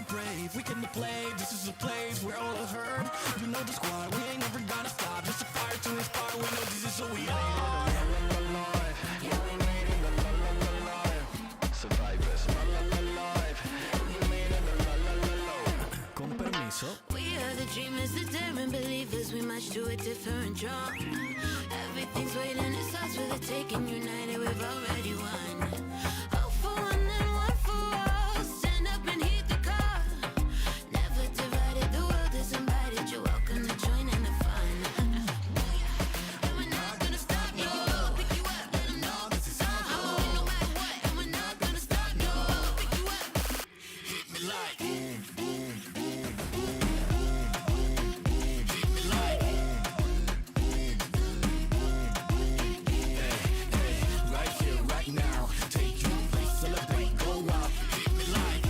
brave, we can play. This is a place we're all heard. You know the squad, we ain't never gonna stop. Just a fire to inspire, we know this is so we survivors, con permiso. We are the dreamers, the daring believers. We march to a different drum. Everything's waiting, it's ours for the taking. United, we've already won. All for one and one for all. Stand up and heed the call. Never divided, the world is invited. You're welcome to join in the fun. And we're not gonna stop, no. Pick you up, let them know this is on. No matter what, and we're not gonna stop, no. Pick you up, hit me like boom, boom, boom, boom. Hit me like right here, right now. Take your place, celebrate, go out. Hit me like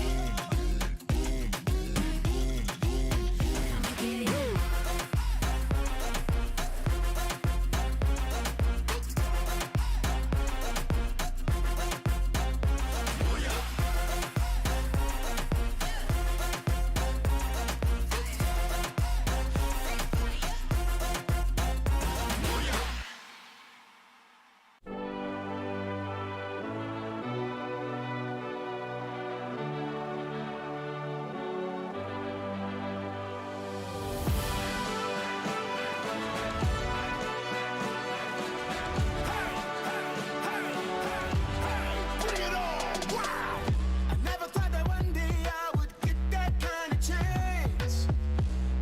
I never thought that one day I would get that kind of chance.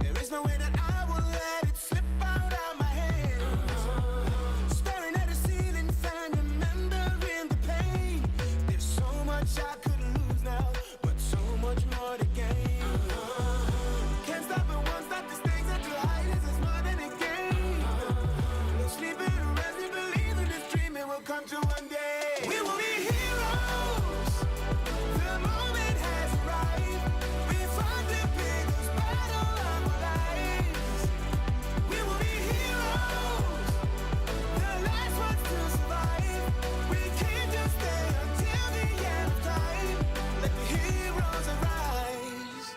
There is no way that I will let it slip out of my hands. Staring at the ceiling fan, remembering the pain. There's so much I could lose now, but so much more to gain. Can't stop and won't stop the stakes at your height is more than a game. No sleeping or resting, believing this dream it will come true one day. We will be heroes. The moment has arrived. We fought the biggest battle of our lives. We will be heroes. The last ones to survive. We can't just stay until the end of time. Let the heroes arise.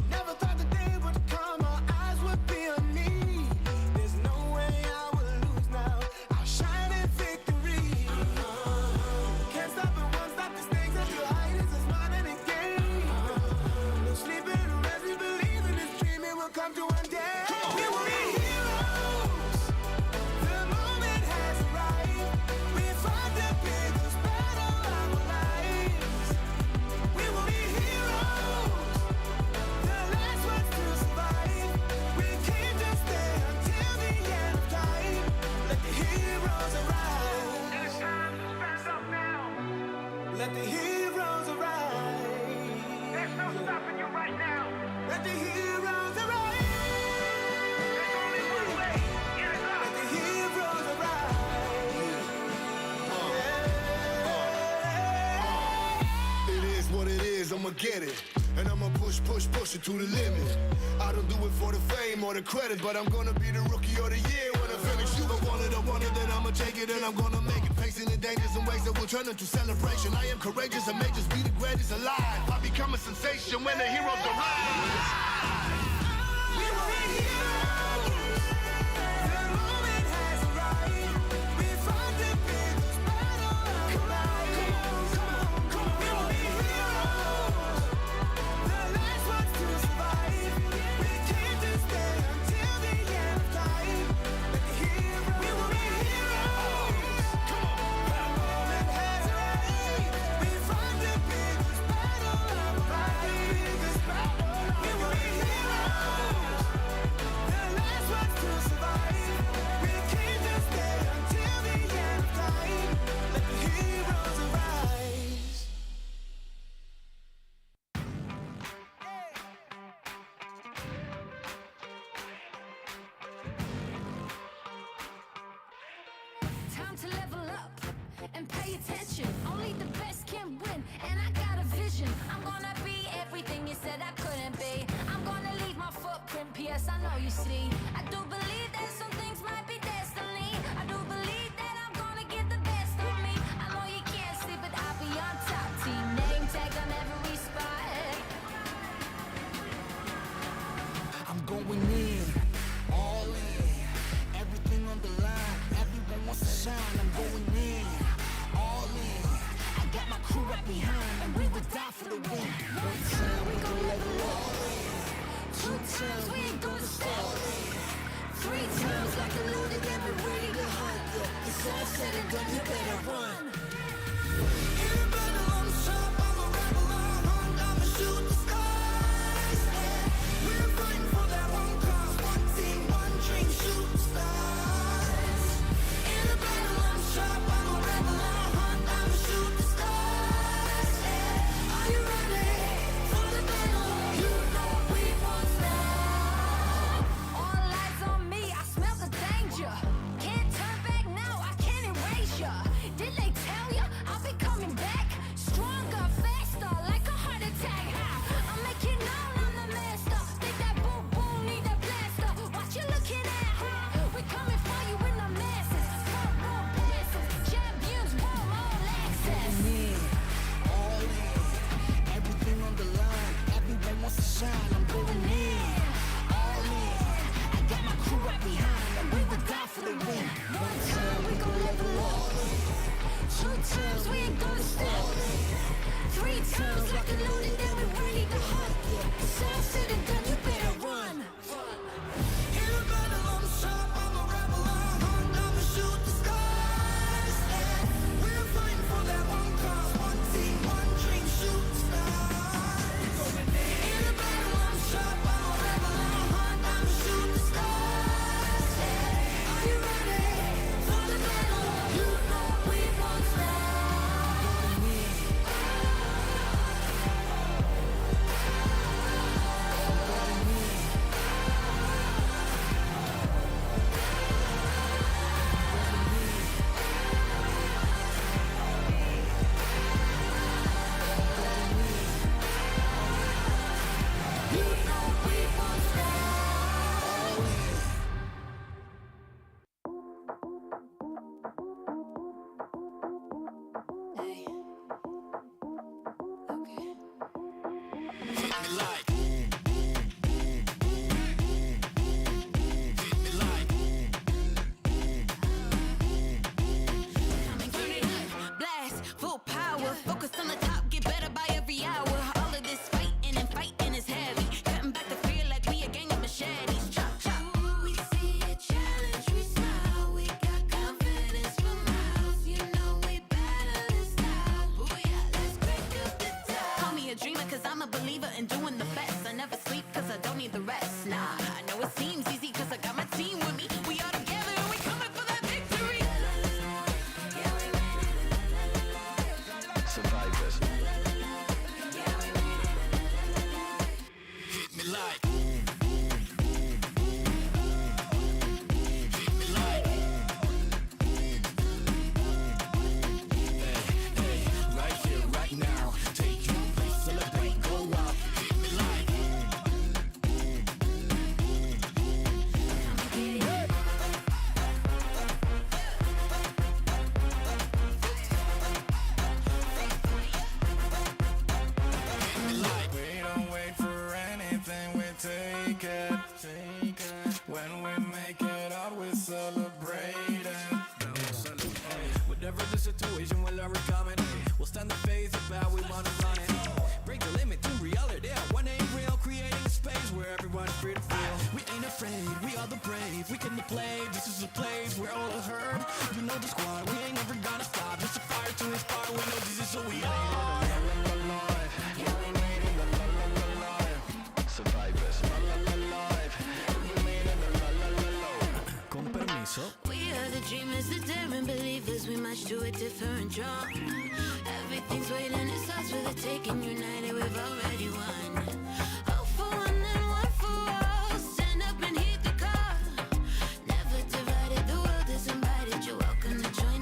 Never thought the day would come, our eyes would be on me. There's no way I will lose now. I'll shine in victory. Can't stop and won't stop the stakes at your height is more than a game. No sleeping or resting, believing this dream it will come to one day. We will be heroes. The moment has arrived. We fought the biggest battle of our lives. We will be heroes. The last ones to survive. We can't just stay until the end of time. Let the heroes arise. It's time to stand up now. Let the heroes arise. There's no stopping you right now. Let the heroes arise. There's only one way. Get it up. Let the heroes arise. It is what it is, I'ma get it. And I'ma push it to the limit. I don't do it for the fame or the credit, but I'm gonna be the rookie of the year when I finish. You don't want it, I want it, then I'ma take it and I'm gonna make it. Facing the dangers and ways that will turn into celebration. I am courageous, I may just be the greatest alive. I become a sensation when the heroes arrive. We will be heroes. The moment has arrived. We fought the biggest battle of our lives. We will be heroes. The last ones to survive. We can't just stay until the end of time. Let the heroes. We will be heroes. The moment has arrived. We fought the biggest battle of our lives. We will be heroes. The last ones to survive. We can't just stay until the end of time. Let the heroes arise. Time to level up and pay attention. Only the best can win, and I got a vision. I'm gonna be everything you said I couldn't be. I'm gonna leave my footprint, P.S. I know you see. I do believe that some things might be destiny. I do believe that I'm gonna give the best of me. I know you can't see, but I'll be on top. Team name tag on every spot. going in, all in. Everything on the line, everyone wants to shine. I'm going in, all in. I got my crew right behind, and we would die for the win. One time we gon' level all in. Two times we ain't gonna stop. Three times like a loaded and we're ready to hunt. Yeah, it's all said and done, you better run. In a battle, I'm sharp, I'm a rebel, I'm hunt, I'ma shoot the stars. Yeah, we're fighting for that one cause, one team, one dream, shoot the stars. In a battle, I'm sharp, I'm a rebel, I'm hunt, I'ma shoot the stars. Yeah, are you ready for the battle? You know we won't stop. All eyes on me, I smell the danger. Can't turn back now, I can't erase ya. Did they tell ya I'll be coming back? Stronger, faster, like a heart attack. I'm making known I'm the master. Think that boom boom need a blaster. What you looking at, huh? We coming for you in the masses. Front row passes, champions warm all access. In, all in, everything on the line, everyone wants to shine. I'm going in, all in. I got my crew right behind, and we would die for the win. One time we gon' level all in. Two times we ain't gonna stop. Three times like a loaded and we're ready to hunt. Yeah, it's all said and done, you better run. In a battle, I'm sharp, I'm a rebel, I'm hunt, I'ma shoot the stars. Yeah, we're fighting for that one cause, one team, one dream, shoot the stars. In a battle, I'm sharp, I'm a rebel, I'm hunt, I'ma shoot the stars. Yeah, are you ready for the battle? You know we won't stop. You know we won't stop. Hey. Okay. Hit me like boom, boom, boom, boom, boom, boom, boom. Hit me like boom, boom, boom, boom, boom. Turn it up, blast, full power. Focus on the top, get better by every hour. All of this fighting and fighting is heavy. Cutting back the fear like we a gang of machetes. Chop, chop. We see a challenge, we smile. We got confidence for miles. You know we battle in style. Booyah, let's crank up the top. Call me a dreamer, cause I'm a believer in doing the best. I never sleep, cause I don't need the rest. Nah, I know it seems easy, cause I got my team with me. We all together and we coming for that victory. Survivors. Hit me like boom, boom, boom, boom, boom, boom. Hit me like boom, boom, boom. Hey, right here, right now. Take you a place, celebrate, go out. Hit me like boom, boom, boom, boom, boom. We don't wait for anything, we take it. When we make it out, we celebrate it. Whatever the situation, we'll overcome it. We'll stand the face about we wanna run it. Break the limit to reality. One ain't real, creating a space where everyone's free to feel. We ain't afraid, we are the brave. We can play, this is a place where all are heard. You know the squad, we ain't never gonna stop. Just a fire to inspire, we know this is who we are. Survivors. Con permiso. We are the dreamers, the daring believers. We march to a different drum. Everything's waiting, it's ours for the taking. United, we've already won. All for one and one for all. Stand up and heed the call. Never divided, the world is invited. You're welcome to join.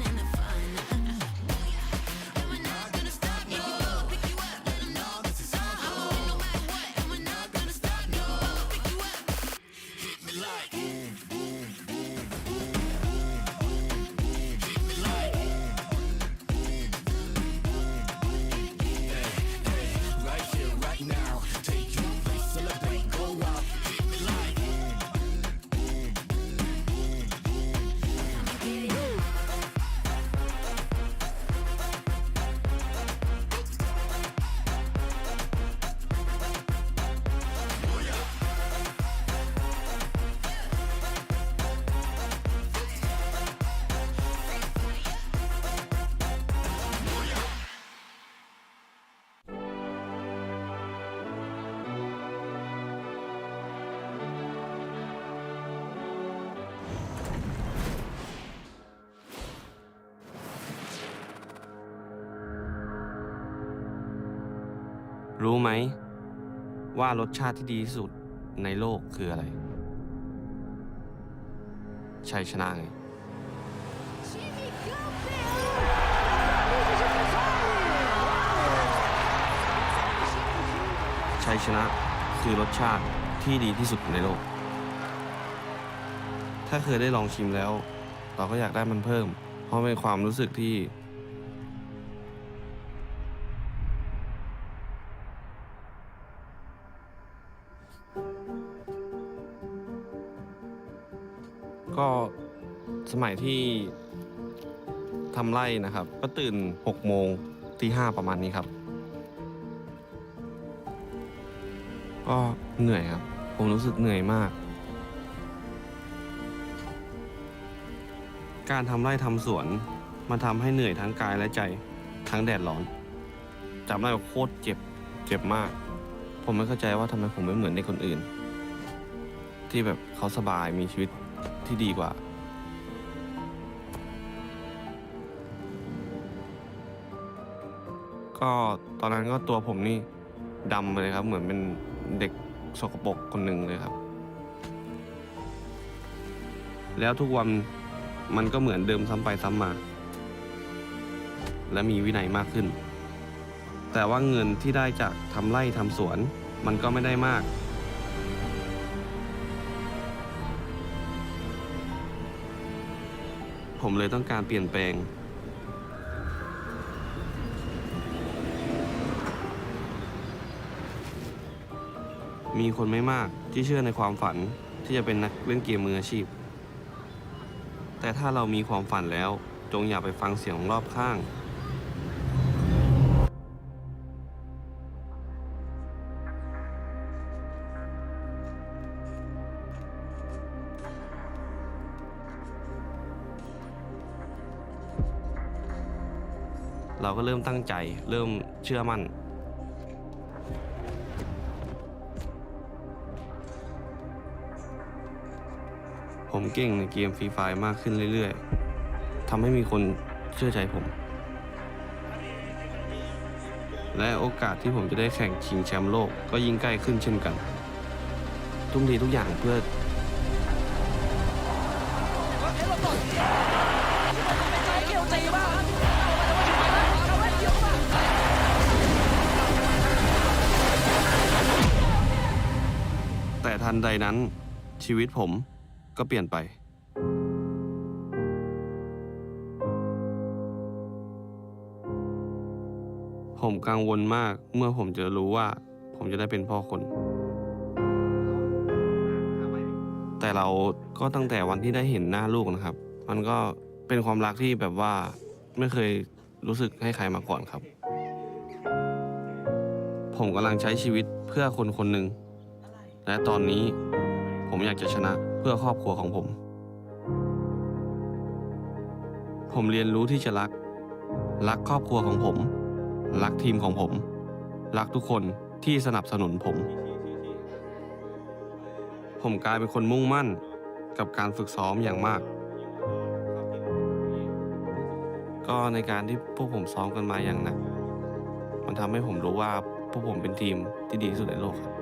รู้ไหมว่ารสชาติที่ดีที่สุดในโลกคืออะไร ชัยชนะไง ชัยชนะคือรสชาติที่ดีที่สุดในโลก ถ้าเคยได้ลองชิมแล้ว เราก็อยากได้มันเพิ่ม เพราะเป็นความรู้สึกที่ก็สมัยที่ทำไร่นะครับ ก็ตื่น6 โมงตี 5ประมาณนี้ครับ ก็เหนื่อยครับ ผมรู้สึกเหนื่อยมาก การทำไร่ทำสวนมันทำให้เหนื่อยทั้งกายและใจทั้งแดดร้อนจำได้ว่าโคตรเจ็บมาก ผมไม่เข้าใจว่าทำไมผมไม่เหมือนเด็กคนอื่น ที่แบบเขาสบายมีชีวิตที่ดีกว่า ก็ตอนนั้นก็ตัวผมนี่ดำเลยครับ เหมือนเป็นเด็กสกปรกคนหนึ่งเลยครับ แล้วทุกวันมันก็เหมือนเดิมซ้ำไปซ้ำมา และมีวินัยมากขึ้น แต่ว่าเงินที่ได้จากทำไร่ทำสวนมันก็ไม่ได้มาก ผมเลยต้องการเปลี่ยนแปลง มีคนไม่มากที่เชื่อในความฝันที่จะเป็นนักเล่นเกมมืออาชีพ แต่ถ้าเรามีความฝันแล้วจงอย่าไปฟังเสียงของรอบข้าง เราก็เริ่มตั้งใจเริ่มเชื่อมั่น ผมเก่งในเกมฟรีไฟร์มากขึ้นเรื่อยๆ ทำให้มีคนเชื่อใจผม และโอกาสที่ผมจะได้แข่งชิงแชมป์โลกก็ยิ่งใกล้ขึ้นเช่นกัน ทุ่มเททุกอย่างเพื่อ แต่ทันใดนั้นชีวิตผมก็เปลี่ยนไป ผมกังวลมากเมื่อผมจะรู้ว่าผมจะได้เป็นพ่อคน แต่เราก็ตั้งแต่วันที่ได้เห็นหน้าลูกนะครับ มันก็เป็นความรักที่แบบว่าไม่เคยรู้สึกให้ใครมาก่อนครับ ผมกำลังใช้ชีวิตเพื่อคนคนหนึ่ง และตอนนี้ผมอยากจะชนะเพื่อครอบครัวของผม ผมเรียนรู้ที่จะรักครอบครัวของผม รักทีมของผม รักทุกคนที่สนับสนุนผม ผมกลายเป็นคนมุ่งมั่นกับการฝึกซ้อมอย่างมาก ก็ในการที่พวกผมซ้อมกันมาอย่างหนัก มันทำให้ผมรู้ว่าพวกผมเป็นทีมที่ดีที่สุดในโลกครับ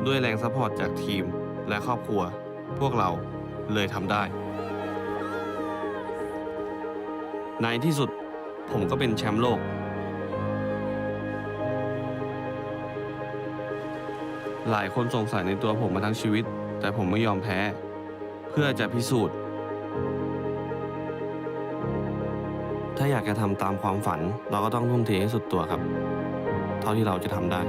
ด้วยแรงซัพพอร์ตจากทีมและครอบครัว พวกเราเลยทำได้ ในที่สุดผมก็เป็นแชมป์โลก หลายคนสงสัยในตัวผมมาทั้งชีวิต แต่ผมไม่ยอมแพ้ เพื่อจะพิสูจน์ ถ้าอยากจะทำตามความฝัน เราก็ต้องทุ่มเทให้สุดตัวครับ เท่าที่เราจะทำได้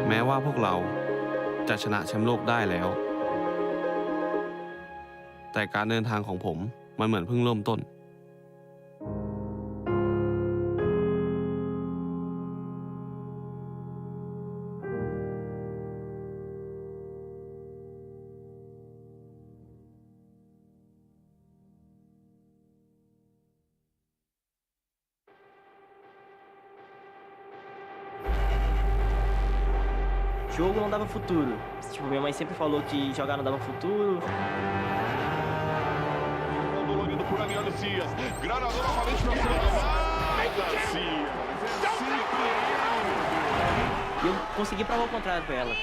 แม้ว่าพวกเราจะชนะแชมป์โลกได้แล้ว แต่การเดินทางของผมมันเหมือนเพิ่งเริ่มต้น jogo não dava futuro. Tipo, minha mãe sempre falou que jogar não dava futuro. Dolorido por ali, olha o Cias. Granador novamente pra cima do Cias. E eu consegui provar o contrário pra ela.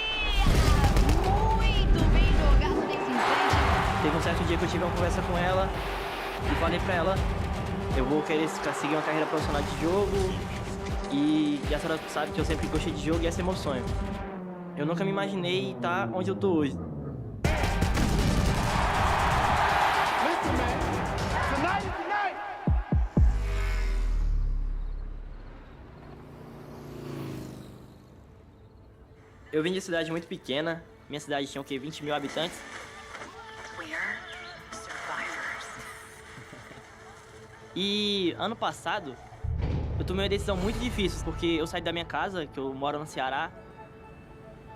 Muito bem jogado nesse instante. Teve um certo dia que eu tive uma conversa com ela e falei pra ela, eu vou querer seguir uma carreira profissional de jogo e a senhora sabe que eu sempre gostei de jogo e esse é meu sonho. Eu nunca me imaginei estar onde eu tô hoje. Eu vim de cidade muito pequena, minha cidade tinha o quê? 20 mil habitantes. E ano passado, eu tomei uma decisão muito difícil, porque eu saí da minha casa, que eu moro no Ceará.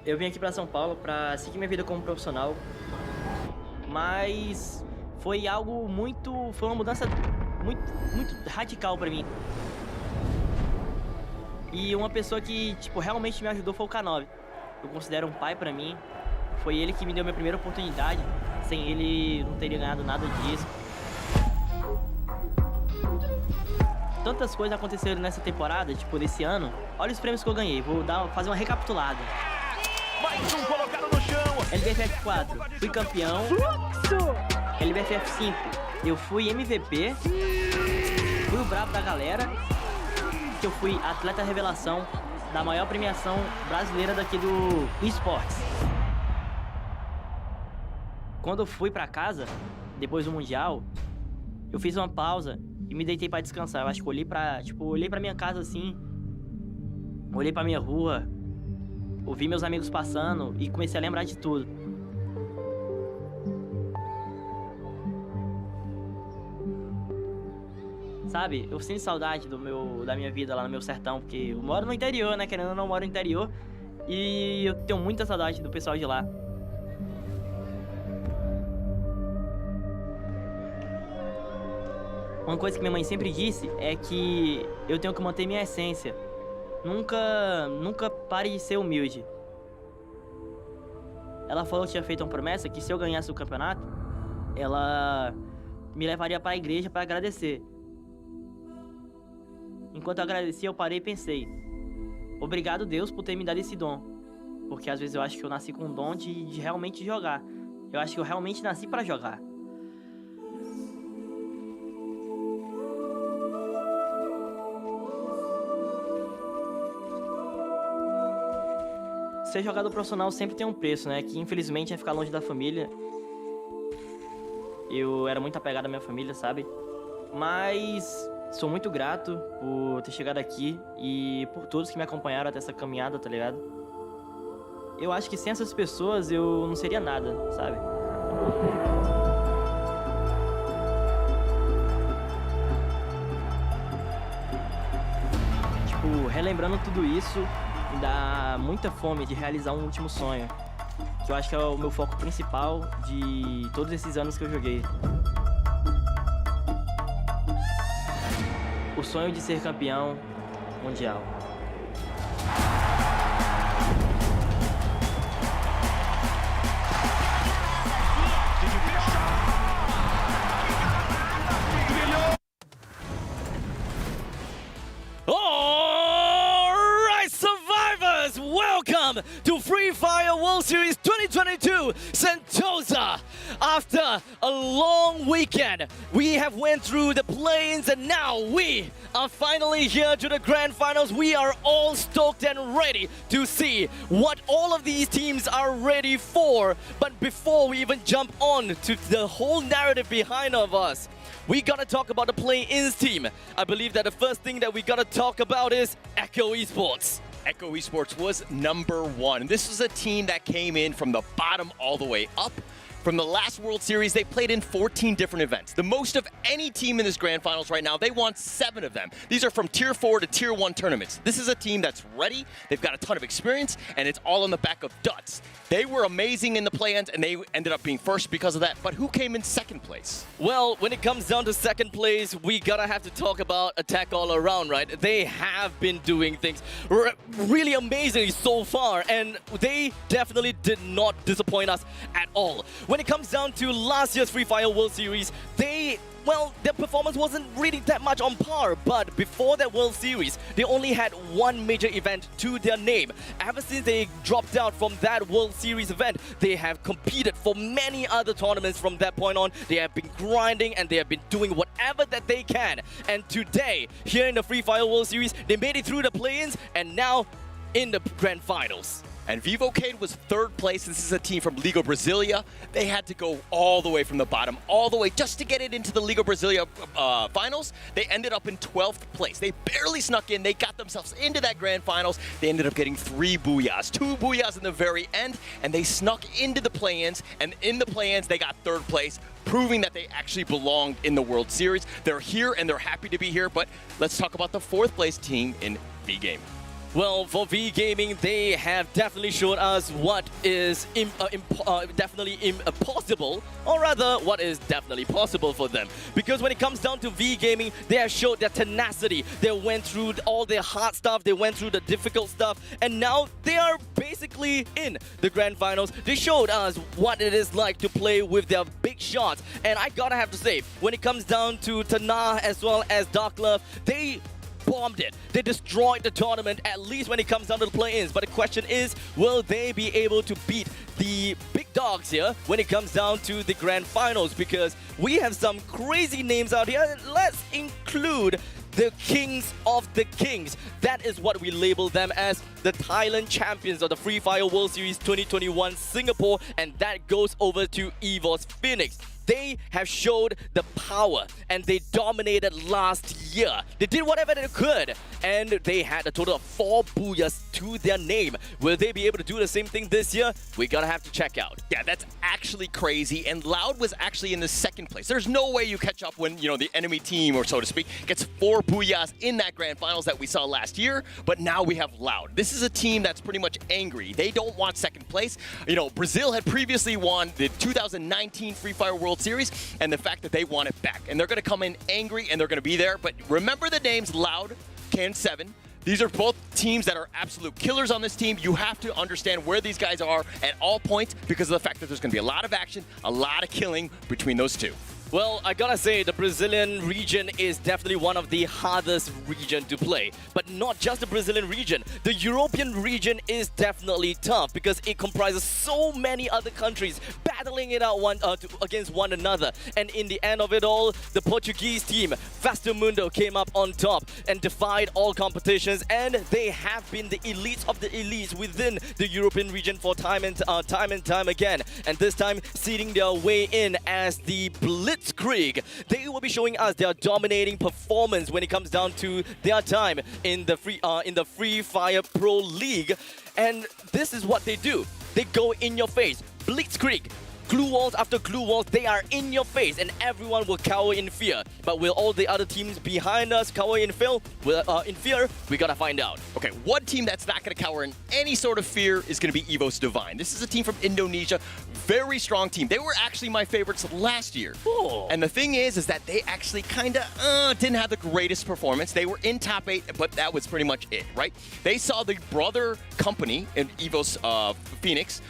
Eu vim aqui pra São Paulo pra seguir minha vida como profissional. Mas foi algo muito... foi uma mudança muito radical pra mim. E uma pessoa que, tipo, realmente me ajudou foi o K9. Eu considero um pai pra mim. Foi ele que me deu minha primeira oportunidade. Sem ele, não teria ganhado nada disso. Tantas coisas aconteceram nessa temporada, tipo, nesse ano. Olha os prêmios que eu ganhei. Vou fazer uma recapitulada. Mais um colocado no chão. LBFF 4, fui campeão. LBFF 5, eu fui MVP. Fui o brabo da galera. Que eu fui atleta revelação da maior premiação brasileira daqui do esportes. Quando eu fui pra casa, depois do Mundial, eu fiz uma pausa e me deitei pra descansar. Eu acho que olhei pra minha casa assim, olhei pra minha rua, ouvi meus amigos passando e comecei a lembrar de tudo. Sabe, eu sinto saudade da minha vida lá no meu sertão, porque eu moro no interior, né? Querendo ou não, moro no interior. E eu tenho muita saudade do pessoal de lá. Uma coisa que minha mãe sempre disse é que eu tenho que manter minha essência. Nunca pare de ser humilde. Ela falou que tinha feito uma promessa que se eu ganhasse o campeonato, ela me levaria para a igreja para agradecer. Enquanto eu agradecia, eu parei e pensei: obrigado, Deus, por ter me dado esse dom. Porque às vezes eu acho que eu nasci com o dom de realmente jogar. Eu acho que eu realmente nasci para jogar. Ser jogador profissional sempre tem um preço, né? Que infelizmente é ficar longe da família. Eu era muito apegado à minha família, sabe? Mas sou muito grato por ter chegado aqui e por todos que me acompanharam até essa caminhada, tá ligado? Eu acho que sem essas pessoas eu não seria nada, sabe? Tipo, relembrando tudo isso, me dá muita fome de realizar um último sonho, que eu acho que é o meu foco principal de todos esses anos que eu joguei. O sonho de ser campeão mundial. Alright, survivors, welcome to Free Fire World Series 2022 Sentosa. After a long weekend, we have went through the plains and now we are finally here to the grand finals. We are all stoked and ready to see what all of these teams are ready for. But before we even jump on to the whole narrative behind of us, we gotta talk about the play-ins team. I believe that the first thing that we gotta talk about is Echo Esports. Echo Esports was #1. This was a team that came in from the bottom all the way up. From the last World Series, they played in 14 different events. The most of any team in this Grand Finals right now. They won 7 of them. These are from Tier 4 to Tier 1 tournaments. This is a team that's ready. They've got a ton of experience, and it's all on the back of Duts. They were amazing in the play-ins, and they ended up being first because of that. But who came in second place? Well, when it comes down to second place, we gotta have to talk about Attack All Around, right? They have been doing things really amazingly so far, and they definitely did not disappoint us at all. When it comes down to last year's Free Fire World Series, well, their performance wasn't really that much on par, but before that World Series, they only had one major event to their name. Ever since they dropped out from that World Series event, they have competed for many other tournaments from that point on. They have been grinding and they have been doing whatever that they can. And today, here in the Free Fire World Series, they made it through the play-ins and now in the Grand Finals. And Vivocade was third place. This is a team from Liga Brasilia. They had to go all the way from the bottom, all the way just to get it into the Liga Brasilia finals. They ended up in 12th place. They barely snuck in. They got themselves into that Grand Finals. They ended up getting 3 booyahs, 2 booyahs in the very end, and they snuck into the play-ins. And in the play-ins, they got third place, proving that they actually belonged in the World Series. They're here and they're happy to be here, but let's talk about the 4th place team in V-Game. Well, for V Gaming, they have definitely shown us what is definitely impossible, or rather, what is definitely possible for them. Because when it comes down to V Gaming, they have showed their tenacity. They went through all their hard stuff, they went through the difficult stuff, and now they are basically in the Grand Finals. They showed us what it is like to play with their big shots. And I gotta have to say, when it comes down to Tana as well as Dark Love, they bombed it. They destroyed the tournament, at least when it comes down to the play-ins. But the question is, will they be able to beat the big dogs here when it comes down to the Grand Finals? Because we have some crazy names out here. Let's include the Kings of the Kings. That is what we label them as, the Thailand champions of the Free Fire World Series 2021 Singapore, and that goes over to EVOS Phoenix. They have showed the power and they dominated last year. They did whatever they could and they had a total of 4 booyahs to their name. Will they be able to do the same thing this year? We gotta have to check out. Yeah, that's actually crazy. And Loud was actually in the 2nd place. There's no way you catch up when, the enemy team, or so to speak, gets 4 booyahs in that Grand Finals that we saw last year. But now we have Loud. This is a team that's pretty much angry. They don't want 2nd place. Brazil had previously won the 2019 Free Fire World Series, and the fact that they want it back. And they're going to come in angry, and they're going to be there. But remember the names, Loud, Can7. These are both teams that are absolute killers on this team. You have to understand where these guys are at all points because of the fact that there's going to be a lot of action, a lot of killing between those two. Well, I gotta say, the Brazilian region is definitely one of the hardest regions to play. But not just the Brazilian region. The European region is definitely tough because it comprises so many other countries battling it out against one another. And in the end of it all, the Portuguese team, Faster Mundo, came up on top and defied all competitions. And they have been the elites of the elites within the European region for time and time again. And this time, seeding their way in as the Blitzkrieg. They will be showing us their dominating performance when it comes down to their time in the Free Fire Pro League. And this is what they do. They go in your face. Blitzkrieg. Glue walls after glue walls, they are in your face and everyone will cower in fear. But will all the other teams behind us cower in fear? We gotta find out. Okay, one team that's not gonna cower in any sort of fear is gonna be EVOS Divine. This is a team from Indonesia, very strong team. They were actually my favorites last year. Oh. And the thing is that they actually kinda didn't have the greatest performance. They were in top 8, but that was pretty much it, right? They saw the brother company in EVOS Phoenix.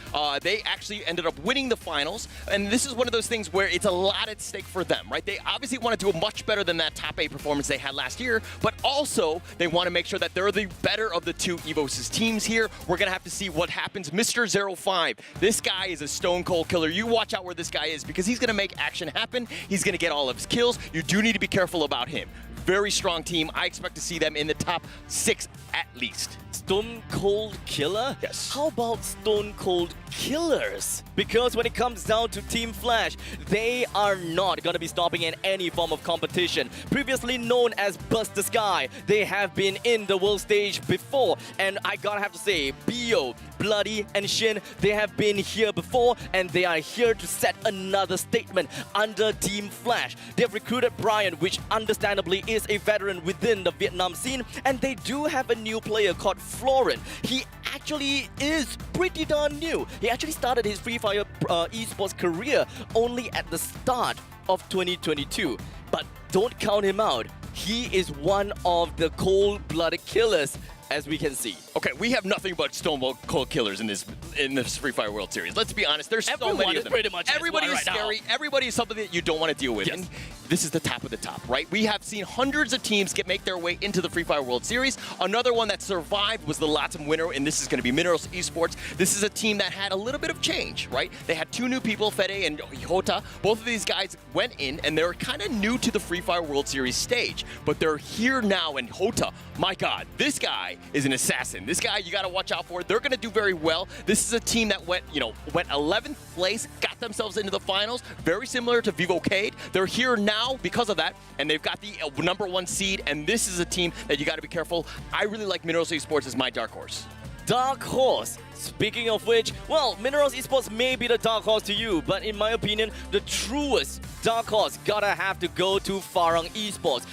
They actually ended up winning the final. And this is one of those things where it's a lot at stake for them, right? They obviously want to do much better than that top 8 performance they had last year, but also they want to make sure that they're the better of the two EVOS teams here. We're going to have to see what happens. Mr. 05, this guy is a stone cold killer. You watch out where this guy is because he's going to make action happen. He's going to get all of his kills. You do need to be careful about him. Very strong team. I expect to see them in the top 6 at least. Stone Cold Killer? Yes. How about Stone Cold Killers? Because when it comes down to Team Flash, they are not going to be stopping in any form of competition. Previously known as Burst the Sky, they have been in the world stage before. And I gotta have to say, Bio, Bloody and Shin, they have been here before and they are here to set another statement under Team Flash. They've recruited Brian, which understandably is a veteran within the Vietnam scene, and they do have a new player called Florin. He actually is pretty darn new. He actually started his Free Fire esports career only at the start of 2022. But don't count him out. He is one of the cold-blooded killers, as we can see. Okay, we have nothing but stone cold killers in this Free Fire World Series. Let's be honest. There's so Everyone many is of them. pretty much Everybody is right now. scary. Everybody is something that you don't want to deal with. Yes. And this is the top of the top, right? We have seen hundreds of teams make their way into the Free Fire World Series. Another one that survived was the LATAM winner, and this is going to be Mineros Esports. This is a team that had a little bit of change, right? They had two new people, Fede and Hota. Both of these guys went in, and they're kind of new to the Free Fire World Series stage, but they're here now. And Hota, my God, this guy is an assassin. This guy you got to watch out for. They're going to do very well. This is a team that went 11th place, got themselves into the finals, very similar to Vivocade. They're here now because of that, and they've got the #1 seed, and this is a team that you got to be careful. I really like Mineros Esports as my dark horse. Dark horse. Speaking of which, well, Mineros Esports may be the dark horse to you, but in my opinion, the truest dark horse gotta have to go to Farang Esports.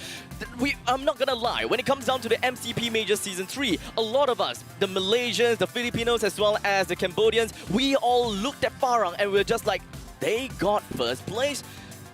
I'm not gonna lie, when it comes down to the MCP Major Season 3, a lot of us, the Malaysians, the Filipinos, as well as the Cambodians, we all looked at Farang and we're just like, they got first place.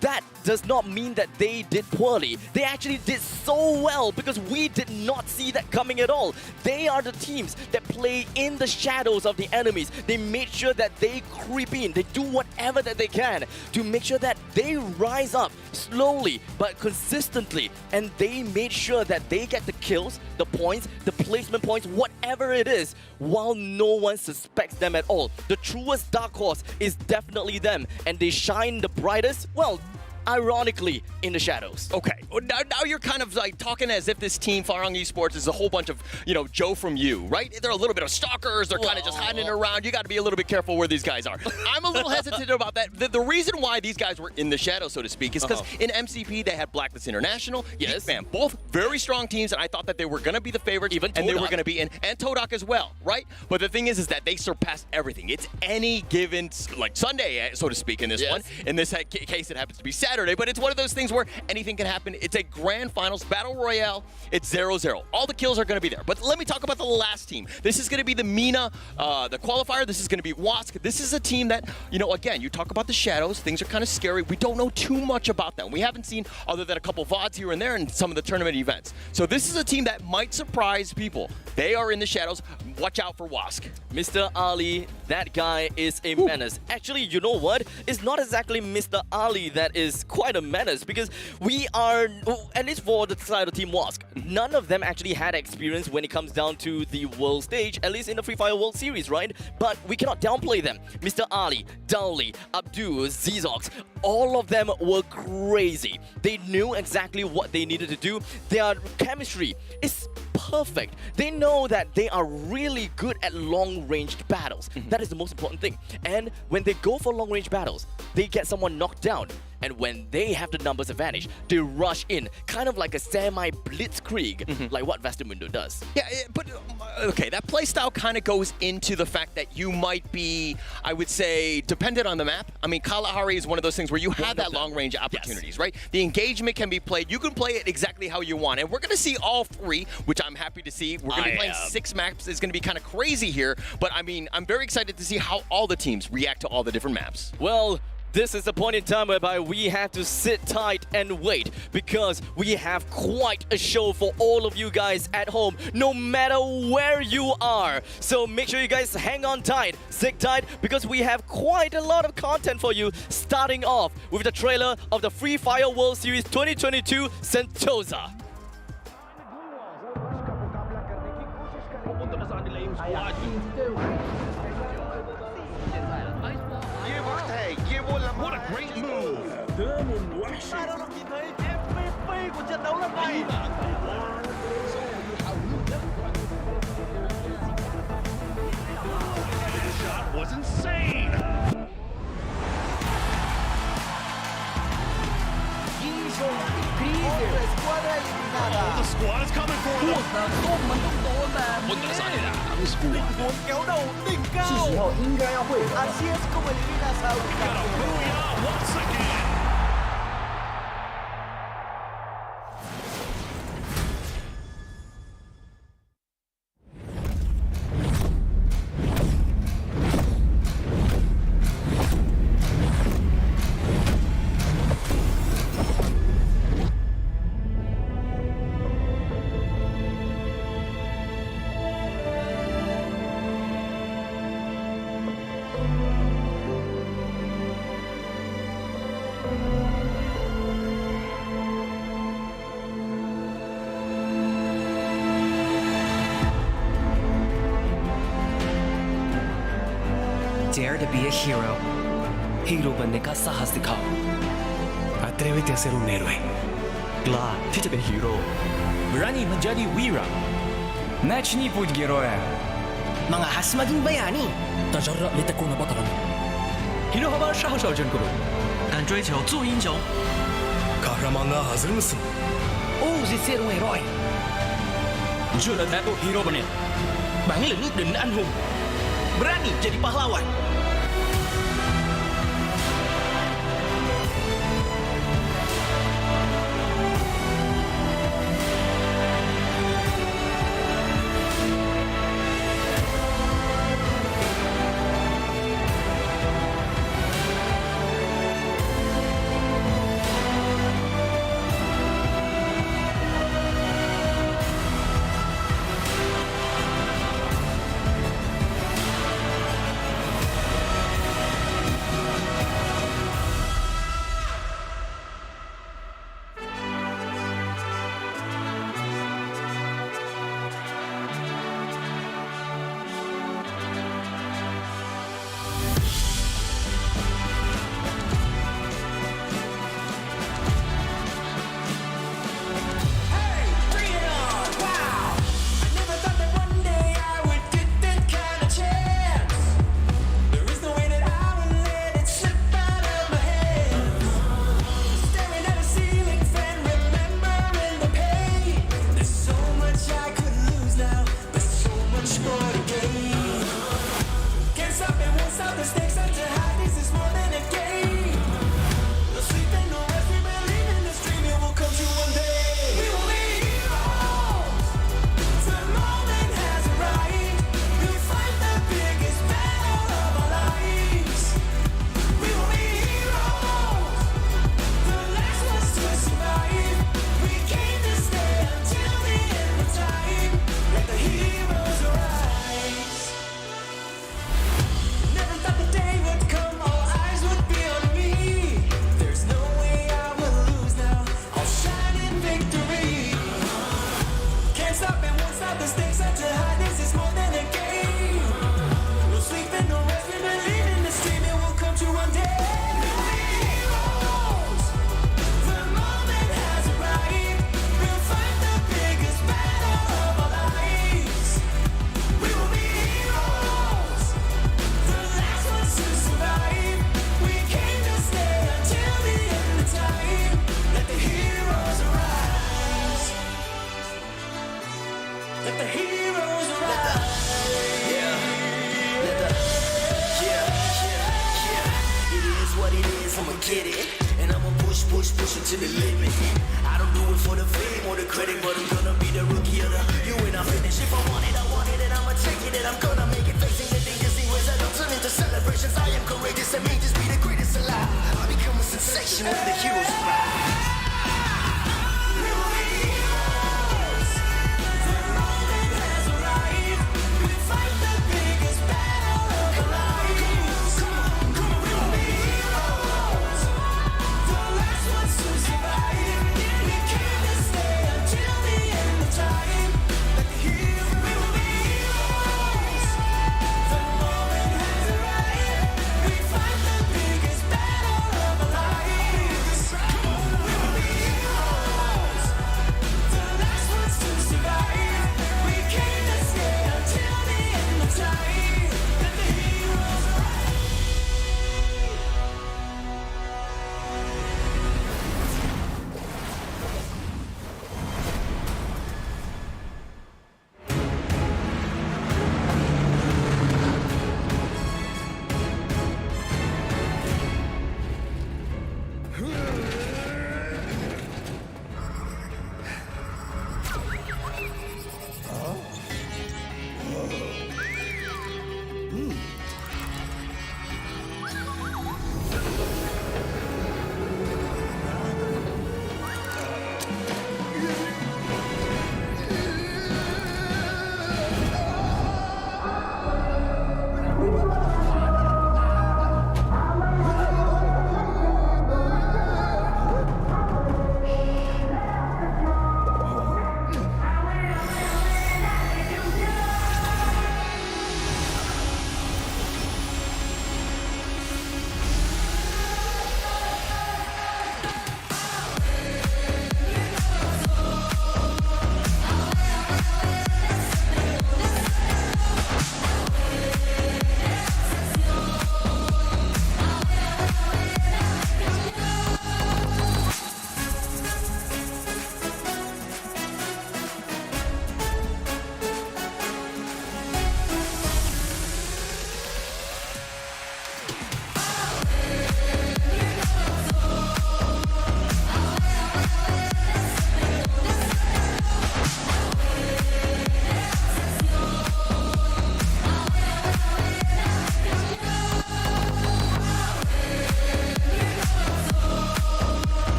That does not mean that they did poorly. They actually did so well because we did not see that coming at all. They are the teams that play in the shadows of the enemies. They made sure that they creep in. They do whatever that they can to make sure that they rise up slowly but consistently. And they made sure that they get the kills, the points, the placement points, whatever it is, while no one suspects them at all. The truest dark horse is definitely them, and they shine the brightest, well, ironically, in the shadows. Okay, now you're kind of like talking as if this team, Farang Esports, is a whole bunch of, Joe from you, right? They're a little bit of stalkers. They're kind of just hiding around. You got to be a little bit careful where these guys are. I'm a little hesitant about that. The reason why these guys were in the shadows, so to speak, is because in MCP, they had Blacklist International. Yes. Man, both very strong teams, and I thought that they were going to be the favorites. Even and they were Todak. going to be in, and Todak as well, right? But the thing is that they surpassed everything. It's any given, like Sunday, so to speak, in this one. In this case, it happens to be Saturday, but it's one of those things where anything can happen. It's a grand finals battle royale. It's 0-0. All the kills are going to be there. But let me talk about the last team. This is going to be the Mina, the qualifier. This is going to be Wask. This is a team that, again, you talk about the shadows. Things are kind of scary. We don't know too much about them. We haven't seen other than a couple VODs here and there in some of the tournament events. So this is a team that might surprise people. They are in the shadows. Watch out for Wask. Mr. Ali, that guy is a menace. Actually, you know what? It's not exactly Mr. Ali that is quite a menace because we are, at least for the side of Team Wask, none of them actually had experience when it comes down to the world stage, at least in the Free Fire World Series, right? But we cannot downplay them. Mr. Ali, Dowley, Abdul, Zizox, all of them were crazy. They knew exactly what they needed to do. Their chemistry is perfect. They know that they are really good at long-ranged battles. That is the most important thing. And when they go for long-range battles, they get someone knocked down. And when they have the numbers advantage, they rush in, kind of like a semi-blitzkrieg, like what Vastamundo does. Yeah, but okay, that playstyle kind of goes into the fact that you might be, I would say, dependent on the map. I mean, Kalahari is one of those things where you have that long-range opportunities, right? The engagement can be played. You can play it exactly how you want. And we're going to see all three, which I'm happy to see. We're going to be playing 6 maps. It's going to be kind of crazy here. But, I mean, I'm very excited to see how all the teams react to all the different maps. Well, this is the point in time whereby we have to sit tight and wait because we have quite a show for all of you guys at home, no matter where you are. So make sure you guys hang on tight, sit tight, because we have quite a lot of content for you, starting off with the trailer of the Free Fire World Series 2022 Sentosa. What a great move! Shot was insane! Incrível! Esquadra eliminada. The squad is coming for พว them. กน้ำส้มมันต้องโดนแบบนี้ 灵魂屌斗内高，是时候应该要汇合。ACS 跟维利纳才有 Got a booyah once again. Dare to be a hero. Hero बनने का साहस दिखाओ. Atrévete a ser un héroe. กล้าที่จะเป็นฮีโร่ Berani menjadi wira. Начни путь героя. Mga hasmadin bayani. تجرأ لتكون بطلا. Hero haber 사ਹস 어전 করুন. 但追求做英雄. kahramanlığa hazır mısın? Ouse ser um herói. Chưa là thái độ hero bane. Bản lĩnh ước định anh hùng. Berani jadi pahlawan. push it to the limit. I don't do it for the fame or the credit, but I'm gonna be the rookie of the year when I finish. If I want it, I'ma take it, and I'm gonna make it. Facing the thing, see ways I don't turn into celebrations. I am courageous, and may just be the greatest alive. I become a sensation when the heroes arrive.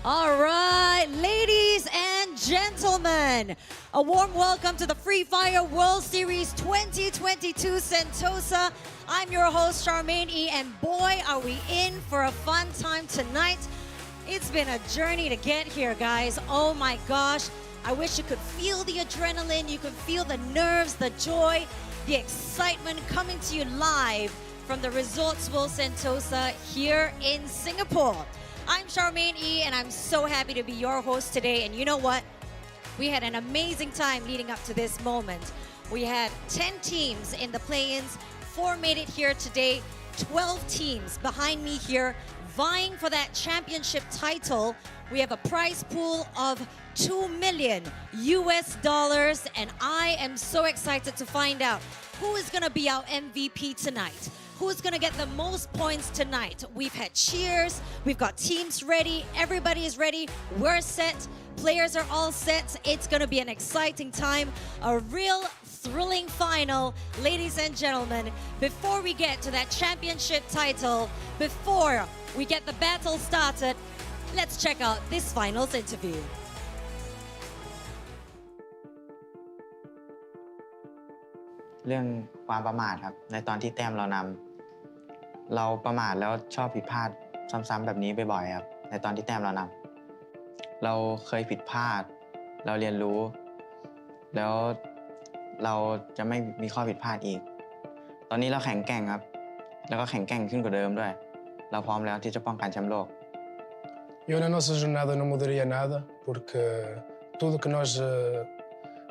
All right, ladies and gentlemen, a warm welcome to the Free Fire World Series 2022 Sentosa. I'm your host, Charmaine E, and boy, are we in for a fun time tonight. It's been a journey to get here, guys. Oh my gosh. I wish you could feel the adrenaline, you could feel the nerves, the joy, the excitement coming to you live from the Resorts World Sentosa here in Singapore. I'm Charmaine E, and I'm so happy to be your host today. And you know what? We had an amazing time leading up to this moment. We had 10 teams in the play-ins, 4 made it here today, 12 teams behind me here vying for that championship title. We have a prize pool of $2 million, and I am so excited to find out who is gonna be our MVP tonight. Who's gonna get the most points tonight? We've had cheers, we've got teams ready, everybody is ready, we're set, players are all set. It's gonna be an exciting time, a real thrilling final. Ladies and gentlemen, before we get to that championship title, before we get the battle started, let's check out this finals interview. เรื่องความประมาทครับในตอนที่แต้มเรานำเราประมาทแล้วชอบผิดพลาดซ้ำๆแบบนี้บ่อยๆครับในตอนที่แต้มเรานำเราเคยผิดพลาดเราเรียนรู้แล้วเราจะไม่มีข้อผิดพลาดอีกตอนนี้เราแข็งแกร่งครับแล้วก็แข็งแกร่งขึ้นกว่าเดิมด้วยเราพร้อมแล้วที่จะป้องกันแชมป์โลก Eu na nossa jornada não mudaria nada porque tudo que nós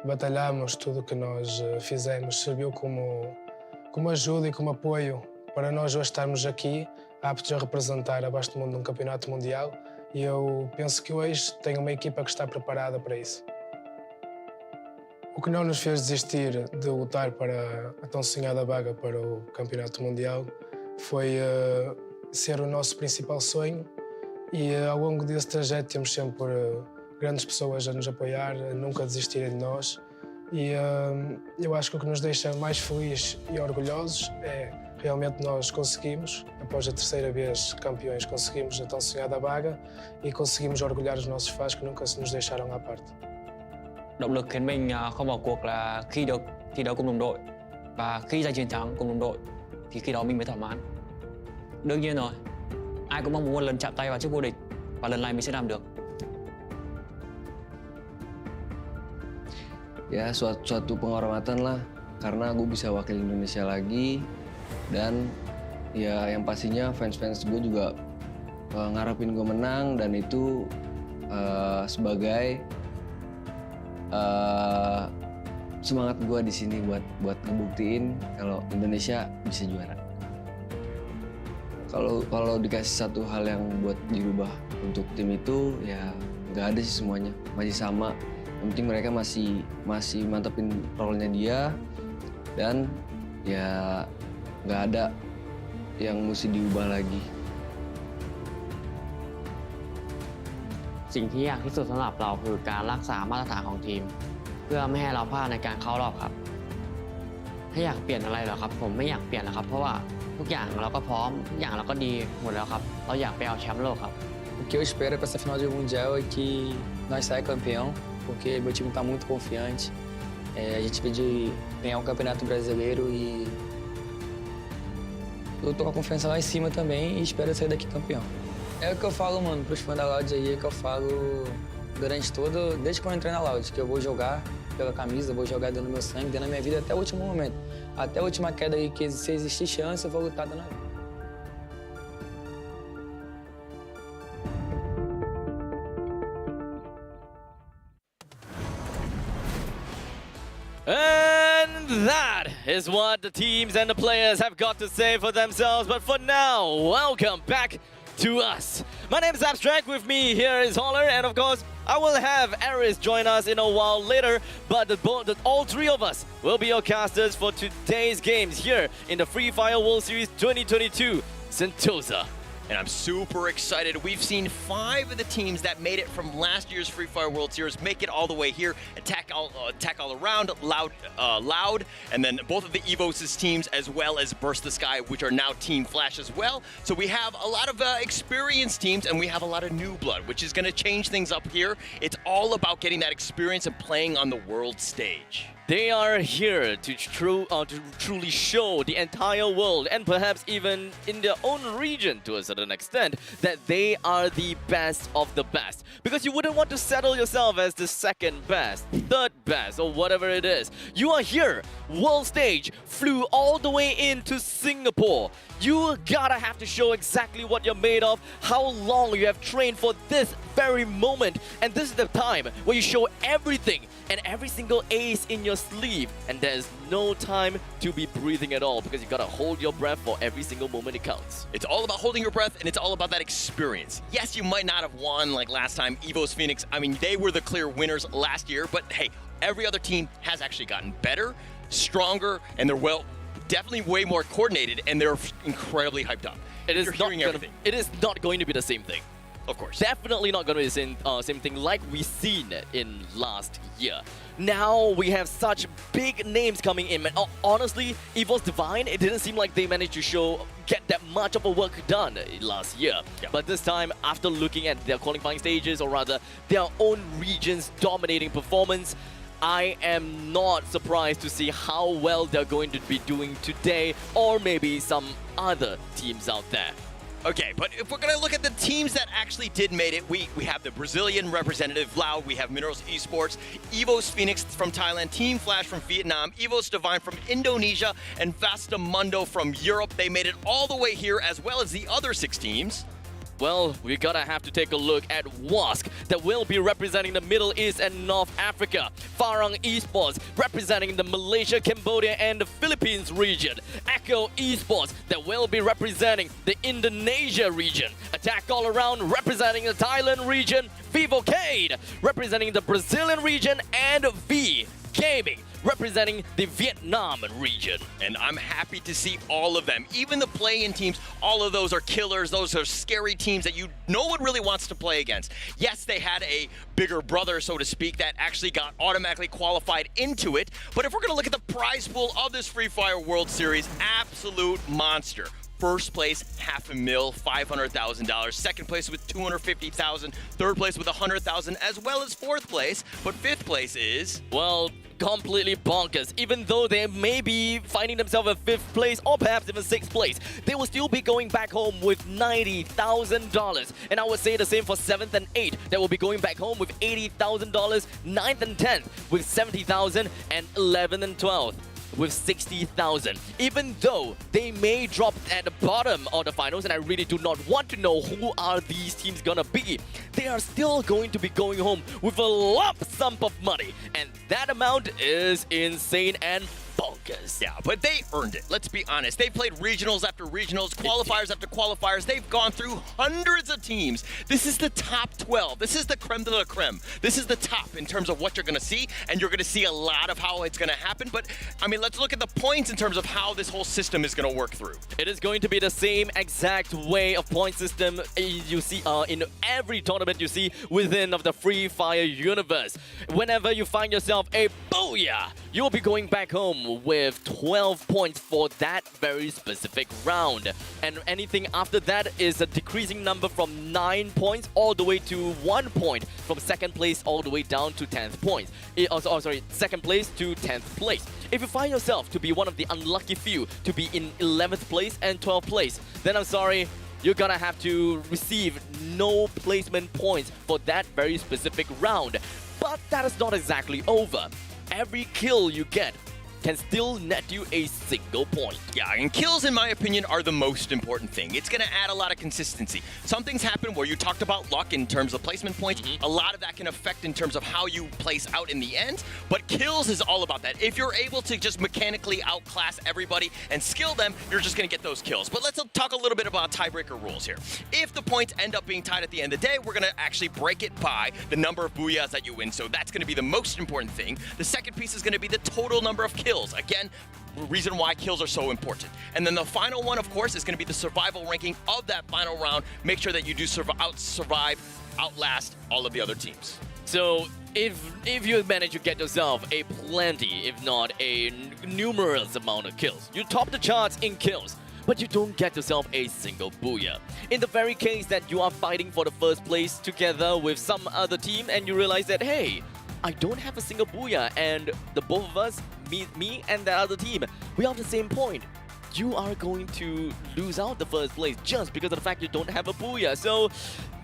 batalhamos, tudo que nós fizemos serviu como ajuda e como apoio para nós hoje estarmos aqui aptos a representar a Baixo do Mundo num campeonato mundial e eu penso que hoje tenho uma equipa que está preparada para isso. O que não nos fez desistir de lutar para a tão sonhada vaga para o campeonato mundial foi ser o nosso principal sonho e ao longo desse trajeto temos sempre grandes pessoas a nos apoiar, a nunca desistirem de nós e eu acho que o que nos deixa mais felizes e orgulhosos é realmente nós conseguimos, após a terceira vez campeões, conseguimos a tão sonhada vaga e conseguimos orgulhar os nossos fãs que nunca se nos deixaram à parte. Động lực khiến mình không bỏ cuộc là khi được thi đấu cùng đồng đội và khi giành chiến thắng cùng đồng đội thì khi đó mình mới thỏa mãn. Đương nhiên rồi, ai cũng mong muốn một lần chạm tay vào chức vô địch và lần này mình sẽ làm được. Ya suatu penghormatan lah karena gue bisa wakil Indonesia lagi dan ya yang pastinya fans-fans gue juga ngarepin gue menang dan itu sebagai semangat gue di sini buat ngebuktiin kalau Indonesia bisa juara. Kalau dikasih satu hal yang buat dirubah untuk tim itu ya nggak ada sih semuanya masih sama. Yang penting mereka masih mantepin role-nya dia dan ya nggak ada yang mesti diubah lagi. สิ่งที่ยากที่สุดสำหรับเราคือการรักษามาตรฐานของทีมเพื่อไม่ให้เราพลาดในการเข้ารอบครับถ้าอยากเปลี่ยนอะไรเหรอครับผมไม่อยากเปลี่ยนแล้วครับเพราะว่าทุกอย่างเราก็พร้อมทุกอย่างเราก็ดีหมดแล้วครับเราอยากไปเอาแชมป์โลกครับ O que eu espero para essa final de mundial é que nós saia campeão porque meu time está muito confiante a gente veio de ganhar o campeonato brasileiro e eu tô com a confiança lá em cima também e espero sair daqui campeão. É o que eu falo, mano, pros fãs da Loud aí, é que eu falo durante desde quando eu entrei na Loud, que eu vou jogar pela camisa, vou jogar dando meu sangue, dando a minha vida até o último momento. Até a última queda aí, que se existir chance, eu vou lutar dando a vida. And that is what the teams and the players have got to say for themselves. But for now, welcome back to us. My name is Abstract. With me here is Holler, and of course, I will have Aris join us in a while later. But all three of us will be your casters for today's games here in the Free Fire World Series 2022 Sentosa. And I'm super excited. We've seen 5 of the teams that made it from last year's Free Fire World Series make it all the way here. Attack all around, Loud, and then both of the EVOS' teams, as well as Burst the Sky, which are now Team Flash as well. So we have a lot of experienced teams, and we have a lot of new blood, which is going to change things up here. It's all about getting that experience and playing on the world stage. They are here to truly show the entire world, and perhaps even in their own region to a certain extent, that they are the best of the best. Because you wouldn't want to settle yourself as the second best, third best, or whatever it is. You are here. World stage flew all the way into Singapore. You gotta have to show exactly what you're made of, how long you have trained for this very moment. And this is the time where you show everything and every single ace in your sleeve. And there's no time to be breathing at all, because you gotta hold your breath for every single moment it counts. It's all about holding your breath, and it's all about that experience. Yes, you might not have won like last time, EVOS Phoenix. I mean, they were the clear winners last year, but hey, every other team has actually gotten better, stronger, and they're definitely way more coordinated, and they're incredibly hyped up. It is not going to be the same thing. Of course. Definitely not going to be the same thing like we seen in last year. Now we have such big names coming in. And honestly, EVOS Divine, it didn't seem like they managed to get that much of a work done last year. Yeah. But this time, after looking at their qualifying stages, or rather their own region's dominating performance, I am not surprised to see how well they're going to be doing today, or maybe some other teams out there. Okay, but if we're going to look at the teams that actually did made it, we have the Brazilian representative, Loud, we have Minerals Esports, EVOS Phoenix from Thailand, Team Flash from Vietnam, EVOS Divine from Indonesia, and Vasta Mundo from Europe. They made it all the way here, as well as the other 6 teams. Well, we gotta have to take a look at WASC, that will be representing the Middle East and North Africa. Farang Esports, representing the Malaysia, Cambodia, and the Philippines region. Echo Esports, that will be representing the Indonesia region. Attack All Around, representing the Thailand region. Vivocade, representing the Brazilian region. And V Gaming, representing the Vietnam region. And I'm happy to see all of them. Even the play-in teams, all of those are killers. Those are scary teams that no one really wants to play against. Yes, they had a bigger brother, so to speak, that actually got automatically qualified into it. But if we're going to look at the prize pool of this Free Fire World Series, absolute monster. First place, $500,000, $500,000. Second place with $250,000. Third place with $100,000, as well as fourth place. But fifth place is, well, completely bonkers. Even though they may be finding themselves at 5th place or perhaps even 6th place, they will still be going back home with $90,000. And I would say the same for 7th and 8th. They will be going back home with $80,000. 9th and 10th with $70,000, and 11th and 12th with $60,000. Even though they may drop at the bottom of the finals, and I really do not want to know who are these teams gonna be, they are still going to be going home with a lump sum of money, and that amount is insane and bonkers. Yeah, but they earned it. Let's be honest. They played regionals after regionals, qualifiers after qualifiers. They've gone through hundreds of teams. This is the top 12. This is the creme de la creme. This is the top in terms of what you're going to see, and you're going to see a lot of how it's going to happen. But, I mean, let's look at the points in terms of how this whole system is going to work through. It is going to be the same exact way of point system you see in every tournament you see within of the Free Fire universe. Whenever you find yourself a booyah, you'll be going back home with 12 points for that very specific round. And anything after that is a decreasing number from 9 points all the way to 1 point, from 2nd place all the way down to 10th points. 2nd place to 10th place. If you find yourself to be one of the unlucky few to be in 11th place and 12th place, then I'm sorry, you're gonna have to receive no placement points for that very specific round. But that is not exactly over. Every kill you get can still net you a single point. Yeah, and kills, in my opinion, are the most important thing. It's going to add a lot of consistency. Some things happen where you talked about luck in terms of placement points. A lot of that can affect in terms of how you place out in the end, but kills is all about that. If you're able to just mechanically outclass everybody and skill them, you're just going to get those kills. But let's talk a little bit about tiebreaker rules here. If the points end up being tied at the end of the day, we're going to actually break it by the number of booyahs that you win. So that's going to be the most important thing. The second piece is going to be the total number of kills kills. Again, reason why kills are so important. And then the final one, of course, is going to be the survival ranking of that final round. Make sure that you do outlast all of the other teams. So if you manage to get yourself a plenty, if not a numerous amount of kills, you top the charts in kills, but you don't get yourself a single booyah. In the very case that you are fighting for the first place together with some other team and you realize that, hey, I don't have a single booyah, and the both of us, me and the other team, we are on the same point. You are going to lose out the first place just because of the fact you don't have a booyah. So,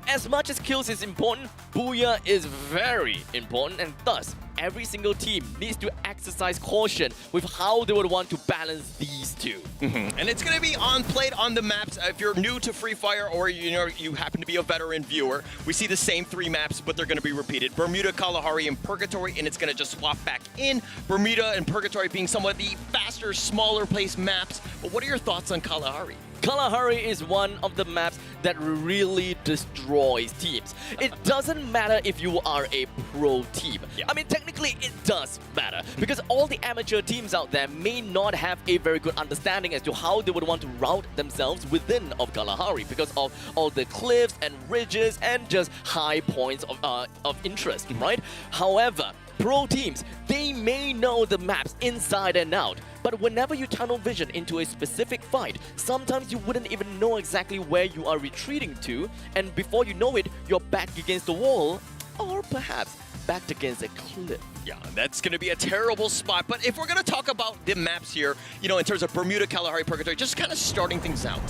as much as kills is important, booyah is very important, and thus, every single team needs to exercise caution with how they would want to balance these two. And it's going to be played on the maps. If you're new to Free Fire or you happen to be a veteran viewer, we see the same 3 maps, but they're going to be repeated. Bermuda, Kalahari, and Purgatory, and it's going to just swap back in. Bermuda and Purgatory being somewhat the faster, smaller place maps. But what are your thoughts on Kalahari? Kalahari is one of the maps that really destroys teams. It doesn't matter if you are a pro team. I mean, technically it does matter because all the amateur teams out there may not have a very good understanding as to how they would want to route themselves within of Kalahari because of all the cliffs and ridges and just high points of interest, right? However, pro teams, they may know the maps inside and out, but whenever you tunnel vision into a specific fight, sometimes you wouldn't even know exactly where you are retreating to, and before you know it, you're back against the wall, or perhaps backed against a cliff. Yeah, that's going to be a terrible spot. But if we're going to talk about the maps here, in terms of Bermuda, Kalahari, Purgatory, just kind of starting things out.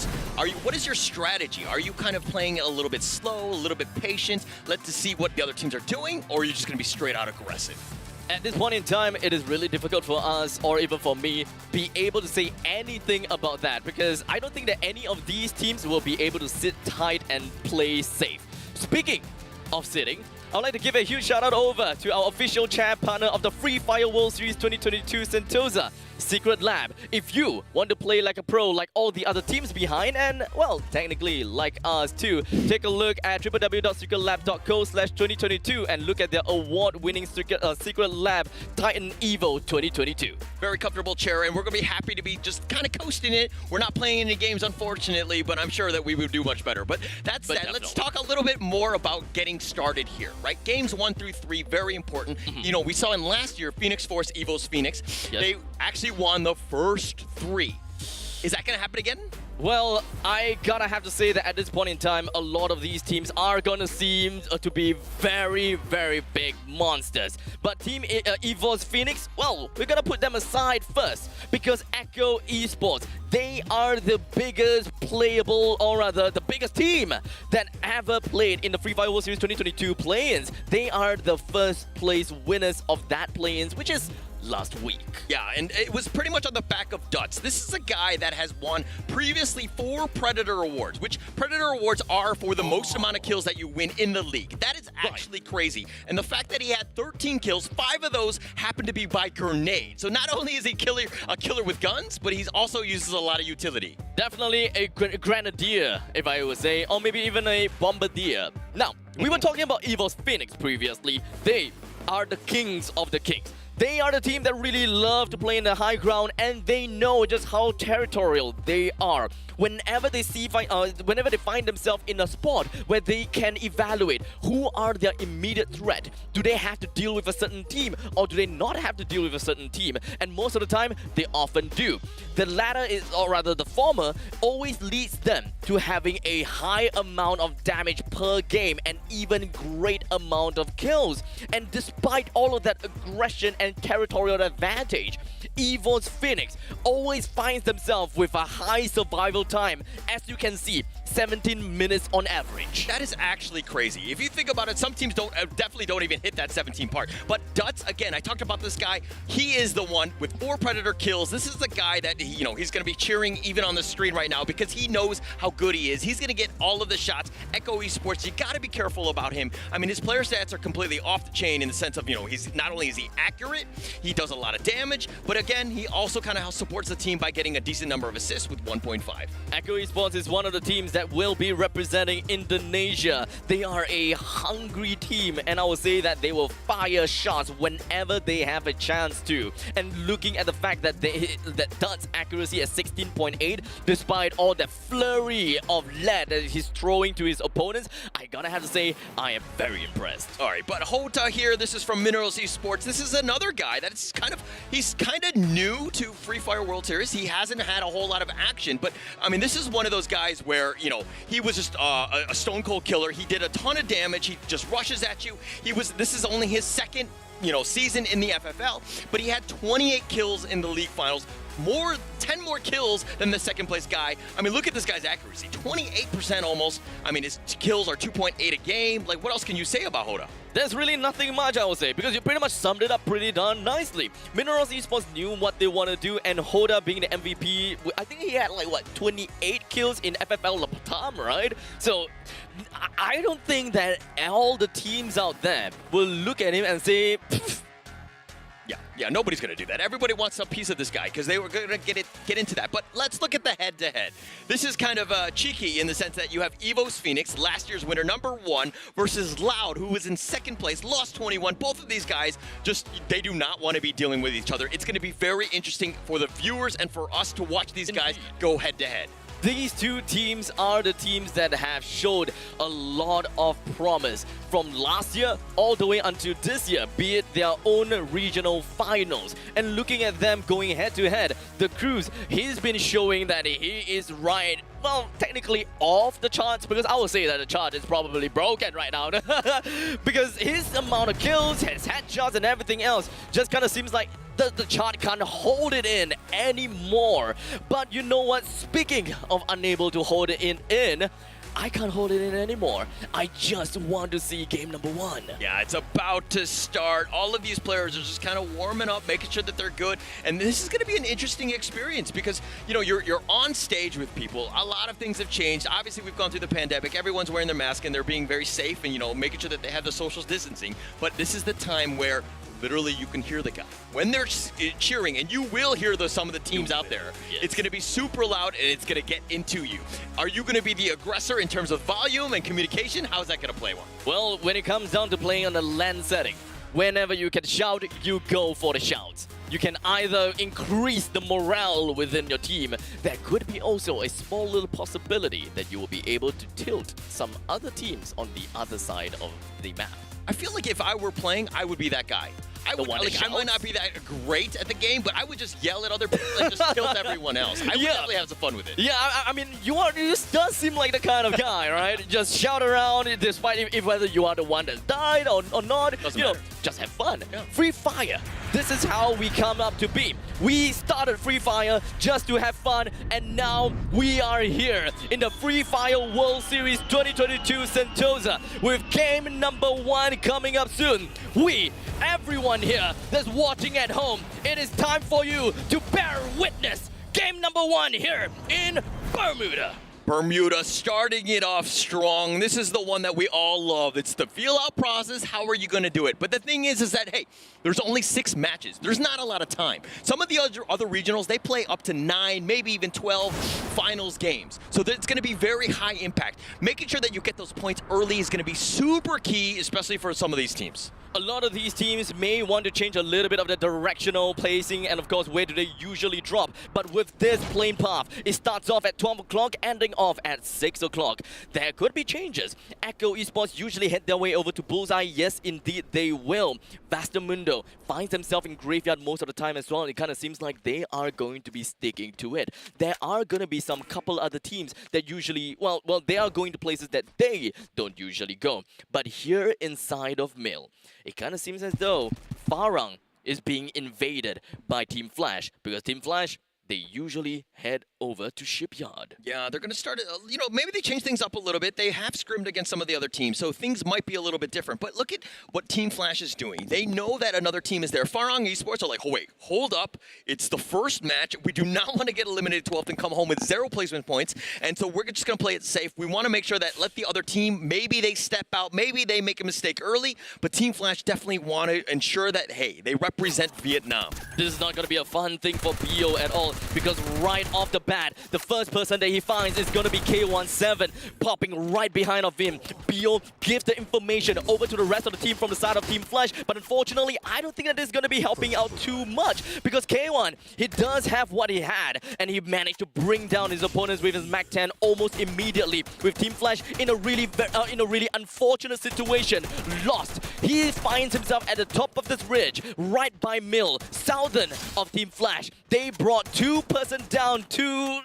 What is your strategy? Are you kind of playing a little bit slow, a little bit patient, to see what the other teams are doing, or are you just going to be straight out aggressive? At this point in time, it is really difficult for us, or even for me, be able to say anything about that because I don't think that any of these teams will be able to sit tight and play safe. Speaking of sitting, I'd like to give a huge shout out over to our official chat partner of the Free Fire World Series 2022 Sentosa, Secret Lab. If you want to play like a pro like all the other teams behind and, well, technically like us too, take a look at www.secretlab.co/2022 and look at their award-winning Secret Lab Titan Evo 2022. Very comfortable chair, and we're going to be happy to be just kind of coasting it. We're not playing any games, unfortunately, but I'm sure that we would do much better. But that said, let's talk a little bit more about getting started here, right? Games 1 through 3, very important. We saw in last year, Phoenix Force, Evo's Phoenix, they actually won the first 3. Is that going to happen again? Well, I gotta have to say that at this point in time, a lot of these teams are gonna seem to be very, very big monsters. But Team EVOS Phoenix, well, we're gonna put them aside first because Echo Esports, they are the biggest playable, or rather the biggest team that ever played in the Free Fire World Series 2022 play-ins. They are the first place winners of that play-ins, which is last week. Yeah, and it was pretty much on the back of Dutz. This is a guy that has won previously 4 Predator Awards, which Predator Awards are for the most amount of kills that you win in the league. That is actually crazy. And the fact that he had 13 kills, 5 of those happened to be by grenade. So not only is he a killer with guns, but he also uses a lot of utility. Definitely a grenadier, if I would say, or maybe even a bombardier. Now, we were talking about EVOS Phoenix previously. They are the kings of the kings. They are the team that really love to play in the high ground, and they know just how territorial they are. Whenever they find themselves in a spot where they can evaluate who are their immediate threat, do they have to deal with a certain team or do they not have to deal with a certain team? And most of the time, they often do. The latter is, or rather the former, always leads them to having a high amount of damage per game and even great amount of kills. And despite all of that aggression and territorial advantage, EVOS Phoenix always finds themselves with a high survival time, as you can see, 17 minutes on average. That is actually crazy. If you think about it, some teams definitely don't even hit that 17 part. But Dutz, again, I talked about this guy. He is the one with 4 Predator kills. This is the guy that, he's going to be cheering even on the screen right now because he knows how good he is. He's going to get all of the shots. Echo Esports, you got to be careful about him. I mean, his player stats are completely off the chain in the sense of, he's not only is he accurate, he does a lot of damage, but again, he also kind of supports the team by getting a decent number of assists with 1.5. Echo Esports is one of the teams that that will be representing Indonesia. They are a hungry team, and I will say that they will fire shots whenever they have a chance to. And looking at the fact that that Dutt's accuracy at 16.8, despite all the flurry of lead that he's throwing to his opponents, I gotta have to say I am very impressed. All right, but Hota here, this is from Minerals Esports. This is another guy that's he's kind of new to Free Fire World Series. He hasn't had a whole lot of action, but I mean, this is one of those guys where, you know, he was just a stone cold killer. He did a ton of damage. He just rushes at you. This is only his second, you know, season in the FFL, but he had 28 kills in the league finals. 10 more kills than the second place guy. I mean, look at this guy's accuracy, 28% almost. I mean, his kills are 2.8 a game. Like, what else can you say about Hota? There's really nothing much, I would say, because you pretty much summed it up pretty darn nicely. Minerals Esports knew what they want to do, and Hota being the MVP, I think he had like, what, 28 kills in FFL Latam, right? So, I don't think that all the teams out there will look at him and say, Yeah, nobody's going to do that. Everybody wants a piece of this guy because they were going to get into that. But let's look at the head-to-head. This is kind of cheeky in the sense that you have Evos Phoenix, last year's winner, #1, versus Loud, who was in second place, lost 21. Both of these guys, they do not want to be dealing with each other. It's going to be very interesting for the viewers and for us to watch these guys go head-to-head. These two teams are the teams that have showed a lot of promise from last year all the way until this year, be it their own regional finals. And looking at them going head-to-head, the Cruz, he's been showing that he is right, well, technically off the charts, because I would say that the chart is probably broken right now. Because his amount of kills, his headshots and everything else just kind of seems like the chart can't hold it in anymore. But you know what? Speaking of unable to hold it in, I can't hold it in anymore. I just want to see game #1. Yeah, it's about to start. All of these players are just kind of warming up, making sure that they're good. And this is going to be an interesting experience because, you know, you're on stage with people. A lot of things have changed. Obviously, we've gone through the pandemic. Everyone's wearing their mask and they're being very safe and, you know, making sure that they have the social distancing. But this is the time where literally you can hear the guy when they're cheering, and you will hear some of the teams out there. Yes. It's going to be super loud and it's going to get into you. Are you going to be the aggressor in terms of volume and communication? How's that going to play one? Well, when it comes down to playing on the LAN setting, whenever you can shout, you go for the shouts. You can either increase the morale within your team. There could be also a small little possibility that you will be able to tilt some other teams on the other side of the map. I feel like if I were playing, I would be that guy. I might not be that great at the game, but I would just yell at other people and just tilt everyone else. I would definitely have some fun with it. Yeah, I mean, you just does seem like the kind of guy, right? Just shout around, despite if whether you are the one that died or not. Doesn't matter. Just have fun. Yeah. Free Fire. This is how we come up to be. We started Free Fire just to have fun, and now we are here in the Free Fire World Series 2022 Sentosa with game #1 coming up soon. Everyone here that's watching at home, it is time for you to bear witness. Game #1 here in Bermuda. Bermuda starting it off strong. This is the one that we all love. It's the feel-out process. How are you going to do it? But the thing is that, hey, there's only 6 matches. There's not a lot of time. Some of the other regionals, they play up to 9, maybe even 12 finals games. So it's going to be very high impact. Making sure that you get those points early is going to be super key, especially for some of these teams. A lot of these teams may want to change a little bit of the directional placing and of course where do they usually drop. But with this playing path, it starts off at 12 o'clock, ending off at 6 o'clock. There could be changes. Echo Esports usually head their way over to Bullseye. Yes, indeed they will. Vastamundo finds themselves in Graveyard most of the time as well. It kind of seems like they are going to be sticking to it. There are going to be some couple other teams that usually, well, they are going to places that they don't usually go. But here inside of Mill, it kind of seems as though Farang is being invaded by Team Flash, because Team Flash, they usually head over to Shipyard. Yeah, they're going to start, you know, maybe they change things up a little bit. They have scrimmed against some of the other teams, so things might be a little bit different. But look at what Team Flash is doing. They know that another team is there. Farang Esports are like, oh, wait, hold up. It's the first match. We do not want to get eliminated 12th and come home with 0 placement points. And so we're just going to play it safe. We want to make sure that let the other team, maybe they step out, maybe they make a mistake early, but Team Flash definitely want to ensure that, hey, they represent Vietnam. This is not going to be a fun thing for BO at all. because right off the bat, the first person that he finds is going to be K17 popping right behind of him. Bio gives the information over to the rest of the team from the side of Team Flash, but unfortunately, I don't think that this is going to be helping out too much because K1, he does have what he had, and he managed to bring down his opponents with his MAC-10 almost immediately, with Team Flash in a really unfortunate situation. Lost. He finds himself at the top of this ridge, right by Mill, southern of Team Flash. They brought 2-person down to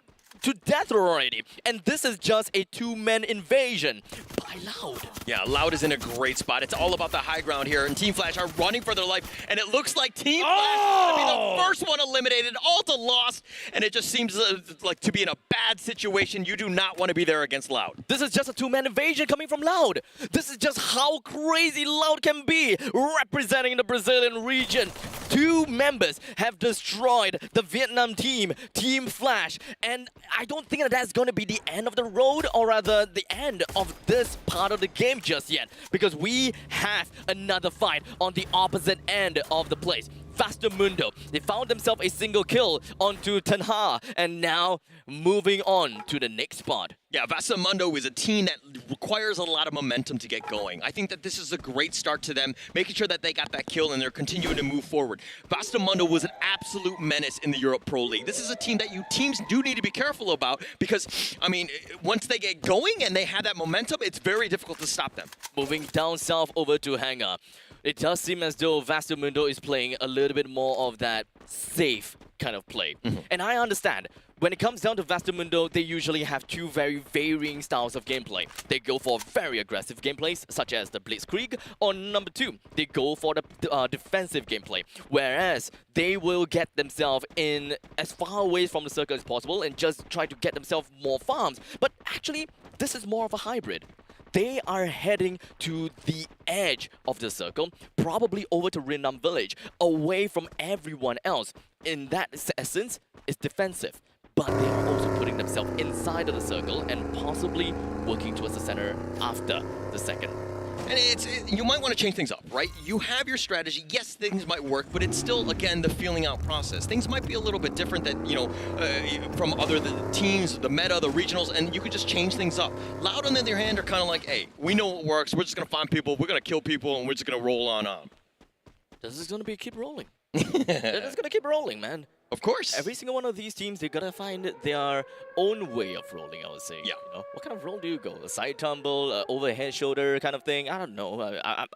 death already, and this is just a 2-man invasion by Loud. Yeah, Loud is in a great spot. It's all about the high ground here, and Team Flash are running for their life, and it looks like Team Flash is going to be the first one eliminated. Alta lost, and it just seems like to be in a bad situation. You do not want to be there against Loud. This is just a 2-man invasion coming from Loud. This is just how crazy Loud can be, representing the Brazilian region. 2 members have destroyed the Vietnam team, Team Flash, and I don't think that that's going to be the end of the road, or rather the end of this part of the game just yet, because we have another fight on the opposite end of the place. Vastamundo, they found themselves a single kill onto Tanha, and now moving on to the next spot. Yeah, Vastamundo is a team that requires a lot of momentum to get going. I think that this is a great start to them, making sure that they got that kill and they're continuing to move forward. Vastamundo was an absolute menace in the Europe Pro League. This is a team that teams do need to be careful about because, I mean, once they get going and they have that momentum, it's very difficult to stop them. Moving down south over to Hangar. It does seem as though Vastamundo is playing a little bit more of that safe kind of play. And I understand. When it comes down to Vastamundo, they usually have 2 very varying styles of gameplay. They go for very aggressive gameplays, such as the Blitzkrieg, or number 2, they go for the defensive gameplay, whereas they will get themselves in as far away from the circle as possible and just try to get themselves more farms. But actually, this is more of a hybrid. They are heading to the edge of the circle, probably over to Rinnam Village, away from everyone else. In that essence, it's defensive. But they are also putting themselves inside of the circle and possibly working towards the center after the second. And you might want to change things up, right? You have your strategy. Yes, things might work, but it's still, again, the feeling out process. Things might be a little bit different that, from other teams, the meta, the regionals, and you could just change things up. Loud, on the other hand, are kind of like, hey, we know what works. We're just going to find people. We're going to kill people, and we're just going to roll on. This is going to be keep rolling. They're just going to keep rolling, man. Of course. Every single one of these teams, they gotta find their own way of rolling, I would say. Yeah. You know? What kind of roll do you go? A side tumble, overhead shoulder kind of thing? I don't know. I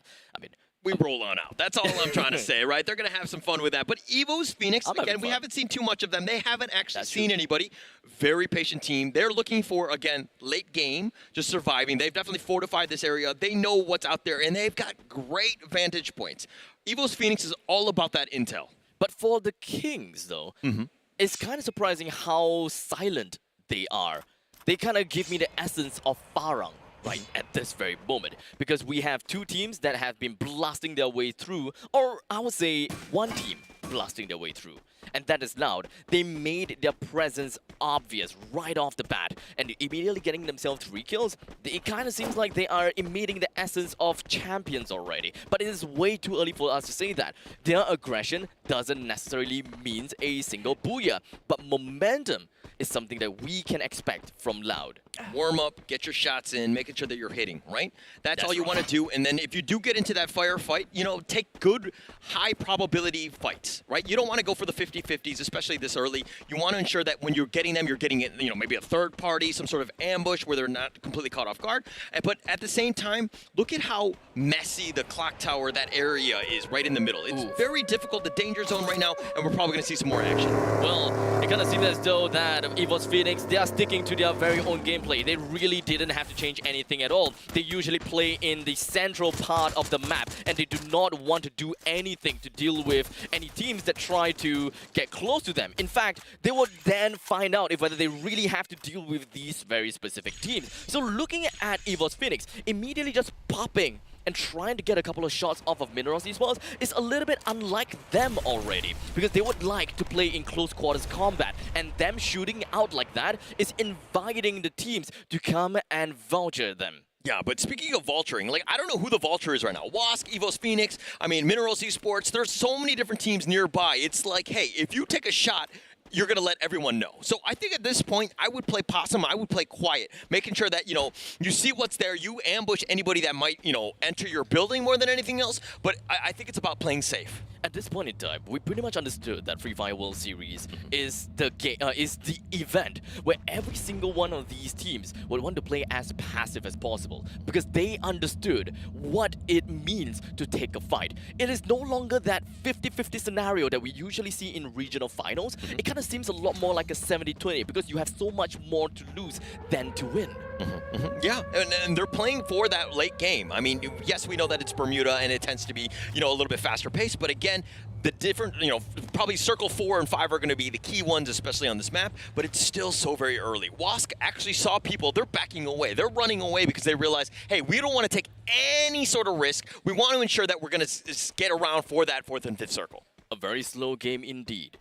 mean... We roll on out. That's all I'm trying to say, right? They're going to have some fun with that. But Evo's Phoenix, again, we haven't seen too much of them. They haven't actually seen anybody. Very patient team. They're looking for, again, late game, just surviving. They've definitely fortified this area. They know what's out there, and they've got great vantage points. Evo's Phoenix is all about that intel. But for the Kings, though, it's kind of surprising how silent they are. They kind of give me the essence of Farang right at this very moment, because we have 2 teams that have been blasting their way through, or I would say 1 team blasting their way through, and that is Loud. They made their presence obvious right off the bat, and immediately getting themselves 3 kills, it kind of seems like they are emitting the essence of champions already. But it is way too early for us to say that. Their aggression doesn't necessarily mean a single booyah, but momentum is something that we can expect from Loud. Warm up, get your shots in, making sure that you're hitting, right? That's all you want to do. And then if you do get into that firefight, take good, high probability fights, right? You don't want to go for the 50-50s, especially this early. You want to ensure that when you're getting them, you're getting it, maybe a third party, some sort of ambush where they're not completely caught off guard. But at the same time, look at how messy the clock tower, that area is right in the middle. It's very difficult, the danger zone right now, and we're probably going to see some more action. Well, it kind of seems as though that EVO's Phoenix, they are sticking to their very own gameplay. They really didn't have to change anything at all. They usually play in the central part of the map, and they do not want to do anything to deal with any teams that try to get close to them. In fact, they would then find out whether they really have to deal with these very specific teams. So looking at EVO's Phoenix, immediately just popping and trying to get a couple of shots off of Mineros Esports is a little bit unlike them already, because they would like to play in close quarters combat, and them shooting out like that is inviting the teams to come and vulture them. Yeah, but speaking of vulturing, I don't know who the vulture is right now. Wask, EVO's Phoenix, Mineros Esports, there's so many different teams nearby. It's like, hey, if you take a shot, you're going to let everyone know. So I think at this point, I would play possum. I would play quiet, making sure that, you see what's there. You ambush anybody that might, enter your building more than anything else. But I think it's about playing safe. At this point in time, we pretty much understood that Free Fire World Series is the event where every single one of these teams would want to play as passive as possible because they understood what it means to take a fight. It is no longer that 50-50 scenario that we usually see in regional finals. It kind of seems a lot more like a 70-20 because you have so much more to lose than to win. Yeah, and they're playing for that late game. I mean, yes, we know that it's Bermuda and it tends to be, a little bit faster paced, but again, the different, probably circle 4 and 5 are going to be the key ones, especially on this map, but it's still so very early. Wask actually saw people, they're backing away. They're running away because they realize, hey, we don't want to take any sort of risk. We want to ensure that we're going to get around for that 4th and 5th circle. A very slow game indeed.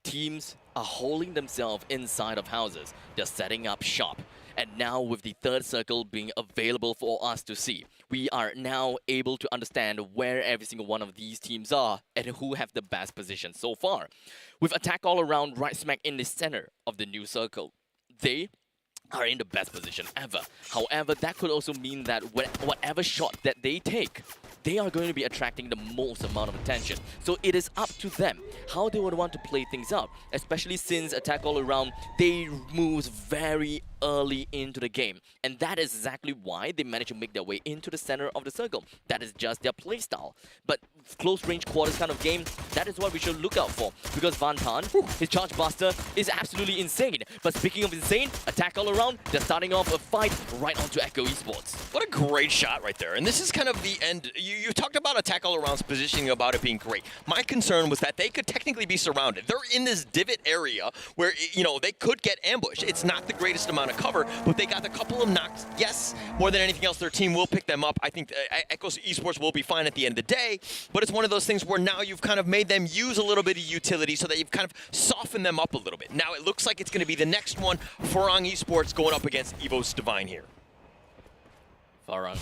Teams are holding themselves inside of houses. They're setting up shop. And now with the 3rd circle being available for us to see, we are now able to understand where every single one of these teams are and who have the best position so far. With attack all around right smack in the center of the new circle, they are in the best position ever. However, that could also mean that whatever shot that they take, they are going to be attracting the most amount of attention. So it is up to them how they would want to play things out, especially since attack all around, they move very early into the game. And that is exactly why they managed to make their way into the center of the circle. That is just their playstyle. But close range quarters kind of game, that is what we should look out for. Because Van Tan, his Charge Buster is absolutely insane. But speaking of insane, attack all around, they're starting off a fight right onto Echo Esports. What a great shot right there. And this is kind of the end. You talked about attack all around's positioning, about it being great. My concern was that they could technically be surrounded. They're in this divot area where, they could get ambushed. It's not the greatest amount of cover, but they got a couple of knocks. Yes, more than anything else, their team will pick them up. I think Echo Esports will be fine at the end of the day, but it's one of those things where now you've kind of made them use a little bit of utility so that you've kind of softened them up a little bit. Now it looks like it's going to be the next one, Farang Esports going up against Evos Divine here. Farang,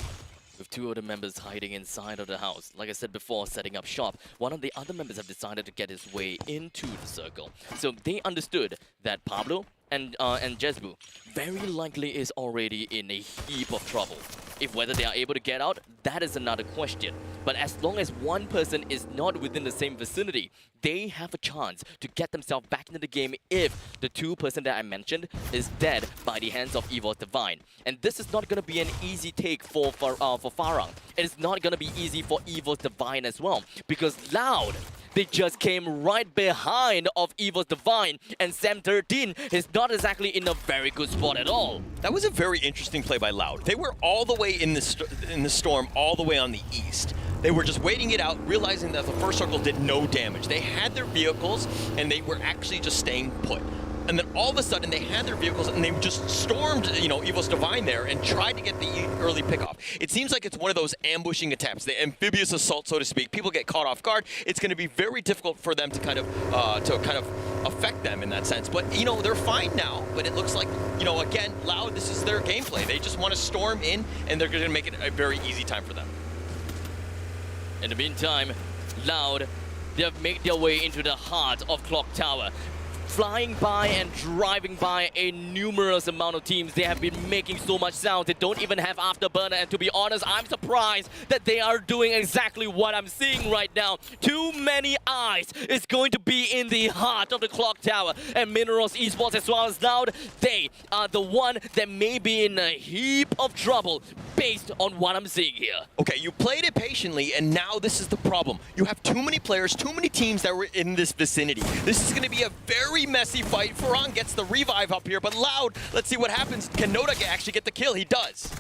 with 2 other members hiding inside of the house. Like I said before, setting up shop. One of the other members have decided to get his way into the circle. So they understood that Pablo and Jezbu very likely is already in a heap of trouble. If whether they are able to get out, that is another question. But as long as one person is not within the same vicinity, they have a chance to get themselves back into the game if the 2 person that I mentioned is dead by the hands of Evos Divine. And this is not going to be an easy take for Farang. It is not going to be easy for Evos Divine as well, because Loud, they just came right behind of Evos Divine, and Sam 13 is not exactly in a very good spot at all. That was a very interesting play by Loud. They were all the way in the storm, all the way on the east. They were just waiting it out, realizing that the first circle did no damage. They had their vehicles, and they were actually just staying put. And then all of a sudden, they had their vehicles, and they just stormed, Evos Divine there and tried to get the early pickoff. It seems like it's one of those ambushing attempts, the amphibious assault, so to speak. People get caught off guard. It's going to be very difficult for them to kind of affect them in that sense. But, they're fine now. But it looks like, again, Loud, this is their gameplay. They just want to storm in, and they're going to make it a very easy time for them. In the meantime, Loud, they have made their way into the heart of Clock Tower. Flying by and driving by a numerous amount of teams. They have been making so much sound. They don't even have Afterburner, and to be honest, I'm surprised that they are doing exactly what I'm seeing right now. Too many eyes is going to be in the heart of the Clock Tower, and Minerals Esports as well as Loud, they are the one that may be in a heap of trouble based on what I'm seeing here. Okay, you played it patiently, and now this is the problem. You have too many players, too many teams that were in this vicinity. This is going to be a very messy fight. Farang gets the revive up here, but Loud, let's see what happens. Can Noda actually get the kill? He does.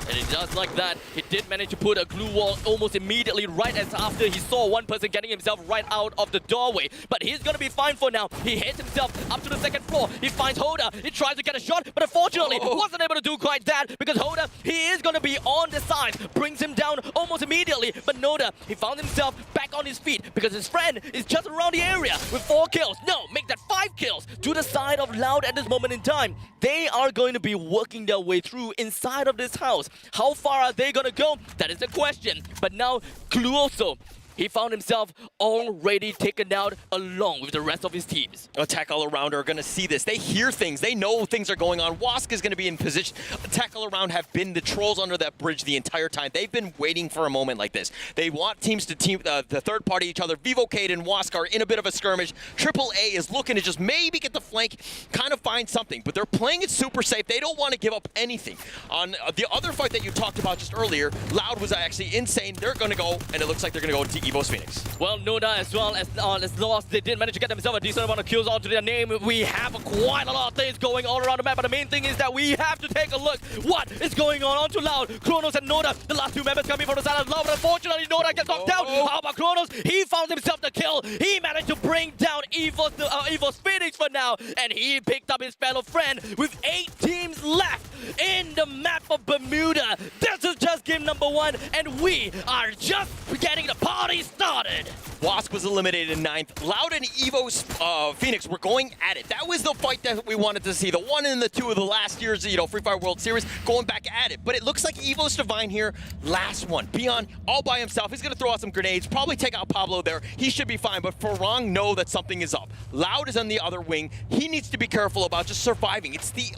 And it does like that. He did manage to put a glue wall almost immediately right as after he saw one person getting himself right out of the doorway. But he's going to be fine for now. He hits himself up to the 2nd floor. He finds Hoda. He tries to get a shot, but unfortunately wasn't able to do quite that because Hoda, he is going to be on the side. Brings him down almost immediately. But Noda, he found himself back on his feet because his friend is just around the area with 4 kills. No, make that 5 kills to the side of Loud at this moment in time. They are going to be working their way through inside of this house. How far are they going to go? That is the question. But now Cluoso, he found himself already taken out along with the rest of his teams. Attack All Around are going to see this. They hear things. They know things are going on. Wask is going to be in position. Attack All Around have been the trolls under that bridge the entire time. They've been waiting for a moment like this. They want teams to team the third party each other. Vivocade and Wask are in a bit of a skirmish. Triple A is looking to just maybe get the flank, kind of find something, but they're playing it super safe. They don't want to give up anything. On the other fight that you talked about just earlier, Loud was actually insane. They're going to go, and it looks like they're going to go to EVOS Phoenix. Well, Noda as well as Lost, they did manage to get themselves a decent amount of kills onto their name. We have quite a lot of things going all around the map, but the main thing is that we have to take a look what is going on onto Loud. Kronos and Noda, the last two members coming from the side of Loud, but unfortunately Noda gets knocked down. How about Kronos? He found himself the kill. He managed to bring down EVOS Phoenix for now, and he picked up his fellow friend with 8 teams left in the map of Bermuda. This is just game number 1, and we are just getting the party started. Wask was eliminated in 9th. Loud and EVOS Phoenix were going at it. That was the fight that we wanted to see. The 1 and the 2 of the last year's, Free Fire World Series going back at it. But it looks like EVOS Divine here, last one. Beyond all by himself. He's going to throw out some grenades, probably take out Pablo there. He should be fine, but Farang know that something is up. Loud is on the other wing. He needs to be careful about just surviving. It's the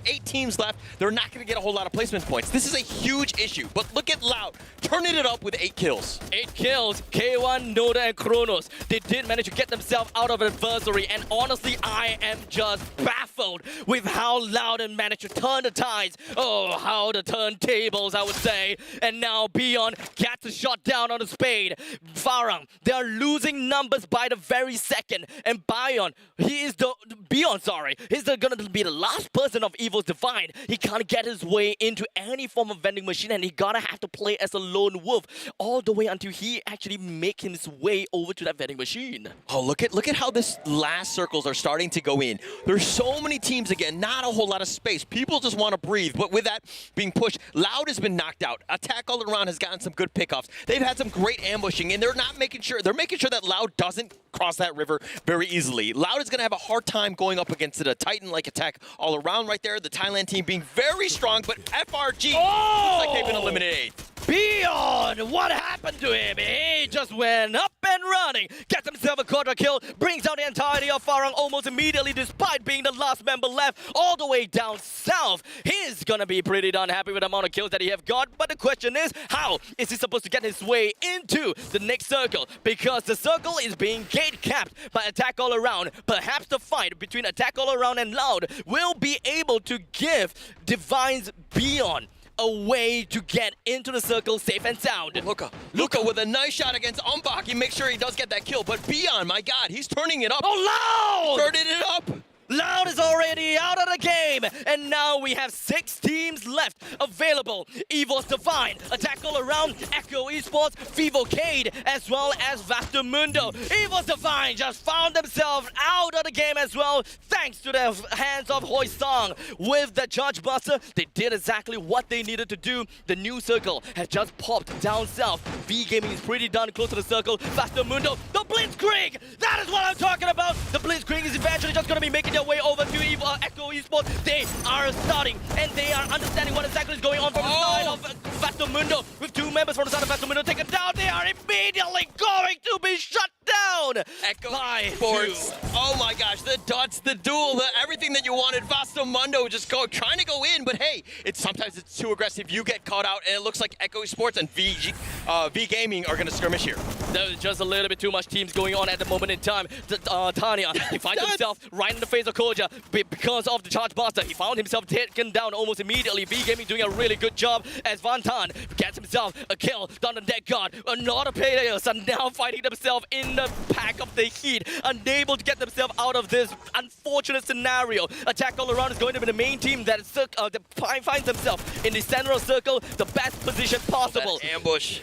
8 teams left. They're not going to get a whole lot of placement points. This is a huge issue. But look at Loud turning it up with 8 kills. 8 kills. K1, Noda, and Kronos. They did manage to get themselves out of adversary, and honestly, I am just baffled with how Loudon managed to turn the tides. Oh, how the turntables, I would say. And now Beyond gets a shot down on the spade. Farang, they are losing numbers by the very second, and Beyond, he's gonna be the last person of EVOS Divine. He can't get his way into any form of vending machine, and he gotta have to play as a lone wolf all the way until he actually make his way over to that vending machine. Oh, look at how this last circles are starting to go in. There's so many teams again, not a whole lot of space. People just want to breathe, but with that being pushed, Loud has been knocked out. Attack All Around has gotten some good pickoffs. They've had some great ambushing, and they're making sure that Loud doesn't cross that river very easily. Loud is going to have a hard time going up against a Titan-like Attack All Around right there. The Thailand team being very strong, but FRG looks like they've been eliminated. Beyond, what happened to him? He just went up and running, gets himself a quadra kill, brings down the entirety of Farang almost immediately despite being the last member left all the way down south. He's gonna be pretty darn happy with the amount of kills that he have got, but the question is, how is he supposed to get his way into the next circle? Because the circle is being gate-capped by Attack All Around. Perhaps the fight between Attack All Around and Loud will be able to give Divine's Beyond a way to get into the circle safe and sound. Luca with a nice shot against Umbach. He makes sure he does get that kill, but Beyond, my God, he's turning it up. Oh, Loud! Turning it up. Loud is already out of the game, and now we have 6 teams left available. EVOS Divine, Attack All Around, Echo Esports, Vivocade, as well as Vastamundo. EVOS Divine just found themselves out of the game as well, thanks to the hands of Hoi Song. With the Charge Buster, they did exactly what they needed to do. The new circle has just popped down south. V Gaming is pretty darn close to the circle. Vastamundo, the Blitzkrieg! That is what I'm talking about! The Blitzkrieg is eventually just going to be making their way over to Echo Esports. They are starting and they are understanding what exactly is going on from the side of Vastamundo. With 2 members from the side of Vastamundo taken down, they are immediately going to be shut down. Echo Esports. Oh my gosh, the dots, the duel, everything that you wanted. Vastamundo just trying to go in, but hey, sometimes it's too aggressive. You get caught out, and it looks like Echo Esports and V Gaming are going to skirmish here. There's just a little bit too much teams going on at the moment in time. Tanya, he finds himself right in the face of Koja because of the Charge Buster. He found himself taken down almost immediately. V Gaming doing a really good job as Van Tan gets himself a kill down on Dead God. Another players are now fighting themselves in the pack of the heat, unable to get themselves out of this unfortunate scenario. Attack All Around is going to be the main team that finds themselves in the central circle, the best position possible. That ambush.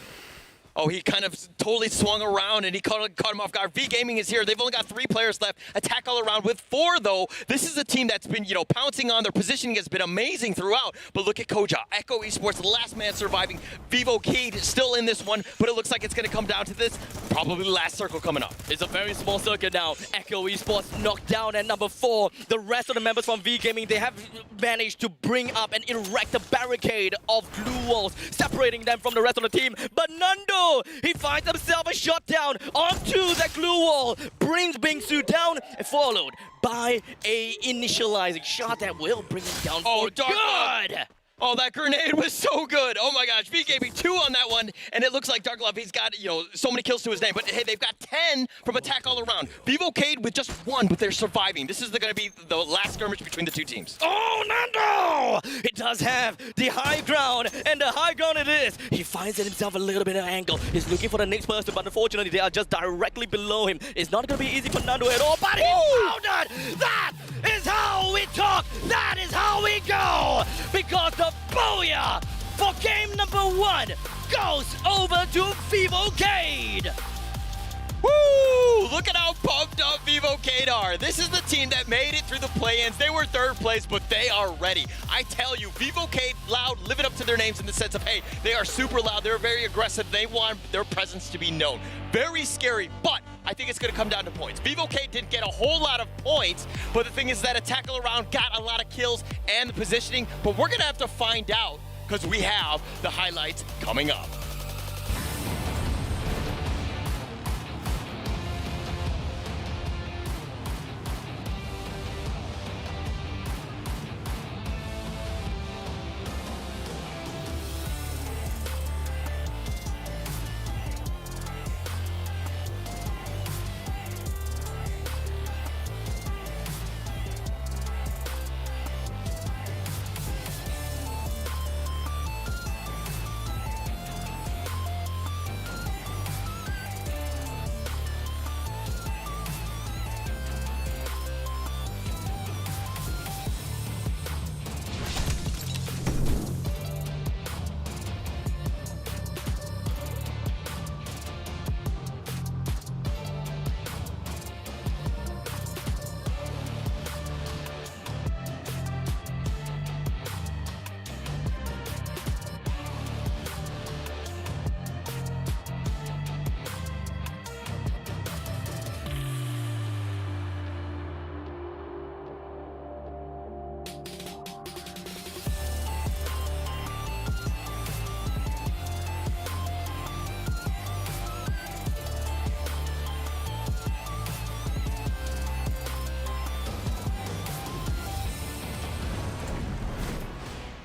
Oh, he kind of totally swung around and he caught him off guard. V Gaming is here. They've only got 3 players left. Attack All Around with 4, though. This is a team that's been, pouncing on. Their positioning has been amazing throughout. But look at Koja. Echo Esports, the last man surviving. Vivocade still in this one, but it looks like it's going to come down to this. Probably the last circle coming up. It's a very small circle now. Echo Esports knocked down at number 4. The rest of the members from V Gaming, they have managed to bring up and erect a barricade of glue walls, separating them from the rest of the team. But Nando Mundo! He finds himself a shot down onto that glue wall, brings Bingsu down, followed by a initializing shot that will bring him down for good! Oh, that grenade was so good. Oh my gosh, VKB 2 on that one, and it looks like Dark Love, he's got, so many kills to his name, but hey, they've got 10 from attack all around. Vivocade with just 1, but they're surviving. This is going to be the last skirmish between the two teams. Oh, Nando! He does have the high ground, and the high ground it is. He finds himself a little bit of angle. He's looking for the next person, but unfortunately, they are just directly below him. It's not going to be easy for Nando at all, but he found it! That is how we talk! That is how we go! Because the booyah for game number 1 goes over to Vivocade! Woo! Look at how pumped up Vivocade are. This is the team that made it through the play-ins. They were 3rd place, but they are ready. I tell you, Vivocade loud, living up to their names in the sense of, hey, they are super loud, they're very aggressive, they want their presence to be known. Very scary, but I think it's going to come down to points. Vivocade didn't get a whole lot of points, but the thing is that Attack All Around got a lot of kills and the positioning, but we're going to have to find out because we have the highlights coming up.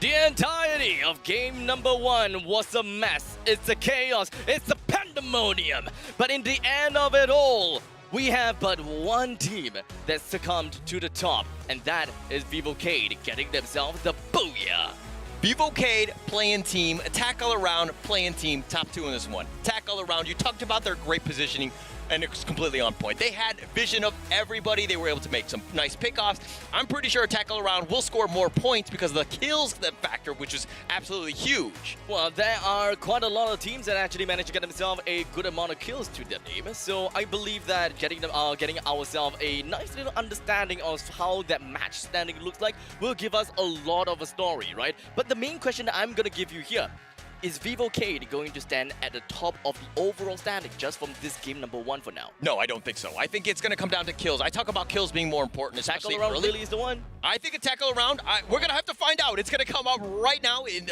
The entirety of game number 1 was a mess. It's a chaos. It's a pandemonium. But in the end of it all, we have but one team that succumbed to the top, and that is Vivocade getting themselves the booyah. Vivocade, playing team, Attack All Around, playing team, top 2 in this one. Attack All Around, you talked about their great positioning, and it was completely on point. They had vision of everybody. They were able to make some nice pickoffs. I'm pretty sure Attack All Around will score more points because of the kills that factor, which is absolutely huge. Well, there are quite a lot of teams that actually managed to get themselves a good amount of kills to their name. So I believe that getting ourselves a nice little understanding of how that match standing looks like will give us a lot of a story, right? But the main question that I'm going to give you here, is Vivocade going to stand at the top of the overall standing just from this game number 1 for now? No, I don't think so. I think it's going to come down to kills. I talk about kills being more important, especially Attack All Around really is the one? I think Attack All Around, we're going to have to find out. It's going to come up right now in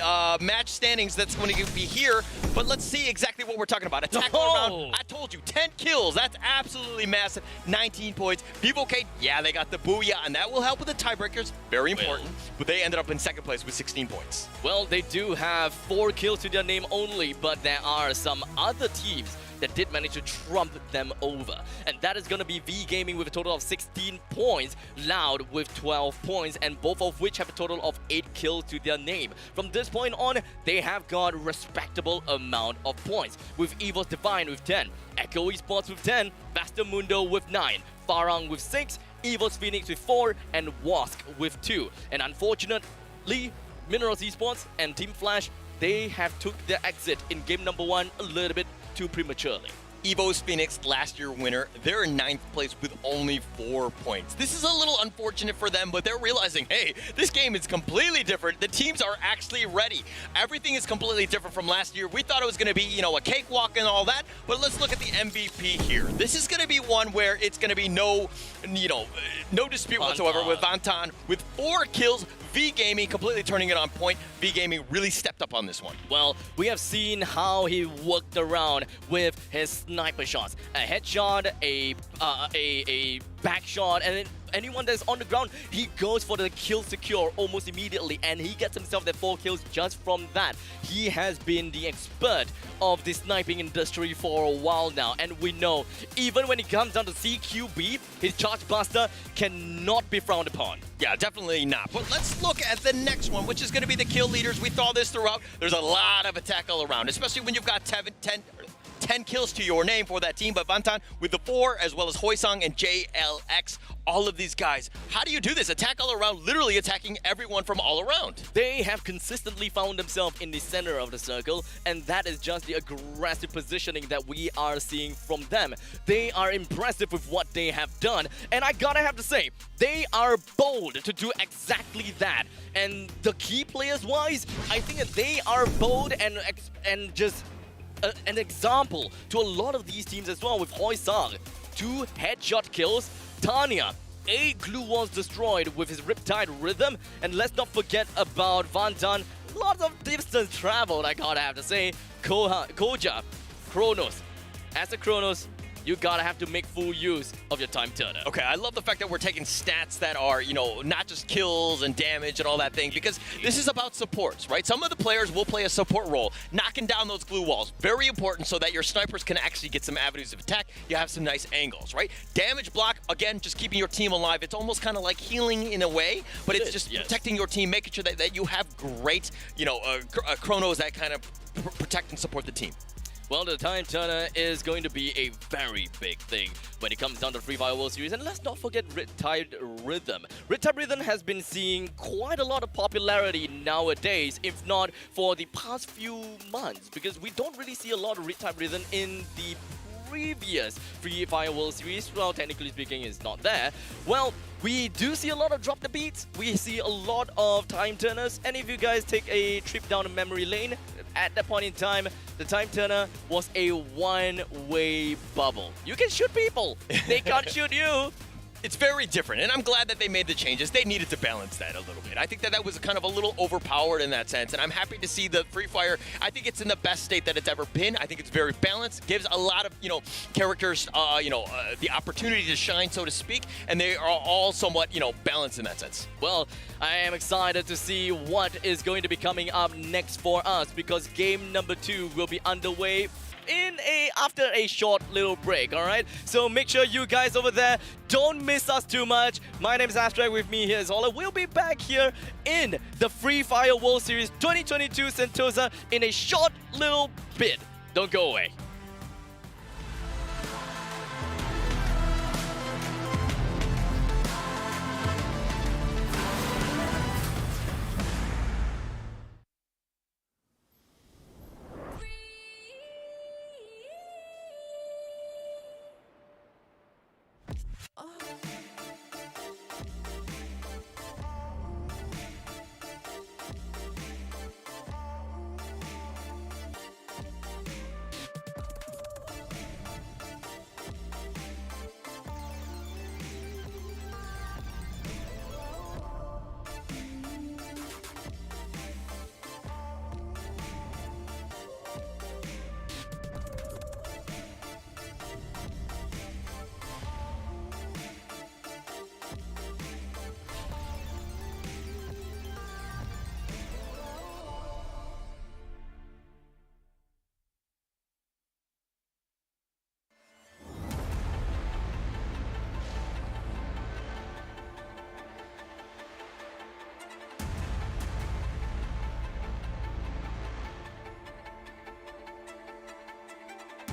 match standings that's going to be here. But let's see exactly what we're talking about. Attack All Around, I told you, 10 kills. That's absolutely massive. 19 points. Vivocade, yeah, they got the booyah, and that will help with the tiebreakers. Very important. But they ended up in 2nd place with 16 points. Well, they do have 4 kills to their name only, but there are some other teams that did manage to trump them over. And that is going to be V Gaming with a total of 16 points, Loud with 12 points, and both of which have a total of 8 kills to their name. From this point on, they have got a respectable amount of points, with Evos Divine with 10, Echo Esports with 10, Vasta Mundo with 9, Farang with 6, Evos Phoenix with 4, and Wask with 2. And unfortunately, Minerals Esports and Team Flash, they have took their exit in game number 1 a little bit too prematurely. Evos Phoenix, last year winner, they're in 9th place with only 4 points. This is a little unfortunate for them, but they're realizing, hey, this game is completely different. The teams are actually ready. Everything is completely different from last year. We thought it was going to be, a cakewalk and all that, but let's look at the MVP here. This is going to be one where it's going to be no dispute whatsoever with Vantan with 4 kills. V Gaming completely turning it on point. V Gaming really stepped up on this one. Well, we have seen how he worked around with his sniper shots. A headshot, a back shot, and then anyone that's on the ground, he goes for the kill secure almost immediately, and he gets himself the 4 kills just from that. He has been the expert of the sniping industry for a while now, and we know even when it comes down to CQB, his charge buster cannot be frowned upon. Yeah, definitely not. But let's look at the next one, which is going to be the kill leaders. We saw this throughout. There's a lot of attack all around, especially when you've got 10 kills to your name for that team. But Vantan with the 4, as well as Hoysong and JLX, all of these guys. How do you do this? Attack all around, literally attacking everyone from all around. They have consistently found themselves in the center of the circle, and that is just the aggressive positioning that we are seeing from them. They are impressive with what they have done, and I gotta have to say, they are bold to do exactly that. And the key players-wise, I think that they are bold and just an example to a lot of these teams as well, with Hoysong, 2 headshot kills, Tanya, 8 glue walls destroyed with his Riptide Rhythm, and let's not forget about Vantan, lots of distance traveled, I gotta have to say, Koja, Kronos. As a Kronos, you gotta have to make full use of your time turner. Okay, I love the fact that we're taking stats that are, you know, not just kills and damage and all that thing, because this is about supports, right? Some of the players will play a support role, knocking down those glue walls. Very important so that your snipers can actually get some avenues of attack. You have some nice angles, right? Damage block, again, just keeping your team alive. It's almost kind of like healing in a way, but it's just protecting your team, making sure that you have great, you know, chronos that kind of protect and support the team. Well, the time turner is going to be a very big thing when it comes down to Free Fire World Series. And let's not forget Riptide Rhythm. Riptide Rhythm has been seeing quite a lot of popularity nowadays, if not for the past few months, because we don't really see a lot of Riptide Rhythm in the previous Free Fire World Series. Well, technically speaking, it's not there. Well, we do see a lot of drop the beats. We see a lot of time turners. And if you guys take a trip down a memory lane, at that point in time, the time turner was a one-way bubble. You can shoot people. They can't shoot you. It's very different, and I'm glad that they made the changes. They needed to balance that a little bit. I think that was kind of a little overpowered in that sense, and I'm happy to see the Free Fire. I think it's in the best state that it's ever been. I think it's very balanced, gives a lot of, you know, characters, the opportunity to shine, so to speak, and they are all somewhat, you know, balanced in that sense. Well, I am excited to see what is going to be coming up next for us, because game number 2 will be underway after a short little break, all right? So make sure you guys over there don't miss us too much. My name is Abstract. With me here is Ola. We'll be back here in the Free Fire World Series 2022 Sentosa in a short little bit. Don't go away.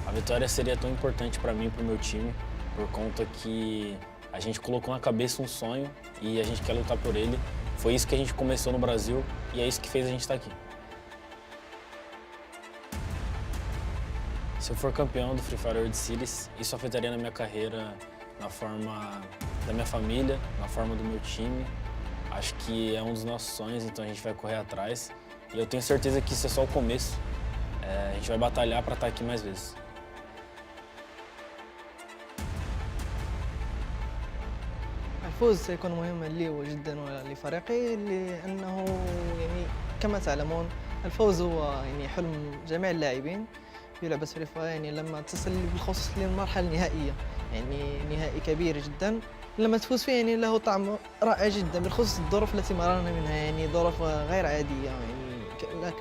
A vitória seria tão importante para mim e para o meu time, por conta que a gente colocou na cabeça um sonho e a gente quer lutar por ele. Foi isso que a gente começou no Brasil e é isso que fez a gente estar aqui. Se eu for campeão do Free Fire World Series, isso afetaria na minha carreira, na forma da minha família, na forma do meu time. Acho que é um dos nossos sonhos, então a gente vai correr atrás. E eu tenho certeza que isso é só o começo. A gente vai batalhar para estar aqui mais vezes. I الفوز سيكون مهما لي وجدا ولفريقي لأنه يعني كما تعلمون الفوز هو يعني حلم جميع اللاعبين في لعبة فري فاير، يعني لما تصل بالخصوص للمرحلة النهائية يعني نهائي كبير جدا لما تفوز فيه يعني له طعم رائع جدا بالخصوص الظروف التي مررنا منها، يعني ظروف غير عادية يعني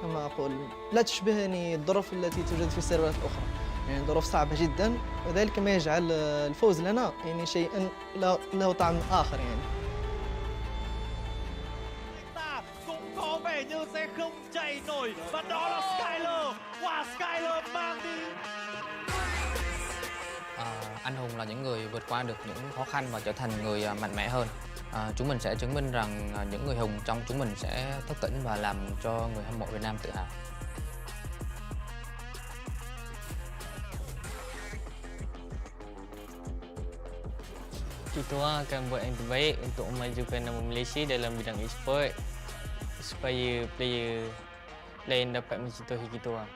كما أقول لا تشبه يعني الظروف التي توجد في السيرفرات الأخرى، يعني ظروف صعبة جدا وذلك ما يجعل الفوز لنا يعني شيئا له طعم آخر يعني. Cũng có vẻ như sẽ không chạy nổi và đó là Skyler. Wow, Skyler mang đi. Anh hùng là những người vượt qua được những khó khăn và trở thành người mạnh mẽ hơn. Chúng mình sẽ chứng minh rằng những người hùng trong chúng mình sẽ thức tỉnh và làm cho người hâm mộ Việt Nam tự hào. Kita akan buat yang terbaik untuk memajukan nama Malaysia dalam bidang e-sport supaya player lain dapat mencontohi kita orang.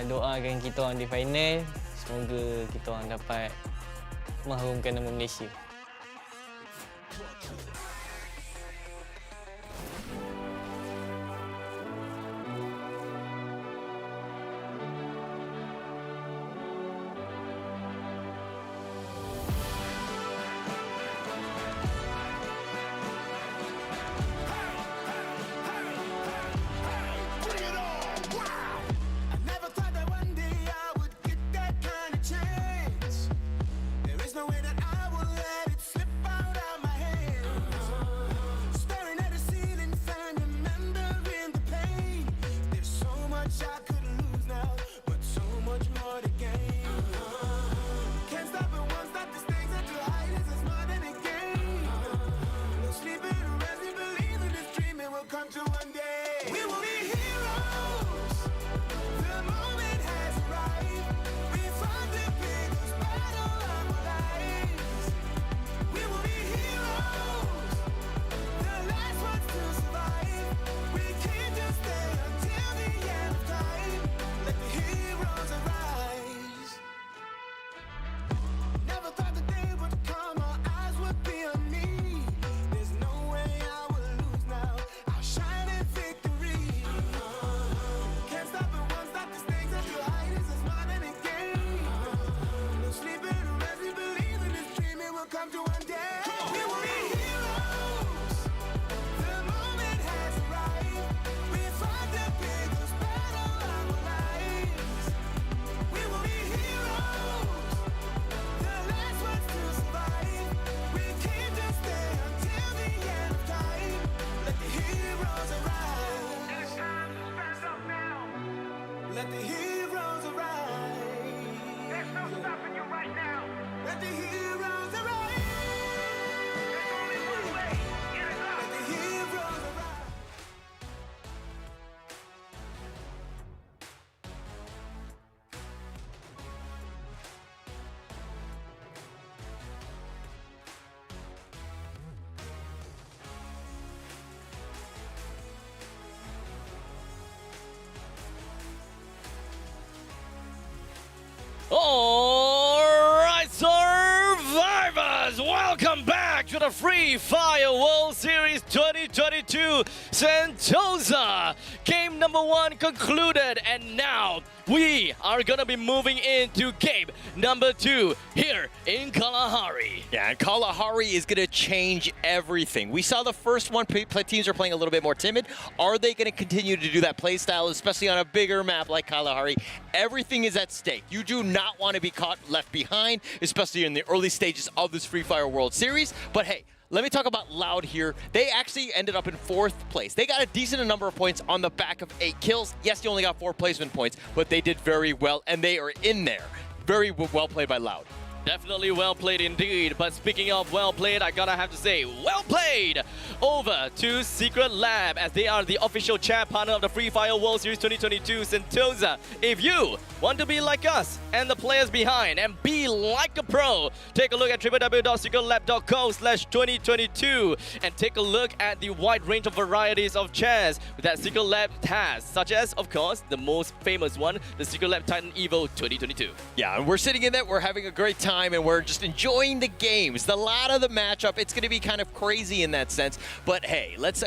Doakan kita orang di final, semoga kita orang dapat mengharumkan nama Malaysia. I never thought that one day I would get that kind of chance. There is no way that I will let it slip out of my hands. Staring at the ceiling, fan, remembering the pain. There's so much I could lose now, but so much more to gain. Can't stop it, won't stop the stakes until height is more than a game. No sleeping or resting, believe in this dream, it will come true one day. We will be heroes. The moment has arrived. We fought the biggest battle of our lives. We will be heroes. The last ones to survive. We can't just stay until the end of time. Let the heroes arise. Never thought the day would come, our eyes would be on me. There's no way I will lose now. I'll shine in victory. Can't stop it, won't stop the stakes until height is more than a game. No sleeping or resting, believe in this dream, it will come to one day. We will be heroes. The moment has arrived. We fought the biggest battle of our lives. We will be heroes. The last ones to survive. We can't just stay until the end of time. Let the heroes arise. It's time to stand up now. Let the heroes arise. There's no stopping you right now. Let the heroes arise. There's only one way. Get it up. Let the heroes arise. Alright, survivors, welcome back to the Free Fire World Series 2022 Sentosa. Game number 1 concluded, and now we are gonna be moving into game number 2 here in Kalahari. Yeah, and Kalahari is going to change everything. We saw the first one, teams are playing a little bit more timid. Are they going to continue to do that play style, especially on a bigger map like Kalahari? Everything is at stake. You do not want to be caught left behind, especially in the early stages of this Free Fire World Series. But hey, let me talk about Loud here. They actually ended up in 4th place. They got a decent number of points on the back of 8 kills. Yes, you only got 4 placement points, but they did very well, and they are in there. Very well played by Loud. Definitely well played indeed. But speaking of well played, I gotta have to say, well played! Over to Secret Lab, as they are the official chat partner of the Free Fire World Series 2022 Sentosa. If you want to be like us and the players behind and be like a pro, take a look at www.secretlab.co/2022 and take a look at the wide range of varieties of chairs that Secret Lab has, such as, of course, the most famous one, the Secret Lab Titan Evo 2022. Yeah, and we're sitting in that, we're having a great time. time and we're just enjoying the games. The lot of the matchup, it's going to be kind of crazy in that sense. But hey, let's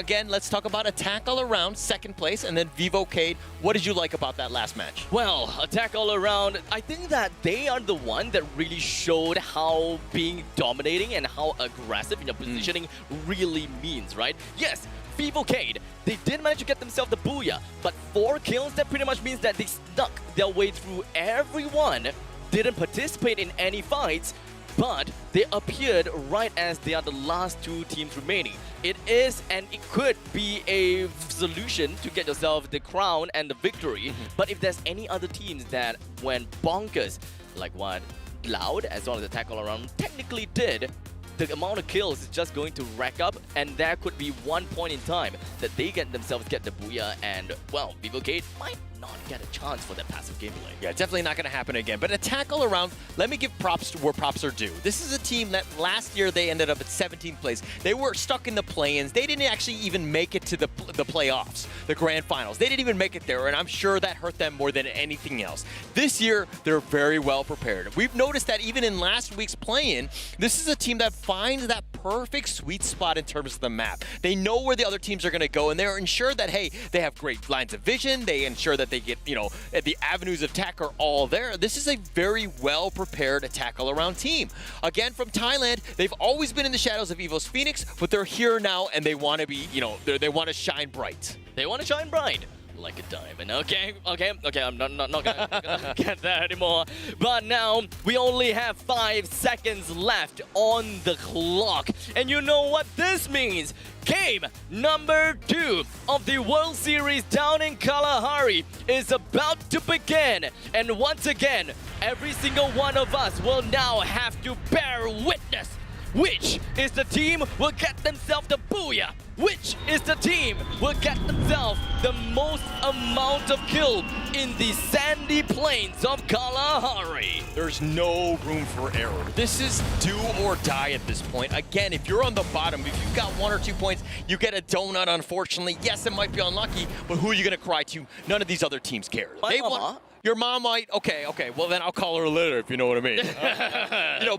talk about Attack All Around, second place, and then Vivocade. What did you like about that last match? Well, Attack All Around, I think that they are the one that really showed how being dominating and how aggressive in your positioning really means, right? Yes, Vivocade, they did manage to get themselves the Booyah, but 4 kills, that pretty much means that they snuck their way through everyone, didn't participate in any fights, but they appeared right as they are the last 2 teams remaining. It is and it could be a solution to get yourself the crown and the victory, but if there's any other teams that went bonkers, like what Loud as well as Attack All Around technically did, the amount of kills is just going to rack up, and there could be one point in time that they get the Booyah, and, well, Vivocade might not get a chance for that passive gameplay. Yeah, definitely not going to happen again. But Attack All Around, let me give props to where props are due. This is a team that last year they ended up at 17th place. They were stuck in the play-ins. They didn't actually even make it to the playoffs, the grand finals. They didn't even make it there, and I'm sure that hurt them more than anything else. This year, they're very well prepared. We've noticed that even in last week's play-in, this is a team that finds that perfect sweet spot in terms of the map. They know where the other teams are going to go, and they're ensured that, hey, they have great lines of vision. They ensure that they get, the avenues of attack are all there. This is a very well-prepared Attack All Around team. Again, from Thailand, they've always been in the shadows of EVOS Phoenix, but they're here now, and they want to be, they want to shine bright. They want to shine bright. Like a diamond. Okay, I'm not gonna get that anymore. But now, we only have 5 seconds left on the clock. And you know what this means? Game number 2 of the World Series down in Kalahari is about to begin. And once again, every single one of us will now have to bear witness. Which is the team will get themselves the Booyah? Which is the team will get themselves the most amount of kill in the sandy plains of Kalahari? There's no room for error. This is do or die at this point. Again, if you're on the bottom, if you've got 1 or 2 points, you get a donut, unfortunately. Yes, it might be unlucky, but who are you going to cry to? None of these other teams care. My mama. Your mom might, okay, well then I'll call her later if you know what I mean.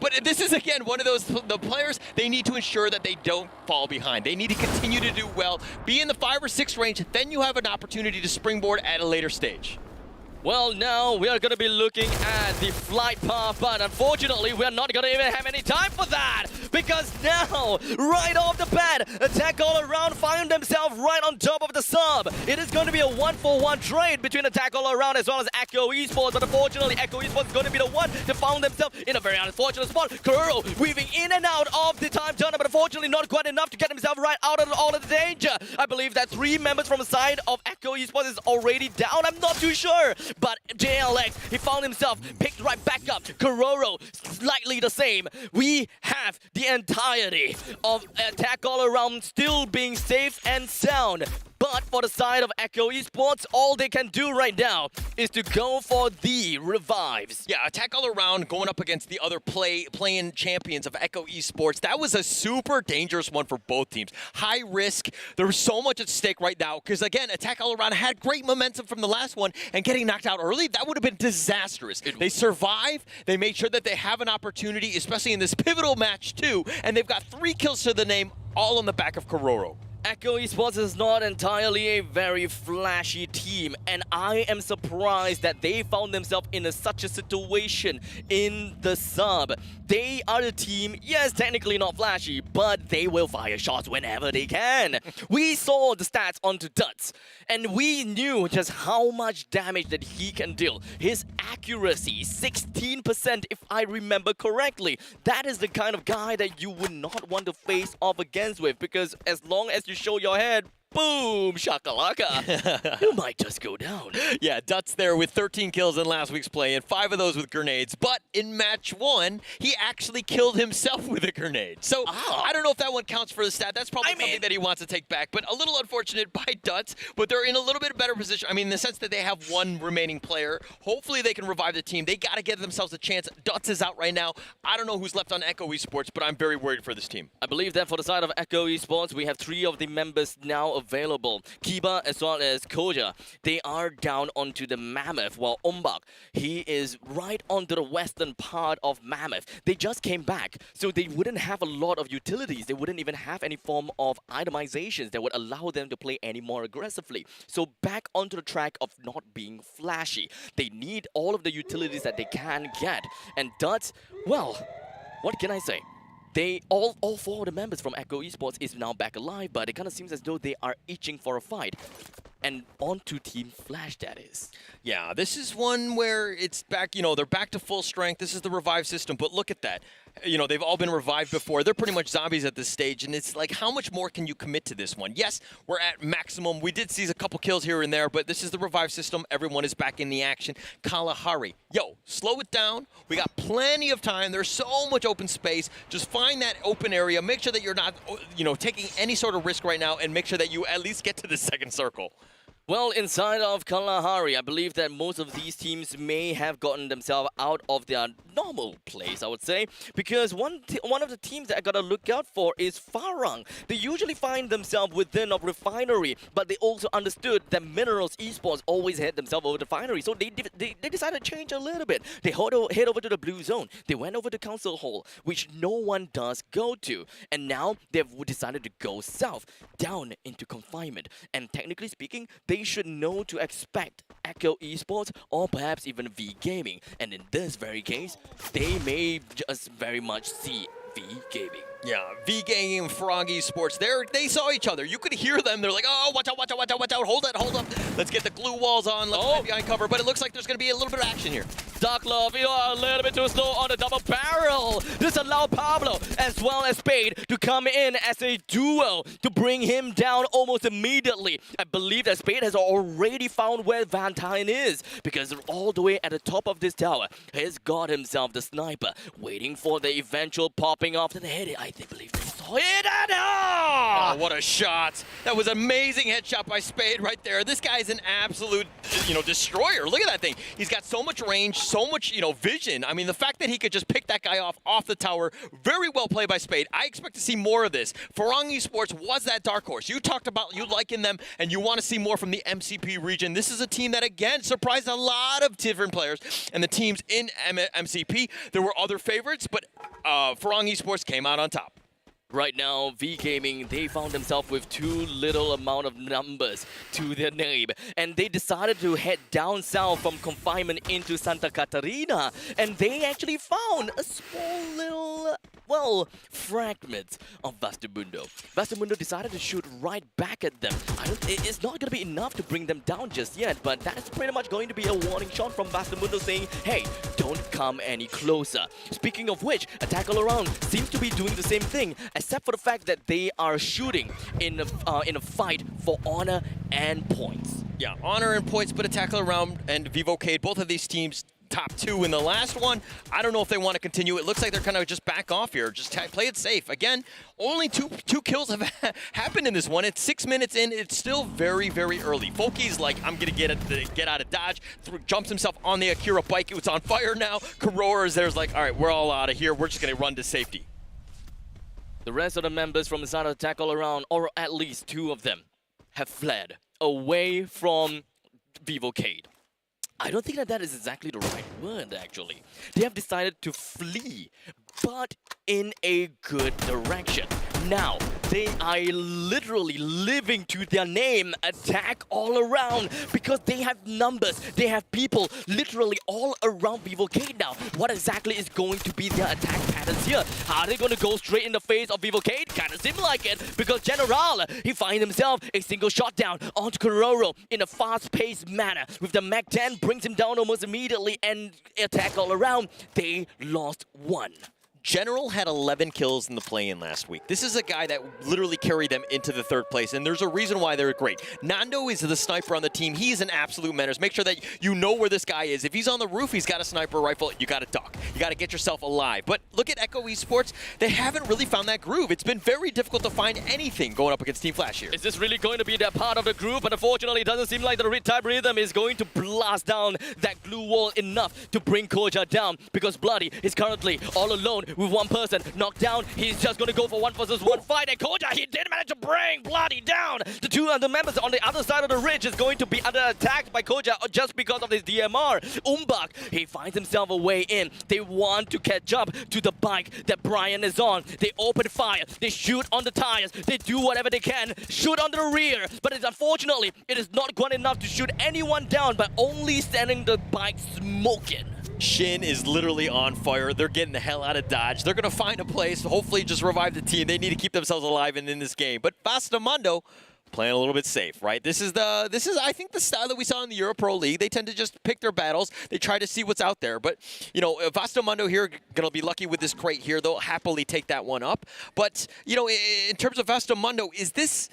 But this is again one of those, the players, they need to ensure that they don't fall behind. They need to continue to do well, be in the 5 or 6 range, then you have an opportunity to springboard at a later stage. Well, now we are going to be looking at the flight path, but unfortunately, we are not going to even have any time for that, because now, right off the bat, Attack All Around find themselves right on top of the sub. It is going to be a 1-for-1 trade between Attack All Around as well as Echo Esports, but unfortunately, Echo Esports is going to be the one to find themselves in a very unfortunate spot. Kuroro weaving in and out of the time turner, but unfortunately not quite enough to get himself right out of all of the danger. I believe that 3 members from the side of Echo Esports is already down. I'm not too sure. But JLX, he found himself picked right back up. Kuroro, slightly the same. We have the entirety of Attack All Around still being safe and sound. But for the side of Echo Esports, all they can do right now is to go for the revives. Yeah, Attack All Around going up against the other play-in champions of Echo Esports. That was a super dangerous one for both teams. High risk. There was so much at stake right now because, again, Attack All Around had great momentum from the last one, and getting knocked out early, that would have been disastrous. They survive. They made sure that they have an opportunity, especially in this pivotal match, too, and they've got 3 kills to the name, all on the back of Kuroro. Echo Esports is not entirely a very flashy team, and I am surprised that they found themselves in such a situation in the sub. They are the team, yes, technically not flashy, but they will fire shots whenever they can. We saw the stats onto Duts, and we knew just how much damage that he can deal. His accuracy, 16% if I remember correctly. That is the kind of guy that you would not want to face off against with, because as long as you show your head, boom, shakalaka. You might just go down. Yeah, Duts there with 13 kills in last week's play, and 5 of those with grenades. But in match 1, he actually killed himself with a grenade. So I don't know if that one counts for the stat. That's probably something that he wants to take back. But a little unfortunate by Duts, but they're in a little bit better position. I mean, in the sense that they have 1 remaining player. Hopefully they can revive the team. They got to give themselves a chance. Duts is out right now. I don't know who's left on Echo Esports, but I'm very worried for this team. I believe that for the side of Echo Esports, we have 3 of the members now available. Kiba as well as Koja, they are down onto the Mammoth, while Ombak, he is right onto the western part of Mammoth. They just came back, so they wouldn't have a lot of utilities. They wouldn't even have any form of itemizations that would allow them to play any more aggressively. So back onto the track of not being flashy. They need all of the utilities that they can get. And that's, well, what can I say? They all four of the members from Echo Esports is now back alive, but it kind of seems as though they are itching for a fight. And on to Team Flash, that is. Yeah, this is one where it's back, you know, they're back to full strength. This is the revive system, but look at that. You know, they've all been revived before. They're pretty much zombies at this stage, and it's like, how much more can you commit to this one? Yes, we're at maximum. We did see a couple kills here and there, but this is the revive system. Everyone is back in the action. Kalahari, yo, slow it down. We got plenty of time. There's so much open space. Just find that open area. Make sure that you're not, you know, taking any sort of risk right now, and make sure that you at least get to the second circle. Well, inside of Kalahari, I believe that most of these teams may have gotten themselves out of their normal place, I would say, because one of the teams that I gotta look out for is Farang. They usually find themselves within a refinery, but they also understood that Minerals Esports always had themselves over the refinery, so they decided to change a little bit. They head over to the blue zone. They went over to Council Hall, which no one does go to, and now they've decided to go south, down into confinement. And technically speaking, they should know to expect Echo Esports or perhaps even V Gaming. And in this very case, they may just very much see V Gaming. Yeah, V Gaming and Frog Esports, they saw each other. You could hear them. They're like, oh, watch out, watch out, watch out, watch out. Hold up. Let's get the glue walls on. Let's get behind cover. But it looks like there's going to be a little bit of action here. Dark Love, you are a little bit too slow on the double barrel. This allowed Pablo as well as Spade to come in as a duo to bring him down almost immediately. I believe that Spade has already found where Valentine is, because all the way at the top of this tower, he's got himself the sniper, waiting for the eventual popping off to the head. I believe they saw it. Oh, what a shot. That was an amazing headshot by Spade right there. This guy's an absolute, you know, destroyer. Look at that thing. He's got so much range, so much, you know, vision. I mean, the fact that he could just pick that guy off the tower, very well played by Spade. I expect to see more of this. Farang Esports was that dark horse. You talked about you liking them and you want to see more from the MCP region. This is a team that, again, surprised a lot of different players and the teams in MCP. There were other favorites, but Farang Esports came out on top. Right now, V Gaming, they found themselves with too little amount of numbers to their name, and they decided to head down south from confinement into Santa Catarina, and they actually found a small little, well, fragment of Vastamundo. Vastamundo decided to shoot right back at them. It's not going to be enough to bring them down just yet, but that's pretty much going to be a warning shot from Vastamundo saying, hey, don't come any closer. Speaking of which, Attack All Around seems to be doing the same thing, except for the fact that they are shooting in a fight for honor and points. Yeah, honor and points, but Attack All Around and Vivocade, both of these teams top two in the last one. I don't know if they want to continue. It looks like they're kind of just back off here. Just play it safe. Again, only two kills have happened in this one. It's 6 minutes in. It's still very, very early. Foki's like, I'm going to get out of dodge. Jumps himself on the Akira bike. It's on fire now. Karora's there's like, all right, we're all out of here. We're just going to run to safety. The rest of the members from inside of Attack All Around, or at least two of them, have fled away from Vivocade. I don't think that is exactly the right word, actually. They have decided to flee, but in a good direction. Now, they are literally living to their name, Attack All Around, because they have numbers, they have people literally all around Vivocade now. What exactly is going to be their attack patterns here? Are they going to go straight in the face of Vivocade? Kind of seem like it, because General, he finds himself a single shot down onto Kororo in a fast-paced manner. With the Mac 10, brings him down almost immediately, and Attack All Around, they lost one. General had 11 kills in the play-in last week. This is a guy that literally carried them into the third place, and there's a reason why they're great. Nando is the sniper on the team. He's an absolute menace. Make sure that you know where this guy is. If he's on the roof, he's got a sniper rifle. You got to duck. You got to get yourself alive. But look at Echo Esports. They haven't really found that groove. It's been very difficult to find anything going up against Team Flash here. Is this really going to be that part of the group? But unfortunately, it doesn't seem like the type rhythm is going to blast down that glue wall enough to bring Koja down, because Bloody is currently all alone alive with one person knocked down. He's just gonna go for 1 versus 1 fight. And Koja, he did manage to bring Bloody down. The two other members on the other side of the ridge is going to be under attack by Koja just because of this DMR. Umbak, he finds himself a way in. They want to catch up to the bike that Brian is on. They open fire. They shoot on the tires. They do whatever they can. Shoot on the rear. But unfortunately, it is not quite enough to shoot anyone down, but only sending the bike smoking. Shin is literally on fire. They're getting the hell out of Dodge. They're going to find a place, hopefully just revive the team. They need to keep themselves alive and in this game. But Vastamundo playing a little bit safe, right? This is I think the style that we saw in the Euro Pro League. They tend to just pick their battles. They try to see what's out there. But, you know, Vastamundo here going to be lucky with this crate here. They'll happily take that one up. But, you know, in terms of Vastamundo, is this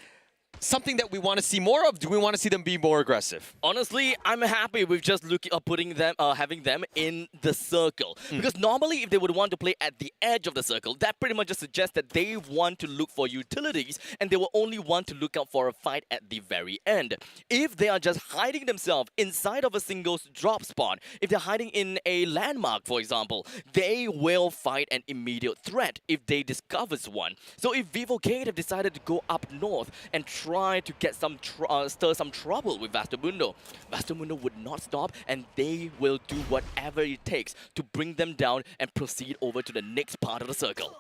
something that we want to see more of? Do we want to see them be more aggressive? Honestly, I'm happy with just putting them, having them in the circle. Because normally, if they would want to play at the edge of the circle, that pretty much just suggests that they want to look for utilities, and they will only want to look out for a fight at the very end. If they are just hiding themselves inside of a single drop spot, if they're hiding in a landmark, for example, they will fight an immediate threat if they discover one. So if Vivo Gate have decided to go up north and try to get some stir some trouble with Vastamundo, Vastamundo would not stop, and they will do whatever it takes to bring them down and proceed over to the next part of the circle.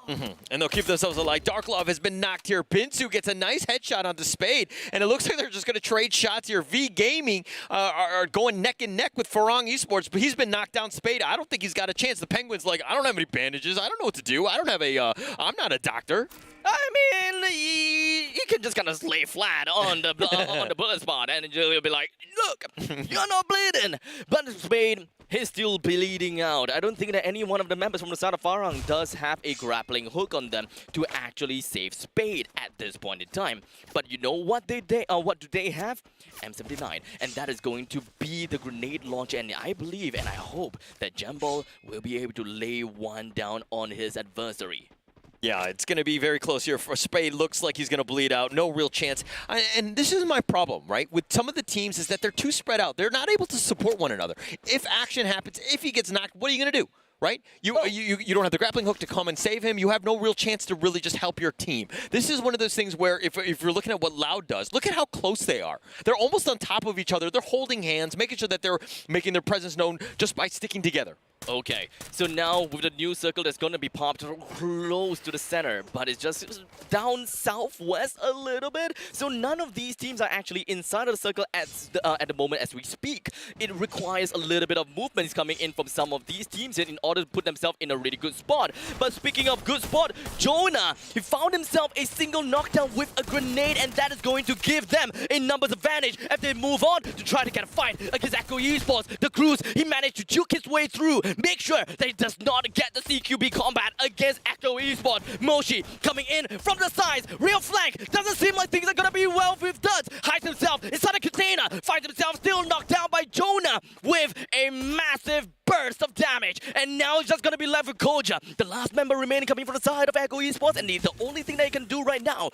And they'll keep themselves alive. Darklove has been knocked here. Pinsu gets a nice headshot onto Spade, and it looks like they're just going to trade shots here. V Gaming are going neck and neck with Farang Esports, but he's been knocked down. Spade, I don't think he's got a chance. The Penguin's like, I don't have any bandages. I don't know what to do. I don't have a, I'm not a doctor. I mean, he can just kind of lay flat on the on the bullet spot, and he'll be like, "Look, you're not bleeding." But Spade, he's still bleeding out. I don't think that any one of the members from the side of Farang does have a grappling hook on them to actually save Spade at this point in time. But you know what what do they have? M79, and that is going to be the grenade launcher. And I believe and I hope that Jambal will be able to lay one down on his adversary. Yeah, it's going to be very close here. For Spade, looks like he's going to bleed out. No real chance. And this is my problem, right? With some of the teams is that they're too spread out. They're not able to support one another. If action happens, if he gets knocked, what are you going to do? Right? You don't have the grappling hook to come and save him. You have no real chance to really just help your team. This is one of those things where if you're looking at what Loud does, look at how close they are. They're almost on top of each other. They're holding hands, making sure that they're making their presence known just by sticking together. Okay, so now with the new circle that's going to be popped close to the center, but it's just down southwest a little bit. So none of these teams are actually inside of the circle at the moment as we speak. It requires a little bit of movement coming in from some of these teams in order to put themselves in a really good spot. But speaking of good spot, Jonah, he found himself a single knockdown with a grenade, and that is going to give them a numbers advantage as they move on to try to get a fight against Echo Esports. The Cruz, he managed to juke his way through. Make sure that he does not get the CQB combat against Echo Esports. Moshi coming in from the sides. Real flank. Doesn't seem like things are going to be well with Duds. Hides himself inside a container. Finds himself still knocked down by Jonah with a massive burst of damage. And now it's just going to be left with Koja, the last member remaining coming from the side of Echo Esports. And the only thing that he can do right now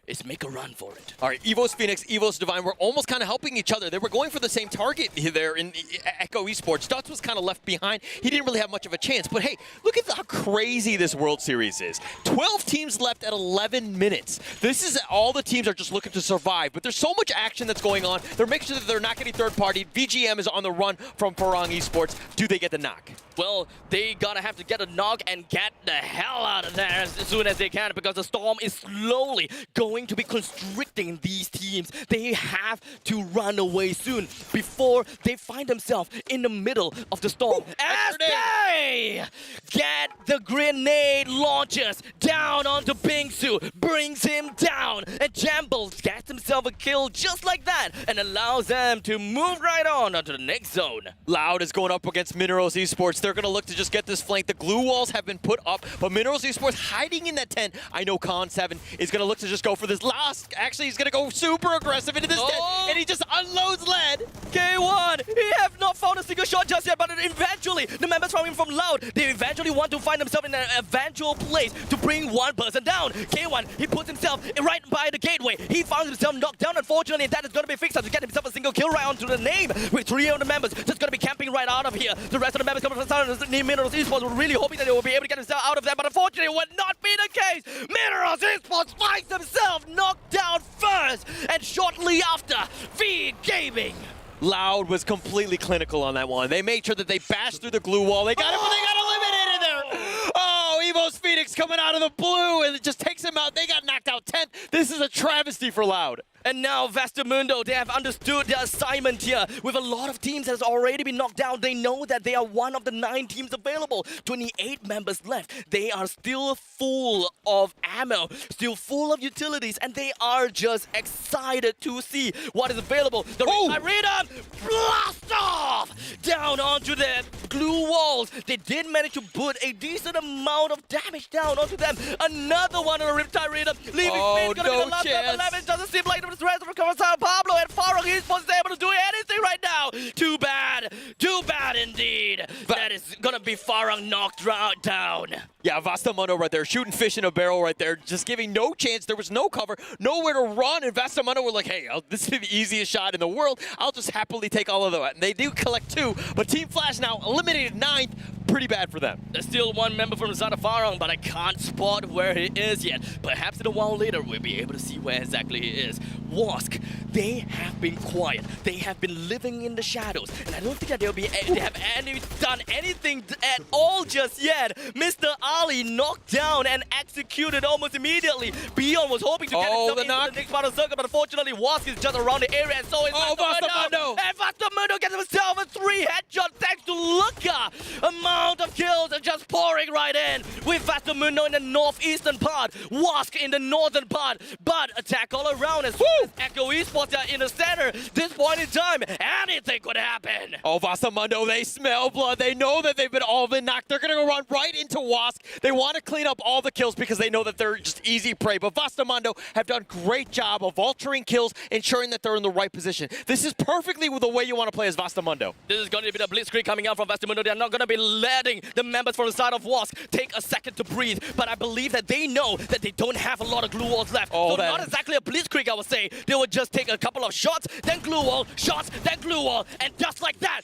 is make a run for it. All right, Evos Phoenix, Evos Divine were almost kind of helping each other. They were going for the same target there in Echo Esports. Dutz was kind of left behind. He didn't really have much of a chance. But hey, look at how crazy this World Series is. 12 teams left at 11 minutes. This is all the teams are just looking to survive. But there's so much action that's going on. They're making sure that they're not getting third party. VGM is on the run from Farang Esports. Do they get the knock? Well, they gotta have to get a knock and get the hell out of there as soon as they can, because the Storm is slowly going to be constricting these teams. They have to run away soon before they find themselves in the middle of the Storm. As they get the grenade launchers down onto Bingsu, brings him down, and Jambles gets himself a kill just like that and allows them to move right on onto the next zone. Loud is going up against Minerals Esports. They're going to look to just get this flank. The glue walls have been put up, but Minerals Esports hiding in that tent. I know Con7 is going to look to just go for this last. Actually, he's going to go super aggressive into this tent, and he just unloads lead. K1, he have not found a single shot just yet, but eventually, the members from Loud, they eventually want to find themselves in an eventual place to bring one person down. K1, he puts himself right by the gateway. He found himself knocked down. Unfortunately, that is going to be fixed to get himself a single kill right onto the name. With 3 of the members just going to be camping right out of here. The rest of the members coming from the Minerals Esports were really hoping that they will be able to get themselves out of there, but unfortunately it would not be the case. Minerals Esports finds themselves knocked down first, and shortly after, V Gaming. Loud was completely clinical on that one. They made sure that they bashed through the glue wall. They got it, but they got eliminated there. Oh, Evo's Phoenix coming out of the blue, and it just takes him out. They got knocked out 10th. This is a travesty for Loud. And now Vastamundo, they have understood their assignment here. With a lot of teams that has already been knocked down, they know that they are one of the 9 teams available. 28 members left. They are still full of ammo, still full of utilities, and they are just excited to see what is available. The Arena blast off down onto the glue walls. They did manage to put a decent amount of damage down onto them. Another one on the Riptide Arena, leaving Finn gonna be the last number 11. Doesn't seem like the rest of the Sao Pablo and Farrokh Esports is able to do anything right now. Too bad indeed. That is gonna be Farrokh knocked down. Yeah, Vastamundo right there, shooting fish in a barrel right there, just giving no chance. There was no cover, nowhere to run, and Vastamundo were like, hey, this is the easiest shot in the world. I'll just happily take all of that. And they do collect 2, but Team Flash now eliminated 9th. Pretty bad for them. There's still one member from the side of Farrokh, but I can't spot where he is yet. Perhaps in a while later, we'll be able to see where exactly he is. Wask, they have been quiet. They have been living in the shadows, and I don't think that they have done anything at all just yet. Mr. Ali knocked down and executed almost immediately. Beyond was hoping to get himself into the next part of the circle, but unfortunately, Wask is just around the area, and so is Vastamundo. And Vastamundo gets himself a 3 headshot thanks to Luca. Amount of kills are just pouring right in with Vastamundo in the northeastern part, Wask in the northern part, but attack all around as well as Echo Esports are in the center. This point in time, anything could happen. Oh, Vastamundo, they smell blood. They know that they've all been knocked. They're going to run right into Wask. They want to clean up all the kills because they know that they're just easy prey. But Vastamundo have done a great job of altering kills, ensuring that they're in the right position. This is perfectly the way you want to play as Vastamundo. This is going to be the blitzkrieg coming out from Vastamundo. They're not going to be letting the members from the side of Wask take a second to breathe. But I believe that they know that they don't have a lot of glue walls left. So not exactly a blitzkrieg, I would say. They would just take a couple of shots, then glue wall, shots, then glue wall, and just like that,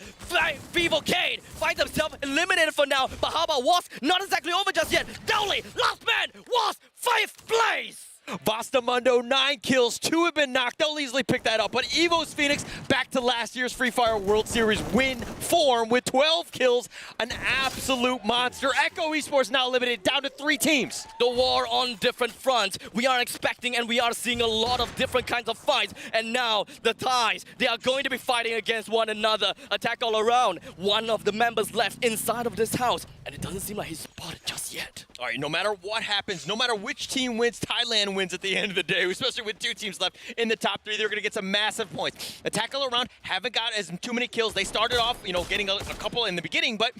Vivocade finds themselves eliminated for now. But how about Wask? Not exactly over just yet. Dowley, last man, Wask, 5th place. Vastamundo, 9 kills, 2 have been knocked. They'll easily pick that up. But Evo's Phoenix back to last year's Free Fire World Series win form with 12 kills. An absolute monster. Echo Esports now limited down to 3 teams. The war on different fronts. We are expecting and we are seeing a lot of different kinds of fights. And now the ties, they are going to be fighting against one another. Attack all around. One of the members left inside of this house. And it doesn't seem like he's spotted just yet. All right, no matter what happens, no matter which team wins, Thailand wins at the end of the day, especially with 2 teams left in the top 3. They're going to get some massive points. Attack all around haven't got as too many kills. They started off, getting a couple in the beginning, but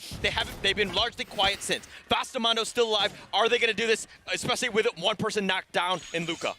they've been largely quiet since. Vastamundo's still alive. Are they going to do this, especially with one person knocked down in Luca?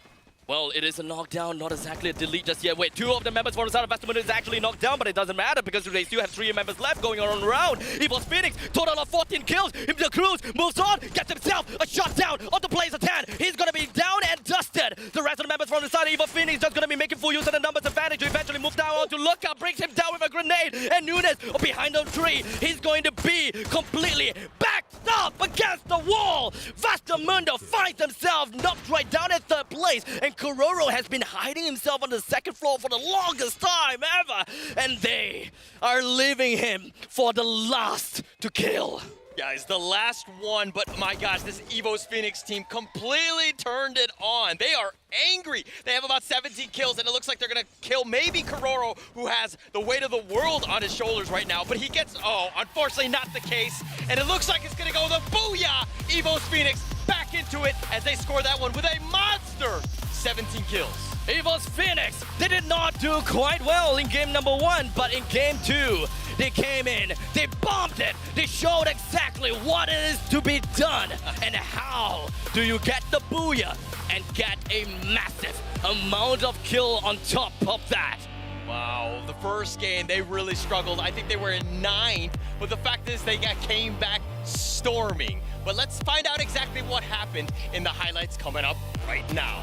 Well, it is a knockdown, not exactly a delete just yet. Wait, 2 of the members from the side of Vastamundo is actually knocked down, but it doesn't matter because they still have 3 members left going on around. Evo's Phoenix, total of 14 kills. The Cruz moves on, gets himself a shot down on the Blazer 10. He's going to be down and dusted. The rest of the members from the side of Evo Phoenix just going to be making full use of the numbers advantage to eventually move down on to Luca, brings him down with a grenade. And Nunes behind the tree. He's going to be completely backed up against the wall. Vastamundo finds himself knocked right down at 3rd place. And Kororo has been hiding himself on the 2nd floor for the longest time ever. And they are leaving him for the last to kill. Guys, the last one, but my gosh, this Evo's Phoenix team completely turned it on. They are angry. They have about 17 kills, and it looks like they're going to kill maybe Kororo, who has the weight of the world on his shoulders right now. But he gets, unfortunately not the case. And it looks like it's going to go the booyah! Evo's Phoenix back into it as they score that one with a monster 17 kills. Evo's Phoenix, they did not do quite well in game number 1, but in game 2, they came in, they bombed it, they showed exactly what it is to be done, and how do you get the booyah and get a massive amount of kill on top of that. Wow, the first game, they really struggled. I think they were in 9th, but the fact is they came back storming. But let's find out exactly what happened in the highlights coming up right now.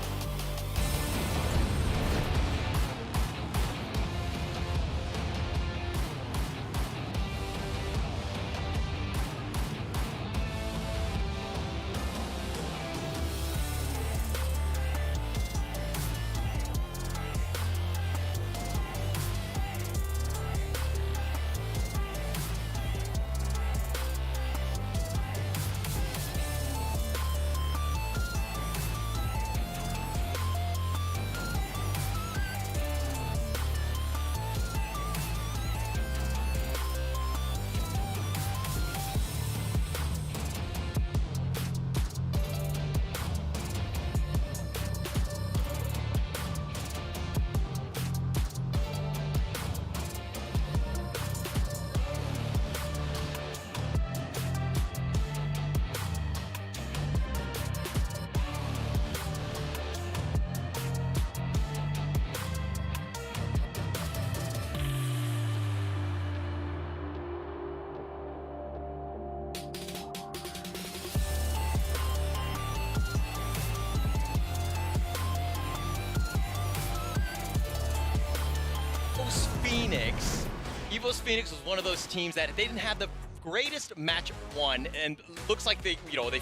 Phoenix. EVOS Phoenix was one of those teams that they didn't have the greatest match one, and looks like they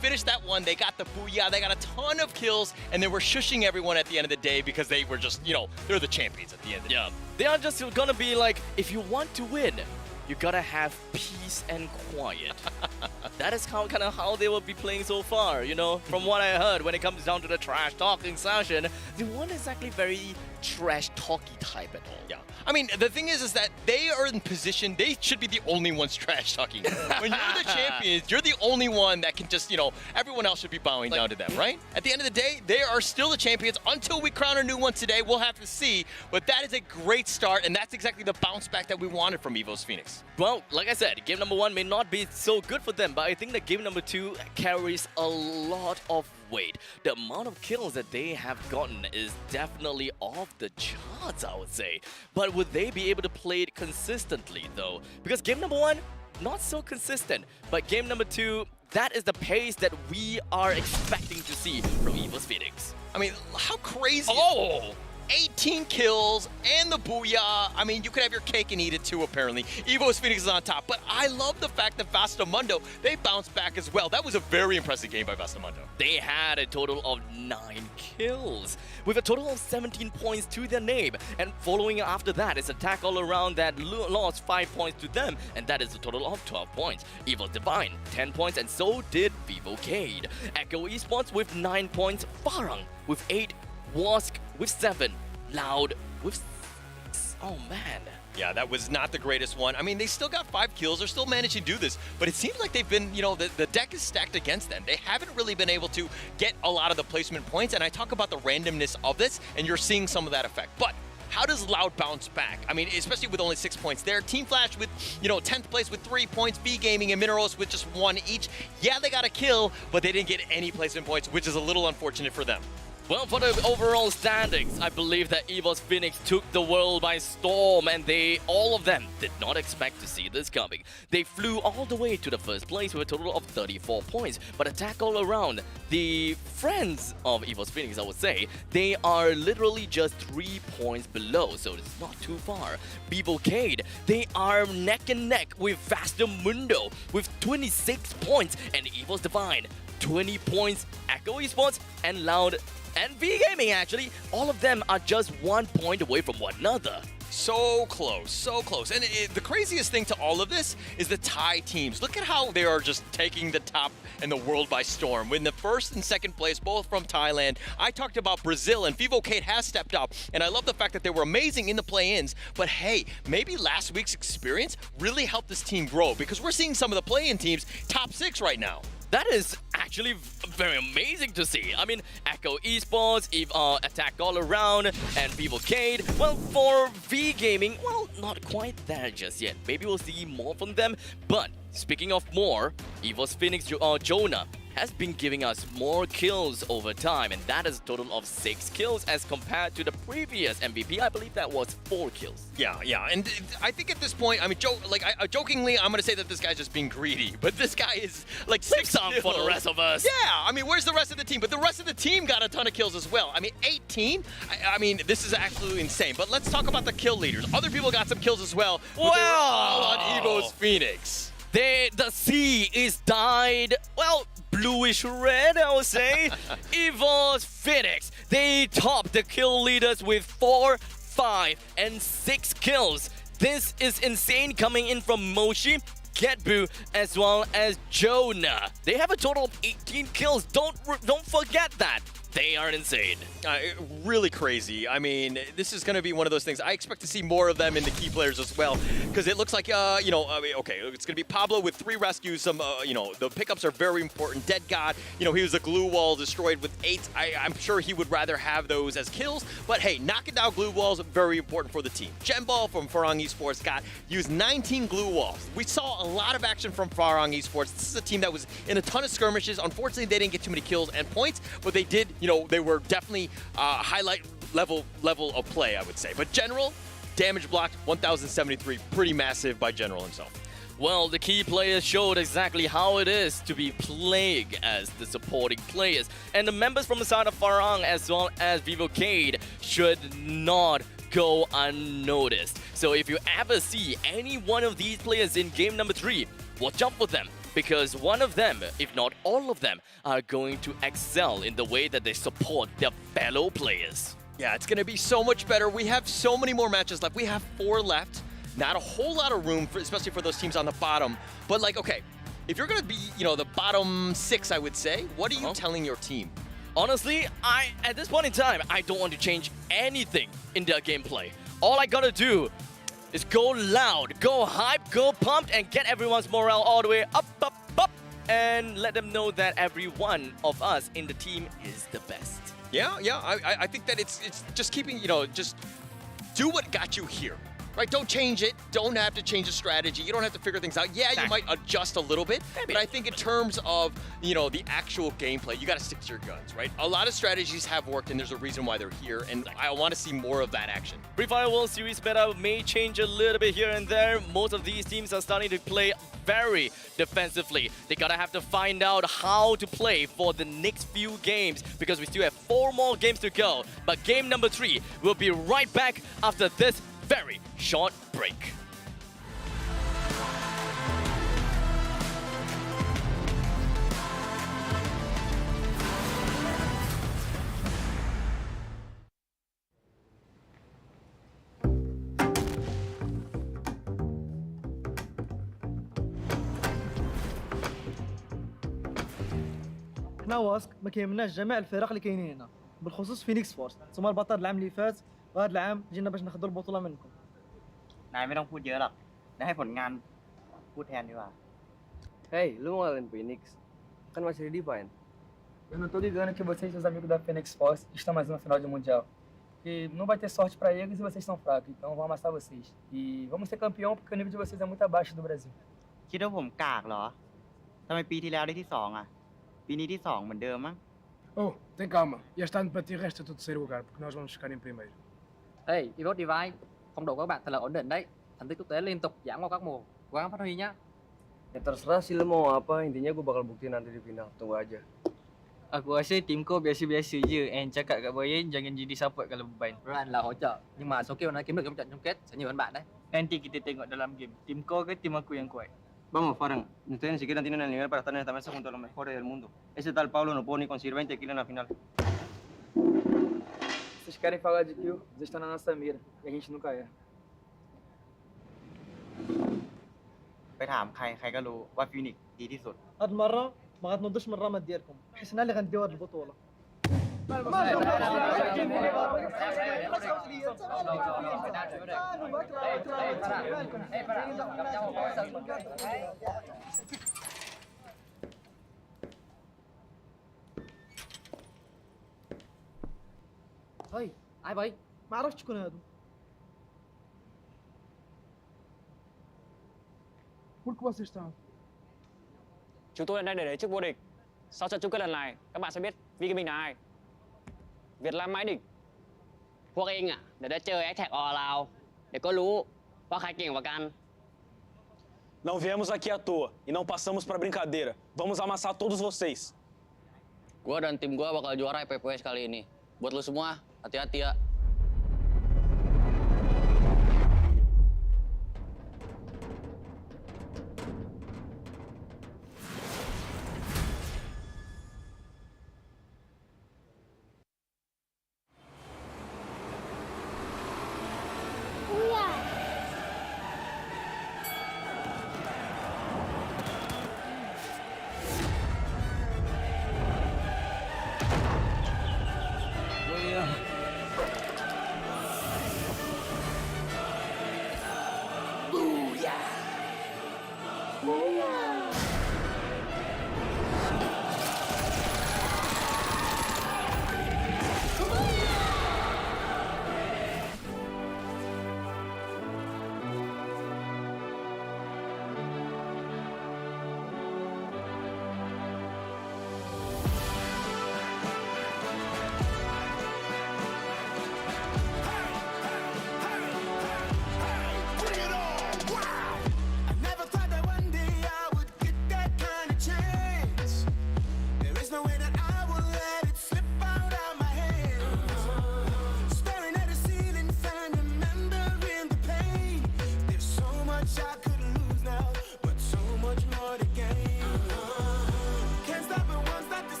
finished that one. They got the booyah, they got a ton of kills, and they were shushing everyone at the end of the day because they were just, they're the champions at the end of the day. They are just gonna be like, if you want to win, you gotta have peace and quiet. That is how they will be playing so far, From what I heard, when it comes down to the trash talking session, they weren't exactly very trash talky type at all. Yeah. I mean, the thing is that they are in position, they should be the only ones trash talking. When you're the champions, you're the only one that can just, everyone else should be bowing down to them, right? At the end of the day, they are still the champions until we crown a new one today. We'll have to see. But that is a great start, and that's exactly the bounce back that we wanted from EVOS Phoenix. Well, like I said, game number 1 may not be so good for them, but I think that game number 2 carries a lot of weight. The amount of kills that they have gotten is definitely off the charts, I would say. But would they be able to play it consistently, though? Because game number 1, not so consistent. But game number 2, that is the pace that we are expecting to see from EVOS Phoenix. I mean, how crazy. Oh! 18 kills and the booyah. I mean, you could have your cake and eat it too, apparently. EVOS Phoenix is on top, but I love the fact that Vastamundo, they bounced back as well. That was a very impressive game by Vastamundo. They had a total of 9 kills, with a total of 17 points to their name. And following after that is Attack All Around that lost 5 points to them, and that is a total of 12 points. EVOS Divine, 10 points, and so did Vivocade. Echo Esports with 9 points, Farang with 8, Wask with 7, Loud with 6. Oh man. Yeah, that was not the greatest one. I mean, they still got 5 kills. They're still managing to do this. But it seems like they've been, the deck is stacked against them. They haven't really been able to get a lot of the placement points. And I talk about the randomness of this, and you're seeing some of that effect. But how does Loud bounce back? I mean, especially with only 6 points there. Team Flash with, 10th place with 3 points. V Gaming and Mineros with just 1 each. Yeah, they got a kill, but they didn't get any placement points, which is a little unfortunate for them. Well, for the overall standings, I believe that EVOS Phoenix took the world by storm, and all of them did not expect to see this coming. They flew all the way to the first place with a total of 34 points, but Attack All Around, the friends of EVOS Phoenix, I would say, they are literally just 3 points below, so it's not too far. Vivocade, they are neck and neck with Vastamundo with 26 points, and EVOS Divine, 20 points. Echo Esports and Loud and V Gaming, actually, all of them are just 1 point away from one another. So close, so close. And the craziest thing to all of this is the Thai teams. Look at how they are just taking the top and the world by storm. When the first and second place, both from Thailand. I talked about Brazil, and Vivocade has stepped up. And I love the fact that they were amazing in the play-ins. But hey, maybe last week's experience really helped this team grow, because we're seeing some of the play-in teams top 6 right now. That is actually very amazing to see. I mean, Echo Esports, Attack All Around, and Vivocade. Well, for V Gaming, well, not quite there just yet. Maybe we'll see more from them. But speaking of more, EVOS Phoenix Jonah has been giving us more kills over time, and that is a total of 6 kills as compared to the previous MVP. I believe that was 4 kills. Yeah, and I think at this point, I mean, jokingly, I'm gonna say that this guy's just being greedy, but this guy is like 6 kills for the rest of us. Yeah, I mean, where's the rest of the team? But the rest of the team got a ton of kills as well. I mean, 18. I mean, this is absolutely insane. But let's talk about the kill leaders. Other people got some kills as well. But they were all on EVOS Phoenix. The sea is dyed, well, bluish red, I would say. EVOS Phoenix, they top the kill leaders with 4, 5, and 6 kills. This is insane, coming in from Moshi, Getbu, as well as Jonah. They have a total of 18 kills. Don't forget that. They are insane. Really crazy. I mean, this is going to be one of those things. I expect to see more of them in the key players as well, because it looks like, okay, it's going to be Pablo with 3 rescues. Some, the pickups are very important. Dead God, he was a glue wall destroyed with 8. I'm sure he would rather have those as kills, but hey, knocking down glue walls, very important for the team. Genball from Farang Esports used 19 glue walls. We saw a lot of action from Farang Esports. This is a team that was in a ton of skirmishes. Unfortunately, they didn't get too many kills and points, but they did, they were definitely highlight level of play, I would say. But General, damage blocked, 1,073, pretty massive by General himself. Well, the key players showed exactly how it is to be playing as the supporting players. And the members from the side of Farang as well as Vivocade should not go unnoticed. So if you ever see any one of these players in game number 3, watch out for them. Because one of them, if not all of them, are going to excel in the way that they support their fellow players. Yeah, it's going to be so much better. We have so many more matches left. We have 4 left. Not a whole lot of room, especially for those teams on the bottom. But like, okay, if you're going to be, the bottom 6, I would say, what are you telling your team? Honestly, at this point in time, I don't want to change anything in their gameplay. All I gotta do is go loud, go hype, go pumped, and get everyone's morale all the way up, and let them know that every one of us in the team is the best. Yeah, I think that it's just keeping, just do what got you here. Right, don't change it. Don't have to change the strategy. You don't have to figure things out. Yeah, you might adjust a little bit, but I think in terms of, the actual gameplay, you got to stick to your guns, right? A lot of strategies have worked, and there's a reason why they're here, and I want to see more of that action. Free Fire World Series meta may change a little bit here and there. Most of these teams are starting to play very defensively. They gotta have to find out how to play for the next few games because we still have 4 more games to go. But game number 3 will be right back after this very short break. احنا واسك ما كيهمناش جميع الفرق اللي كاينين هنا بالخصوص فينيكس فورس ثم البطل العام اللي فات وهذا العام جينا باش ناخذوا البطوله منكم นายไม่ต้องพูดเยอะหรอกนายให้ผลงานพูดแทนดีกว่า Hey, lu mau ngalahin Phoenix? Kan masih di Divine. Eu não tô ligando que vocês, os amigos da Phoenix Force, estão mais uma final de Mundial. E não vai ter sorte pra eles e vocês são fracos, então vamos amassar vocês. E vamos ser campeão porque o nível de vocês é muito abaixo do Brasil. คิดว่าผมกากเหรอทำไมปีที่แล้วได้ที่2อ่ะปีนี้ที่2เหมือนเดิมมั้ง Oh, tem calma. Este ano para ti resta o terceiro lugar, porque nós vamos ficar em primeiro. Hey, Evox Divine, phong độ các bạn thật là ổn định đấy. Thành tích quốc tế liên tục giảm qua các mùa. Cố gắng phát huy nhá. Ya terserah sih lu mau apa, intinya gue bakal buktiin nanti di final. Tunggu aja. Aku rasa tim kau biasa-biasa je. And cakap kat Brian jangan jadi support kalau beban. Brian là hỗ trợ. Nhưng mà số kêu nó kiếm được trong trận chung kết sẽ nhiều hơn bạn đấy. Nanti kita tengok dalam game. Tim kau ke tim aku yang kuat. Vamos, Farang. Ustedes ni siquiera tienen el nivel para estar en esta mesa junto a los mejores del mundo. Ese tal Pablo no pudo ni conseguir 20 kills en la final. Vocês querem falar de kill? Vocês estão na nossa mira. E a gente nunca erra. ไปถามใครใครก็รู้ว่าฟินิกซ์ดีที่สุด هاد المره ما غتنوضوش من الرماد ديالكم حيت اللي غنديو هاد البطوله Ơi, ai vậy? ما عرفتش شكون هادو Por que vocês estão? Chúng tôi đang để chức vô địch. Sau trận chung kết lần này, các bạn sẽ biết Vi Gaming là ai. Việt Nam mãi đỉnh. พวกเองอ่ะเดี๋ยวได้เจอ Attack All Around เดี๋ยวก็รู้ว่าใครเก่งกว่ากัน Não viemos aqui à toa e não passamos pra brincadeira. Vamos amassar todos vocês. Gua dan tim gua bakal juara PPS kali ini. Buat lu semua, hati-hati ya.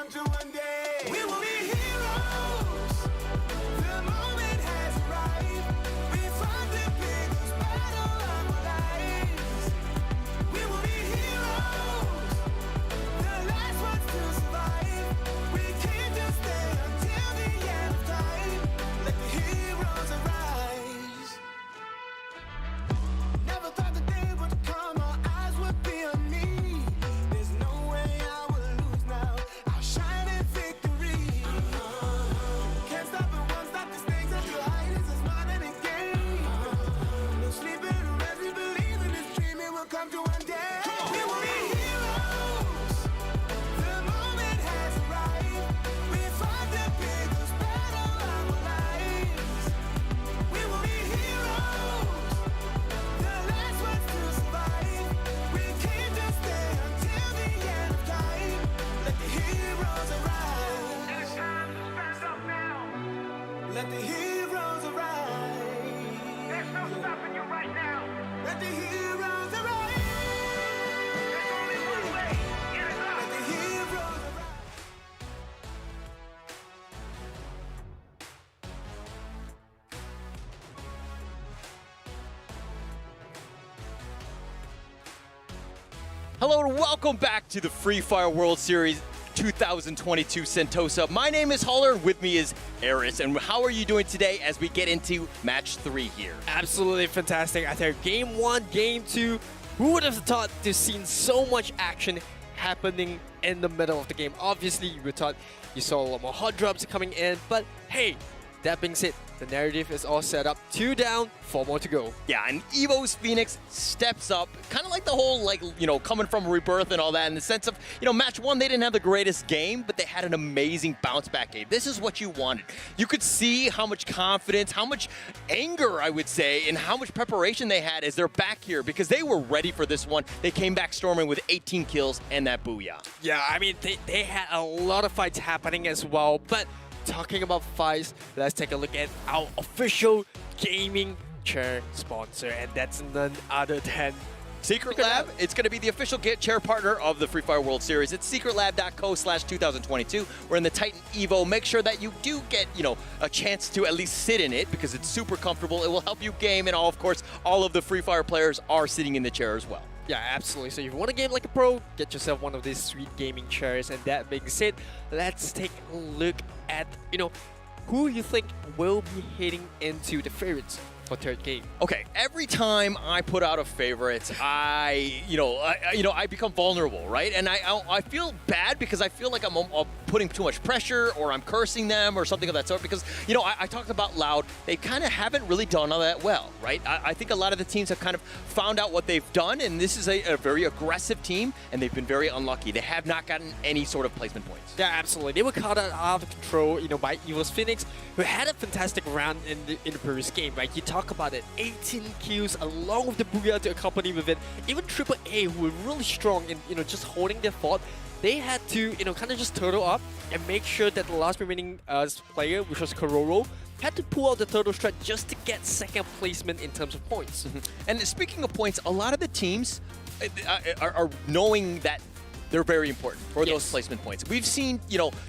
come to one day. We will be heroes. The moment has arrived. We fought the biggest battle of our lives. We will be heroes. The last ones to survive. We can't just stay until the end of time. Let the heroes arise. Never thought the day would come, our eyes would be on me. There's no way I will lose now. I'll shine in victory. Can't stop it, won't stop the stakes until highness is mine and again. No sleeping unless we believe in this dream, it will come to one day. We will be heroes. The moment has arrived. We fought the biggest battle of our lives. We will be heroes. The last ones to survive. We can't just stay until the end of time. Let the heroes arise. It's time to stand up now. Let the heroes arise. There's no stopping you right now. Let the heroes arise. There's only one way. Get it up. Let the heroes arise. Hello and welcome back to the Free Fire World Series 2022 Sentosa. My name is Holler, with me is Eris, and how are you doing today as we get into match 3 here? Absolutely fantastic. I think game 1, game 2, who would have thought to seen so much action happening in the middle of the game? Obviously, you would thought you saw a lot more hot drops coming in, but hey, that being said, the narrative is all set up. 2 down, 4 more to go. Yeah, and Evo's Phoenix steps up, kind of like the whole, coming from Rebirth and all that, in the sense of, match 1, they didn't have the greatest game, but they had an amazing bounce back game. This is what you wanted. You could see how much confidence, how much anger, I would say, and how much preparation they had as they're back here, because they were ready for this one. They came back storming with 18 kills and that booyah. Yeah, I mean, they had a lot of fights happening as well, but talking about fights, let's take a look at our official gaming chair sponsor, and that's none other than Secret Lab. It's going to be the official chair partner of the Free Fire World Series. It's secretlab.co/2022. We're in the Titan Evo. Make sure that you do get, a chance to at least sit in it, because it's super comfortable. It will help you game, and of course, all of the Free Fire players are sitting in the chair as well. Yeah, absolutely. So if you want to game like a pro, get yourself one of these sweet gaming chairs. And that being said, let's take a look at, who you think will be heading into the favorites for third game. Okay, every time I put out a favorite, I become vulnerable, right? And I feel bad because I feel like I'm putting too much pressure, or I'm cursing them or something of that sort, because, I talked about Loud. They kind of haven't really done all that well, right? I think a lot of the teams have kind of found out what they've done, and this is a very aggressive team, and they've been very unlucky. They have not gotten any sort of placement points. Yeah, absolutely. They were caught out of control, by Evo's Phoenix, who had a fantastic round in the previous game, right? You talk about it, 18 kills along with the Booyah to accompany with it. Even Triple A, who were really strong in, just holding their fort, they had to, kind of just turtle up and make sure that the last remaining player, which was Kororo, had to pull out the turtle strike just to get second placement in terms of points. And speaking of points, a lot of the teams are knowing that they're very important for those placement points. We've seen,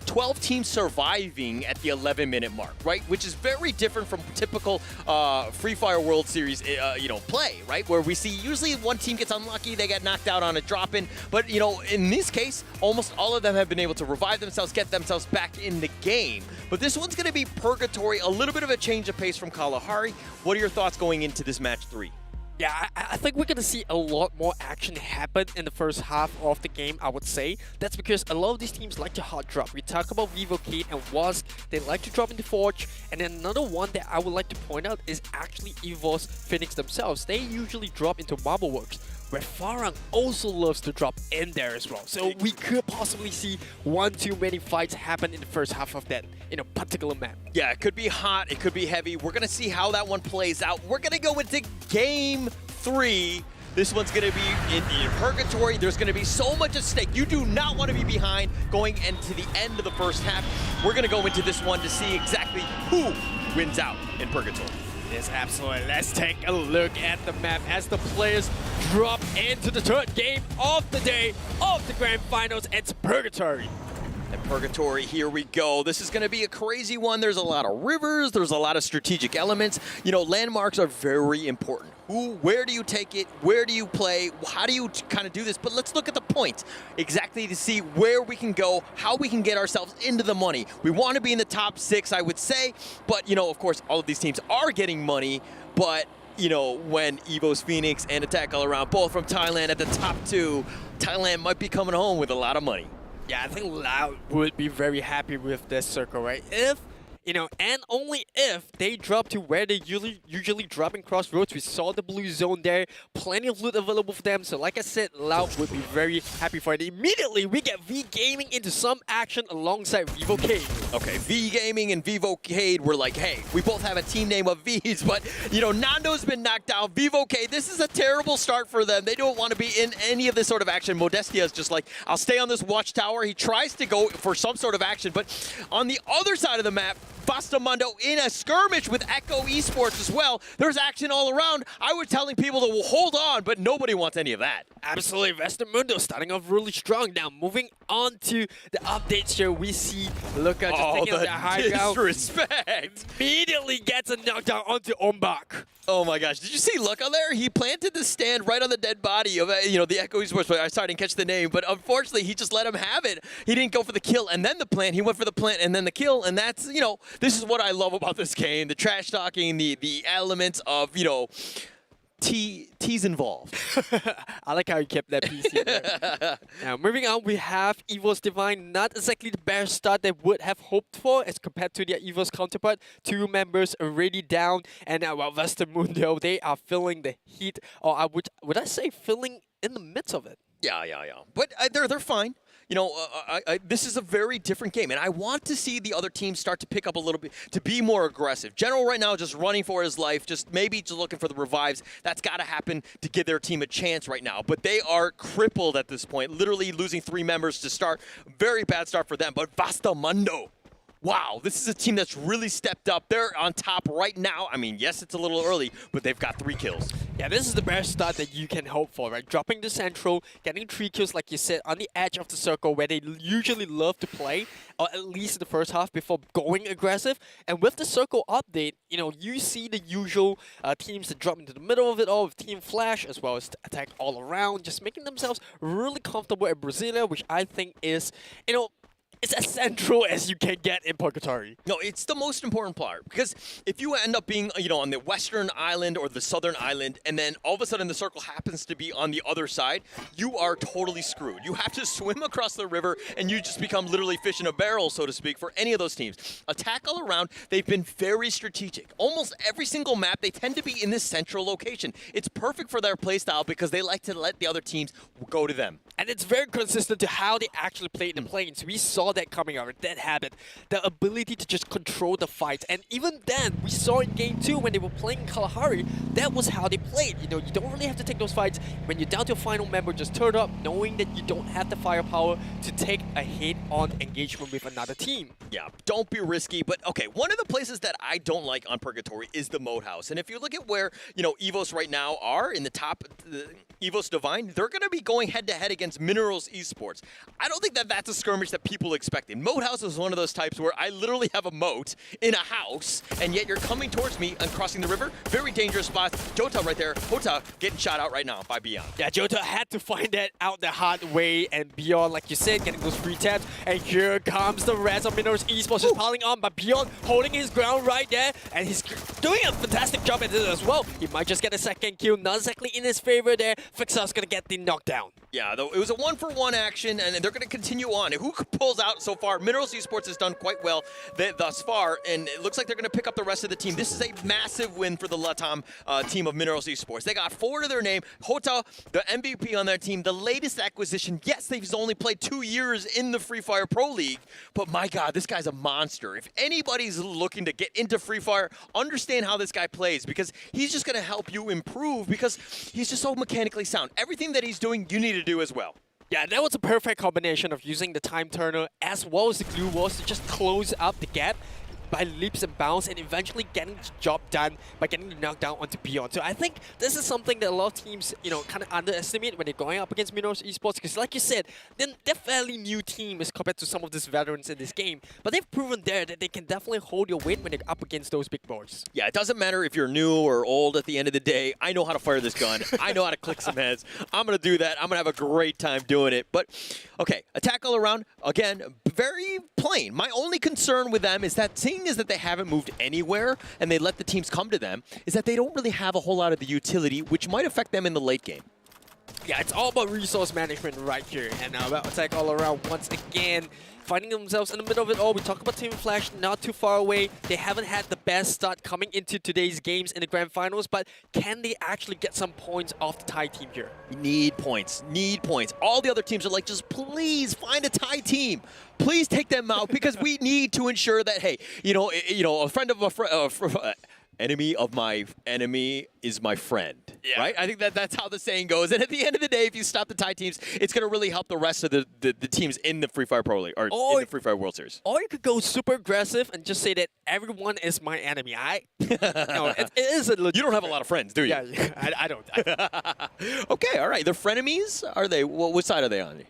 12 teams surviving at the 11-minute mark, right? Which is very different from typical Free Fire World Series, play, right? Where we see usually one team gets unlucky, they get knocked out on a drop-in. But, in this case, almost all of them have been able to revive themselves, get themselves back in the game. But this one's going to be purgatory, a little bit of a change of pace from Kalahari. What are your thoughts going into this match 3? Yeah, I think we're going to see a lot more action happen in the first half of the game, I would say. That's because a lot of these teams like to hot drop. We talk about Vivocade and Wask. They like to drop into Forge. And then another one that I would like to point out is actually Evo's Phoenix themselves. They usually drop into Marbleworks, where Farang also loves to drop in there as well. So we could possibly see one too many fights happen in the first half of that, particular map. Yeah, it could be hot, it could be heavy. We're going to see how that one plays out. We're going to go into game 3. This one's going to be in purgatory. There's going to be so much at stake. You do not want to be behind going into the end of the first half. We're going to go into this one to see exactly who wins out in purgatory. Yes, absolutely. Let's take a look at the map as the players drop into the third game of the day of the Grand Finals. It's Purgatory. And Purgatory, here we go. This is going to be a crazy one. There's a lot of rivers. There's a lot of strategic elements. You know, landmarks are very important. Where do you take it? Where do you play? How do you kind of do this? But let's look at the points exactly to see where we can go, how we can get ourselves into the money. We want to be in the top 6, I would say. But, you know, of course, all of these teams are getting money. But, you know, when EVOS Phoenix and Attack All Around, both from Thailand at the top 2, Thailand might be coming home with a lot of money. Yeah, I think Loud would be very happy with this circle, right? If, you know, and only if they drop to where they usually drop in Crossroads. We saw the blue zone there, plenty of loot available for them. So like I said, Loud would be very happy for it. Immediately, we get V Gaming into some action alongside Vivocade. Okay, V Gaming and Vivocade were like, hey, we both have a team name of V's, but, you know, Nando's been knocked out. Vivocade, this is a terrible start for them. They don't want to be in any of this sort of action. Modestia is just like, I'll stay on this watchtower. He tries to go for some sort of action, but on the other side of the map, Vastamundo in a skirmish with Echo Esports as well. There's action all around. I was telling people to hold on, but nobody wants any of that. Absolutely, Vastamundo starting off really strong. Now moving on to the updates here, we see Luca just taking the high ground. Disrespect! Immediately gets a knockdown onto Ombak. Oh my gosh, did you see Luca there? He planted the stand right on the dead body of, you know, the Echo Esports player. Sorry, I didn't catch the name, but unfortunately, he just let him have it. He didn't go for the kill and then the plant. He went for the plant and then the kill, and that's, you know, this is what I love about this game. The trash talking, the elements of, you know, T's involved. I like how you kept that PC there. Now, moving on, we have EVOS Divine. Not exactly the best start they would have hoped for as compared to their EVOS counterpart. 2 members already down. And now, while Vastamundo, they are feeling the heat. Or I would I say feeling in the midst of it. Yeah. But they're fine. You know, this is a very different game, and I want to see the other teams start to pick up a little bit, to be more aggressive. General right now just running for his life, just maybe just looking for the revives. That's got to happen to give their team a chance right now. But they are crippled at this point, literally losing 3 members to start. Very bad start for them, but Vastamundo. Wow, this is a team that's really stepped up. They're on top right now. I mean, yes, it's a little early, but they've got 3 kills. Yeah, this is the best start that you can hope for, right? Dropping the central, getting 3 kills, like you said, on the edge of the circle where they usually love to play, or at least in the first half before going aggressive. And with the circle update, you know, you see the usual teams that drop into the middle of it all with Team Flash, as well as Attack All Around, just making themselves really comfortable at Brasilia, which I think is, you know, it's as central as you can get in Purgatory. No, it's the most important part, because if you end up being, you know, on the western island or the southern island, and then all of a sudden the circle happens to be on the other side, you are totally screwed. You have to swim across the river, and you just become literally fish in a barrel, so to speak, for any of those teams. Attack All Around, they've been very strategic. Almost every single map, they tend to be in this central location. It's perfect for their playstyle because they like to let the other teams go to them. And it's very consistent to how they actually play in the planes. We saw that coming out, that habit, the ability to just control the fight. And even then, we saw in Game 2 when they were playing in Kalahari, that was how they played. You know, you don't really have to take those fights. When you're down to a final member, just turn up, knowing that you don't have the firepower to take a head-on engagement with another team. Yeah, don't be risky. But, okay, one of the places that I don't like on Purgatory is the Moat House. And if you look at where, you know, EVOS right now are in the top, EVOS Divine, they're going to be going head-to-head against Minerals Esports. I don't think that that's a skirmish that people expected. Moat House is one of those types where I literally have a moat in a house, and yet you're coming towards me and crossing the river. Very dangerous spots. Jota right there. Hota getting shot out right now by Beyond. Yeah, Jota had to find that out the hard way, and Beyond, like you said, getting those free taps. And here comes the rest of Minerals Esports just piling on, but Beyond holding his ground right there, and he's doing a fantastic job at it as well. He might just get a second kill, not exactly in his favor there. Fixer's gonna get the knockdown. Yeah, though it was a 1-for-1 action, and they're going to continue on. Who pulls out so far? Minerals Esports has done quite well thus far, and it looks like they're going to pick up the rest of the team. This is a massive win for the Latam team of Minerals Esports. They got 4 to their name. Hota, the MVP on their team, the latest acquisition. Yes, they've only played 2 years in the Free Fire Pro League, but my God, this guy's a monster. If anybody's looking to get into Free Fire, understand how this guy plays, because he's just going to help you improve, because he's just so mechanically sound. Everything that he's doing, you need to do as well. Yeah, that was a perfect combination of using the time turner as well as the glue walls to just close up the gap. by leaps and bounds and eventually getting the job done by getting the knockdown onto Beyond. So I think this is something that a lot of teams, you know, kind of underestimate when they're going up against Minoros Esports, because like you said, they're fairly new team as compared to some of these veterans in this game, but they've proven there that they can definitely hold your weight when they're up against those big boys. Yeah, it doesn't matter if you're new or old at the end of the day. I know how to fire this gun. I know how to click some heads. I'm going to do that. I'm going to have a great time doing it. But, okay, attack all around, again, very plain. My only concern with them is that seeing as that they haven't moved anywhere and they let the teams come to them, is that they don't really have a whole lot of the utility, which might affect them in the late game. Yeah, it's all about resource management right here. And now about attack all around once again, finding themselves in the middle of it all. We talk about Team Flash not too far away. They haven't had the best start coming into today's games in the grand finals, but can they actually get some points off the Thai team here? Need points. Need points. All the other teams are like, just please find a Thai team. Please take them out because we need to ensure that, hey, a friend of a friend. Enemy of my enemy is my friend, right? I think that's how the saying goes. And at the end of the day, if you stop the Thai teams, it's going to really help the rest of the teams in the Free Fire Pro League, or in the Free Fire World Series. Or you could go super aggressive and just say that everyone is my enemy. No, it is a legit. You don't have a lot of friends, do you? Yeah, I don't. Okay, all right. They're frenemies? Are they? What side are they on?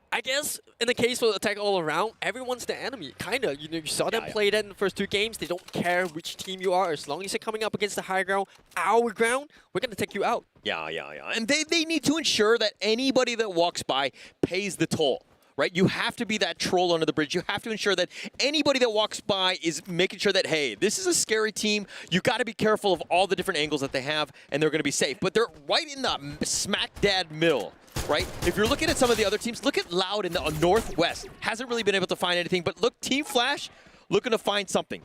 I guess in the case for attack all around, everyone's the enemy. Kinda, you saw them play that in the first 2 games. They don't care which team you are. As long as you're coming up against the high ground, our ground, we're gonna take you out. Yeah. And they need to ensure that anybody that walks by pays the toll. Right? You have to be that troll under the bridge. You have to ensure that anybody that walks by is making sure that, hey, this is a scary team. You got to be careful of all the different angles that they have, and they're going to be safe. But they're right in the smack dab middle, right? If you're looking at some of the other teams, look at Loud in the Northwest. Hasn't really been able to find anything. But look, Team Flash looking to find something.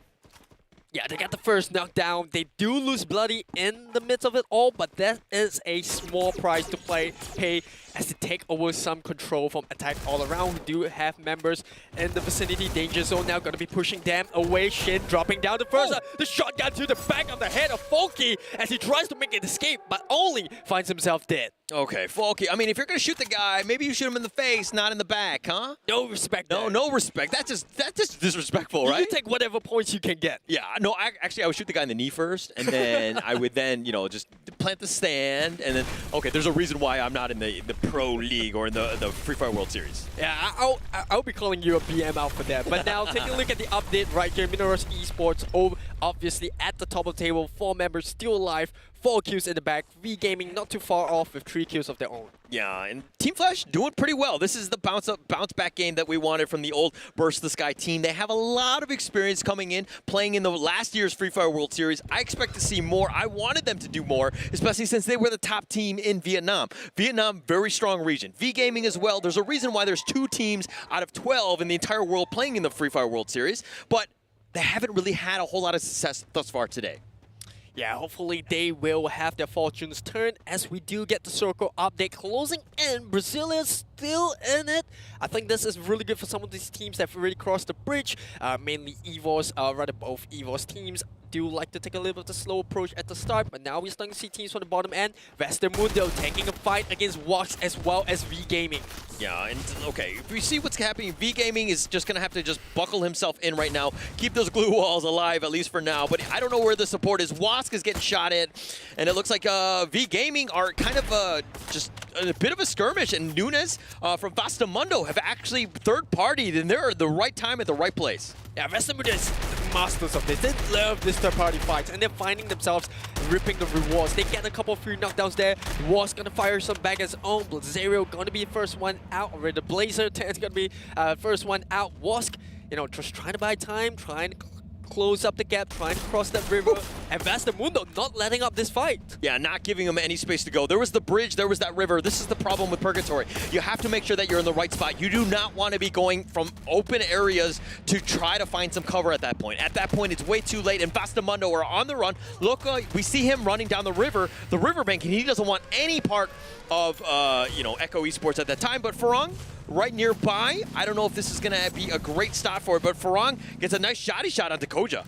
Yeah, they got the first knockdown. They do lose Bloody in the midst of it all, but that is a small price to pay as they take over some control from attack all around. We do have members in the vicinity. Danger Zone now going to be pushing them away. Shin dropping down the first. The shotgun to the back of the head of Folky as he tries to make an escape, but only finds himself dead. Okay, Folky. I mean, if you're going to shoot the guy, maybe you shoot him in the face, not in the back, huh? No respect. No respect. That's just disrespectful, right? You take whatever points you can get. Yeah, no, actually, I would shoot the guy in the knee first, and then I would then, just plant the stand, and then, okay, there's a reason why I'm not in the Pro League or in the Free Fire World Series. Yeah, I'll be calling you a BM out for that. But now, taking a look at the update right here, Minoros Esports, obviously at the top of the table, 4 members still alive, 4 kills in the back. V Gaming not too far off with 3 kills of their own. Yeah, and Team Flash doing pretty well. This is the bounce back game that we wanted from the old Burst the Sky team. They have a lot of experience coming in, playing in the last year's Free Fire World Series. I expect to see more. I wanted them to do more, especially since they were the top team in Vietnam. Vietnam, very strong region. V Gaming as well. There's a reason why there's 2 teams out of 12 in the entire world playing in the Free Fire World Series, but they haven't really had a whole lot of success thus far today. Yeah, hopefully they will have their fortunes turned as we do get the Circle update closing in. Brazil is still in it. I think this is really good for some of these teams that have already crossed the bridge. Mainly EVOS, rather both EVOS teams do like to take a little bit of the slow approach at the start, but now we're starting to see teams from the bottom end. Westermundo taking a fight against Wox as well as V Gaming. Yeah, and okay, if we see what's happening, V Gaming is just going to have to just buckle himself in right now, keep those glue walls alive, at least for now, but I don't know where the support is. Wosk is getting shot at, and it looks like V Gaming are kind of just a bit of a skirmish, and Nunes from Vastamundo have actually third-partied, and they're at the right time at the right place. Yeah, Vastamundo is the masters of this. They love this third-party fights, and they're finding themselves ripping the rewards. They get a couple of free knockdowns there. Wosk gonna fire some back as own. Blazzario gonna be the first one out. Already the Blazer 10's gonna be first one out. Wosk, just trying to buy time, trying to close up the gap, trying to cross that river, and Vastamundo not letting up this fight. Yeah, not giving him any space to go. There was the bridge, there was that river. This is the problem with Purgatory. You have to make sure that you're in the right spot. You do not want to be going from open areas to try to find some cover at that point. At that point, it's way too late, and Vastamundo are on the run. Look, we see him running down the riverbank, and he doesn't want any part of, Echo Esports at that time, but Farong, right nearby. I don't know if this is going to be a great stop for it, but Farong gets a nice shot onto Koja.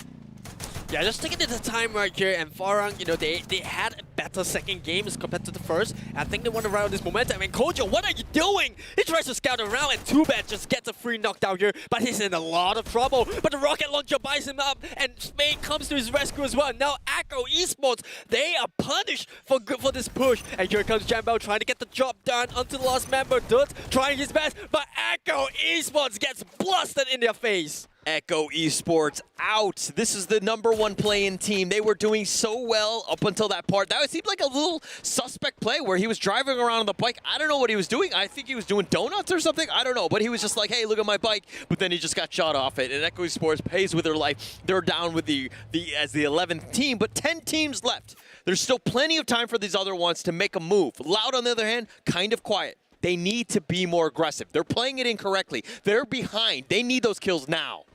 Yeah, just taking the time right here, and Farang, you know, they had a better second game as compared to the first. I think they want to ride on this momentum. And Kojo, what are you doing? He tries to scout around, and Too Bad just gets a free knockdown here, but he's in a lot of trouble. But the rocket launcher buys him up, and Spade comes to his rescue as well. Now Echo Esports, they are punished for this push. And here comes Jambao trying to get the job done onto the last member. Dutt trying his best, but Echo Esports gets blasted in their face. Echo Esports out. This is the #1 play-in team. They were doing so well up until that part. That seemed like a little suspect play where he was driving around on the bike. I don't know what he was doing. I think he was doing donuts or something. I don't know. But he was just like, hey, look at my bike. But then he just got shot off it. And Echo Esports pays with their life. They're down with as the 11th team, but 10 teams left. There's still plenty of time for these other ones to make a move. Loud, on the other hand, kind of quiet. They need to be more aggressive. They're playing it incorrectly. They're behind. They need those kills now.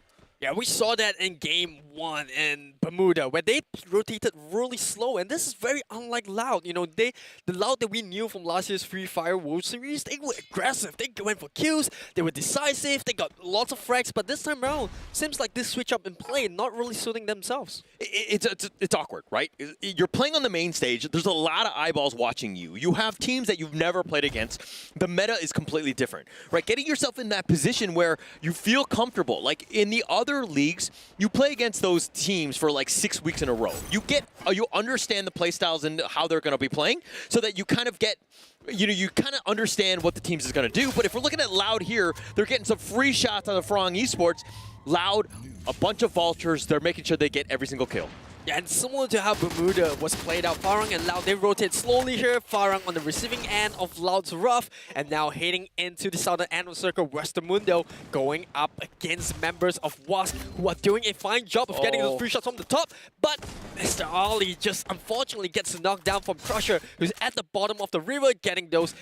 Yeah, we saw that in Game 1 in Bermuda, where they rotated really slow, and this is very unlike Loud. You know, the Loud that we knew from last year's Free Fire World Series, they were aggressive, they went for kills, they were decisive, they got lots of frags, but this time around, seems like this switch up in play not really suiting themselves. It's awkward, right? You're playing on the main stage, there's a lot of eyeballs watching you. You have teams that you've never played against. The meta is completely different, right? Getting yourself in that position where you feel comfortable, like in the other leagues, you play against those teams for like 6 weeks in a row. You understand the play styles and how they're going to be playing, so that you kind of get, you kind of understand what the teams is going to do. But if we're looking at Loud here, they're getting some free shots out of Farang Esports. Loud, a bunch of vultures. They're making sure they get every single kill. Yeah, and similar to how Bermuda was played out, Farang and Loud, they rotate slowly here. Farang on the receiving end of Loud's rough, and now heading into the southern end of Circle, Westermundo, going up against members of WASC, who are doing a fine job of getting those free shots from the top. But Mr. Ali just unfortunately gets knocked down from Crusher, who's at the bottom of the river, getting those,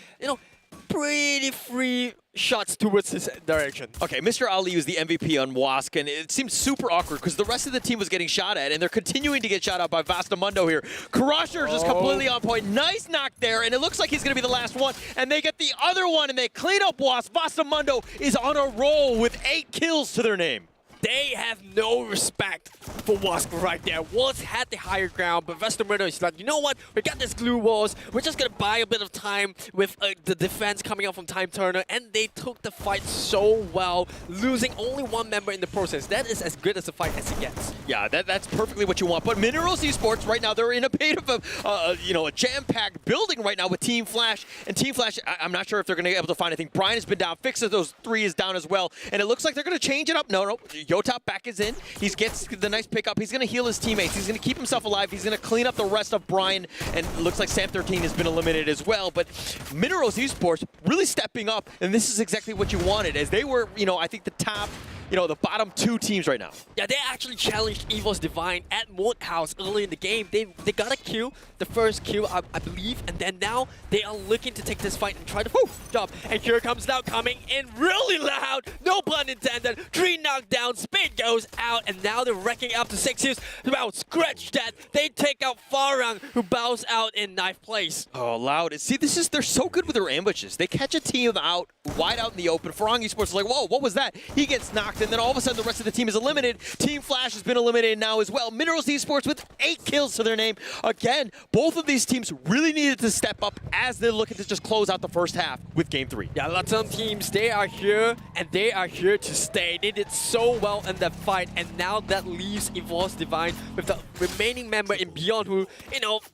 pretty free shots towards his direction. Okay, Mr. Ali was the MVP on WASC, and it seemed super awkward because the rest of the team was getting shot at, and they're continuing to get shot at by Vastamundo here. Crusher just completely on point. Nice knock there, and it looks like he's going to be the last one, and they get the other one, and they clean up WASC. Vastamundo is on a roll with 8 kills to their name. They have no respect for WASC right there. WASC had the higher ground, but Westermundo is like, you know what? We got this glue walls. We're just going to buy a bit of time with the defense coming up from Time Turner, and they took the fight so well, losing only 1 member in the process. That is as good as a fight as it gets. Yeah, that's perfectly what you want. But Minerals Esports right now, they're in a bit of a jam-packed building right now with Team Flash. And Team Flash, I'm not sure if they're going to be able to find anything. Brian has been down. Fixes those 3 is down as well. And it looks like they're going to change it up. No. Yotap back is in. He gets the nice pickup. He's going to heal his teammates. He's going to keep himself alive. He's going to clean up the rest of Brian. And it looks like Sam13 has been eliminated as well. But Minerals Esports really stepping up. And this is exactly what you wanted, as they were, I think the top, the bottom 2 teams right now. Yeah, they actually challenged EVOS Divine at Moat House early in the game. They got a kill, the first kill, I believe, and then now they are looking to take this fight and try to job. And here comes Loud coming in really loud, no pun intended. 3 knockdowns, Spade goes out, and now they're wrecking up to 6 kills. About scratch that. They take out Farang, who bows out in 9th place. Oh, Loud. See, they're so good with their ambushes. They catch a team out, wide out in the open. Farang Esports is like, whoa, what was that? He gets knocked, and then all of a sudden the rest of the team is eliminated. Team Flash has been eliminated now as well. Minerals Esports with 8 kills to their name. Again, both of these teams really needed to step up as they're looking to just close out the first half with Game 3. Yeah, Latam teams, they are here, and they are here to stay. They did so well in that fight, and now that leaves EVOS Divine with the remaining member in Beyond, who,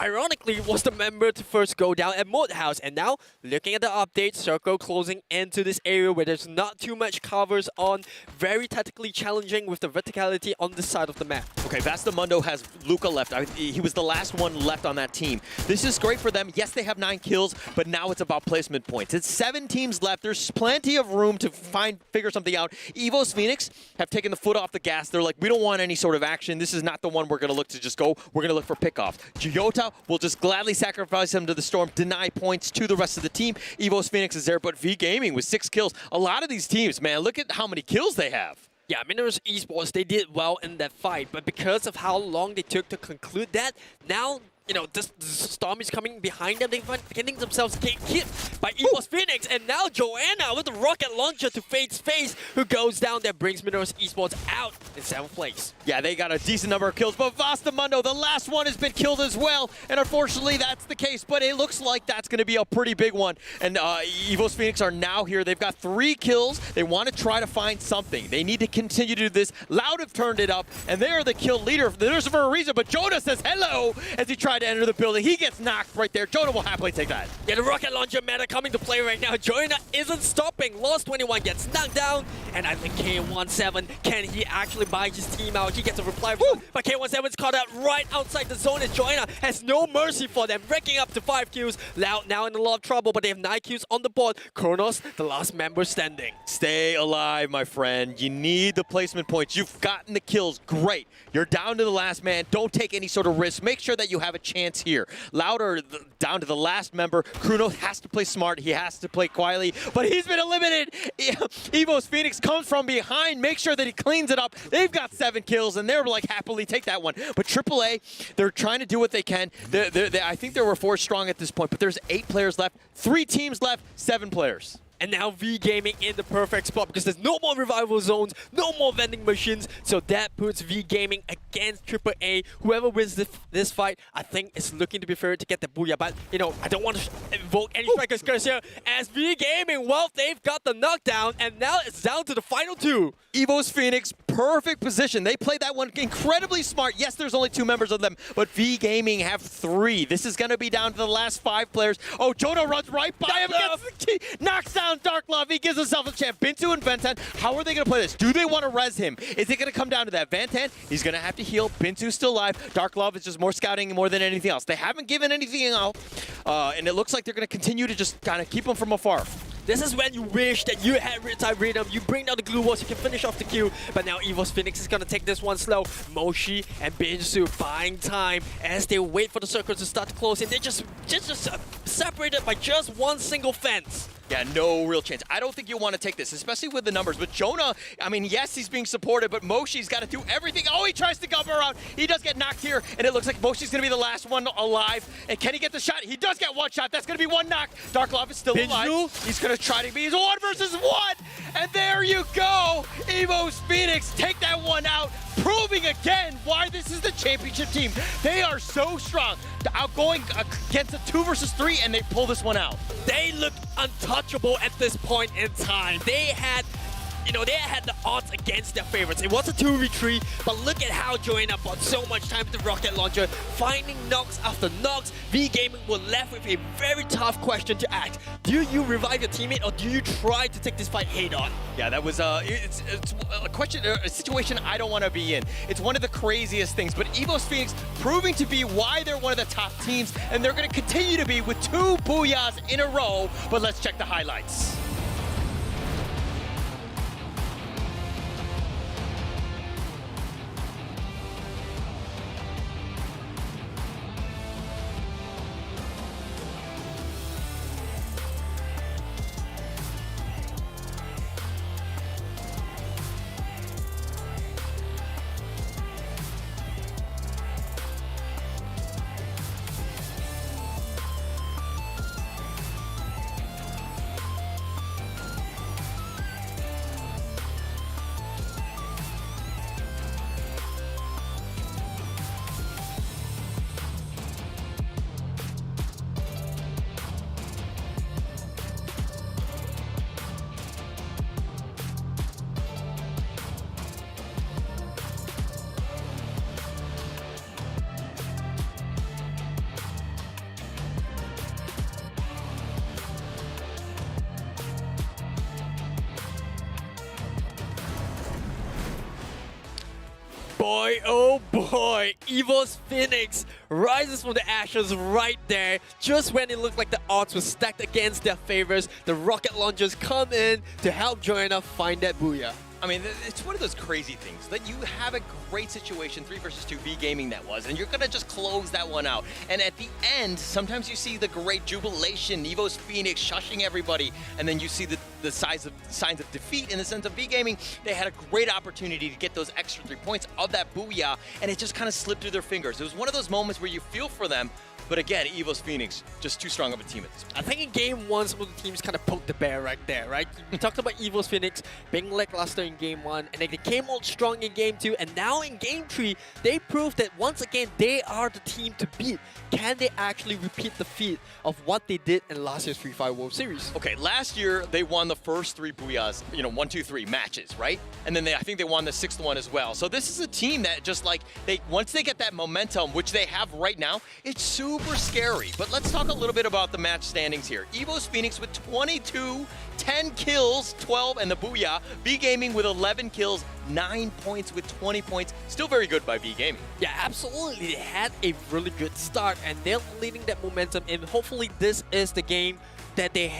ironically was the member to first go down at Moat House. And now, looking at the update, Circle closing into this area where there's not too much covers on. Very tactically challenging with the verticality on this side of the map. Okay, Vastamundo has Luca left. He was the last one left on that team. This is great for them. Yes, they have 9 kills, but now it's about placement points. It's 7 teams left. There's plenty of room to figure something out. EVOS Phoenix have taken the foot off the gas. They're like, we don't want any sort of action. This is not the one we're going to look to just go. We're going to look for pickoffs. Jyota will just gladly sacrifice him to the storm, deny points to the rest of the team. EVOS Phoenix is there, but V Gaming with 6 kills. A lot of these teams, man, look at how many kills they have. Yeah, Minerals Esports, they did well in that fight, but because of how long they took to conclude that, now this Storm is coming behind them. They're getting themselves hit by EVOS Phoenix, and now Joanna with the rocket launcher to Fate's face, who goes down there, brings Minerals Esports out in 7th place. Yeah, they got a decent number of kills, but Vastamundo, the last one, has been killed as well, and unfortunately that's the case, but it looks like that's going to be a pretty big one, and EVOS Phoenix are now here. They've got 3 kills. They want to try to find something. They need to continue to do this. Loud have turned it up, and they are the kill leader. There's for a reason, but Jonah says hello as he tried to enter the building. He gets knocked right there. Jonah will happily take that. Yeah, the rocket launcher meta coming to play right now. Jonah isn't stopping. Lost 21 gets knocked down, and I think K17, can he actually buy his team out? He gets a reply, but K17's caught out right outside the zone, as Jonah has no mercy for them, racking up to 5 kills. Loud now in a lot of trouble, but they have 9 kills on the board. Kronos, the last member standing. Stay alive, my friend. You need the placement points. You've gotten the kills. Great. You're down to the last man. Don't take any sort of risk. Make sure that you have a chance here. Louder down to the last member. Kronos has to play smart. He has to play quietly, but he's been eliminated. EVOS Phoenix comes from behind. Make sure that he cleans it up. They've got 7 kills, and they're like, happily take that one. But AAA, they're trying to do what they can. I think they were 4 strong at this point, but there's 8 players left, 3 teams left, 7 players. And now V Gaming in the perfect spot because there's no more revival zones, no more vending machines. So that puts V Gaming against AAA. Whoever wins this fight, I think is looking to be fair to get the booyah. But, I don't want to invoke any strikers curse here. As V Gaming, well, they've got the knockdown, and now it's down to the final 2. EVOS Phoenix, perfect position. They played that one incredibly smart. Yes, there's only 2 members of them, but V Gaming have 3. This is going to be down to the last 5 players. Oh, Jonah runs right by him, gets the key, knocks down Dark Love. He gives himself a chance. Bintu and Ventan, how are they going to play this? Do they want to res him? Is it going to come down to that? Ventan, he's going to have to heal. Bintu's still alive. Dark Love is just more scouting more than anything else. They haven't given anything out, and it looks like they're going to continue to just kind of keep him from afar. This is when you wish that you had Riptide Rhythm. You bring down the glue walls, you can finish off the queue. But now EVOS Phoenix is gonna take this one slow. Moshi and Binsu buying time as they wait for the circle to start to close in. They're just separated by just one single fence. Yeah, no real chance. I don't think you want to take this, especially with the numbers. But Jonah, I mean, yes, he's being supported, but Moshi's got to do everything. Oh, he tries to cover out. He does get knocked here, and it looks like Moshi's going to be the last one alive. And can he get the shot? He does get 1 shot. That's going to be 1 knock. Dark Love is still alive. He's going to try to be 1 versus 1. And there you go. EVOS Phoenix take that one out, proving again why this is the championship team. They are so strong. Outgoing against a 2 versus 3, and they pull this one out. They looked untouchable at this point in time. They had the odds against their favorites. It was a 2v3, but look at how Joanna bought so much time with the rocket launcher, finding knocks after knocks. V Gaming were left with a very tough question to ask. Do you revive your teammate, or do you try to take this fight head on? Yeah, that was it's a question, a situation I don't want to be in. It's one of the craziest things, but EVOS Phoenix proving to be why they're one of the top teams, and they're going to continue to be with 2 booyahs in a row. But let's check the highlights. Boy, oh boy, EVOS Phoenix rises from the ashes right there. Just when it looked like the odds were stacked against their favors, the rocket launchers come in to help Joanna find that booyah. I mean, it's one of those crazy things that you have a great situation, 3 versus 2 V Gaming that was, and you're gonna just close that one out. And at the end, sometimes you see the great jubilation, Evo's Phoenix shushing everybody, and then you see the signs of defeat in the sense of V Gaming. They had a great opportunity to get those extra 3 points of that booyah, and it just kind of slipped through their fingers. It was one of those moments where you feel for them. But again, Evo's Phoenix, just too strong of a team at this point. I think in game 1, some of the teams kind of poked the bear right there, right? We talked about Evo's Phoenix being lackluster in game 1, and then they came out strong in game 2, and now in game 3, they proved that once again, they are the team to beat. Can they actually repeat the feat of what they did in last year's Free Fire World Series? Okay, last year, they won the first 3 booyahs, 1, 2, 3 matches, right? And then I think they won the 6th one as well. So this is a team that just like, once they get that momentum, which they have right now, it's super scary. But let's talk a little bit about the match standings here. Evo's Phoenix with 22, 10 kills, 12, and the booyah. V Gaming with 11 kills, 9 points with 20 points. Still very good by V Gaming. Yeah, absolutely. They had a really good start, and they're leading that momentum, and hopefully this is the game that they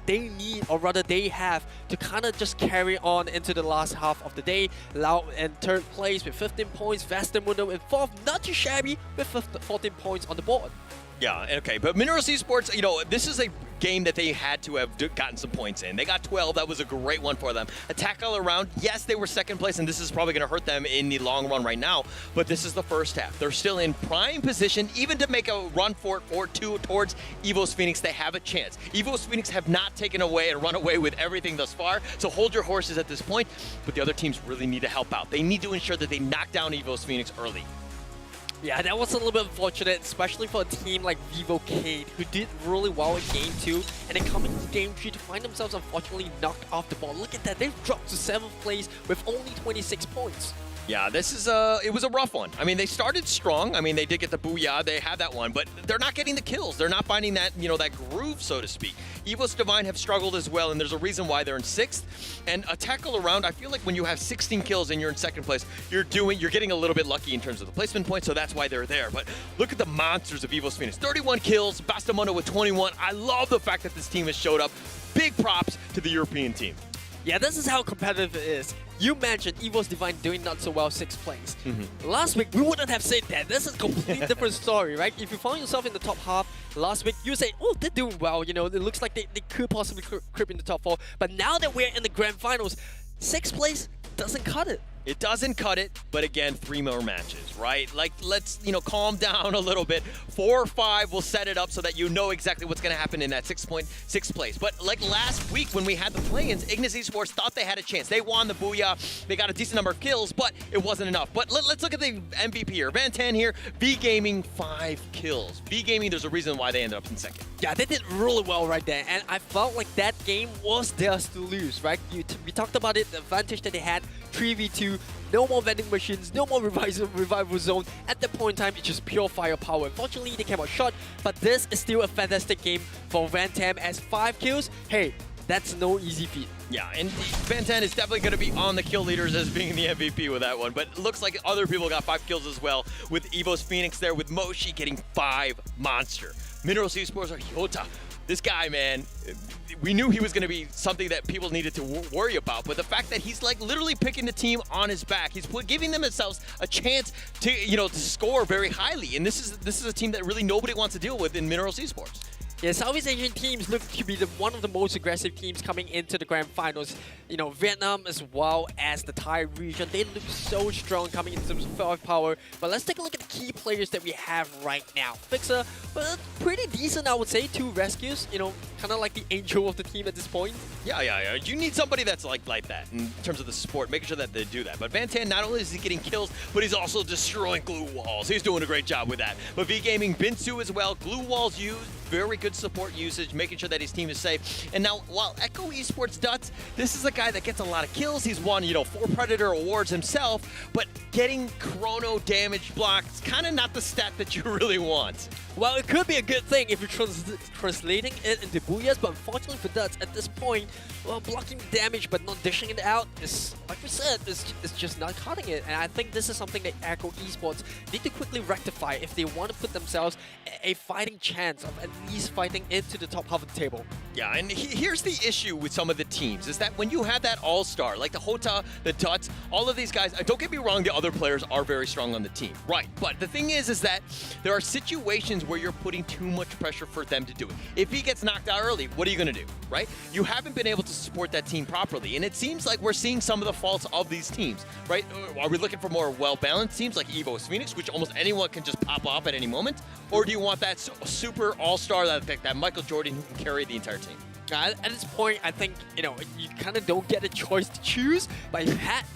need, or rather they have, to kind of just carry on into the last half of the day. Lau in 3rd place with 15 points, Vastamundo in 4th, not too shabby, with 14 points on the board. Yeah, okay, but Minerals Esports, this is a game that they had to have gotten some points in. They got 12, that was a great one for them. Attack all around, yes, they were 2nd place, and this is probably going to hurt them in the long run right now, but this is the first half. They're still in prime position, even to make a run for it, or 2 towards Evo's Phoenix, they have a chance. Evo's Phoenix have not taken away and run away with everything thus far, so hold your horses at this point, but the other teams really need to help out. They need to ensure that they knock down Evo's Phoenix early. Yeah, that was a little bit unfortunate, especially for a team like Vivocade, who did really well in Game 2, and then coming to Game 3 to find themselves unfortunately knocked off the ball. Look at that, they've dropped to 7th place with only 26 points. Yeah, this is it was a rough one. I mean, they started strong. I mean, they did get the booyah, they had that one, but they're not getting the kills. They're not finding that, that groove, so to speak. Evos Divine have struggled as well, and there's a reason why they're in 6th. And a tackle around, I feel like when you have 16 kills and you're in 2nd place, you're getting a little bit lucky in terms of the placement points, so that's why they're there. But look at the monsters of Evos Phoenix. 31 kills, Bastamundo with 21. I love the fact that this team has showed up. Big props to the European team. Yeah, this is how competitive it is. You mentioned Evo's Divine doing not so well 6th place. Last week, we wouldn't have said that. This is a completely different story, right? If you found yourself in the top half last week, you say, oh, they're doing well. It looks like they could possibly creep in the top 4. But now that we're in the grand finals, 6th place doesn't cut it. It doesn't cut it, but again, 3 more matches, right? Like, let's, calm down a little bit. 4 or 5 will set it up so that you know exactly what's going to happen in that 6th place. But like last week when we had the play-ins, Ignis Esports thought they had a chance. They won the booyah. They got a decent number of kills, but it wasn't enough. But let's look at the MVP here. Van10 here, V Gaming, 5 kills. V Gaming, there's a reason why they ended up in 2nd. Yeah, they did really well right there, and I felt like that game was theirs to lose, right? We talked about it, the advantage that they had, 3v2, no more vending machines, no more revival zone. At that point in time, it's just pure firepower. Unfortunately, they came out short, but this is still a fantastic game for Van10 as 5 kills. Hey, that's no easy feat. Yeah, and Van10 is definitely going to be on the kill leaders as being the MVP with that one, but it looks like other people got 5 kills as well, with Evo's Phoenix there, with Moshi getting 5 monster. Minerals Esports are Hyota. This guy, man, we knew he was going to be something that people needed to worry about, but the fact that he's like literally picking the team on his back, he's giving themselves a chance to, to score very highly, and this is a team that really nobody wants to deal with in Minerals Esports. Yeah, Southeast Asian teams look to be one of the most aggressive teams coming into the grand finals. Vietnam as well as the Thai region, they look so strong coming in terms of firepower. But let's take a look at the key players that we have right now. Fixer, well, pretty decent, I would say. 2 rescues, kind of like the angel of the team at this point. Yeah. You need somebody that's like that in terms of the support, making sure that they do that. But Van10, not only is he getting kills, but he's also destroying glue walls. He's doing a great job with that. But V Gaming, Binsu as well, glue walls used, very good support usage, making sure that his team is safe. And now, while Echo Esports Duts, this is a guy that gets a lot of kills. He's won, 4 Predator awards himself, but getting chrono damage blocks, kind of not the stat that you really want. Well, it could be a good thing if you're translating it into booyahs, but unfortunately for Duts, at this point, well, blocking damage but not dishing it out is, like we said, is just not cutting it. And I think this is something that Echo Esports need to quickly rectify if they want to put themselves a fighting chance of least fighting into the top half of the table. Yeah, and here's the issue with some of the teams, is that when you have that all-star, like the Hota, the Tuts, all of these guys, don't get me wrong, the other players are very strong on the team, right? But the thing is that there are situations where you're putting too much pressure for them to do it. If he gets knocked out early, what are you going to do, right? You haven't been able to support that team properly, and it seems like we're seeing some of the faults of these teams, right? Are we looking for more well-balanced teams like EVO's Phoenix, which almost anyone can just pop off at any moment? Or do you want that super all-star, that Michael Jordan who can carry the entire team? At this point, I think, you know, you kind of don't get a choice to choose, but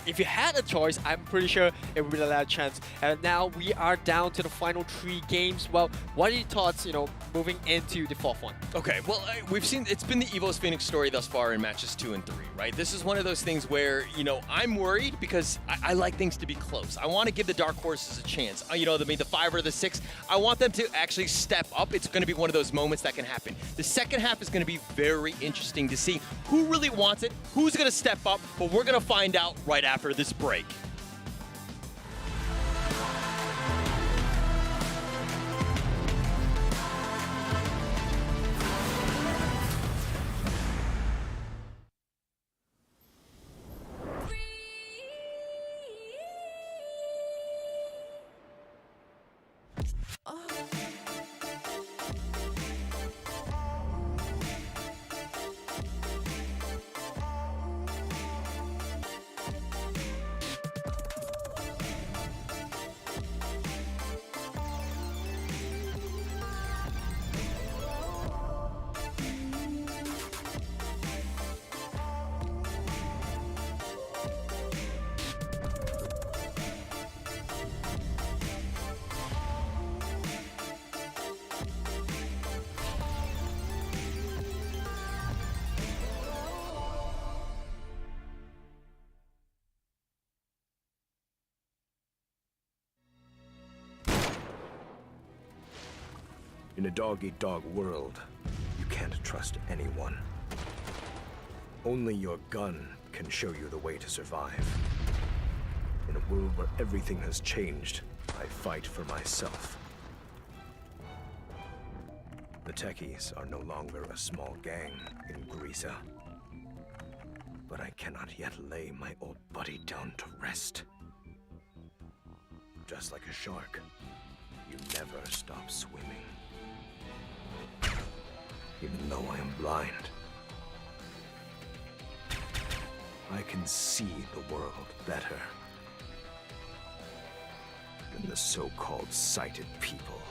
if you had a choice, I'm pretty sure it would be a lot of chance. And now we are down to the final 3 games. Well, what are your thoughts, you know, moving into the 4th one? Okay, well, we've seen, it's been the EVO's Phoenix story thus far in matches 2 and 3, right? This is one of those things where, you know, I'm worried because I like things to be close. I want to give the dark horses a chance. You know, the 5 or the 6, I want them to actually step up. It's going to be one of those moments that can happen. The second half is going to be very interesting to see who really wants it, who's going to step up, but we're going to find out right after this break. In a dog-eat-dog world, you can't trust anyone. Only your gun can show you the way to survive. In a world where everything has changed, I fight for myself. The techies are no longer a small gang in Greasa. But I cannot yet lay my old buddy down to rest. Just like a shark, you never stop swimming. Even though I am blind, I can see the world better than the so-called sighted people.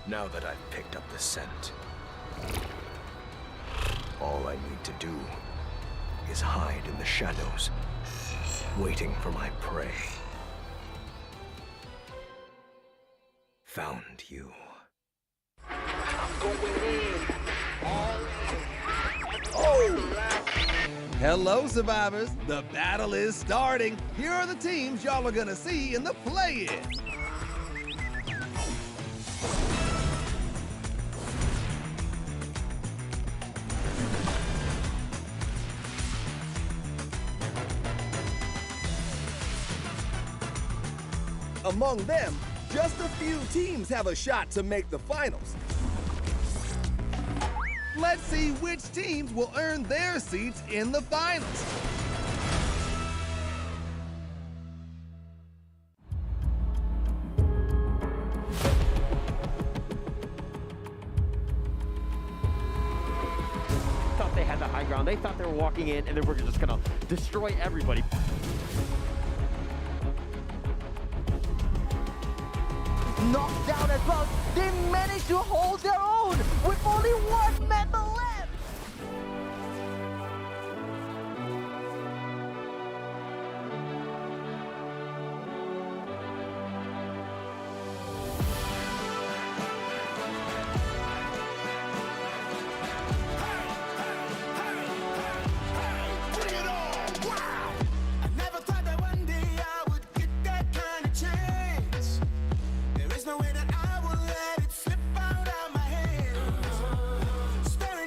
Now that I've picked up the scent, all I need to do is hide in the shadows, waiting for my prey. Found you. Hello, survivors. The battle is starting. Here are the teams y'all are gonna see in the play-in. Among them, just a few teams have a shot to make the finals. Let's see which teams will earn their seats in the finals. Thought they had the high ground. They thought they were walking in and they were just gonna destroy everybody. Knocked down as well, they managed to hold their own with only one member left. I never thought that one day I would get that kind of chance. There is no way that I will let it slip out of my hands. Staring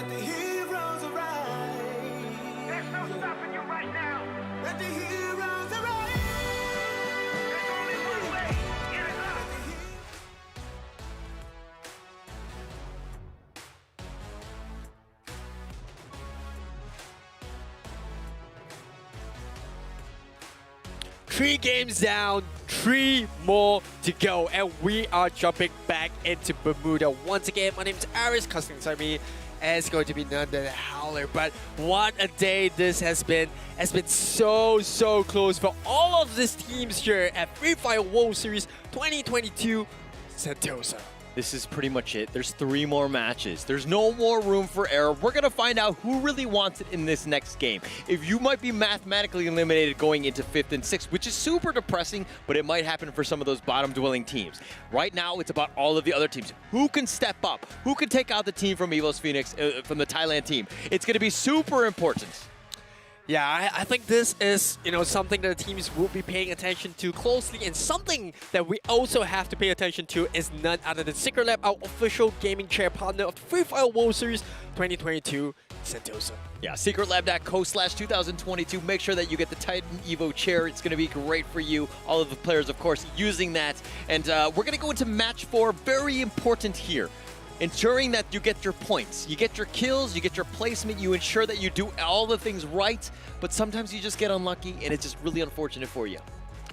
Let the heroes arise. There's no stopping you right now. Let the heroes arise. There's only one way. Get it up. Three games down, 3 more to go, and we are jumping back into Bermuda once again. My name is Aris, casting inside me, and it's going to be none other than Howler. But what a day this has been! It's been so close for all of these teams here at Free Fire World Series 2022 Sentosa. This is pretty much it. There's 3 more matches. There's no more room for error. We're going to find out who really wants it in this next game. If you might be mathematically eliminated going into 5th and 6th, which is super depressing, but it might happen for some of those bottom-dwelling teams. Right now, it's about all of the other teams. Who can step up? Who can take out the team from EVOS Phoenix, from the Thailand team? It's going to be super important. Yeah, I think this is, something that the teams will be paying attention to closely, and something that we also have to pay attention to is none other than Secret Lab, our official gaming chair partner of the Free Fire World Series 2022 Sentosa. Yeah, secretlab.co/2022. Make sure that you get the Titan Evo chair. It's going to be great for you. All of the players, of course, using that. And we're going to go into match 4. Very important here. Ensuring that you get your points, you get your kills, you get your placement, you ensure that you do all the things right, but sometimes you just get unlucky, and it's just really unfortunate for you.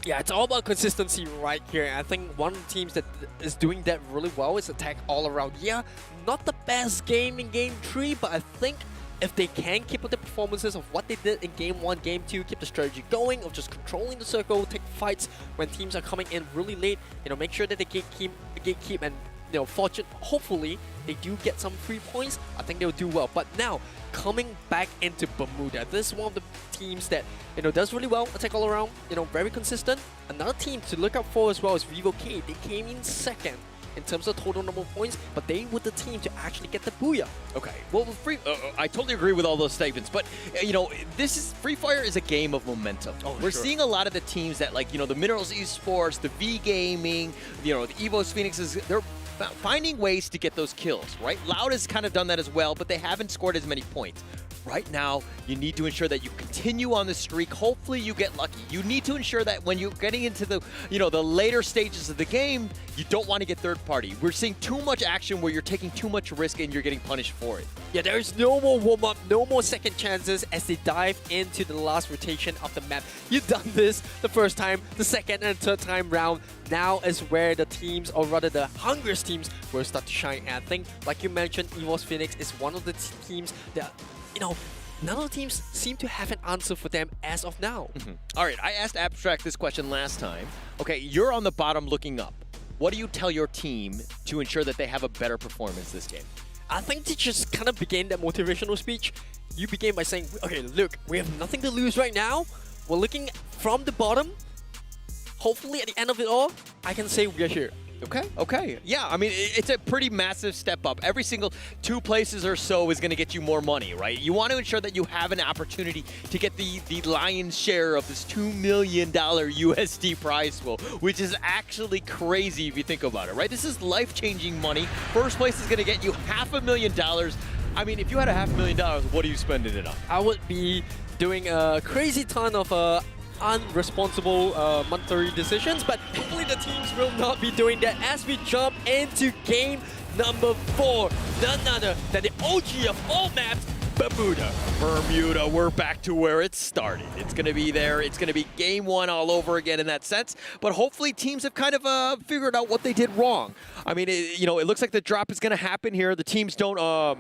Yeah, it's all about consistency right here. And I think one of the teams that is doing that really well is Attack All Around. Yeah, not the best game in Game 3, but I think if they can keep up the performances of what they did in Game 1, Game 2, keep the strategy going of just controlling the circle, take fights when teams are coming in really late, make sure that they gatekeep and hopefully they do get some free points. I think they'll do well. But now, coming back into Bermuda, this is one of the teams that does really well, Attack All Around, very consistent. Another team to look out for as well is Vivo K. They came in 2nd in terms of total number of points, but they were the team to actually get the booyah. Okay, well, I totally agree with all those statements, but Free Fire is a game of momentum. We're seeing a lot of the teams that, like, the Minerals Esports, the V Gaming, the EVOS Phoenixes, they're finding ways to get those kills, right? Loud has kind of done that as well, but they haven't scored as many points. Right now, you need to ensure that you continue on the streak. Hopefully you get lucky. You need to ensure that when you're getting into the, the later stages of the game, you don't want to get third party. We're seeing too much action where you're taking too much risk and you're getting punished for it. Yeah, there's no more warm-up, no more second chances as they dive into the last rotation of the map. You've done this the first time, the second and third time round. Now is where the teams, or rather the hungriest teams, will start to shine. And I think, like you mentioned, EVOS Phoenix is one of the teams that, none of the teams seem to have an answer for them as of now. All right, I asked Abstract this question last time. Okay, you're on the bottom looking up. What do you tell your team to ensure that they have a better performance this game? I think to just kind of begin that motivational speech, you begin by saying, okay, look, we have nothing to lose right now. We're looking from the bottom. Hopefully at the end of it all, I can say we are here. Okay. Yeah, I mean, it's a pretty massive step up. Every single 2 places or so is going to get you more money, right? You want to ensure that you have an opportunity to get the lion's share of this $2 million USD prize pool, which is actually crazy if you think about it, right? This is life-changing money. First place is going to get you $500,000. I mean, if you had $500,000, what are you spending it on? I would be doing a crazy ton of unresponsible monetary decisions, but hopefully the teams will not be doing that as we jump into game number 4. None other than the OG of all maps, Bermuda. We're back to where it started. It's going to be there. It's going to be game 1 all over again in that sense. But hopefully teams have kind of figured out what they did wrong. I mean, it looks like the drop is going to happen here. The teams don't are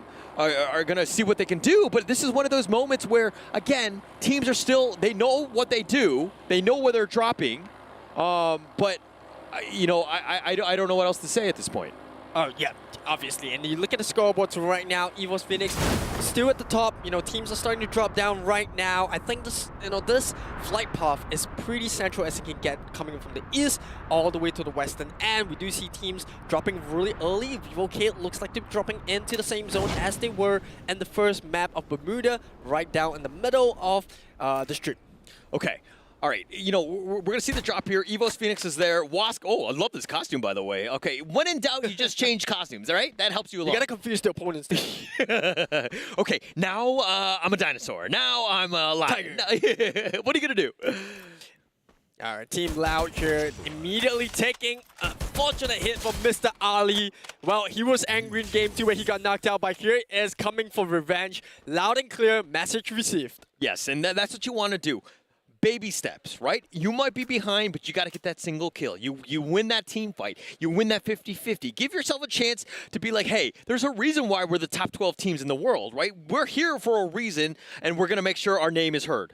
going to see what they can do. But this is one of those moments where, again, teams are still, they know what they do. They know where they're dropping. But, I don't know what else to say at this point. Oh, yeah, obviously. And you look at the scoreboards right now, EVOS Phoenix still at the top. Teams are starting to drop down right now. I think this, this flight path is pretty central as it can get, coming from the east all the way to the western. And we do see teams dropping really early. Vivo K looks like they're dropping into the same zone as they were in the first map of Bermuda, right down in the middle of the strip. Okay. All right, you know, we're going to see the drop here. Evos Phoenix is there. Wask, oh, I love this costume, by the way. Okay, when in doubt, you just change costumes, all right? That helps you a lot. You got to confuse the opponents. Okay, now I'm a dinosaur. Now I'm a lion. What are you going to do? All right, Team Loud here immediately taking a fortunate hit from Mr. Ali. Well, he was angry in game 2 where he got knocked out, but here is coming for revenge. Loud and clear, message received. Yes, and that's what you want to do. Baby steps, right? You might be behind, but you got to get that single kill. You win that team fight. You win that 50-50. Give yourself a chance to be like, hey, there's a reason why we're the top 12 teams in the world, right? We're here for a reason, and we're going to make sure our name is heard.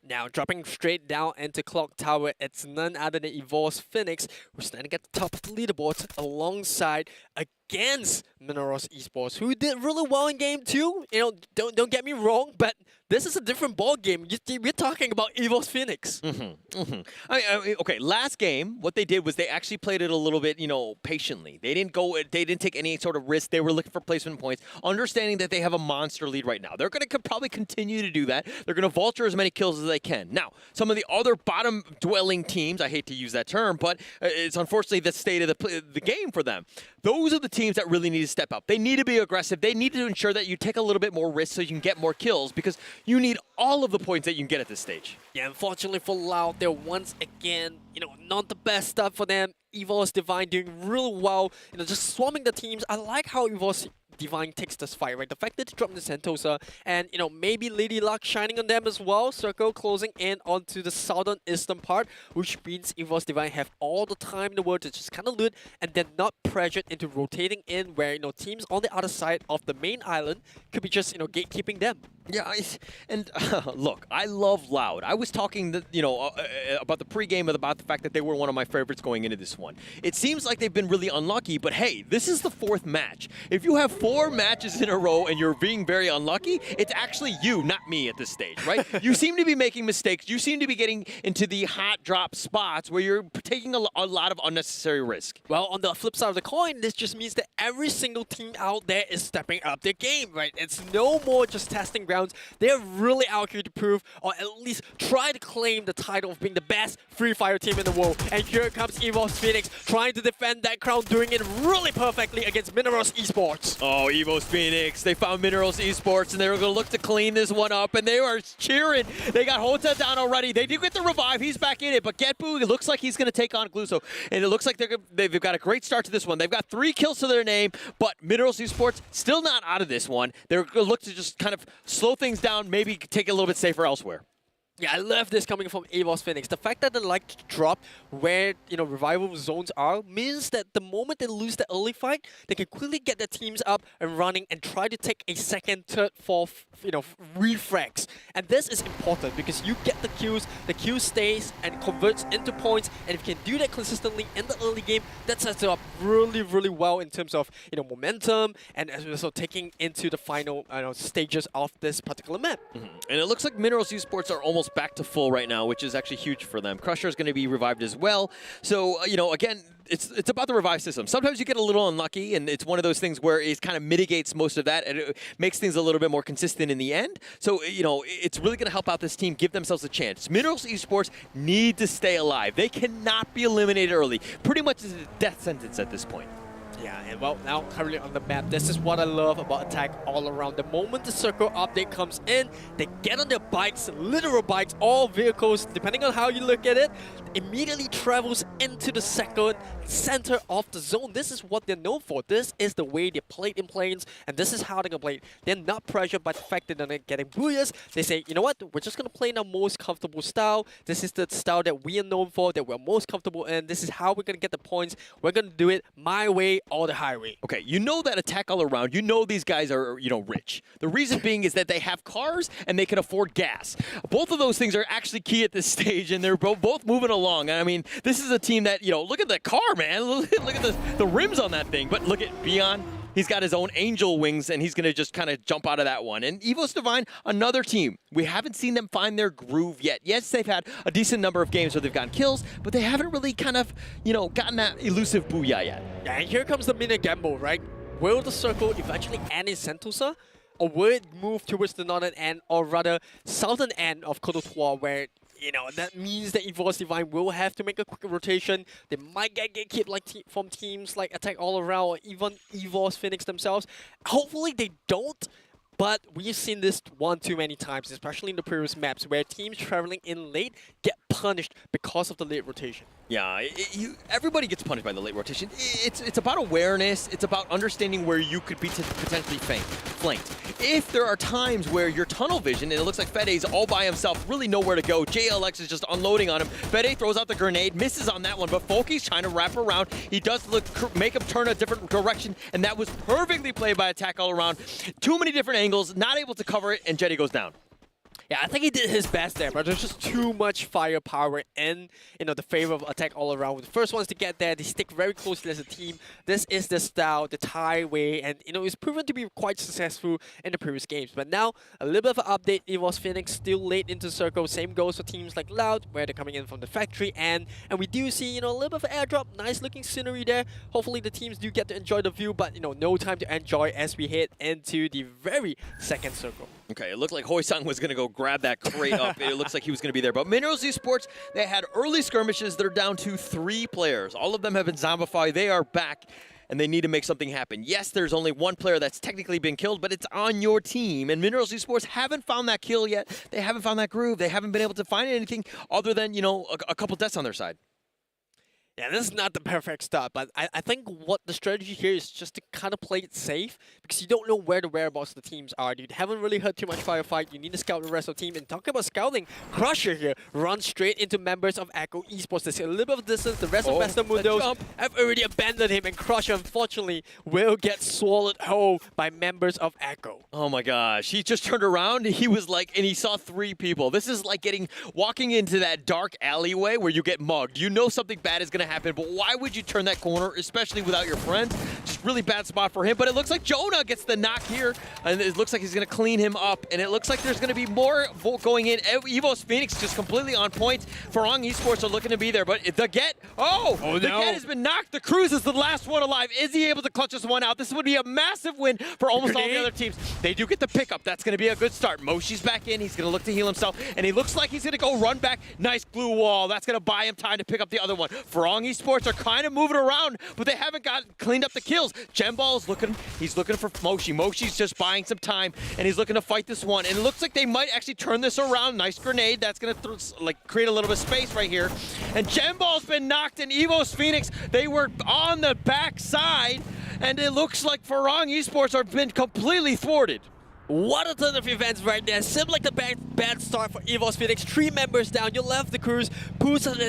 Now, dropping straight down into Clock Tower, it's none other than Evolve Phoenix, who's standing at the top of the leaderboard alongside against Mineros Esports, who did really well in game 2. You know, don't get me wrong, but this is a different ball game. We're talking about Evolve Phoenix. Okay, last game, what they did was they actually played it a little bit, you know, patiently. They didn't take any sort of risk. They were looking for placement points, understanding that they have a monster lead right now. They're going to probably continue to do that. They're going to vulture as many kills as they can. Now, some of the other bottom-dwelling teams, I hate to use that term, but it's unfortunately the state of the game for them. Those are the teams that really need to step up. They need to be aggressive. They need to ensure that you take a little bit more risk so you can get more kills, because you need all of the points that you can get at this stage. Yeah, unfortunately for Loud, they're once again, you know, not the best start for them. Evolve Divine doing real well, you know, just swarming the teams. I like how Evolve Divine takes this fight, right? The fact that they dropped the Sentosa and, you know, maybe Lady Luck shining on them as well. Circle closing in onto the southern eastern part, which means Evolve Divine have all the time in the world to just kind of loot and then not pressured into rotating in where, you know, teams on the other side of the main island could be just, you know, gatekeeping them. Yeah, look, I love Loud. I was talking, about the pregame about the fact that they were one of my favorites going into this one. It seems like they've been really unlucky, but hey, this is the 4th match. If you have 4 matches in a row and you're being very unlucky, it's actually you, not me at this stage, right? You seem to be making mistakes. You seem to be getting into the hot drop spots where you're taking a lot of unnecessary risk. Well, on the flip side of the coin, this just means that every single team out there is stepping up their game, right? It's no more just testing grounds. They're really out here to prove, or at least try to claim the title of being the best Free Fire team in the world. And here comes Evolve Phoenix trying to defend that crown, doing it really perfectly against Mineros Esports. Oh, Evolve Phoenix, they found Mineros Esports, and they were going to look to clean this one up, and they were cheering. They got Hota down already. They do get the revive. He's back in it, but Getbu, it looks like he's going to take on Gluso, and it looks like they've got a great start to this one. They've got 3 kills to their name, but Mineros Esports still not out of this one. They're going to look to just kind of slow things down, maybe take it a little bit safer elsewhere. Yeah, I love this coming from Evolve Phoenix. The fact that they like to drop where, you know, revival zones are means that the moment they lose the early fight, they can quickly get their teams up and running and try to take a second, third, fourth, you know, refrags. And this is important because you get the kill stays and converts into points, and if you can do that consistently in the early game, that sets it up really, really well in terms of, you know, momentum and also taking into the final stages of this particular map. And it looks like Mineros Esports are almost back to full right now, which is actually huge for them. Crusher is going to be revived as well. So, you know, again, it's about the revive system. Sometimes you get a little unlucky, and it's one of those things where it kind of mitigates most of that, and it makes things a little bit more consistent in the end. So, you know, it's really going to help out this team, give themselves a chance. Mineros Esports need to stay alive. They cannot be eliminated early. Pretty much is a death sentence at this point. Yeah, and well, now currently on the map, this is what I love about Attack all around. The moment the circle update comes in, they get on their bikes, literal bikes, all vehicles, depending on how you look at it, immediately travels into the second center of the zone. This is what they're known for. This is the way they played in planes, and this is how they're going to play it. They're not pressured by the fact that they're not getting booyahs. They say, you know what, we're just going to play in our most comfortable style. This is the style that we are known for, that we're most comfortable in. This is how we're going to get the points. We're going to do it my way or the highway. Okay, you know that Attack all around, you know these guys are, you know, rich. The reason being is that they have cars and they can afford gas. Both of those things are actually key at this stage, and they're both moving along. I mean, this is a team that, you know, look at the car, man. Look at the rims on that thing. But look at Beyond. He's got his own angel wings, and he's going to just kind of jump out of that one. And Evolve Divine, another team. We haven't seen them find their groove yet. Yes, they've had a decent number of games where they've gotten kills, but they haven't really kind of, you know, gotten that elusive booyah yet. Yeah, and here comes the mini gamble, right? Will the circle eventually end in Sentosa? Or will it move towards the northern end, or rather southern end of Kototua, where you know, that means that EVOS Divine will have to make a quick rotation. They might get gatekept like from teams like Attack All Around or even EVOS Phoenix themselves. Hopefully they don't. But we've seen this one too many times, especially in the previous maps, where teams traveling in late get punished because of the late rotation. Yeah, everybody gets punished by the late rotation. It's about awareness. It's about understanding where you could be potentially flanked. If there are times where your tunnel vision, and it looks like Fede's all by himself, really nowhere to go. JLX is just unloading on him. Fede throws out the grenade, misses on that one, but Folky's trying to wrap around. He does make him turn a different direction, and that was perfectly played by Attack All Around. Too many different angles, not able to cover it, and Jetty goes down. Yeah, I think he did his best there, but there's just too much firepower in, you know, the favor of Attack All Around. The first ones to get there, they stick very closely as a team. This is the style, the Thai way, and, you know, it's proven to be quite successful in the previous games. But now, a little bit of an update. EVOS Phoenix still late into Circle. Same goes for teams like Loud, where they're coming in from the factory, and we do see, you know, a little bit of an airdrop. Nice looking scenery there. Hopefully the teams do get to enjoy the view, but, you know, no time to enjoy as we head into the very second Circle. Okay, it looked like Hoysung was going to go grab that crate up. It looks like he was going to be there. But Minerals Esports, they had early skirmishes. They're down to 3 players. All of them have been zombified. They are back, and they need to make something happen. Yes, there's only one player that's technically been killed, but it's on your team. And Minerals Esports haven't found that kill yet. They haven't found that groove. They haven't been able to find anything other than, you know, a couple deaths on their side. Yeah, this is not the perfect start, but I think what the strategy here is just to kind of play it safe, because you don't know where the whereabouts of the teams are. You haven't really heard too much firefight. You need to scout the rest of the team. And talking about scouting, Crusher here runs straight into members of Echo Esports. There's a little bit of distance. The rest of Western Mundos have already abandoned him, and Crusher, unfortunately, will get swallowed whole by members of Echo. Oh my gosh, he just turned around, he was like, and he saw 3 people. This is like walking into that dark alleyway where you get mugged. You know something bad is going to happen, but why would you turn that corner, especially without your friends? Just really bad spot for him, but it looks like Jonah gets the knock here, and it looks like he's going to clean him up, and it looks like there's going to be more going in. EVOS Phoenix just completely on point. Farang Esports are looking to be there, but the Get, the Get has been knocked. The Cruz is the last one alive. Is he able to clutch this one out? This would be a massive win for almost all the other teams. They do get the pickup. That's going to be a good start. Moshi's back in. He's going to look to heal himself, and he looks like he's going to go run back. Nice glue wall. That's going to buy him time to pick up the other one. Farang Esports are kind of moving around, but they haven't cleaned up the kills. Jemball's he's looking for Moshi. Moshi's just buying some time, and he's looking to fight this one. And it looks like they might actually turn this around. Nice grenade. That's going to create a little bit of space right here. And Jemball's been knocked, and EVOS Phoenix, they were on the back side, and it looks like Farang Esports have been completely thwarted. What a ton of events right there. Seemed like the bad start for EVOS Phoenix. 3 members down. You left the Cruz. Puts an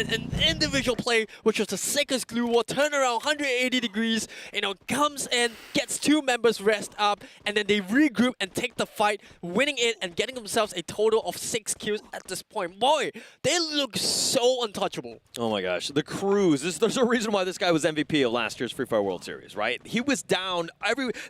individual play, which was the sickest glue wall. Turn around 180 degrees. You know, comes in, gets 2 members rest up, and then they regroup and take the fight, winning it and getting themselves a total of 6 kills at this point. Boy, they look so untouchable. Oh my gosh, the Cruz. There's a reason why this guy was MVP of last year's Free Fire World Series, right? He was down.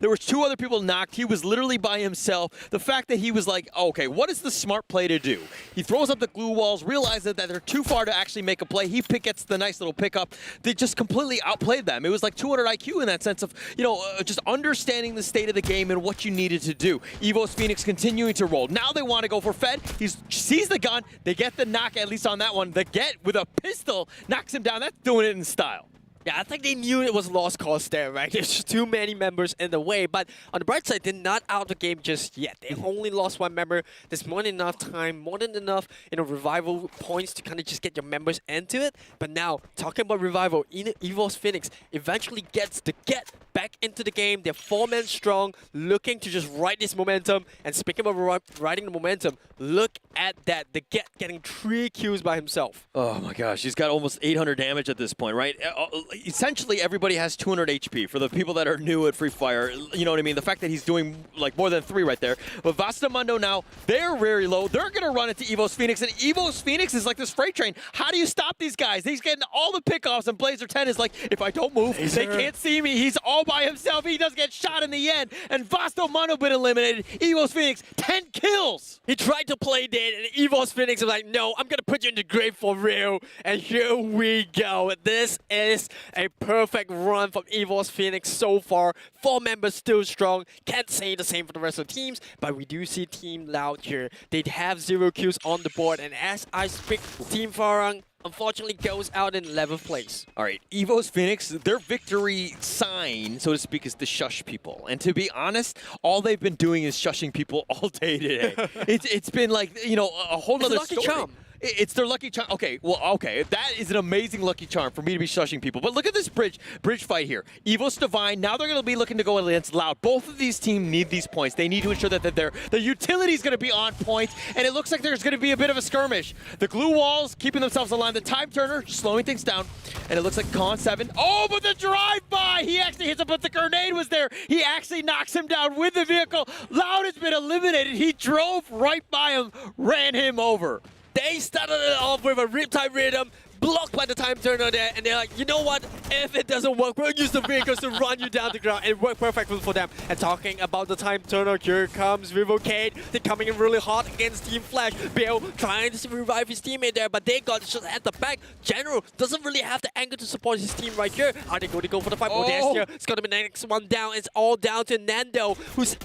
There were 2 other people knocked. He was literally by himself. The fact that he was like, okay, what is the smart play to do? He throws up the glue walls, realizes that they're too far to actually make a play. He gets the nice little pickup. They just completely outplayed them. It was like 200 IQ in that sense of, you know, just understanding the state of the game and what you needed to do. EVOS Phoenix continuing to roll. Now they want to go for Fed. He sees the gun. They get the knock, at least on that one. The Get with a pistol knocks him down. That's doing it in style. Yeah, I think they knew it was lost cause there, right? There's just too many members in the way. But on the bright side, they're not out of the game just yet. They only lost 1 member. There's more than enough time, more than enough, you know, revival points to kind of just get your members into it. But now, talking about revival, EVOS Phoenix eventually gets the Get back into the game. They're 4-men strong, looking to just ride this momentum. And speaking of riding the momentum, look at that. The Get getting 3 kills by himself. Oh my gosh, he's got almost 800 damage at this point, right? Essentially, everybody has 200 HP. For the people that are new at Free Fire, you know what I mean? The fact that he's doing like more than 3 right there. But Vastamundo now, they're very low. They're going to run into EVOS Phoenix, and EVOS Phoenix is like this freight train. How do you stop these guys? He's getting all the pickoffs, and Blazer 10 is like, if I don't move, they can't see me. He's all all by himself. He does get shot in the end. And Vasto Mano been eliminated. EVOS Phoenix, 10 kills. He tried to play dead, and EVOS Phoenix was like, no, I'm gonna put you in the grave for real. And here we go. This is a perfect run from EVOS Phoenix so far. 4 members still strong. Can't say the same for the rest of the teams, but we do see Team Loud here. They have 0 kills on the board, and as I speak, Team Farang unfortunately goes out in 11th place. All right, EVOS Phoenix, their victory sign, so to speak, is to shush people. And to be honest, all they've been doing is shushing people all day today. It's been like, you know, a whole other story. Charm. It's their lucky charm. Okay, well, okay. That is an amazing lucky charm for me to be shushing people. But look at this bridge fight here. EVOS Divine, now they're going to be looking to go against Loud. Both of these teams need these points. They need to ensure that their utility is going to be on point. And it looks like there's going to be a bit of a skirmish. The glue walls keeping themselves aligned. The Time Turner slowing things down. And it looks like Con 7. Oh, but the drive-by! He actually hits him, but the grenade was there. He actually knocks him down with the vehicle. Loud has been eliminated. He drove right by him, ran him over. They started it off with a Riptide Rhythm, blocked by the Time Turner there, and they're like, you know what? If it doesn't work, we'll use the vehicles to run you down the ground, and it worked perfectly for them. And talking about the Time Turner, here comes Vivocade. They're coming in really hard against Team Flash. Bill trying to revive his teammate there, but they got shot at the back. General doesn't really have the angle to support his team right here. Are they going to go for the fight? Oh, it's going to be the next one down. It's all down to Nando, who's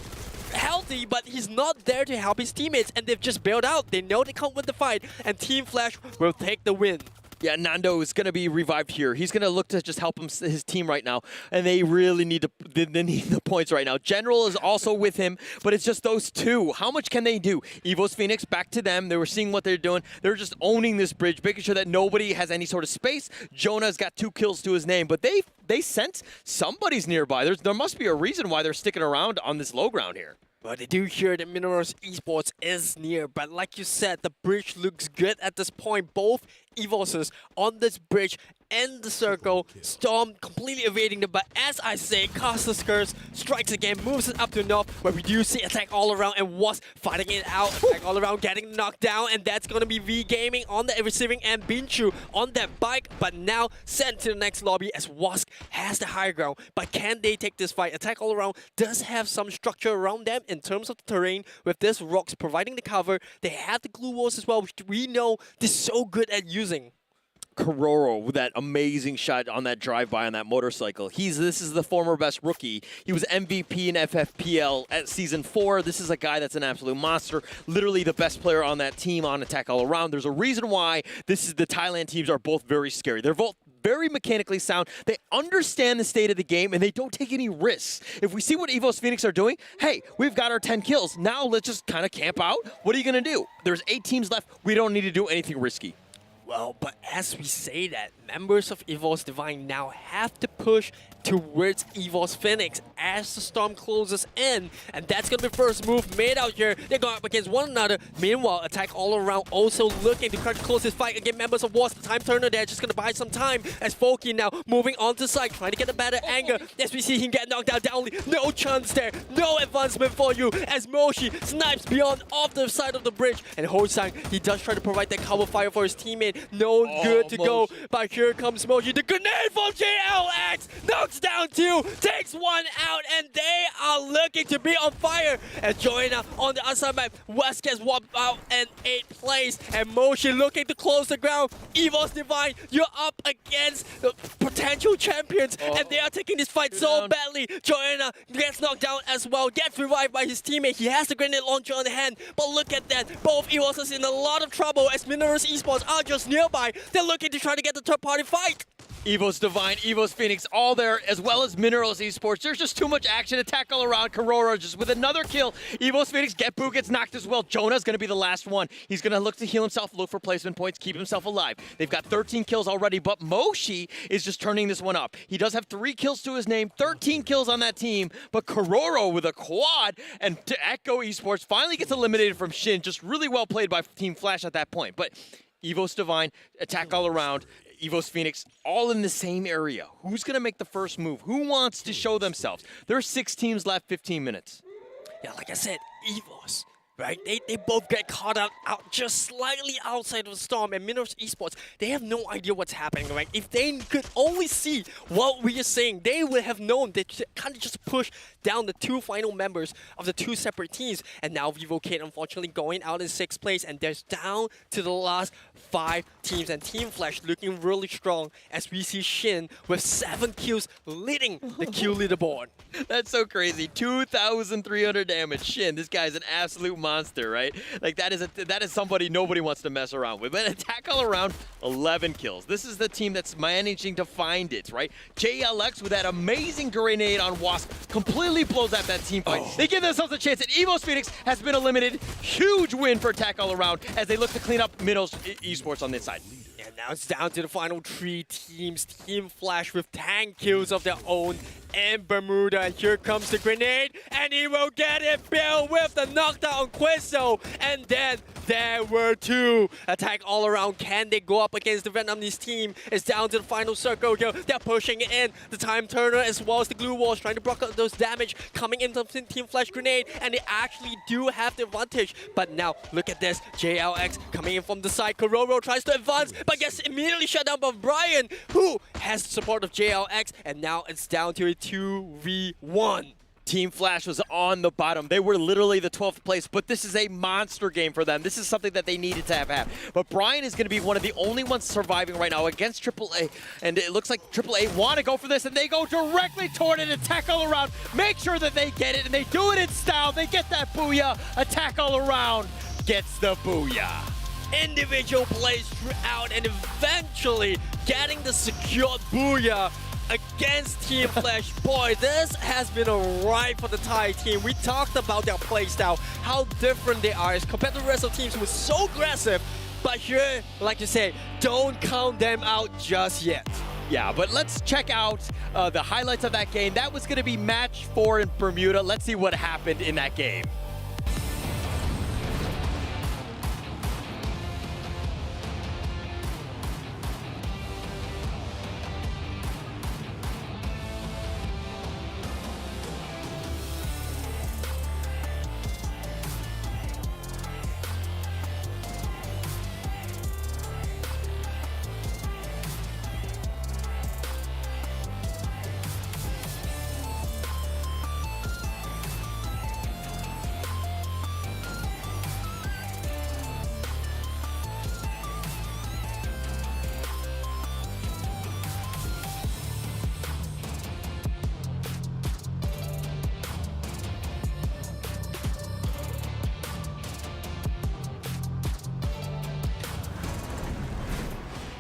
healthy, but he's not there to help his teammates, and they've just bailed out. They know they can't win the fight, and Team Flash will take the win. Yeah, Nando is going to be revived here. He's going to look to just help his team right now, and they really need they need the points right now. General is also with him, but it's just those two. How much can they do? EVOS Phoenix, back to them. They were seeing what they're doing. They're just owning this bridge, making sure that nobody has any sort of space. Jonah's got 2 kills to his name, but they sense somebody's nearby. There must be a reason why they're sticking around on this low ground here. But they do hear that Minerals Esports is near. But like you said, the bridge looks good at this point. Both EVOSes on this bridge end the circle. Storm completely evading them. But as I say, Caster Skirts strikes again, moves it up to north, where we do see attack all around, and was fighting it out. Attack all around, getting knocked down, and that's going to be V-Gaming on the receiving end. Binchu on that bike, but now sent to the next lobby as Wask has the higher ground. But can they take this fight? Attack all around does have some structure around them in terms of the terrain, with this rocks providing the cover. They have the glue walls as well, which we know they're so good at using. Kororo with that amazing shot on that drive-by on that motorcycle. This is the former best rookie. He was MVP in FFPL at Season 4. This is a guy that's an absolute monster. Literally the best player on that team on attack all around. There's a reason why the Thailand teams are both very scary. They're both very mechanically sound. They understand the state of the game, and they don't take any risks. If we see what EVOS Phoenix are doing, hey, we've got our 10 kills. Now let's just kind of camp out. What are you going to do? There's 8 teams left. We don't need to do anything risky. Well, but as we say that, members of EVOS Divine now have to push towards EVOS Phoenix as the storm closes in. And that's going to be the first move made out here. They're going up against one another. Meanwhile, attack all around also looking to close this fight against members of Wask. The Time Turner there just going to buy some time as Folky now moving on to side, trying to get a better angle. As we see him get knocked down, no chance there. No advancement for you as Moshi snipes beyond off the side of the bridge. And Hosang, he does try to provide that cover fire for his teammate. No good to go. But here comes Moshi. The grenade from JLX knocks down 2, takes 1 out, and they are looking to be on fire. As Joanna on the other side map, West gets wiped out in 8th place, and Moshi looking to close the ground. EVOS Divine, you're up against the potential champions, and they are taking this fight so badly. Joanna gets knocked down as well, gets revived by his teammate. He has the grenade launcher on hand, but look at that. Both EVOS are in a lot of trouble as Minerals Esports are just nearby. They're looking to try to get the third-party fight. EVOS Divine, EVOS Phoenix, all there, as well as Minerals Esports. There's just too much action. Attack all around. Kororo just with another kill. EVOS Phoenix, Getboo gets knocked as well. Jonah's going to be the last one. He's going to look to heal himself, look for placement points, keep himself alive. They've got 13 kills already, but Moshi is just turning this one up. He does have 3 kills to his name, 13 kills on that team, but Kororo with a quad, and to Echo Esports finally gets eliminated from Shin. Just really well played by Team Flash at that point. But EVOS Divine, attack all around. EVOS Phoenix, all in the same area. Who's going to make the first move? Who wants to show themselves? There are 6 teams left, 15 minutes. Yeah, like I said, EVOS right? They both get caught out just slightly outside of the storm, and Minerals Esports, they have no idea what's happening, right? If they could only see what we are saying, they would have known they kind of just push down the two final members of the two separate teams. And now Vivocade unfortunately going out in 6th place, and they're down to the last 5 teams. And Team Flash looking really strong as we see Shin with 7 kills leading the kill leaderboard. That's so crazy. 2,300 damage. Shin, this guy's an absolute monster, right? Like that is somebody nobody wants to mess around with. But Attack All Around, 11 kills. This is the team that's managing to find it, right? JLX with that amazing grenade on Wasp completely blows out that team fight. They give themselves a chance, and Evos Phoenix has been eliminated. Huge win for Attack All Around as they look to clean up Minerals Esports on this side. And now it's down to the final 3 teams. Team Flash with 10 kills of their own in Bermuda. And here comes the grenade, and he will get it built with the knockdown on Quizzo. And then there were 2. Attack All Around. Can they go up against the Vietnamese team? It's down to the final circle here. They're pushing it in. The Time Turner as well as the Glue Walls trying to block out those damage coming into Team Flash grenade. And they actually do have the advantage. But now, look at this. JLX coming in from the side. Kororo tries to advance, but gets immediately shut down by Brian, who has the support of JLX. And now it's down to a 2v1. Team Flash was on the bottom. They were literally the 12th place, but this is a monster game for them. This is something that they needed to have. But Brian is going to be one of the only ones surviving right now against AAA, and it looks like AAA want to go for this, and they go directly toward it. Attack All Around, make sure that they get it, and they do it in style. They get that booyah. Attack All Around gets the booyah. Individual plays throughout, and eventually getting the secured booyah against Team Flash. Boy, this has been a ride for the Thai team. We talked about their playstyle, how different they are as compared to the rest of the teams who were so aggressive. But here, like you say, don't count them out just yet. Yeah, but let's check out the highlights of that game. That was going to be match 4 in Bermuda. Let's see what happened in that game.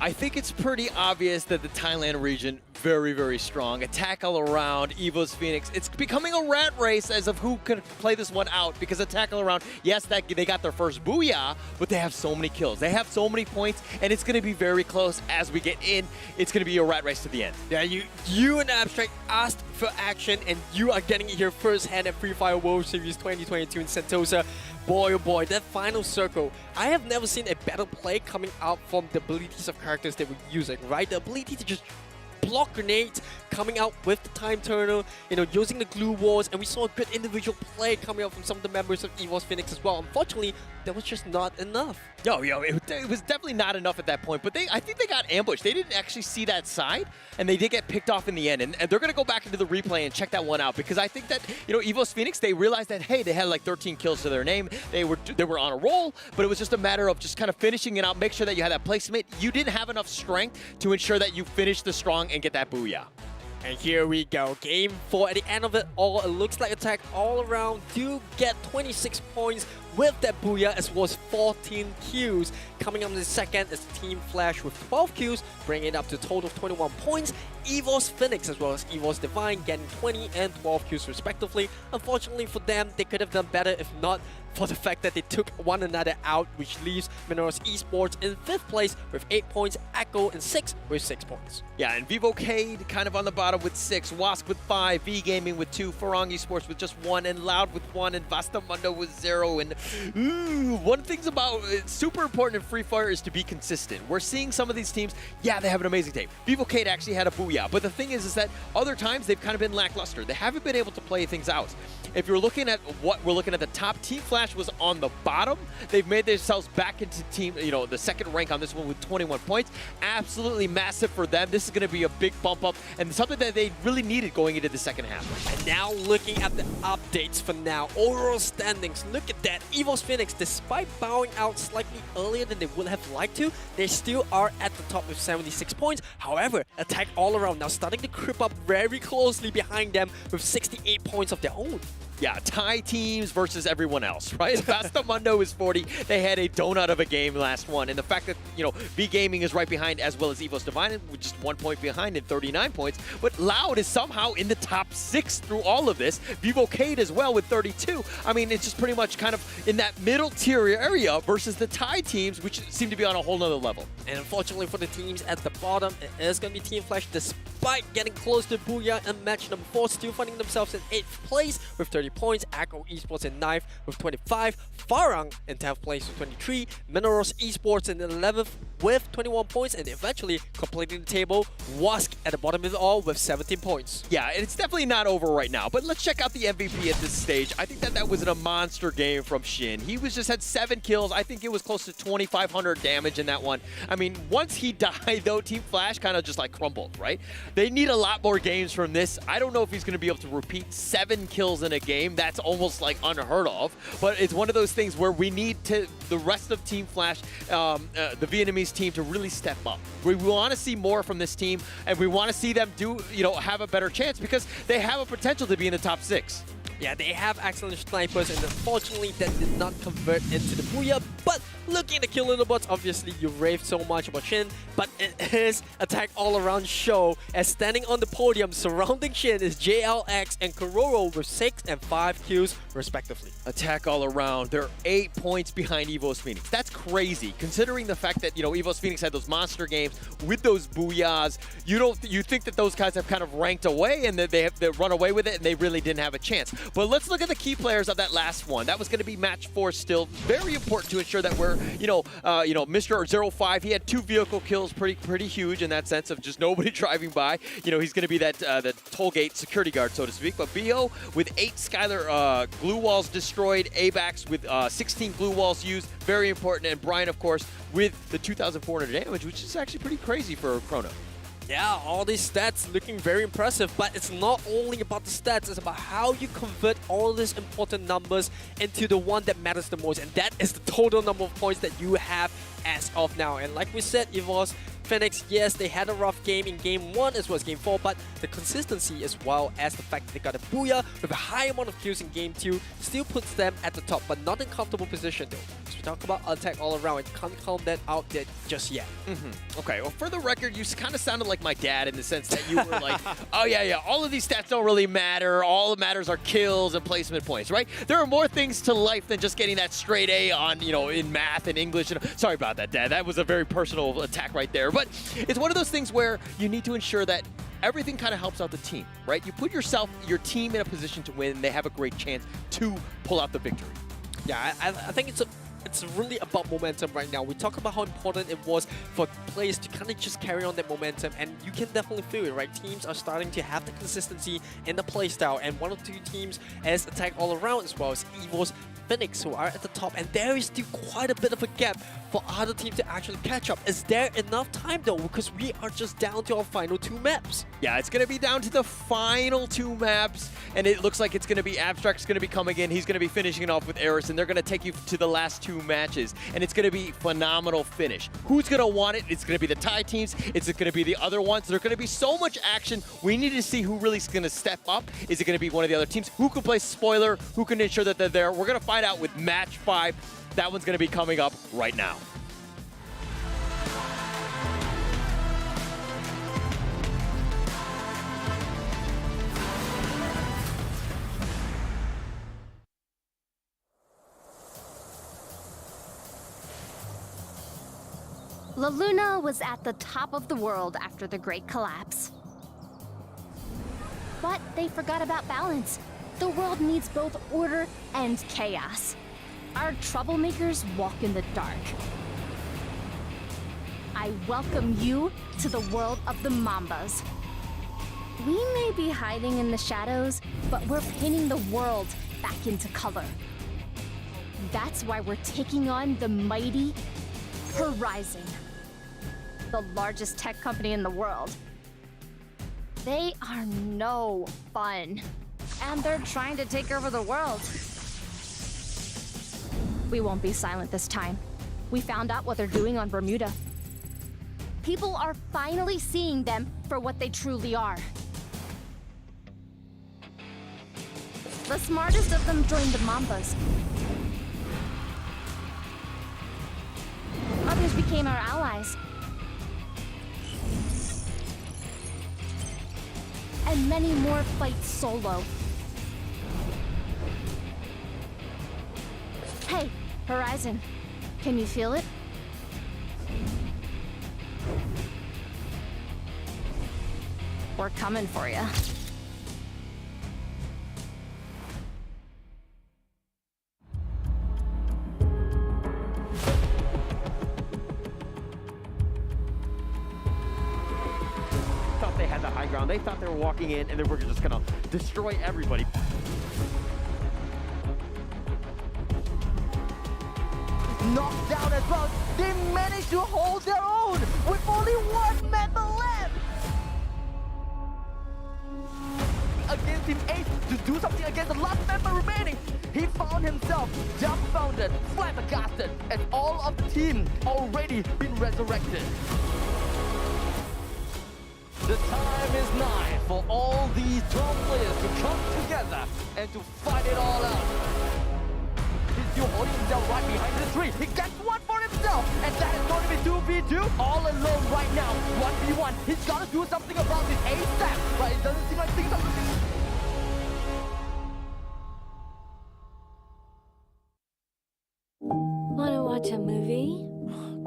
I think it's pretty obvious that the Thailand region, very, very strong. Attack All Around, Evos Phoenix. It's becoming a rat race as of who could play this one out, because Attack All Around, yes, they got their first booyah, but they have so many kills. They have so many points, and it's going to be very close as we get in. It's going to be a rat race to the end. Yeah, you and Abstract asked for action, and you are getting it here firsthand at Free Fire World Series 2022 in Sentosa. Boy, oh boy, that final circle. I have never seen a better play coming out from the abilities of characters that we're using, right? The ability to just block grenades coming out with the Time Turner, you know, using the Glue Walls, and we saw a good individual play coming out from some of the members of Evos Phoenix as well. Unfortunately, that was just not enough. Yo, it was definitely not enough at that point, but I think they got ambushed. They didn't actually see that side, and they did get picked off in the end, and they're going to go back into the replay and check that one out, because I think that, you know, Evos Phoenix, they realized that, hey, they had like 13 kills to their name. They were on a roll, but it was just a matter of just kind of finishing it out, make sure that you had that placement. You didn't have enough strength to ensure that you finish the strong and get that booyah. And here we go, game 4. At the end of it all, it looks like Attack All Around do get 26 points with that booyah, as well as 14 kills. Coming up in the second is Team Flash with 12 kills, bringing it up to a total of 21 points. Evos Phoenix as well as Evos Divine getting 20 and 12 kills respectively. Unfortunately for them, they could have done better if not for the fact that they took one another out, which leaves Minerals Esports in 5th place with 8 points, Echo in 6th with 6 points. Yeah, and Vivocade kind of on the bottom with 6, Wasp with 5, V-Gaming with 2, Farang Esports with just 1, and Loud with 1, and Vastamundo with 0. And one thing's about super important in Free Fire is to be consistent. We're seeing some of these teams, yeah, they have an amazing team. Vivocade actually had a booyah, but the thing is that other times they've kind of been lackluster. They haven't been able to play things out. if you're looking at what we're looking at the top, Team Flash was on the bottom. They've made themselves back into the second rank on this one with 21 points. Absolutely massive for them. This is going to be a big bump up and something that they really needed going into the second half. And now looking at the updates for now, overall standings, look at that. EVOS Phoenix, despite bowing out slightly earlier than they would have liked to, they still are at the top with 76 points. However, Attack All Around now starting to creep up very closely behind them with 68 points of their own. Yeah, tie teams versus everyone else, right? Bastamundo is 40. They had a donut of a game last one. And the fact that, V Gaming is right behind as well as EVOS Divine with just 1 point behind and 39 points. But Loud is somehow in the top 6 through all of this. Vivocade as well with 32. I mean, it's just pretty much kind of in that middle tier area versus the tie teams, which seem to be on a whole nother level. And unfortunately for the teams at the bottom, it is going to be Team Flash, despite getting close to Booyah and match number 4, still finding themselves in 8th place with 30 points. Agro Esports in 9th with 25. Farang in 10th place with 23. Minerals Esports in 11th with 21 points. And eventually completing the table, Wask at the bottom of it all with 17 points. Yeah, it's definitely not over right now. But let's check out the MVP at this stage. I think that was a monster game from Shin. He just had 7 kills. I think it was close to 2,500 damage in that one. I mean, once he died, though, Team Flash kind of just like crumbled, right? They need a lot more games from this. I don't know if he's going to be able to repeat 7 kills in a game. That's almost like unheard of. But it's one of those things where we need the rest of Team Flash, the Vietnamese team, to really step up. We want to see more from this team, and we want to see them have a better chance because they have a potential to be in the top 6. Yeah, they have excellent snipers, and unfortunately that did not convert into the Booyah. But looking at the kill leaderboards, obviously you raved so much about Shin, but it is Attack All Around show, as standing on the podium surrounding Shin is JLX and Kororo with 6 and 5 kills respectively. Attack All Around, they're 8 points behind EVOS Phoenix. That's crazy, considering the fact that EVOS Phoenix had those monster games with those Booyahs. You think that those guys have kind of ranked away and that they run away with it and they really didn't have a chance. But let's look at the key players of that last one. That was going to be match 4 still. Very important to ensure that we're, Mr. 05, he had 2 vehicle kills, pretty huge in that sense of just nobody driving by. He's going to be that the toll gate security guard, so to speak. But BO with 8 Skylar glue walls destroyed, ABAX with 16 glue walls used, very important. And Brian, of course, with the 2,400 damage, which is actually pretty crazy for Chrono. Yeah, all these stats looking very impressive, but it's not only about the stats, it's about how you convert all these important numbers into the one that matters the most, and that is the total number of points that you have as of now. And like we said, EVOS Phoenix, yes, they had a rough game in Game 1 as well as Game 4, but the consistency as well as the fact that they got a Booyah with a high amount of kills in Game 2 still puts them at the top, but not in comfortable position though. As we talk about Attack All Around, it can't count that out there just yet. Okay, well, for the record, you kind of sounded like my dad in the sense that you were like, oh yeah, all of these stats don't really matter. All that matters are kills and placement points, right? There are more things to life than just getting that straight A on, in math and English. Sorry about that, Dad. That was a very personal attack right there. But it's one of those things where you need to ensure that everything kind of helps out the team, right? You put your team in a position to win, and they have a great chance to pull out the victory. Yeah, I think it's really about momentum right now. We talk about how important it was for players to kind of just carry on that momentum, and you can definitely feel it, right? Teams are starting to have the consistency in the playstyle, and one of the 2 teams as Attack All Around as well as EVOS Phoenix, who are at the top, and there is still quite a bit of a gap for other teams to actually catch up. Is there enough time though? Because we are just down to our final 2 maps. Yeah, it's going to be down to the final 2 maps, and it looks like it's going to be Abstract's going to be coming in. He's going to be finishing it off with Eris, and they're going to take you to the last 2 matches, and it's going to be phenomenal finish. Who's going to want it? It's going to be the tie teams. It's going to be the other ones. There's going to be so much action. We need to see who really is going to step up. Is it going to be one of the other teams? Who can play spoiler? Who can ensure that they're there? We're going to find out with match 5. That one's going to be coming up right now. La Luna was at the top of the world after the Great Collapse. But they forgot about balance. The world needs both order and chaos. Our troublemakers walk in the dark. I welcome you to the world of the Mambas. We may be hiding in the shadows, but we're painting the world back into color. That's why we're taking on the mighty Horizon, the largest tech company in the world. They are no fun, and they're trying to take over the world. We won't be silent this time. We found out what they're doing on Bermuda. People are finally seeing them for what they truly are. The smartest of them joined the Mambas. Others became our allies. And many more fight solo. Hey, Horizon, can you feel it? We're coming for you. Thought they had the high ground. They thought they were walking in and they were just gonna destroy everybody. Knocked down as well. They managed to hold their own with only one member left. Against Team Ace to do something against the last member remaining. He found himself dumbfounded, flabbergasted, as all of the team already been resurrected. The time is nigh for all these 12 players to come together and to fight it all out. He's still holding himself right behind the tree. He gets one for himself, and that is going to be 2v2 all alone right now. 1v1. He's got to do something about this ASAP, but it doesn't seem like things are looking. Wanna watch a movie?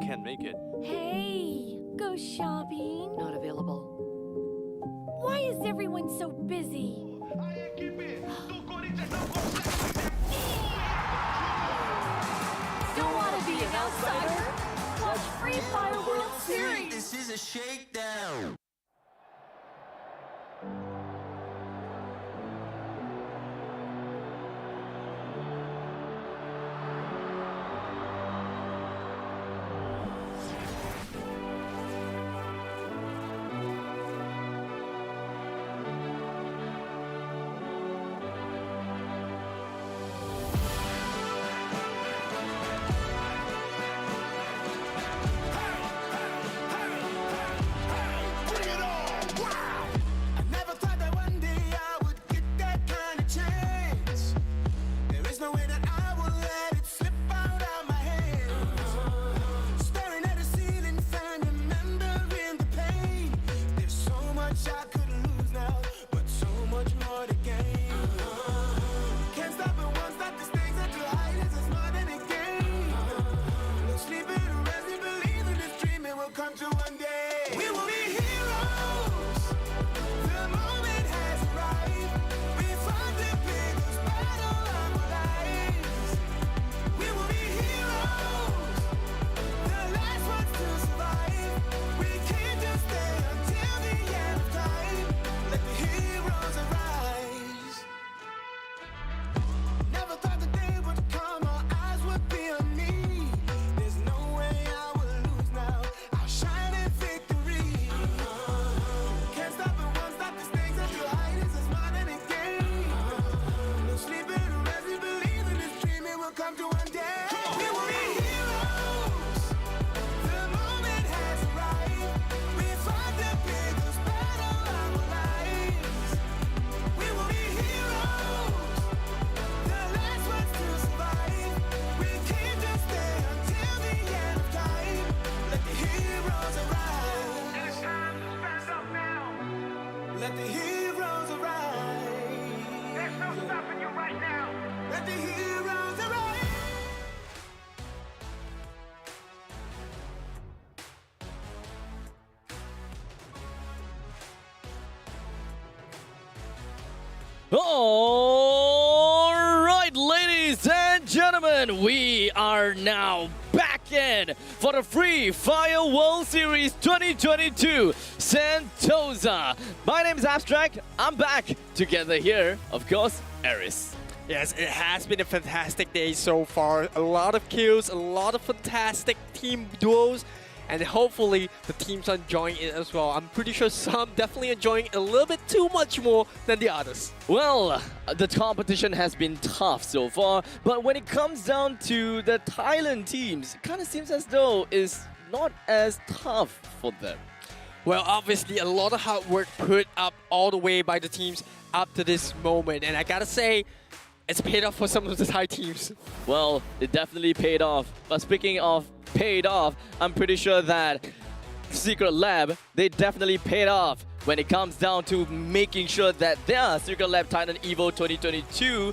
Can't make it. Hey, go shopping. Not available. Why is everyone so busy? Don't want to be an outsider? Watch Free Fire World Series. This is a shakedown. Let the heroes arise. There's no stopping you right now. Let the heroes arise. All right, ladies and gentlemen, we are now back in for the Free Fire World Series 2022 Sentosa. My name is Abstract. I'm back together here, of course, Eris. Yes, it has been a fantastic day so far. A lot of kills, a lot of fantastic team duos, and hopefully the teams are enjoying it as well. I'm pretty sure some definitely enjoying it a little bit too much more than the others. Well, the competition has been tough so far, but when it comes down to the Thailand teams, it kind of seems as though it's not as tough for them. Well, obviously a lot of hard work put up all the way by the teams up to this moment, and I gotta say, it's paid off for some of the Thai teams. Well, it definitely paid off. But speaking of paid off, I'm pretty sure that Secret Lab, they definitely paid off when it comes down to making sure that their Secret Lab Titan Evo 2022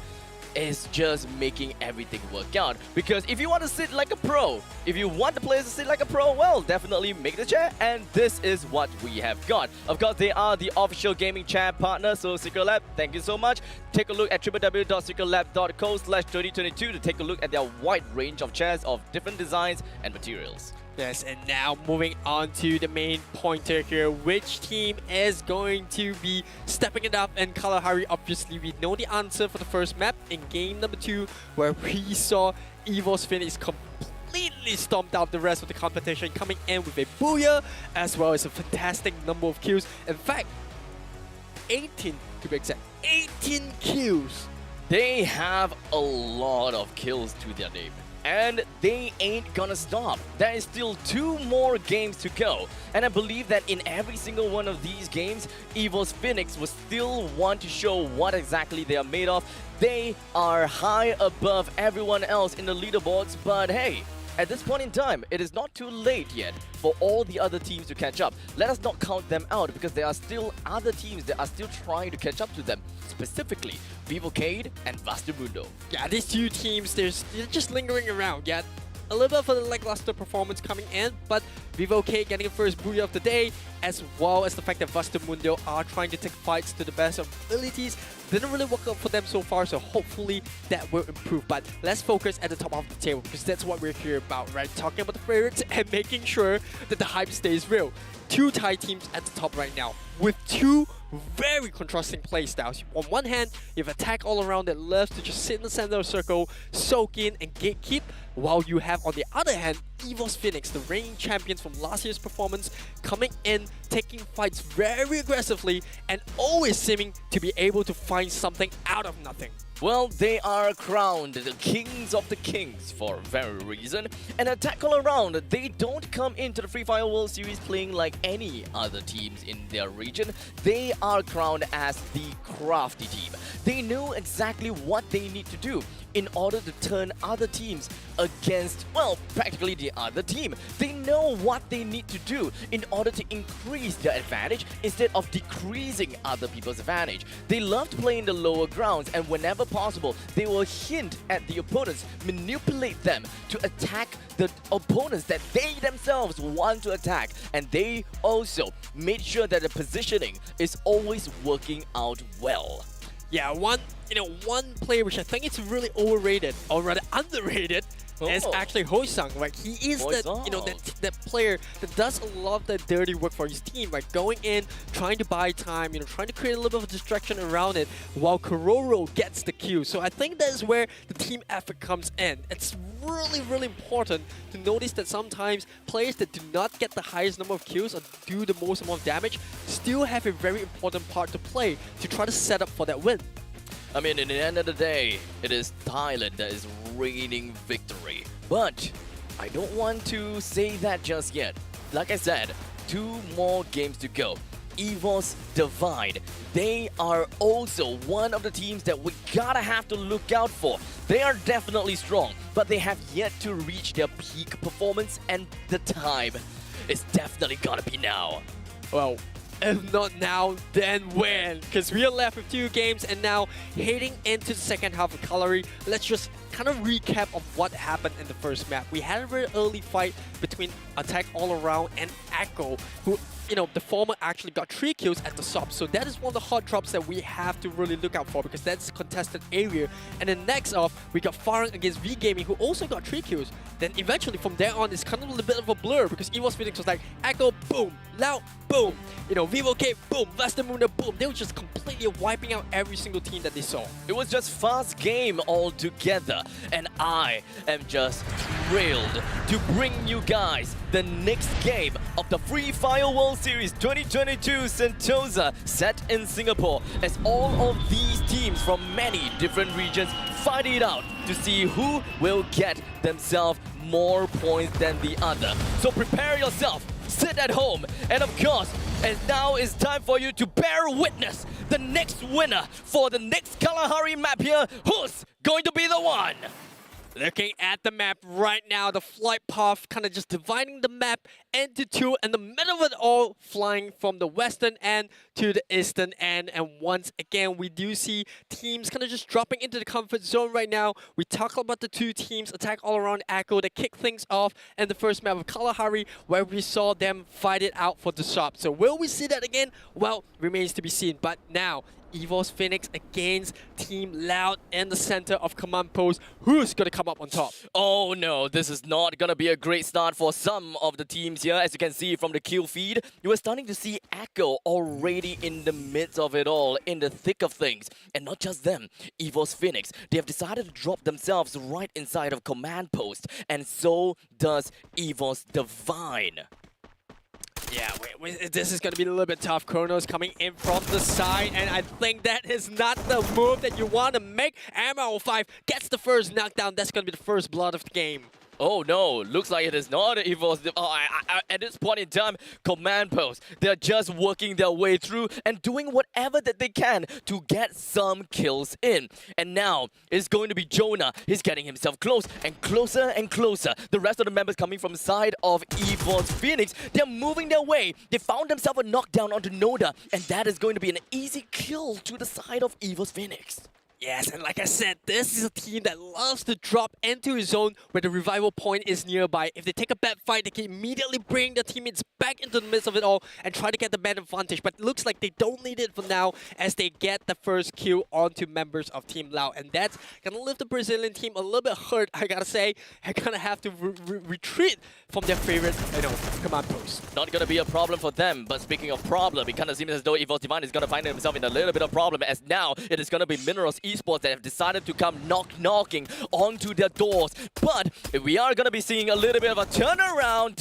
is just making everything work out. Because if you want to sit like a pro, if you want the players to sit like a pro, well, definitely make the chair, and this is what we have got. Of course, they are the official gaming chair partner, so Secret Lab, thank you so much. Take a look at www.secretlab.co/2022 to take a look at their wide range of chairs of different designs and materials. Yes, and now moving on to the main pointer here. Which team is going to be stepping it up? And Kalahari, obviously, we know the answer for the first map in game number 2, where we saw EVOS Phoenix completely stomped out the rest of the competition, coming in with a booyah, as well as a fantastic number of kills. In fact, 18 to be exact, 18 kills. They have a lot of kills to their name. And they ain't gonna stop. There is still 2 more games to go. And I believe that in every single one of these games, EVOS Phoenix will still want to show what exactly they are made of. They are high above everyone else in the leaderboards, but hey, at this point in time, it is not too late yet for all the other teams to catch up. Let us not count them out, because there are still other teams that are still trying to catch up to them. Specifically, Vivocade and Vastamundo. Yeah, these 2 teams, they're just lingering around. Yeah, a little bit of a lackluster performance coming in, but Vivocade getting a first booyah of the day, as well as the fact that Vastamundo are trying to take fights to the best of abilities. Didn't really work out for them so far, so hopefully that will improve. But let's focus at the top of the table, because that's what we're here about, right? Talking about the favorites and making sure that the hype stays real. 2 Thai teams at the top right now, with 2 very contrasting playstyles. On one hand, you have Attack All Around that loves to just sit in the center of the circle, soak in and gatekeep, while you have on the other hand, EVOS Phoenix, the reigning champions from last year's performance, coming in, taking fights very aggressively, and always seeming to be able to find something out of nothing. Well, they are crowned the kings of the kings for a very reason. And Attack All Around, they don't come into the Free Fire World Series playing like any other teams in their region. They are crowned as the crafty team. They know exactly what they need to do in order to turn other teams against, well, practically the other team. They know what they need to do in order to increase their advantage instead of decreasing other people's advantage. They love to play in the lower grounds, and whenever possible, they will hint at the opponents, manipulate them to attack the opponents that they themselves want to attack. And they also made sure that the positioning is always working out well. Yeah, one player which I think is really overrated, or rather underrated, is actually Hoysung. Right, he is that player that does a lot of the dirty work for his team, right? Going in, trying to buy time, trying to create a little bit of a distraction around it, while Kororo gets the kill. So I think that is where the team effort comes in. It's really, really important to notice that sometimes players that do not get the highest number of kills or do the most amount of damage still have a very important part to play to try to set up for that win. I mean, in the end of the day, it is Thailand that is reigning victory. But I don't want to say that just yet. Like I said, 2 more games to go. EVOS Divide, they are also one of the teams that we gotta have to look out for. They are definitely strong, but they have yet to reach their peak performance, and the time is definitely gonna be now. Well, if not now, then when? Because we are left with 2 games, and now heading into the second half of Kalahari, let's just kind of recap of what happened in the first map. We had a very early fight between Attack All Around and Echo, who the former actually got 3 kills at the SOP. So that is one of the hot drops that we have to really look out for, because that's a contested area. And then next off, we got Farang against V Gaming, who also got 3 kills. Then eventually from there on, it's kind of a little bit of a blur, because EVOS Phoenix was like, Echo, boom, Loud, boom, Vivo K, boom, Westermunder, boom. They were just completely wiping out every single team that they saw. It was just fast game altogether, and I am just thrilled to bring you guys the next game of the Free Fire World Series 2022 Sentosa set in Singapore, as all of these teams from many different regions fight it out to see who will get themselves more points than the other. So prepare yourself, sit at home, and of course, and now it's time for you to bear witness the next winner for the next Kalahari map here. Who's going to be the one? Looking at the map right now, the flight path kind of just dividing the map into 2, and the middle of it all flying from the western end to the eastern end. And once again, we do see teams kind of just dropping into the comfort zone right now. We talk about the 2 teams, Attack All Around Echo, that kick things off in the first map of Kalahari, where we saw them fight it out for the SOP. So will we see that again? Well, remains to be seen. But now, EVOS Phoenix against Team Loud in the center of command post. Who's going to come up on top? Oh no, this is not going to be a great start for some of the teams here. As you can see from the kill feed, you are starting to see Echo already in the midst of it all, in the thick of things. And not just them, EVOS Phoenix, they have decided to drop themselves right inside of command post. And so does EVOS Divine. Yeah, wait, this is going to be a little bit tough. Chronos coming in from the side, and I think that is not the move that you want to make. Ammo5 gets the first knockdown. That's going to be the first blood of the game. Oh no, looks like it is not EVOS. At this point in time, command post, they're just working their way through and doing whatever that they can to get some kills in. And now it's going to be Jonah. He's getting himself close and closer and closer. The rest of the members coming from the side of EVOS Phoenix, they're moving their way. They found themselves a knockdown onto Noda, and that is going to be an easy kill to the side of EVOS Phoenix. Yes, and like I said, this is a team that loves to drop into a zone where the revival point is nearby. If they take a bad fight, they can immediately bring their teammates back into the midst of it all and try to get the man advantage. But it looks like they don't need it for now, as they get the first kill onto members of Team Loud. And that's going to leave the Brazilian team a little bit hurt, I gotta say. They're going to have to retreat from their favorite, command post. Not going to be a problem for them, but speaking of problem, it kind of seems as though EVOS Divine is going to find himself in a little bit of problem, as now it is going to be Minerals Esports that have decided to come knocking onto their doors. But we are going to be seeing a little bit of a turnaround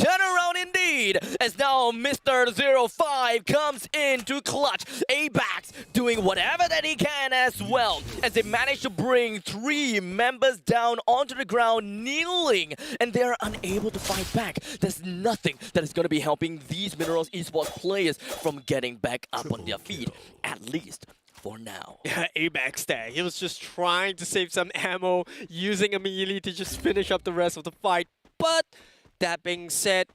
indeed, as now Mr. 05 comes in to clutch. Abax doing whatever that he can as well, as they manage to bring 3 members down onto the ground, kneeling, and they are unable to fight back. There's nothing that is going to be helping these Minerals Esports players from getting back up on their feet, at least for now. Yeah, Abax there. He was just trying to save some ammo, using a melee to just finish up the rest of the fight. But that being said,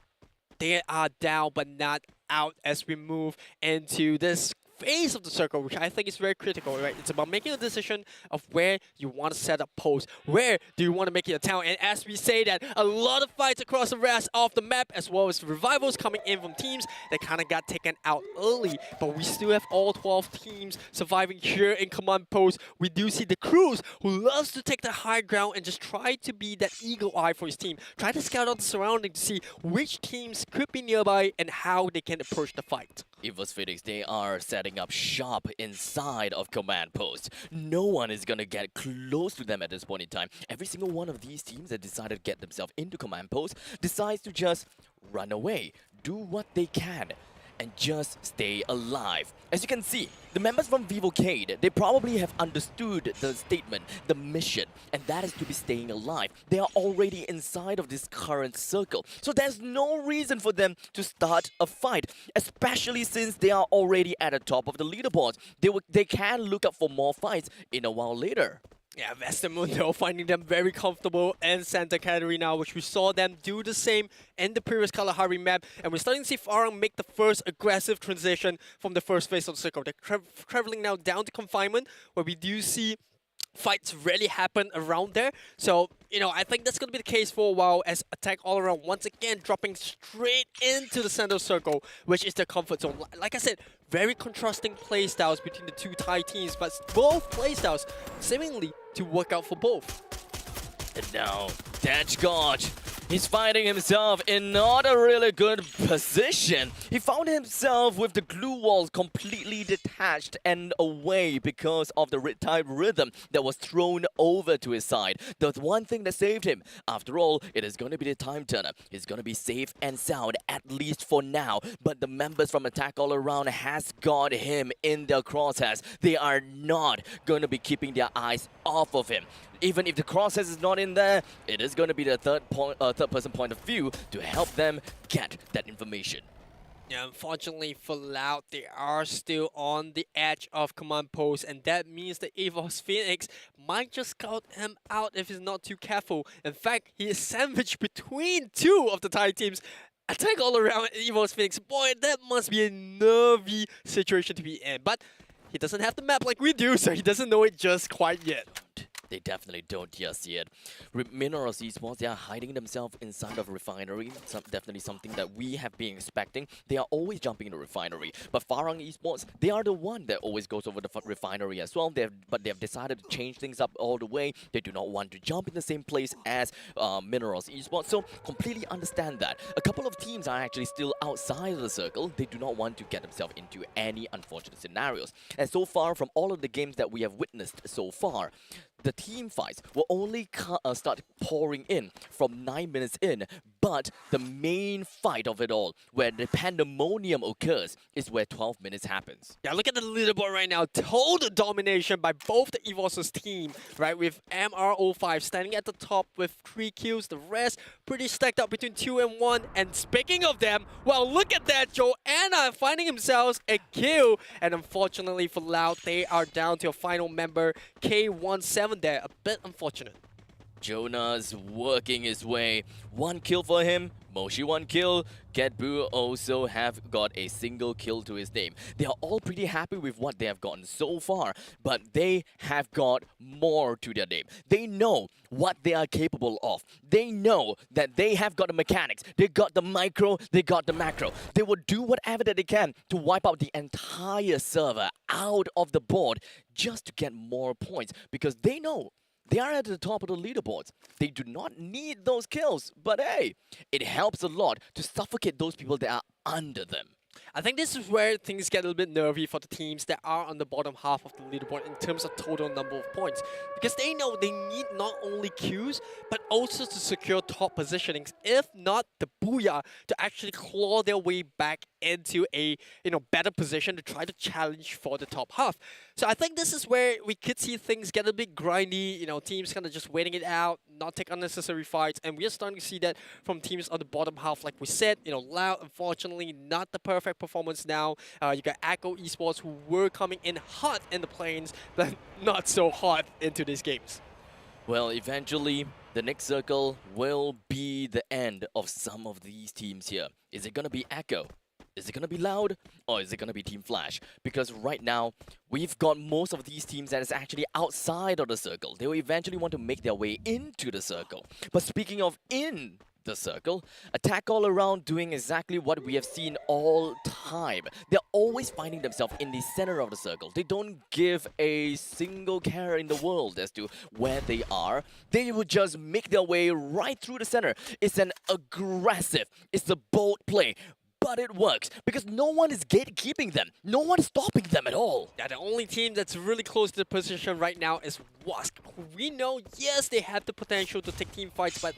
they are down but not out as we move into this phase of the circle, which I think is very critical, right? It's about making a decision of where you want to set up posts. Where do you want to make it a town? And as we say that, a lot of fights across the rest of the map, as well as revivals coming in from teams that kind of got taken out early. But we still have all 12 teams surviving here in command post. We do see the Cruz, who loves to take the high ground and just try to be that eagle eye for his team. Try to scout out the surrounding to see which teams could be nearby and how they can approach the fight. EVOS Phoenix, they are setting up shop inside of command post. No one is gonna get close to them at this point in time. Every single one of these teams that decided to get themselves into command post decides to just run away, do what they can, and just stay alive. As you can see, the members from Vivocade, they probably have understood the statement, the mission, and that is to be staying alive. They are already inside of this current circle, so there's no reason for them to start a fight, especially since they are already at the top of the leaderboards. They can look up for more fights in a while later. Yeah, Westermundo finding them very comfortable in Santa Catarina, which we saw them do the same in the previous Kalahari map. And we're starting to see Farang make the first aggressive transition from the first phase of the circle. They're traveling now down to confinement, where we do see fights rarely happen around there. So, I think that's going to be the case for a while as Attack All Around once again dropping straight into the center circle, which is their comfort zone. Like I said, very contrasting playstyles between the two Thai teams, but both playstyles seemingly to work out for both. And now, Dashgard, he's finding himself in not a really good position. He found himself with the glue wall completely detached and away because of the type rhythm that was thrown over to his side. The one thing that saved him, after all, it is going to be the time turner. He's going to be safe and sound, at least for now. But the members from Attack All Around has got him in their crosshairs. They are not going to be keeping their eyes off of him. Even if the crosshairs is not in there, it is going to be the third-person point of view to help them get that information. Yeah, unfortunately for Loud, they are still on the edge of command post, and that means that EVOS Phoenix might just scout him out if he's not too careful. In fact, he is sandwiched between two of the Thai teams. Attack All Around EVOS Phoenix. Boy, that must be a nervy situation to be in. But he doesn't have the map like we do, so he doesn't know it just quite yet. They definitely don't just yet. Minerals Esports, they are hiding themselves inside of Refinery. Definitely something that we have been expecting. They are always jumping in the Refinery. But Farang Esports, they are the one that always goes over the Refinery as well. But they have decided to change things up all the way. They do not want to jump in the same place as Minerals Esports. So completely understand that. A couple of teams are actually still outside of the circle. They do not want to get themselves into any unfortunate scenarios. And so far, from all of the games that we have witnessed so far, the team fights will only start pouring in from 9 minutes in, but the main fight of it all, where the pandemonium occurs, is where 12 minutes happens. Yeah, look at the leaderboard right now. Total domination by both the EVOS team, right? With MR05 standing at the top with 3 kills. The rest pretty stacked up between 2 and 1. And speaking of them, well, look at that. Joanna finding themselves a kill. And unfortunately for Loud, they are down to a final member, K17 there. A bit unfortunate. Jonas working his way. 1 kill for him. Moshi 1 kill. Getbu also have got a single kill to his name. They are all pretty happy with what they have gotten so far, but they have got more to their name. They know what they are capable of. They know that they have got the mechanics. They got the micro, they got the macro. They will do whatever that they can to wipe out the entire server out of the board just to get more points, because they know they are at the top of the leaderboards. They do not need those kills, but hey, it helps a lot to suffocate those people that are under them. I think this is where things get a little bit nervy for the teams that are on the bottom half of the leaderboard in terms of total number of points. Because they know they need not only kills, but also to secure top positionings. If not, the Booyah to actually claw their way back into a better position to try to challenge for the top half. So I think this is where we could see things get a bit grindy, teams kind of just waiting it out, not take unnecessary fights, and we're starting to see that from teams on the bottom half. Like we said, Loud, unfortunately, not the perfect performance now. You got Echo Esports, who were coming in hot in the plains, but not so hot into these games. Well, eventually, the next circle will be the end of some of these teams here. Is it going to be Echo? Is it going to be Loud, or is it going to be Team Flash? Because right now, we've got most of these teams that is actually outside of the circle. They will eventually want to make their way into the circle. But speaking of in the circle, Attack All Around doing exactly what we have seen all time. They're always finding themselves in the center of the circle. They don't give a single care in the world as to where they are. They will just make their way right through the center. It's an aggressive, it's a bold play. But it works, because no one is gatekeeping them. No one is stopping them at all. Yeah, the only team that's really close to the position right now is Wask. We know, yes, they have the potential to take team fights, but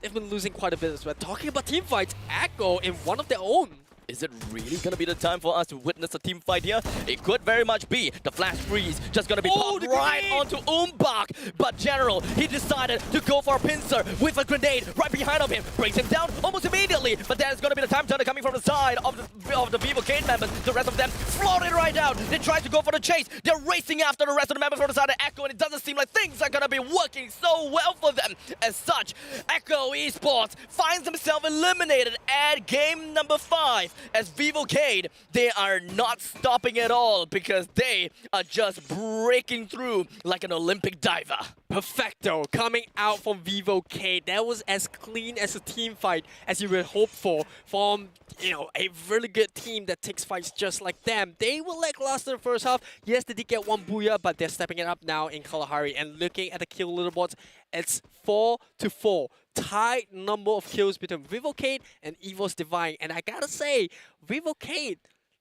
they've been losing quite a bit as well. Talking about team fights, Echo in one of their own. Is it really going to be the time for us to witness a team fight here? It could very much be. The flash freeze just going to be popped right onto Umbak. But General, he decided to go for a pincer with a grenade right behind of him. Brings him down almost immediately. But then it's going to be the time turner coming from the side of the Vivo Gate members. The rest of them floated right out. They tried to go for the chase. They're racing after the rest of the members from the side of Echo, and it doesn't seem like things are going to be working so well for them. As such, Echo Esports finds himself eliminated at game number 5. as Vivocade, they are not stopping at all because they are just breaking through like an Olympic diver. Perfecto coming out from Vivocade. That was as clean as a team fight as you would hope for from, you know, a really good team that takes fights just like them. They were lackluster in the first half. Yes, they did get one booyah, but they're stepping it up now in Kalahari. And looking at the kill leaderboards, it's 4-4. Tied number of kills between Vivocade and EVOS Divine. And I gotta say, Vivocade,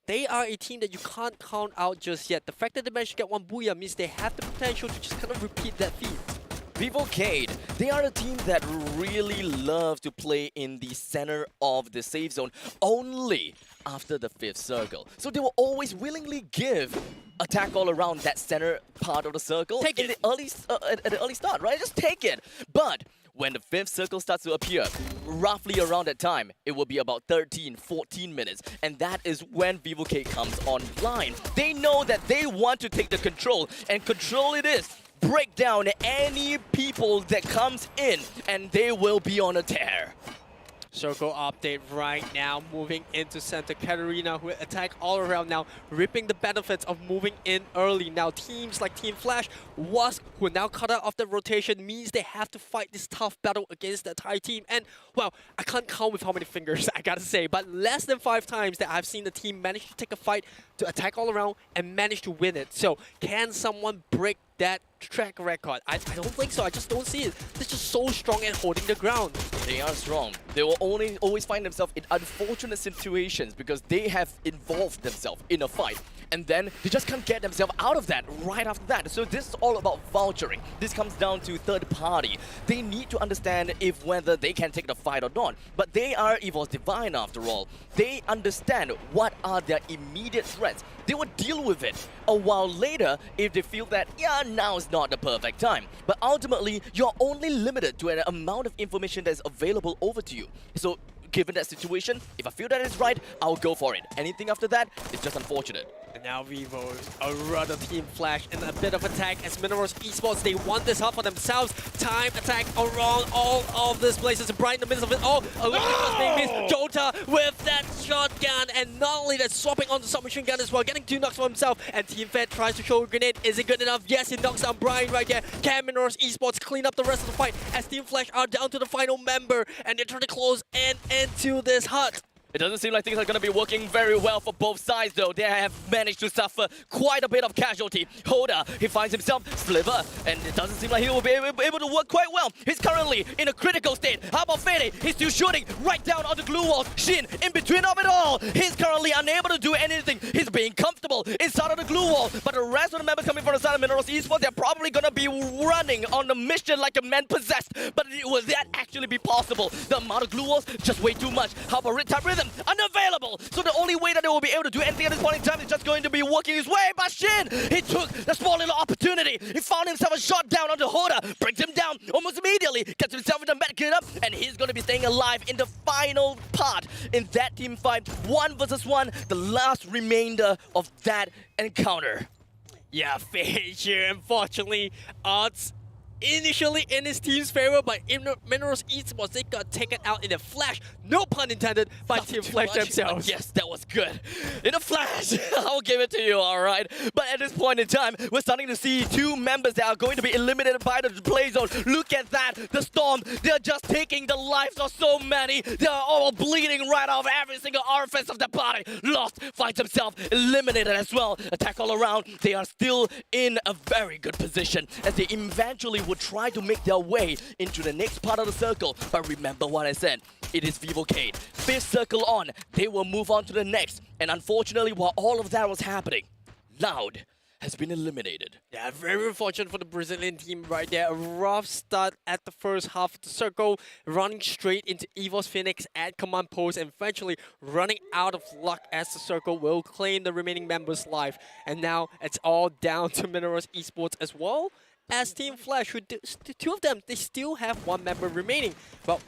they are a team that you can't count out just yet. The fact that they managed to get one booyah means they have the potential to just kind of repeat that feat. Vivocade, they are a team that really love to play in the center of the safe zone only after the 5th circle. So they will always willingly give attack all around that center part of the circle at the early start, right? Just take it. But when the 5th circle starts to appear, roughly around that time, it will be about 13, 14 minutes. And that is when Vivocade comes online. They know that they want to take the control, and control it is. Break down any people that comes in, and they will be on a tear. Circle update right now, moving into Santa Catarina, who attack all around now, reaping the benefits of moving in early. Now teams like Team Flash, Wasp, who are now cut out of the rotation, means they have to fight this tough battle against the Thai team. And, well, I can't count with how many fingers, I gotta say, but less than 5 times that I've seen the team manage to take a fight to attack all around and manage to win it. So, can someone break that track record? I don't think so. I just don't see it. They're just so strong at holding the ground. They are strong. They will always find themselves in unfortunate situations because they have involved themselves in a fight. And then they just can't get themselves out of that right after that. So this is all about vouchering. This comes down to third party. They need to understand if whether they can take the fight or not. But they are EVOS Divine after all. They understand what are their immediate threats. They will deal with it a while later if they feel that, yeah, now is not the perfect time. But ultimately, you're only limited to an amount of information that is available over to you. So given that situation, if I feel that it's right, I'll go for it. Anything after that, it's just unfortunate. And now Vivo, a rather Team Flash in a bit of attack as Minerals Esports, they want this up for themselves. Time attack around all of these places. Bright in the midst of it. Oh, Olympic being missed. Jota with that shotgun. And not only that, swapping on the submachine gun as well, getting 2 knocks for himself. And Team Fed tries to show a grenade. Is it good enough? Yes, it knocks down Brian right there. Can Minerals Esports clean up the rest of the fight as Team Flash are down to the final member and they're trying to close into this hut. It doesn't seem like things are going to be working very well for both sides, though. They have managed to suffer quite a bit of casualty. Hoda, he finds himself Sliver, and it doesn't seem like he will be able to work quite well. He's currently in a critical state. How about Fede? He's still shooting right down on the glue walls. Shin, in between of it all, he's currently unable to do anything. He's being comfortable inside of the glue wall, but the rest of the members coming from the side of Minerals Esports, they're probably going to be running on the mission like a man possessed. But will that actually be possible? The amount of glue walls, just way too much. How about Riptide Rhythm? Unavailable! So the only way that they will be able to do anything at this point in time is just going to be working his way. But Shin, he took the small little opportunity. He found himself a shot down onto Hoda, brings him down almost immediately, gets himself in the medkit up, and he's going to be staying alive in the final part in that team fight. 1 versus 1, the last remainder of that encounter. Yeah, Fade here, unfortunately, odds initially in his team's favor, but Minerals Esports, they got taken out in a flash, no pun intended, by Team Flash themselves. Yes, that was good. In a flash, I'll give it to you, alright? But at this point in time, we're starting to see 2 members that are going to be eliminated by the play zone. Look at that, the Storm, they're just taking the lives of so many. They're all bleeding right off every single orifice of the body. Lost finds himself eliminated as well. Attack all around, they are still in a very good position as they eventually would try to make their way into the next part of the circle. But remember what I said, it is Vivocade. 5th circle on, they will move on to the next. And unfortunately, while all of that was happening, Loud has been eliminated. Yeah, very unfortunate for the Brazilian team right there. A rough start at the first half of the circle, running straight into EVOS Phoenix at command post and eventually running out of luck as the circle will claim the remaining members' life. And now it's all down to Minerals Esports as well as Team Flash, who 2 of them, they still have 1 member remaining. Well,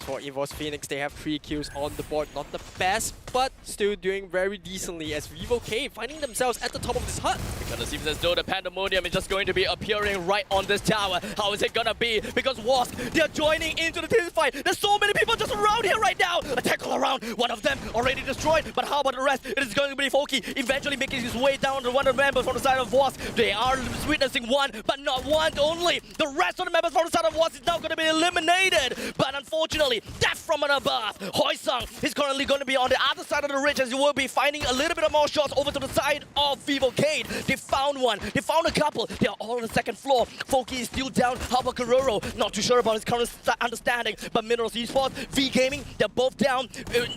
for EVOS Phoenix. They have 3 kills on the board. Not the best, but still doing very decently as VivoK finding themselves at the top of this hut. Because it seems as though the Pandemonium is just going to be appearing right on this tower. How is it gonna be? Because Wasp, they're joining into the team fight. There's so many people just around here right now. Attack all around. One of them already destroyed, but how about the rest? It is going to be Foki eventually making his way down to one of the members from the side of Wasp. They are witnessing one, but not one only. The rest of the members from the side of Wasp is now going to be eliminated. But unfortunately, death from above. Hoysung is currently going to be on the other side of the ridge as you will be finding a little bit of more shots over to the side of VivoK. They found one. They found a couple. They are all on the second floor. Foki is still down. How about Guerrero? Not too sure about his current understanding. But Minerals Esports, V Gaming, they're both down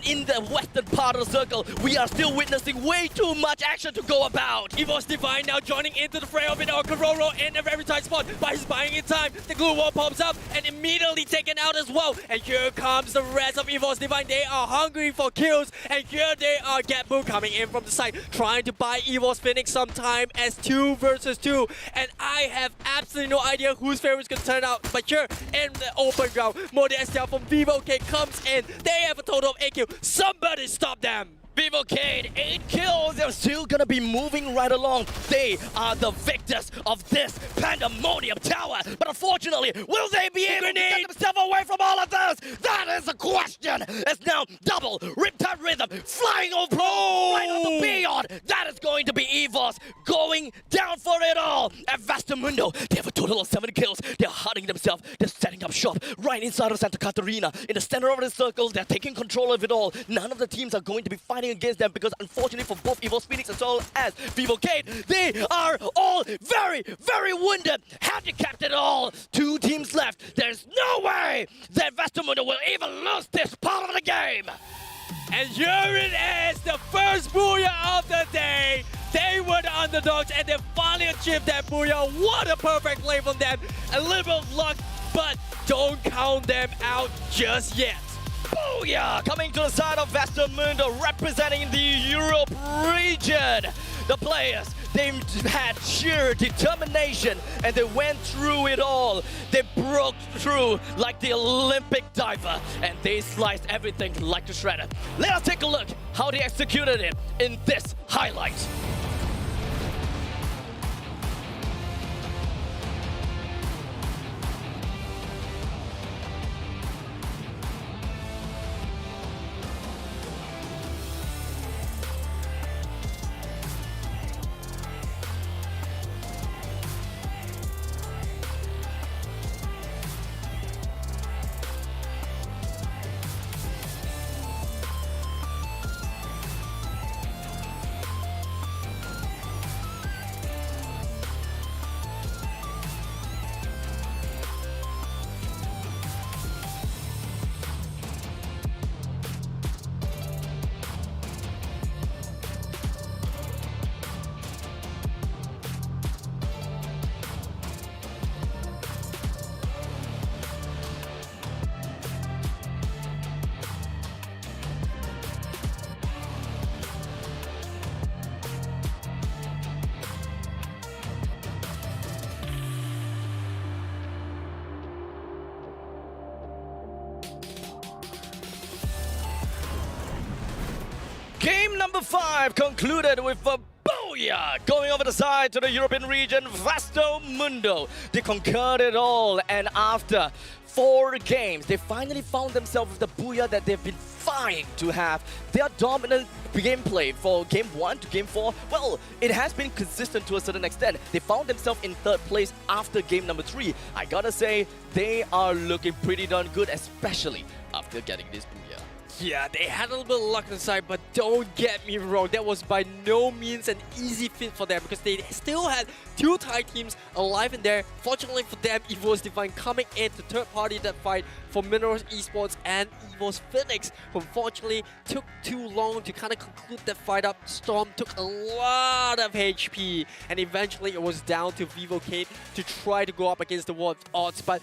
in the western part of the circle. We are still witnessing way too much action to go about. EVOS Divine now joining into the fray of it. Guerrero in a very tight spot, but he's buying in time. The glue wall pops up and immediately taken out as well. And here comes the rest of EVOS Divine. They are hungry for kills, and here they are. Getboo coming in from the side, trying to buy EVOS Phoenix some time as 2 versus 2. And I have absolutely no idea whose favor is going to turn out. But here in the open ground, Modestia from VivoK comes in. They have a total of 8 kills. Somebody stop them! VivoK, 8 kills. They're still gonna be moving right along. They are the victors of this Pandemonium Tower. But unfortunately, will they be able to get themselves away from all of this? That is the question. It's now double Riptide Rhythm flying over right on the beyond. That is going to be EVOS going down for it all. At Vastamundo, they have a total of 7 kills. They're hiding themselves. They're setting up shop right inside of Santa Catarina. In the center of the circle, they're taking control of it all. None of the teams are going to be fighting against them because unfortunately for both EVOS Phoenix as well as VivoK, they are all very, very wounded, handicapped at all. 2 teams left. There's no way that Vastamundo will even lose this part of the game. And here it is, the first Booyah of the day. They were the underdogs and they finally achieved that Booyah. What a perfect play from them. A little bit of luck, but don't count them out just yet. Booyah! Coming to the side of Vastamundo, representing the Europe region. The players, they had sheer determination and they went through it all. They broke through like the Olympic diver and they sliced everything like the shredder. Let us take a look how they executed it in this highlight. Game number 5 concluded with a booyah! Going over the side to the European region, Vastamundo. They conquered it all, and after 4 games, they finally found themselves with the booyah that they've been vying to have. Their dominant gameplay for Game 1 to Game 4, well, it has been consistent to a certain extent. They found themselves in 3rd place after Game number 3. I gotta say, they are looking pretty darn good, especially after getting this booyah. Yeah, they had a little bit of luck inside, but don't get me wrong, that was by no means an easy feat for them because they still had 2 Thai teams alive in there. Fortunately for them, EVOS Divine coming in to third party that fight for Minerals Esports and EVOS Phoenix, who unfortunately took too long to kind of conclude that fight up. Storm took a lot of HP, and eventually it was down to VivoK to try to go up against the odds, but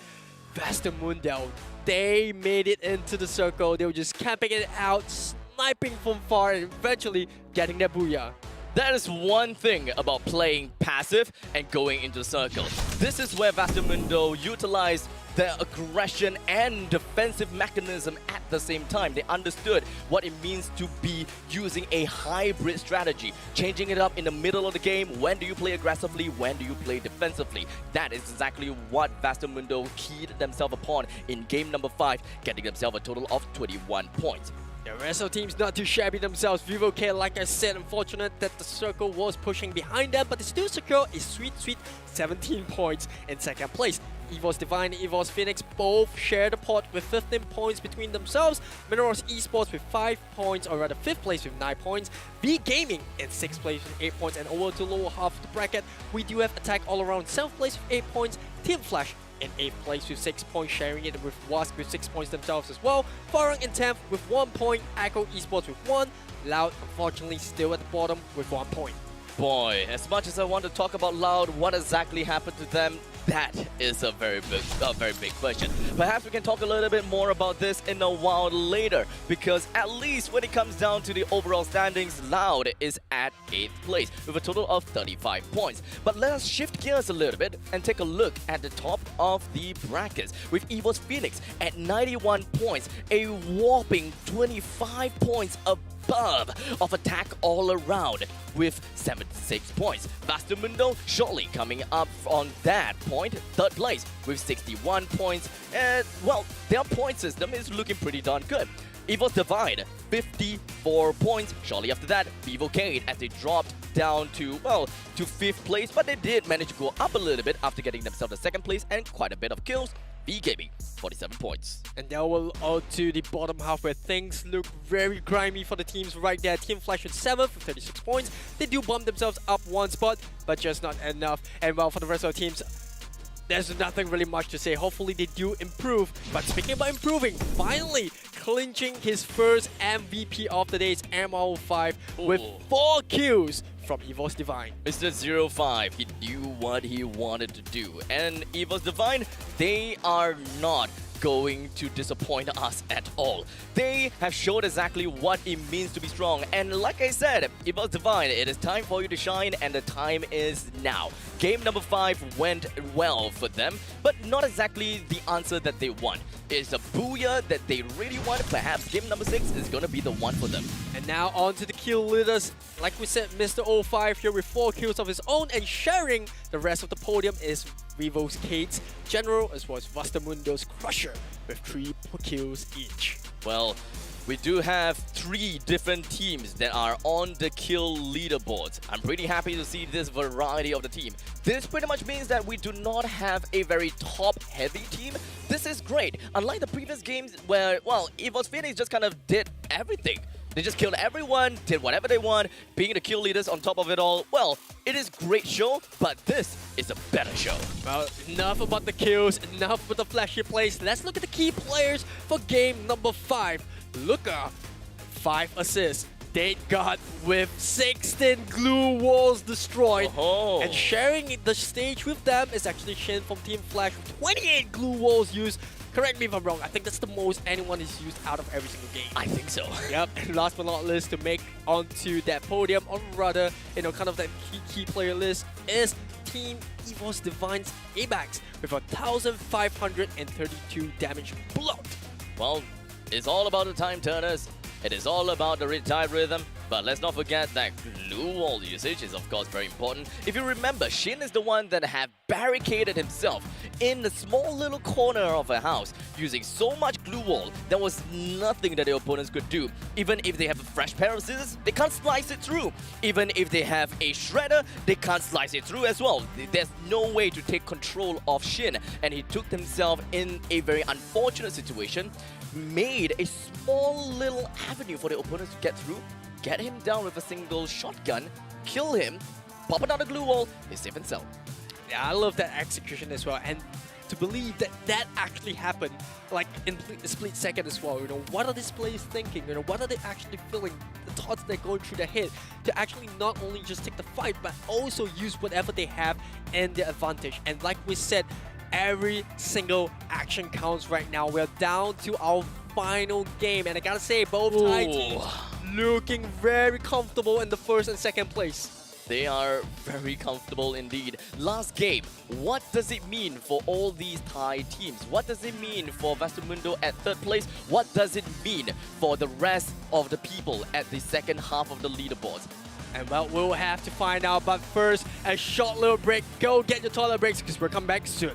Vastamundo, they made it into the circle. They were just camping it out, sniping from far, and eventually getting their booyah. That is one thing about playing passive and going into the circle. This is where Vastamundo utilized their aggression and defensive mechanism at the same time. They understood what it means to be using a hybrid strategy, changing it up in the middle of the game. When do you play aggressively? When do you play defensively? That is exactly what Vastamundo keyed themselves upon in game number 5, getting themselves a total of 21 points. The rest of the teams not too shabby themselves. Vivo K, like I said, unfortunate that the circle was pushing behind them, but they still secure a sweet 17 points in second place. EVOS Divine and EVOS Phoenix both share the pot with 15 points between themselves. Minerals Esports with 5 points, or rather 5th place with 9 points. V Gaming in 6th place with 8 points, and over to lower half of the bracket, we do have Attack All Around 7th place with 8 points. Team Flash in 8th place with 6 points, sharing it with Wask with 6 points themselves as well. Farang in 10th with 1 point, Echo Esports with 1. Loud, unfortunately, still at the bottom with 1 point. Boy, as much as I want to talk about Loud, what exactly happened to them? That is a very big question. Perhaps we can talk a little bit more about this in a while later, because at least when it comes down to the overall standings, Loud is at 8th place with a total of 35 points. But let us shift gears a little bit and take a look at the top of the brackets with EVOS Phoenix at 91 points, a whopping 25 points above of Attack All Around with 76 points. Vastamundo shortly coming up on that point, 3rd place with 61 points. And well, their point system is looking pretty darn good. EVOS Divine, 54 points. Shortly after that, Vivo K, as they dropped down to 5th place, but they did manage to go up a little bit after getting themselves the 2nd place and quite a bit of kills. V Gaming, 47 points. And now we're on to the bottom half where things look very grimy for the teams right there. Team Flash with 7th with 36 points. They do bump themselves up 1 spot, but just not enough. And well, for the rest of the teams, there's nothing really much to say. Hopefully they do improve. But speaking about improving, finally clinching his first MVP of the day is MR5 with 4 kills from EVOS Divine. Mr. 05, he knew what he wanted to do. And EVOS Divine, they are not going to disappoint us at all. They have showed exactly what it means to be strong. And like I said, EVOS Divine, it is time for you to shine, and the time is now. Game number 5 went well for them, but not exactly the answer that they want. It's a booyah that they really want. Perhaps game number 6 is going to be the one for them. And now on to the kill leaders. Like we said, Mr. 05 here with 4 kills of his own, and sharing the rest of the podium is Vivo's Kate's General as well as Vastamundo's Crusher with 3 kills each. Well, we do have 3 different teams that are on the kill leaderboards. I'm pretty happy to see this variety of the team. This pretty much means that we do not have a very top-heavy team. This is great. Unlike the previous games where, well, EVOS Phoenix just kind of did everything. They just killed everyone, did whatever they want, being the kill leaders on top of it all. Well, it is a great show, but this is a better show. Well, enough about the kills, enough with the flashy plays. Let's look at the key players for game number 5. Luca, 5 assists. Date God with 16 glue walls destroyed. And sharing the stage with them is actually Shin from Team Flash with 28 glue walls used. Correct me if I'm wrong, I think that's the most anyone is used out of every single game. I think so. Yep, and last but not least, to make onto that podium, or rather, kind of that key player list, is Team EVOS Divine's ABAX with 1,532 damage blocked. Well, it's all about the time turners. It is all about the retired rhythm. But let's not forget that glue wall usage is of course very important. If you remember, Shin is the one that have barricaded himself in the small little corner of a house using so much glue wall, there was nothing that the opponents could do. Even if they have a fresh pair of scissors, they can't slice it through. Even if they have a shredder, they can't slice it through as well. There's no way to take control of Shin, and he took himself in a very unfortunate situation, made a small little avenue for the opponents to get through, get him down with a single shotgun, kill him, pop another glue wall, he's safe and sound. Yeah, I love that execution as well, and to believe that that actually happened, like in a split second as well. What are these players thinking? What are they actually feeling? The thoughts they're going through their head to actually not only just take the fight, but also use whatever they have in their advantage. And like we said, every single action counts right now. We're down to our final game, and I gotta say, both Thai teams looking very comfortable in the 1st and 2nd place. They are very comfortable indeed. Last game, what does it mean for all these Thai teams? What does it mean for Vestumundo at third place? What does it mean for the rest of the people at the second half of the leaderboards? And well, we'll have to find out. But first, a short little break. Go get your toilet breaks because we'll come back soon.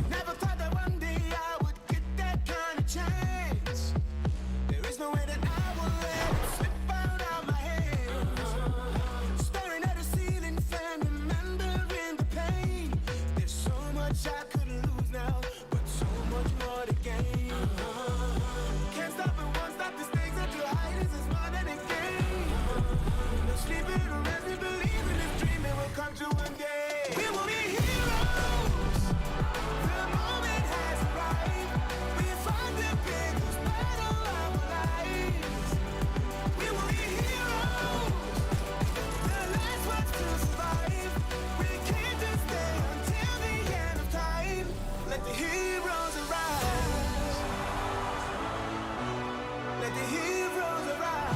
Never thought that one day I would get that kind of chance. There is no way that I will let it slip out of my hands. Staring at the ceiling fan, remembering the pain. There's so much I could lose now, but so much more to gain. Can't stop and won't stop the stakes that you hide is more than a game. No sleeping or resting, believing this dream it will come true one day. We will be heroes. The moment has arrived. We fought the biggest battle of our lives. We will be heroes. The last ones to survive. We can't just stay until the end of time. Let the heroes arise. Let the heroes arise.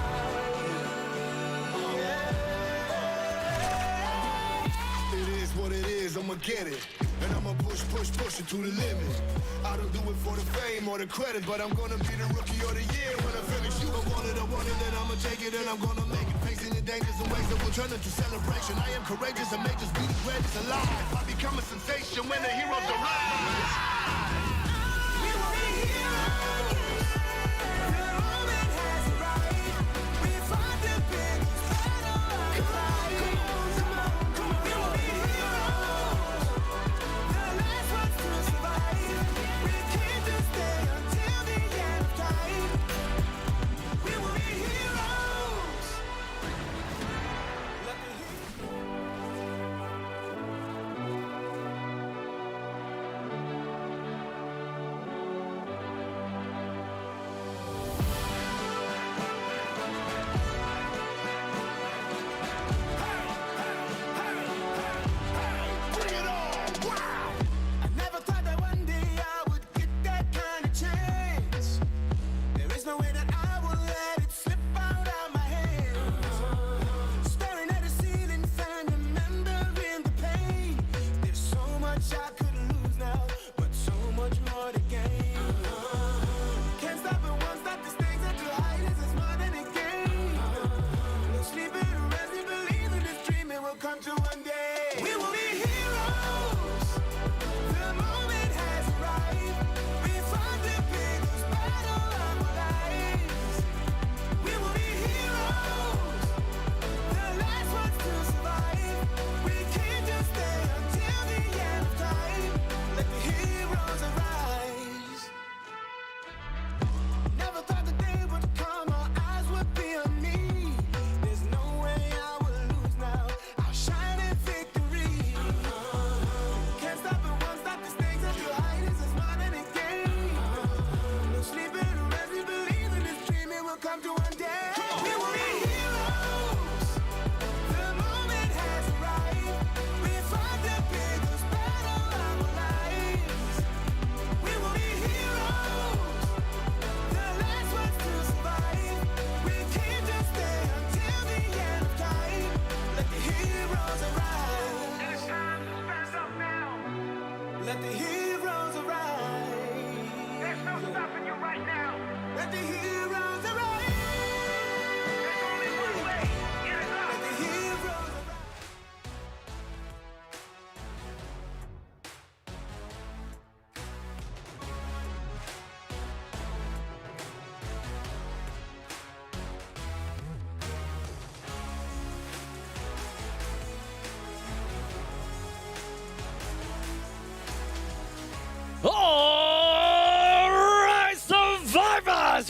It is what it is, I'ma get it. And I'ma push it to the limit. I don't do it for the fame or the credit, but I'm gonna be the rookie of the year when I finish. You I want it, then I'ma take it and I'm gonna make it. Facing the dangers and ways that will turn into celebration. I am courageous and may just be the greatest alive. I become a sensation when the heroes arrive. We will be heroes. The moment has arrived. We fought the biggest battle of our lives. We will be heroes. The last ones to survive. We can't just stay until the end of time. We will be heroes. Let the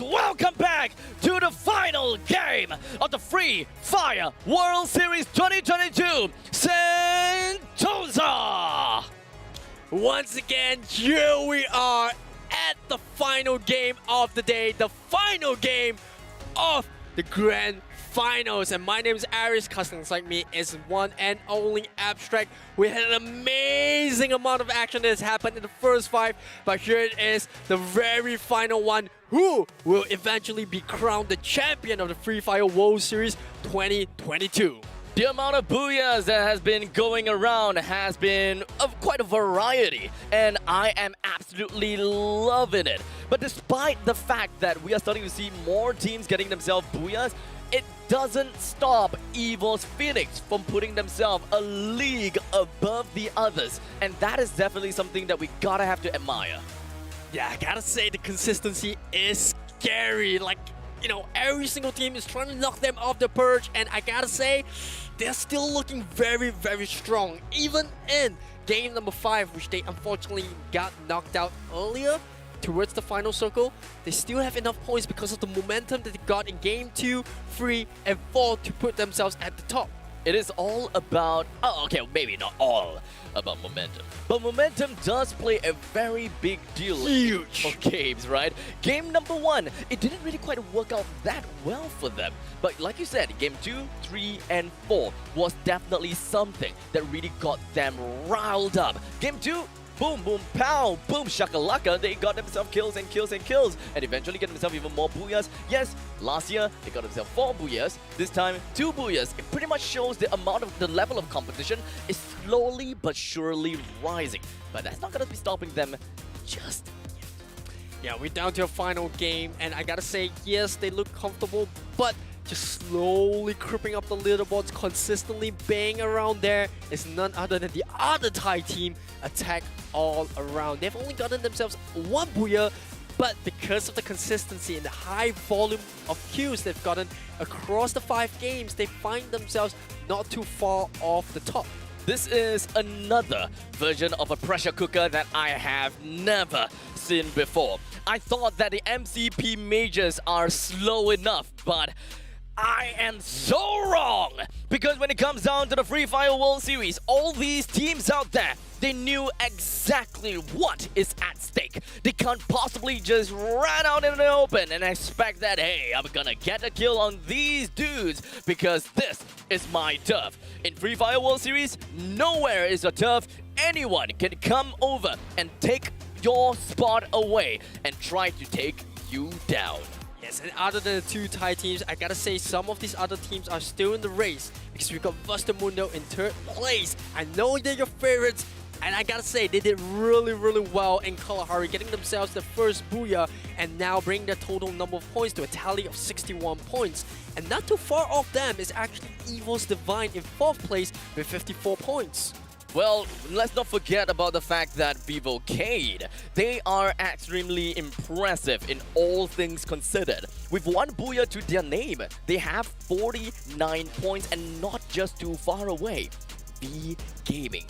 Let's welcome back to the final game of the Free Fire World Series 2022, Sentosa! Once again, here we are at the final game of the day, the final game of the Grand Finals. And my name is Aris. Customs like me is one and only Abstract. We had an amazing amount of action that has happened in the first 5, but here it is, the very final one. Who will eventually be crowned the champion of the Free Fire World Series 2022? The amount of booyahs that has been going around has been of quite a variety, and I am absolutely loving it. But despite the fact that we are starting to see more teams getting themselves booyahs, it doesn't stop EVO's Phoenix from putting themselves a league above the others, and that is definitely something that we gotta have to admire. Yeah, I gotta say the consistency is scary. Like, you know, every single team is trying to knock them off the perch, and I gotta say, they're still looking very, very strong. Even in game number 5, which they unfortunately got knocked out earlier towards the final circle, they still have enough points because of the momentum that they got in game 2, 3, and 4 to put themselves at the top. It is all about, oh, okay, maybe not all about momentum, but momentum does play a very big deal Huge. for games, right? Game number 1, it didn't really quite work out that well for them, but like you said, game 2, 3, and 4 was definitely something that really got them riled up. Game 2, boom, boom, pow, boom, shakalaka, they got themselves kills and kills and kills, and eventually get themselves even more booyahs. Yes, last year, they got themselves 4 booyahs, this time 2 booyahs. It pretty much shows the amount of the level of competition is slowly but surely rising, but that's not gonna be stopping them just yet. Yeah, we're down to a final game, and I gotta say, yes, they look comfortable, but just slowly creeping up the leaderboards, consistently banging around there is none other than the other Thai team, Attack All Around. They've only gotten themselves 1 booyah, but because of the consistency and the high volume of kills they've gotten across the 5 games, they find themselves not too far off the top. This is another version of a pressure cooker that I have never seen before. I thought that the MCP majors are slow enough, but I am so wrong! Because when it comes down to the Free Fire World Series, all these teams out there, they knew exactly what is at stake. They can't possibly just run out in the open and expect that, hey, I'm gonna get a kill on these dudes because this is my turf. In Free Fire World Series, nowhere is a turf. Anyone can come over and take your spot away and try to take you down. Yes, and other than the 2 Thai teams, I gotta say some of these other teams are still in the race because we've got Bustamundo in 3rd place. I know they're your favorites, and I gotta say they did really, really well in Kalahari, getting themselves the first booyah and now bringing their total number of points to a tally of 61 points. And not too far off them is actually EVO's Divine in 4th place with 54 points. Well, let's not forget about the fact that Vivocade, they are extremely impressive in all things considered. With 1 booyah to their name, they have 49 points and not just too far away. V Gaming,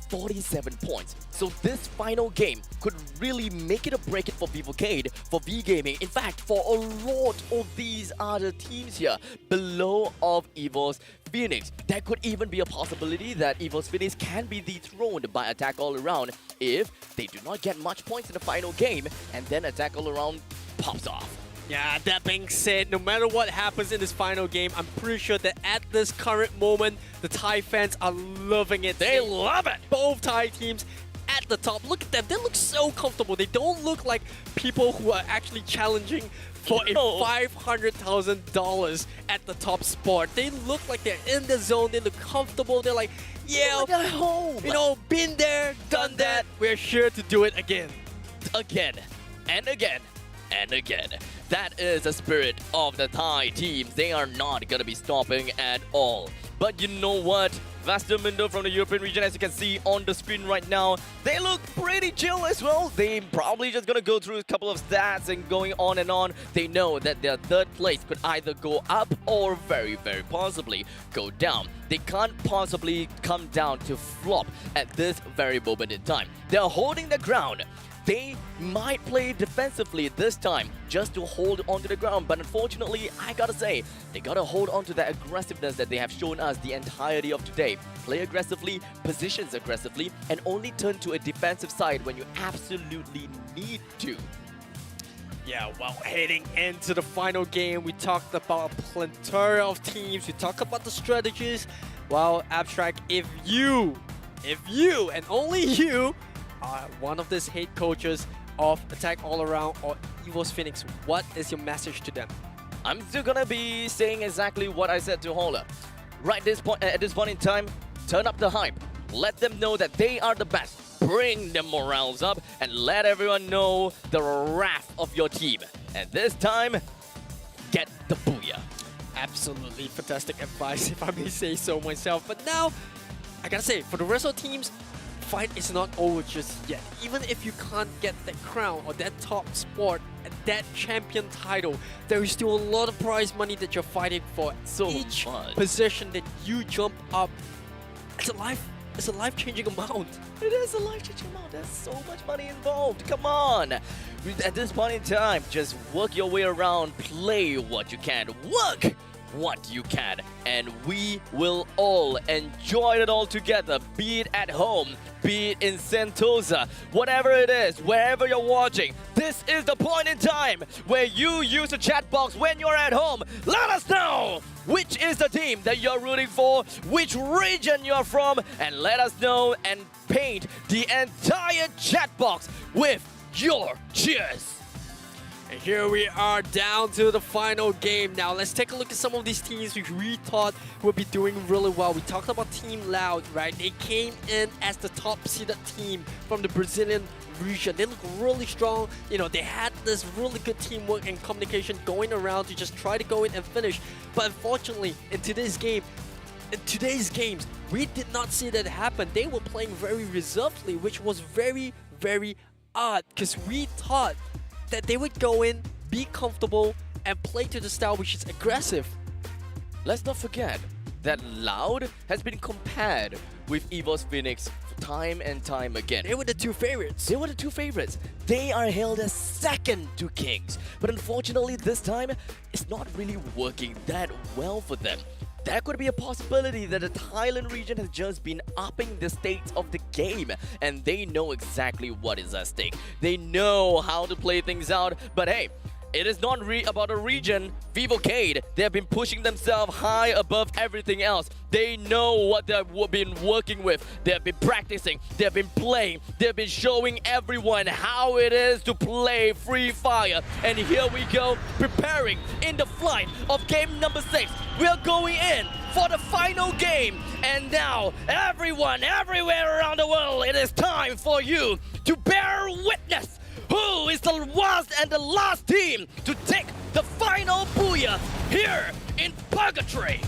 47 points. So this final game could really make it or break it for Vivocade, for V Gaming. In fact, for a lot of these other teams here below of EVO's Phoenix. There could even be a possibility that EVO's Phoenix can be dethroned by Attack All Around if they do not get much points in the final game and then Attack All Around pops off. Yeah, that being said, no matter what happens in this final game, I'm pretty sure that at this current moment, the Thai fans are loving it. They love it! Both Thai teams at the top. Look at them. They look so comfortable. They don't look like people who are actually challenging for a $500,000 at the top spot. They look like they're in the zone. They look comfortable. They're like, yeah, at home. You know, been there, done that. We're sure to do it again. Again and again and again. That is the spirit of the Thai teams. They are not going to be stopping at all. But you know what? Bustamundo from the European region, as you can see on the screen right now, they look pretty chill as well. They probably just gonna go through a couple of stats and going on and on. They know that their 3rd place could either go up or very, very possibly go down. They can't possibly come down to flop at this very moment in time. They're holding the ground. They might play defensively this time just to hold onto the ground, but unfortunately, I gotta say, they gotta hold on to that aggressiveness that they have shown us the entirety of today. Play aggressively, positions aggressively, and only turn to a defensive side when you absolutely need to. Yeah, well, heading into the final game, we talked about a plethora of teams. We talked about the strategies. Well, Abstract, if you, and only you, are one of these head coaches of Attack All Around or EVOS Phoenix, what is your message to them? I'm still gonna be saying exactly what I said to Hola. Right at this point in time, turn up the hype. Let them know that they are the best. Bring the morals up and let everyone know the wrath of your team. And this time, get the booyah. Absolutely fantastic advice, if I may say so myself. But now, I gotta say, for the rest of the teams, fight is not over just yet. Even if you can't get that crown or that top spot, that champion title, there is still a lot of prize money that you're fighting for. So each much. position that you jump up, it's a life-changing amount. It is a life-changing amount. There's so much money involved. Come on. At this point in time, just work your way around. Play what you can. Work what you can. And we will all enjoy it all together. Be it at home, be it in Sentosa, whatever it is, wherever you're watching. This is the point in time where you use the chat box when you're at home. Let us know which is the team that you're rooting for, which region you're from, and let us know and paint the entire chat box with your cheers. And here we are down to the final game now. Let's take a look at some of these teams which we thought would be doing really well. We talked about Team Loud, right? They came in as the top-seeded team from the Brazilian region. They look really strong. You know, they had this really good teamwork and communication going around to just try to go in and finish. But unfortunately, in today's games, we did not see that happen. They were playing very reservedly, which was very, very odd because we thought that they would go in, be comfortable, and play to the style which is aggressive. Let's not forget that Loud has been compared with EVOS Phoenix time and time again. They were the two favorites. They were the two favorites. They are hailed as second to Kings. But unfortunately, this time, it's not really working that well for them. That could be a possibility that the Thailand region has just been upping the stakes of the game, and they know exactly what is at stake. They know how to play things out, but hey, it is not about a region. Vivocade, they have been pushing themselves high above everything else. They know what they've been working with. They have been practicing. They have been playing. They have been showing everyone how it is to play Free Fire. And here we go, preparing in the flight of game number 6. We are going in for the final game. And now, everyone, everywhere around the world, it is time for you to bear witness. Who is the last and the last team to take the final booyah here in Purgatory?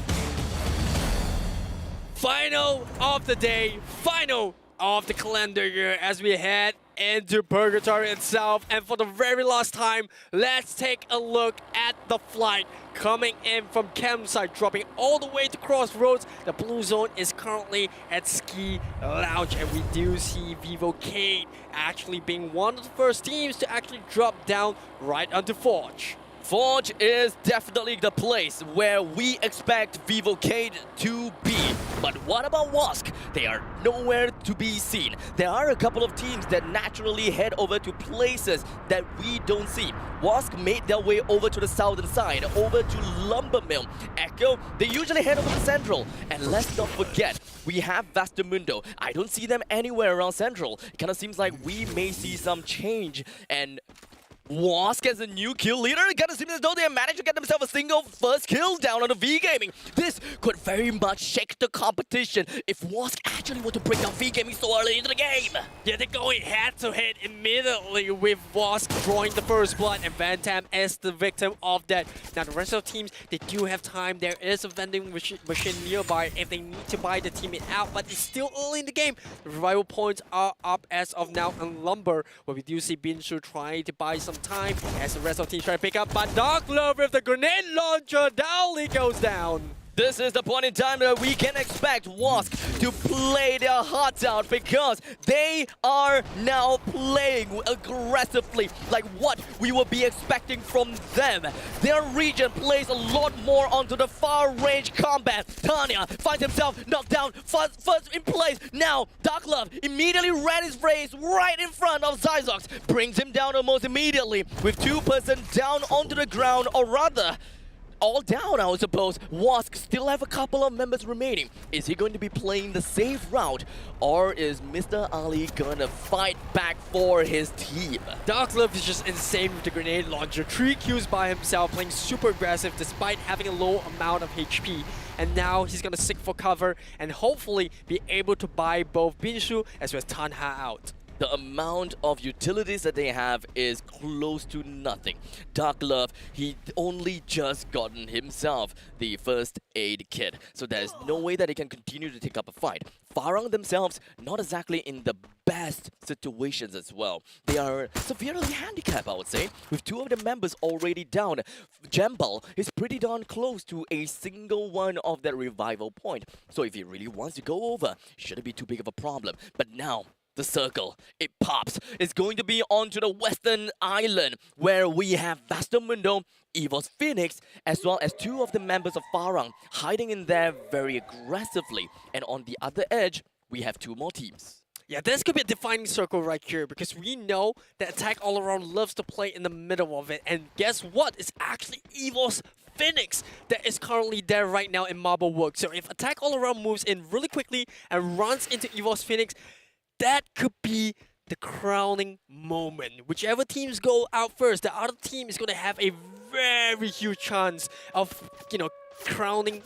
Final of the day, final of the calendar year as we head into Purgatory itself. And for the very last time, let's take a look at the flight coming in from campsite, dropping all the way to Crossroads. The blue zone is currently at Ski Lounge, and we do see Vivocade actually being one of the first teams to actually drop down right onto Forge. Forge is definitely the place where we expect Vivocade to be. But what about Wask? They are nowhere to be seen. There are a couple of teams that naturally head over to places that we don't see. Wask made their way over to the southern side, over to Lumbermill. Echo, they usually head over to Central. And let's not forget, we have Vastamundo. I don't see them anywhere around Central. It kind of seems like we may see some change. And Wask as a new kill leader, it kind of seems as though they have managed to get themselves a single first kill down on the V-Gaming. This could very much shake the competition if Wask actually were to break down V-Gaming so early into the game. Yeah, they're going head-to-head immediately with Wask drawing the first blood, and Vantam is the victim of that. Now, the rest of the teams, they do have time. There is a vending machine nearby if they need to buy the teammate out, but it's still early in the game. The revival points are up as of now on Lumber, where we do see Binshu trying to buy some time as the rest of the teams try to pick up, but Dark Love with the grenade launcher, Dowley goes down. This is the point in time that we can expect Wask to play their hearts out because they are now playing aggressively like what we would be expecting from them. Their region plays a lot more onto the far range combat. Tanya finds himself knocked down first in place. Now Dark Love immediately ran his race right in front of Zyzox, brings him down almost immediately with 2% down onto the ground, or rather all down, I suppose. Wask still have a couple of members remaining. Is he going to be playing the safe route, or is Mr. Ali gonna fight back for his team? Darklove is just insane with the grenade launcher. 3 kills by himself, playing super aggressive despite having a low amount of HP. And now he's gonna seek for cover and hopefully be able to buy both Binshu as well as Tanha out. The amount of utilities that they have is close to nothing. Dark Love, he only just gotten himself the first aid kit, so there's no way that he can continue to take up a fight. Farang themselves, not exactly in the best situations as well. They are severely handicapped, I would say, with 2 of the members already down. Jambal is pretty darn close to a single one of that revival point, so if he really wants to go over, shouldn't be too big of a problem. But now, the circle, it pops. It's going to be onto the western island where we have Vastamundo, EVOS Phoenix, as well as 2 of the members of Farang hiding in there very aggressively. And on the other edge, we have 2 more teams. Yeah, this could be a defining circle right here because we know that Attack All Around loves to play in the middle of it. And guess what? It's actually EVOS Phoenix that is currently there right now in Marble Works. So if Attack All Around moves in really quickly and runs into EVOS Phoenix, that could be the crowning moment. Whichever teams go out first, the other team is going to have a very huge chance of, crowning,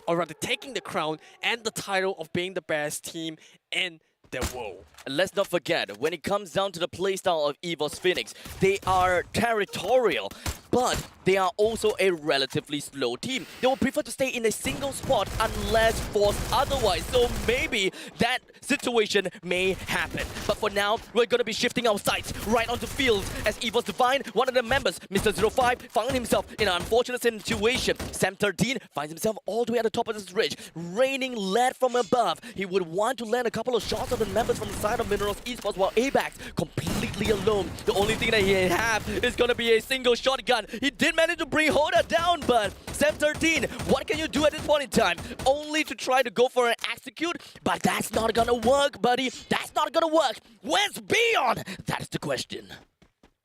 or rather taking the crown and the title of being the best team in the world. And let's not forget, when it comes down to the playstyle of EVOS Phoenix, they are territorial, but they are also a relatively slow team. They will prefer to stay in a single spot unless forced otherwise. So maybe that situation may happen. But for now, we're going to be shifting our sights right onto fields as EVOS Divine, one of the members, Mr. 05, found himself in an unfortunate situation. Sam 13 finds himself all the way at the top of this ridge, raining lead from above. He would want to land a couple of shots of the members from the side of Minerals Esports while Abax completely alone. The only thing that he have is going to be a single shotgun. He did manage to bring Hoda down, but Sam 13, what can you do at this point in time? Only to try to go for an execute, but that's not gonna work, buddy. That's not gonna work. Where's Beyond? That's the question.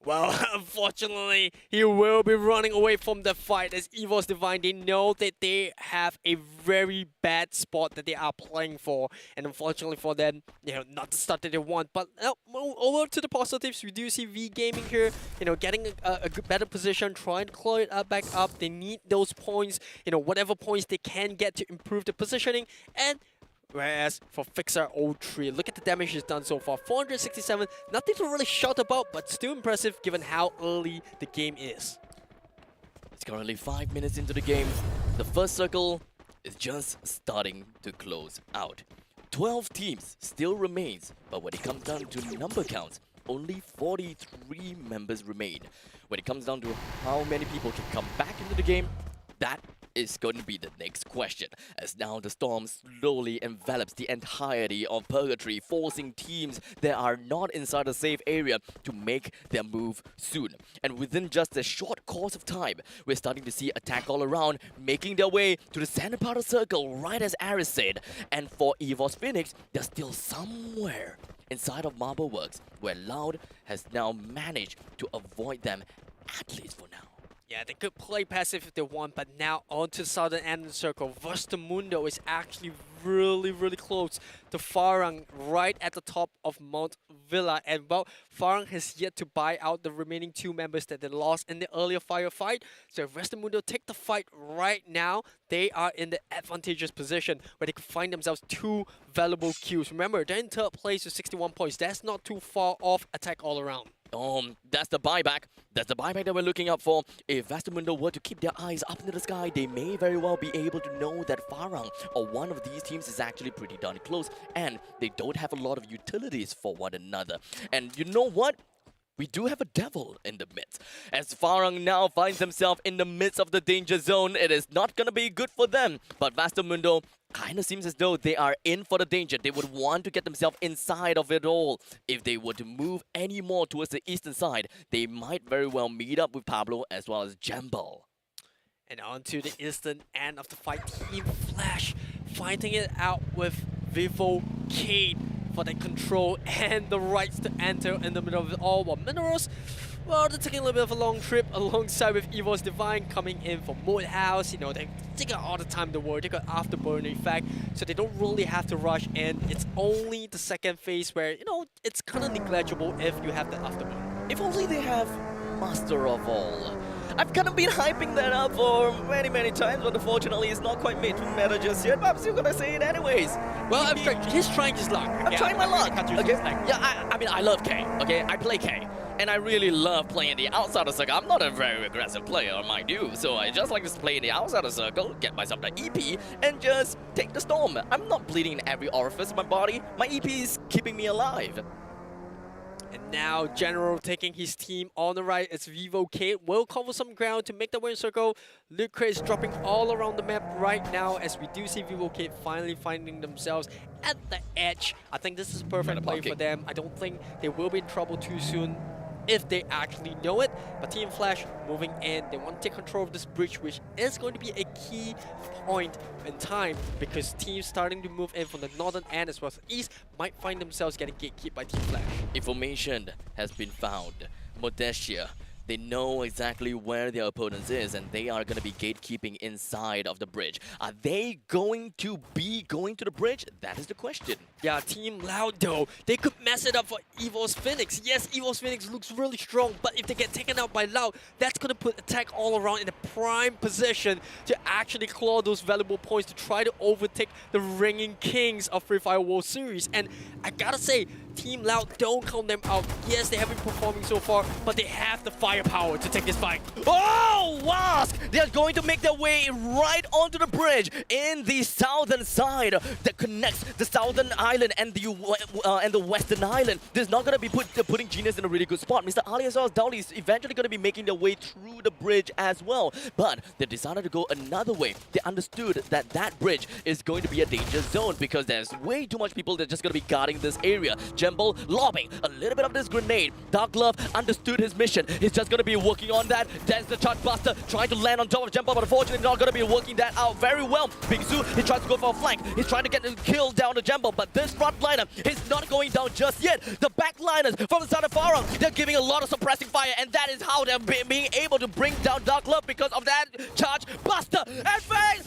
Well, unfortunately, he will be running away from the fight as EVOS Divine. They know that they have a very bad spot that they are playing for. And unfortunately for them, not the start that they want. But over to the positives, we do see V Gaming here, getting a better position, trying to claw it back up. They need those points, whatever points they can get to improve the positioning. And whereas for Fixer 03, look at the damage he's done so far. 467, nothing to really shout about, but still impressive given how early the game is. It's currently 5 minutes into the game. The first circle is just starting to close out. 12 teams still remains, but when it comes down to number counts, only 43 members remain. When it comes down to how many people can come back into the game, that is going to be the next question, as now the storm slowly envelops the entirety of Purgatory, forcing teams that are not inside a safe area to make their move soon. And within just a short course of time, we're starting to see Attack All Around making their way to the center part of the circle, right as Aris said. And for EVOS Phoenix, they're still somewhere inside of Marble Works, where Loud has now managed to avoid them, at least for now. Yeah, they could play passive if they want, but now onto southern end of the circle. Vastamundo is actually really, really close to Farang, right at the top of Mount Villa. And well, Farang has yet to buy out the remaining 2 members that they lost in the earlier firefight. So if Vastamundo take the fight right now, they are in the advantageous position where they can find themselves 2 valuable kills. Remember, they're in 3rd place with 61 points. That's not too far off Attack All Around. That's the buyback. That's the buyback that we're looking out for. If Vastamundo were to keep their eyes up into the sky, they may very well be able to know that Farang or one of these teams is actually pretty darn close, and they don't have a lot of utilities for one another. And you know what? we do have a devil in the midst. As Farang now finds himself in the midst of the danger zone, it is not going to be good for them. But Vastamundo kind of seems as though they are in for the danger. They would want to get themselves inside of it all. If they were to move any more towards the eastern side, they might very well meet up with Pablo as well as Jambal. And on to the eastern end of the fight, Team Flash fighting it out with Vivo Kate for the control and the rights to enter in the middle of it all. While Minerals, well, they're taking a little bit of a long trip alongside with Evo's Divine coming in from Moodhouse. You know, they got all the time in the world. They got Afterburner effect, so they don't really have to rush in. It's only the second phase where, you know, it's kind of negligible if you have the Afterburner. If only they have Master of All. I've kind of been hyping that up for many times, but unfortunately it's not quite made to meta just yet, but I'm still gonna say it anyways. Well, he's trying his luck. I'm trying my luck. Okay. Like, Yeah, I mean, I love K, okay? I play K, and I really love playing the outsider circle. I'm not a very aggressive player, mind you, so I just like to play in the outsider circle, get myself the EP, and just take the storm. I'm not bleeding in every orifice of my body. My EP is keeping me alive. And now General taking his team on the right. It's Vivo Kate will cover some ground to make the win circle. Lucre is dropping all around the map right now as we do see Vivo Kate finally finding themselves at the edge. I think this is a perfect play for them. I don't think they will be in trouble too soon if they actually know it. But Team Flash moving in, they want to take control of this bridge, which is going to be a key point in time because teams starting to move in from the northern end as well as the east might find themselves getting gatekept by Team Flash. Information has been found. Modestia, they know exactly where their opponents is and they are going to be gatekeeping inside of the bridge. Are they going to be going to the bridge? That is the question. Yeah, Team Loud though, they could mess it up for Evo's Phoenix. Yes, Evo's Phoenix looks really strong, but if they get taken out by Loud, that's going to put Attack all around in a prime position to actually claw those valuable points to try to overtake the reigning kings of Free Fire World Series. And I gotta say, Team Loud, don't count them out. Yes, they haven't been performing so far, but they have the firepower to take this fight. Oh, Wask! They're going to make their way right onto the bridge in the southern side that connects the southern island and the western island. This is not going to be putting Genius in a really good spot. Mr. Ali as well as Dowley is eventually going to be making their way through the bridge as well. But they decided to go another way. They understood that that bridge is going to be a danger zone because there's way too much people that are just going to be guarding this area. Jembal lobbing a little bit of this grenade. Dark Glove understood his mission. He's just going to be working on that. There's the Charge Buster trying to land on top of Jembal, but unfortunately not going to be working that out very well. Big Zoo, he tries to go for a flank. He's trying to get the kill down to Jembal, but this front liner is not going down just yet. The back liners from the side of Farang, they're giving a lot of suppressing fire, and that is how they're being able to bring down Dark Glove because of that Charge Buster. And Fang,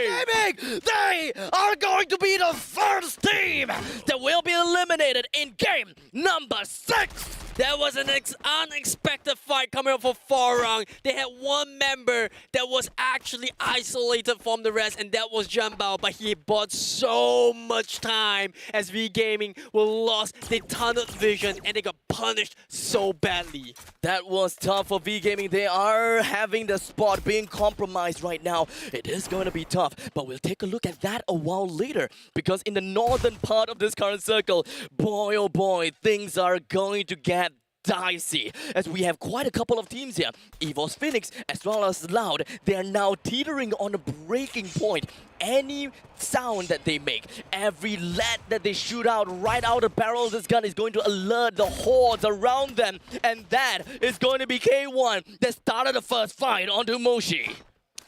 Gaming, they are going to be the first team that will be eliminated in game number 6. There was an unexpected fight coming up for Farang. They had one member that was actually isolated from the rest, and that was Jambal, but he bought so much time as V Gaming were lost. They tunneled vision, and they got punished so badly. That was tough for V Gaming. They are having the spot being compromised right now. It is going to be tough, but we'll take a look at that a while later, because in the northern part of this current circle, boy oh boy, things are going to get dicey, as we have quite a couple of teams here. Evo's Phoenix as well as Loud, they are now teetering on a breaking point. Any sound that they make, every lead that they shoot out right out of the barrel of this gun is going to alert the hordes around them, and that is going to be K1 that started the first fight onto Moshi.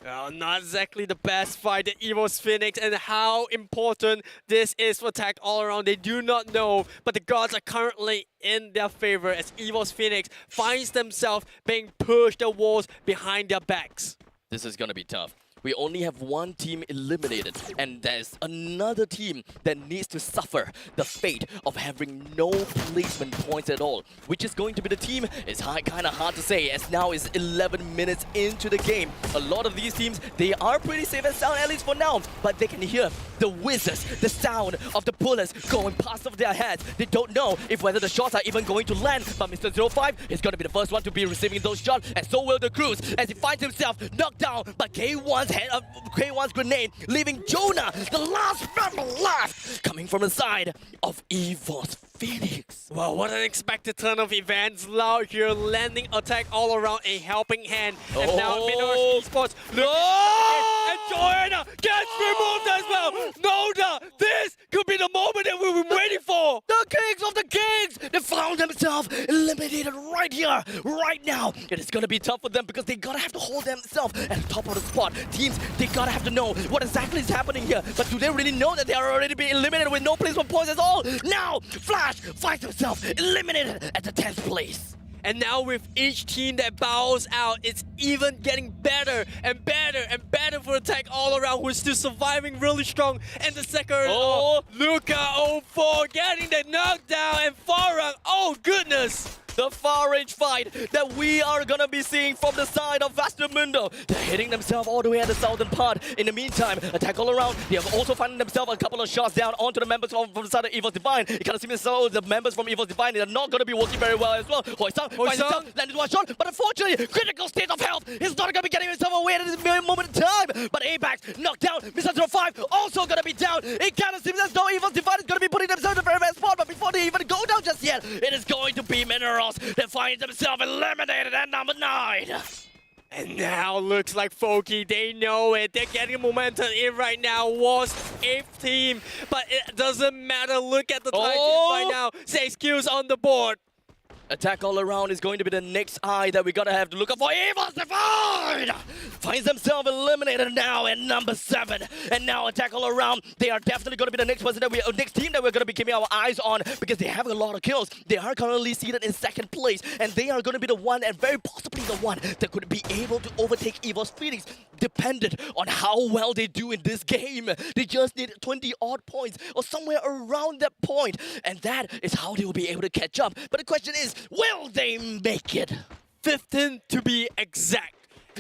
Well, not exactly the best fight, the Evo's Phoenix, and how important this is for Tech all around. They do not know, but the gods are currently in their favor as Evo's Phoenix finds themselves being pushed the walls behind their backs. This is gonna be tough. We only have one team eliminated, and there's another team that needs to suffer the fate of having no placement points at all. Which is going to be the team is kind of hard to say, as now is 11 minutes into the game. A lot of these teams, they are pretty safe and sound, at least for now, but they can hear the whizzes, the sound of the bullets going past over their heads. They don't know if whether the shots are even going to land, but Mr. 05 is going to be the first one to be receiving those shots, and so will the Cruz, as he finds himself knocked down, but K1 just head of K1's grenade, leaving Jonah, the last member left, coming from the side of EVOS Phoenix. Well, what an unexpected turn of events. Loud here, landing attack all around, a helping hand. And now Minotaur Esports and Joanna gets removed as well. Noda, this could be the moment that we've been waiting for. The kings of the kings, they found themselves eliminated right here, right now. It is gonna be tough for them because they gotta have to hold themselves at the top of the spot. Teams, they gotta have to know what exactly is happening here. But do they really know that they are already being eliminated with no place for points at all? Now, Flash finds himself eliminated at the 10th place. And now with each team that bows out, it's even getting better and better and better for Attack all around, who is still surviving really strong. And the second, Luca 04 getting the knockdown, and Farang, oh goodness! The far range fight that we are gonna be seeing from the side of Vastamundo. They're hitting themselves all the way at the southern part. In the meantime, Attack all around, they have also found themselves a couple of shots down onto the members from the side of EVOS Divine. It kind of seems as though the members from EVOS Divine are not gonna be working very well as well. Hoysang finds himself landed one shot, but unfortunately, critical state of health is not gonna be getting himself away at this moment in time. But Apex knocked down, Mr. 05 also gonna be down. It kind of seems as though EVOS Divine is gonna be putting themselves in the very best spot, but before they even go down just yet, it is going to be Minerals that finds themselves eliminated at number 9. And now looks like Foki, they know it. They're getting momentum in right now. Was 8th team, but it doesn't matter. Look at the Titans right now. 6 kills on the board. Attack all around is going to be the next eye that we gotta have to look up for. EVOS Divine finds themselves eliminated now at number 7. And now Attack all around, they are definitely gonna be the next person that next team that we're gonna be keeping our eyes on, because they have a lot of kills. They are currently seated in 2nd place, and they are gonna be the one, and very possibly the one, that could be able to overtake EVOS Phoenix, dependent on how well they do in this game. They just need 20 odd points or somewhere around that point, and that is how they will be able to catch up. But the question is, will they make it? 15 to be exact.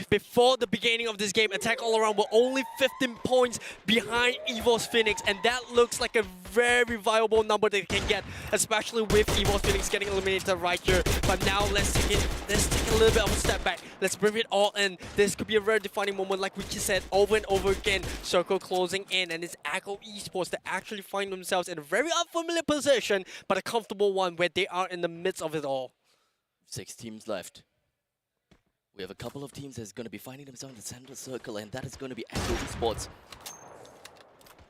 Before the beginning of this game, Attack all around were only 15 points behind EVOS Phoenix, and that looks like a very viable number they can get, especially with EVOS Phoenix getting eliminated right here. But now let's take a little bit of a step back. Let's bring it all in. This could be a very defining moment, like we just said over and over again. Circle closing in, and it's Echo Esports that actually find themselves in a very unfamiliar position, but a comfortable one where they are in the midst of it all. 6 teams left. We have a couple of teams that's going to be finding themselves in the center circle, and that is going to be Echo Esports.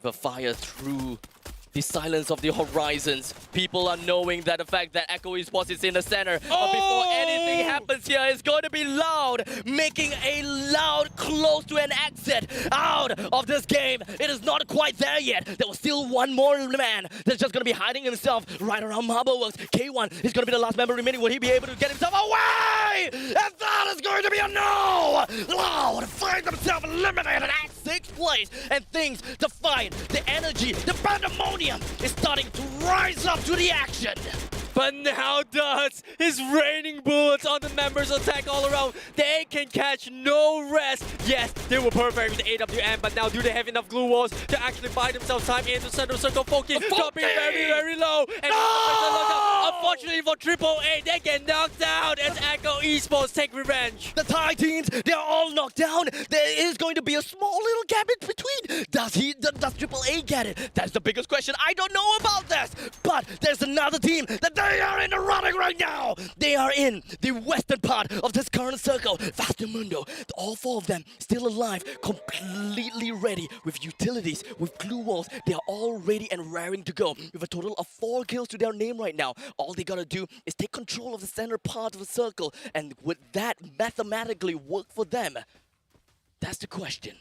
The fire through the silence of the horizons. People are knowing that the fact that Echo Esports is in the center. But before anything happens here, it's going to be Loud, making a Loud close to an exit out of this game. It is not quite there yet. There was still one more man that's just going to be hiding himself right around Marbleworks. K1 is going to be the last member remaining. Will he be able to get himself away? And that is going to be a no! Loud finds himself eliminated at 6th place. And things, the fight, the energy, the pandemonium is starting to rise up to the action. But now Duds is raining bullets on the members of Attack all around. They can catch no rest. Yes, they were perfect with the AWM, but now do they have enough glue walls to actually buy themselves time into center circle? Foki dropping very, very low. And unfortunately for AAA, they get knocked out as Echo Esports take revenge. The Thai teams, they're all knocked down. There is going to be a small little gap in between. Does AAA get it? That's the biggest question. I don't know about this. But there's another team that they are in the running right now. They are in the western part of this current circle. Vastamundo, all 4 of them still alive, completely ready with utilities, with glue walls. They are all ready and raring to go. With a total of 4 kills to their name right now. All they gotta do is take control of the center part of the circle, and would that mathematically work for them? That's the question.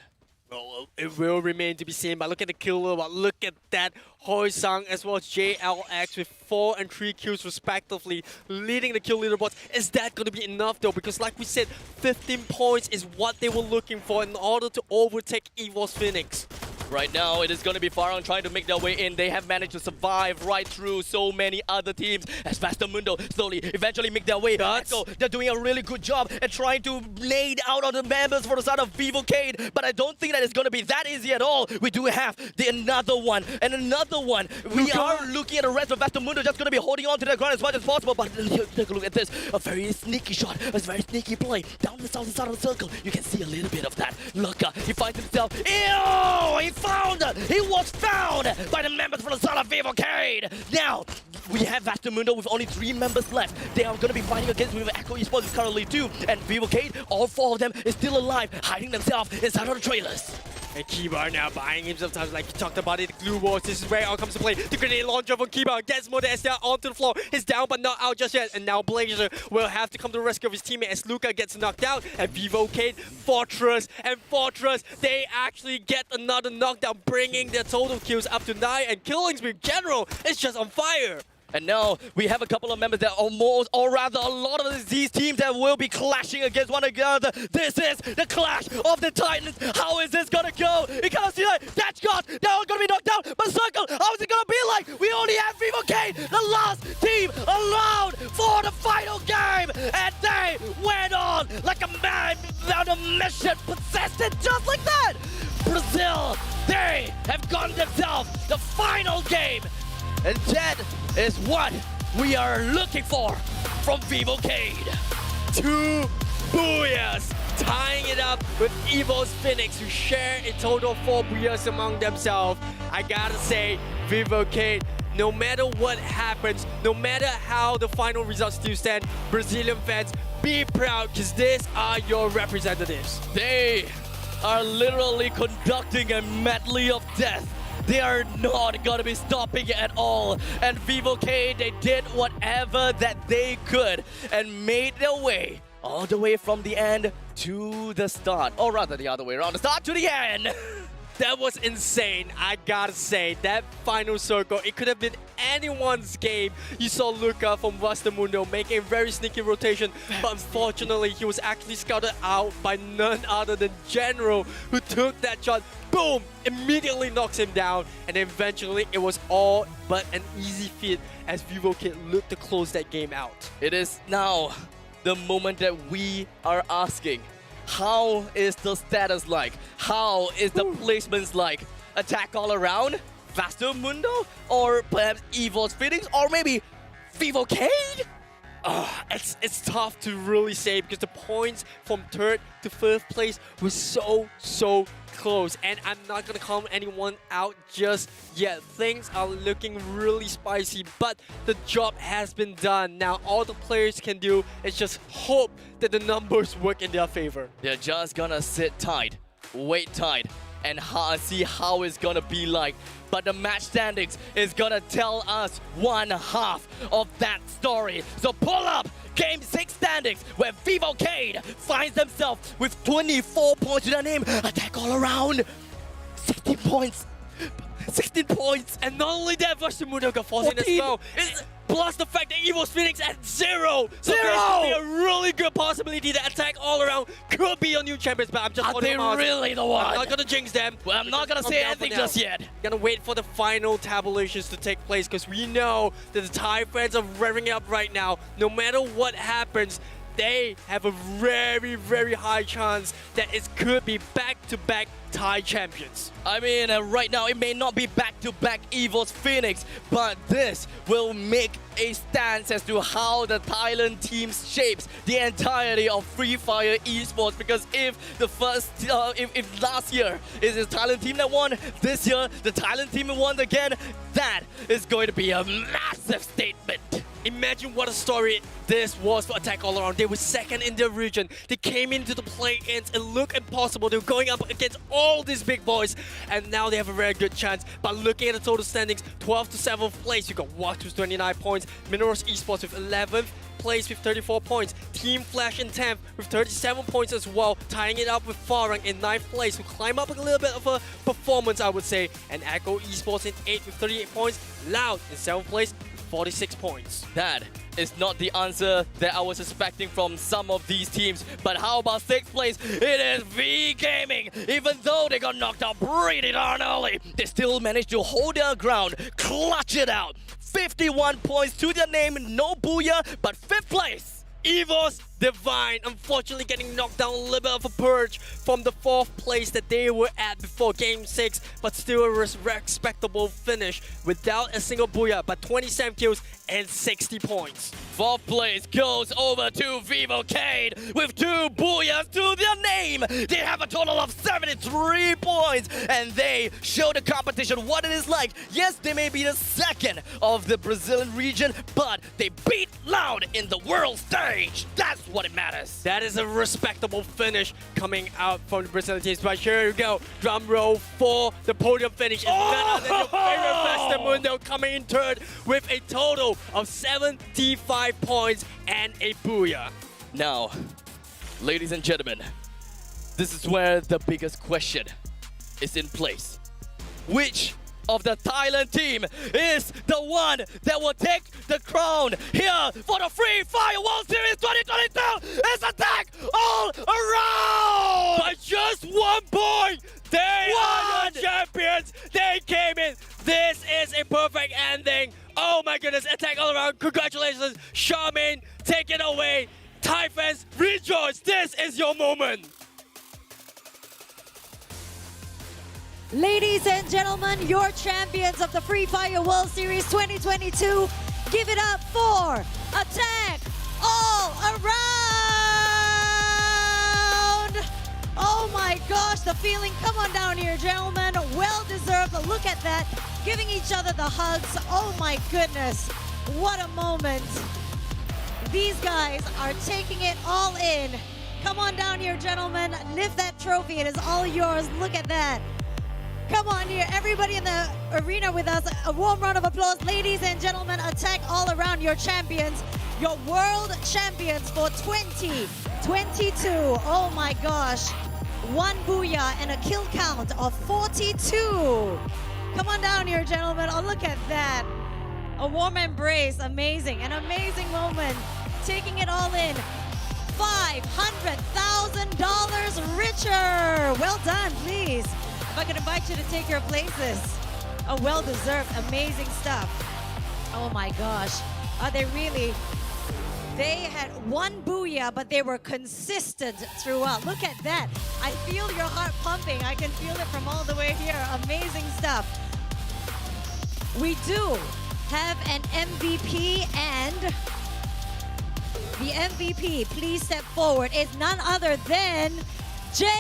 Well, it will remain to be seen, but look at the killer, but look at that. Hoysang as well as JLX with 4 and 3 kills respectively, leading the kill leaderboards. Is that going to be enough though? Because like we said, 15 points is what they were looking for in order to overtake EVOS Phoenix. Right now, it is going to be Farang trying to make their way in. They have managed to survive right through so many other teams as Vastamundo slowly, eventually make their way. Echo, they're doing a really good job at trying to nade out on the members for the side of Vivocade, but I don't think that it's going to be that easy at all. We do have another one and another one. We are looking at the rest of Vastamundo just going to be holding on to their ground as much as possible, but take a look at this. A very sneaky shot, a very sneaky play down the southern side of the circle. You can see a little bit of that. Lucca, he finds himself. Ew! He was found by the members from the side of Vivocade. Now, we have Vastamundo with only 3 members left. They are going to be fighting against with Echo Esports is currently 2. And Vivocade, all 4 of them is still alive, hiding themselves inside of the trailers. And Kiba now buying himself time, like we talked about it, Glue Wars. This is where it all comes to play. The grenade launcher from Kiba gets Mode SDR onto the floor. He's down but not out just yet. And now Blazer will have to come to the rescue of his teammate as Luca gets knocked out. And Vivocade, Fortress, they actually get another knockdown, bringing their total kills up to 9. And Killingsby General is just on fire. And now we have a couple of members that almost, or rather a lot of these teams that will be clashing against one another. This is the clash of the Titans. How is this gonna go? You can't see that shot. They're all gonna be knocked down. But Circle, how is it gonna be like? We only have Vivocade, the last team allowed for the final game. And they went on like a man on a mission, possessed it just like that. Brazil, they have gotten themselves the final game. And that is what we are looking for from Vivocade. 2 booyahs, tying it up with EVO's Phoenix, who share a total of 4 booyahs among themselves. I gotta say, Vivocade, no matter what happens, no matter how the final results still stand, Brazilian fans, be proud, because these are your representatives. They are literally conducting a medley of death. They are not gonna be stopping at all. And Vivocade, they did whatever that they could and made their way all the way from the end to the start. Or rather the other way around, the start to the end. That was insane, I gotta say. That final circle, it could have been anyone's game. You saw Luca from Vastamundo making a very sneaky rotation, but unfortunately he was actually scouted out by none other than General, who took that shot, boom, immediately knocks him down, and eventually it was all but an easy feat as Vivocade looked to close that game out. It is now the moment that we are asking. How is the status like? How is the placements like? Attack all around? Vastamundo? Or perhaps EVO's Phoenix? Or maybe Vivocade? It's tough to really say because the points from 3rd to 5th place were so close, and I'm not gonna count anyone out just yet. Things are looking really spicy, but the job has been done. Now all the players can do is just hope that the numbers work in their favor. They're just gonna sit tight, wait tight, and see how it's gonna be like. But the match standings is gonna tell us 1/2 of that story. So pull up Game 6 standings, where Vivocade finds themselves with 24 points to their name. Attack all around, 16 points. 16 points, and not only that, Vastamundo got forced in as well. Plus the fact that EVO's Phoenix at 0. So there's gonna be a really good possibility that Attack all around could be your new champions, but I'm just Are they really the one? I'm not gonna jinx them. Well, I'm not gonna say anything just yet. Gonna wait for the final tabulations to take place, because we know that the Thai fans are revving up right now. No matter what happens, they have a very high chance that it could be back-to-back Thai champions. I mean, right now it may not be back-to-back EVO's Phoenix, but this will make a stance as to how the Thailand team shapes the entirety of Free Fire Esports. Because if last year is the Thailand team that won, this year the Thailand team won again, that is going to be a massive statement. Imagine what a story this was for Attack all around. They were 2nd in their region. They came into the play-ins. It looked impossible. They were going up against all these big boys, and now they have a very good chance. But looking at the total standings, 12th to 7th place, you got Watch with 29 points, Mineros Esports with 11th place with 34 points, Team Flash in 10th with 37 points as well, tying it up with Farang in 9th place, who climb up a little bit of a performance, I would say, and Echo Esports in 8th with 38 points, Loud in 7th place 46 points. That is not the answer that I was expecting from some of these teams. But how about 6th place? It is V Gaming. Even though they got knocked out pretty darn early, they still managed to hold their ground, clutch it out. 51 points to their name, no booyah, but 5th place. EVOS Divine, unfortunately getting knocked down a little bit of a purge from the 4th place that they were at before Game 6, but still a respectable finish without a single booyah, but 27 kills and 60 points. 4th place goes over to Vivocade with 2 booyahs to their name. They have a total of 73 points, and they show the competition what it is like. Yes, they may be the 2nd of the Brazilian region, but they beat Loud in the world stage. That's what it matters. That is a respectable finish coming out from the Brazilian teams. But here we go. Drum roll for the podium finish. It's none other than your favorite Vestamundo coming in 3rd with a total of 75 points and a booyah. Now, ladies and gentlemen, this is where the biggest question is in place. Which of the Thailand team is the one that will take the crown here for the Free Fire World Series 2022? It's Attack all around! By just 1 point, they are the champions. They came in. This is a perfect ending. Oh my goodness, Attack all around. Congratulations, Charmaine. Take it away. Thai fans, rejoice. This is your moment. Ladies and gentlemen, your champions of the Free Fire World Series 2022, give it up for Attack All Around! Oh my gosh, the feeling, come on down here, gentlemen. Well deserved, look at that. Giving each other the hugs, oh my goodness. What a moment. These guys are taking it all in. Come on down here, gentlemen. Lift that trophy, it is all yours. Look at that. Come on here, everybody in the arena with us. A warm round of applause. Ladies and gentlemen, Attack all around, your champions, your world champions for 2022. Oh my gosh. 1 booyah and a kill count of 42. Come on down here, gentlemen. Oh, look at that. A warm embrace, amazing, an amazing moment. Taking it all in. $500,000 richer. Well done, please. If I could invite you to take your places. A well-deserved, amazing stuff. Oh my gosh. Are they really? They had 1 booyah, but they were consistent throughout. Look at that. I feel your heart pumping. I can feel it from all the way here. Amazing stuff. We do have an MVP, and the MVP, please step forward, is none other than JLX.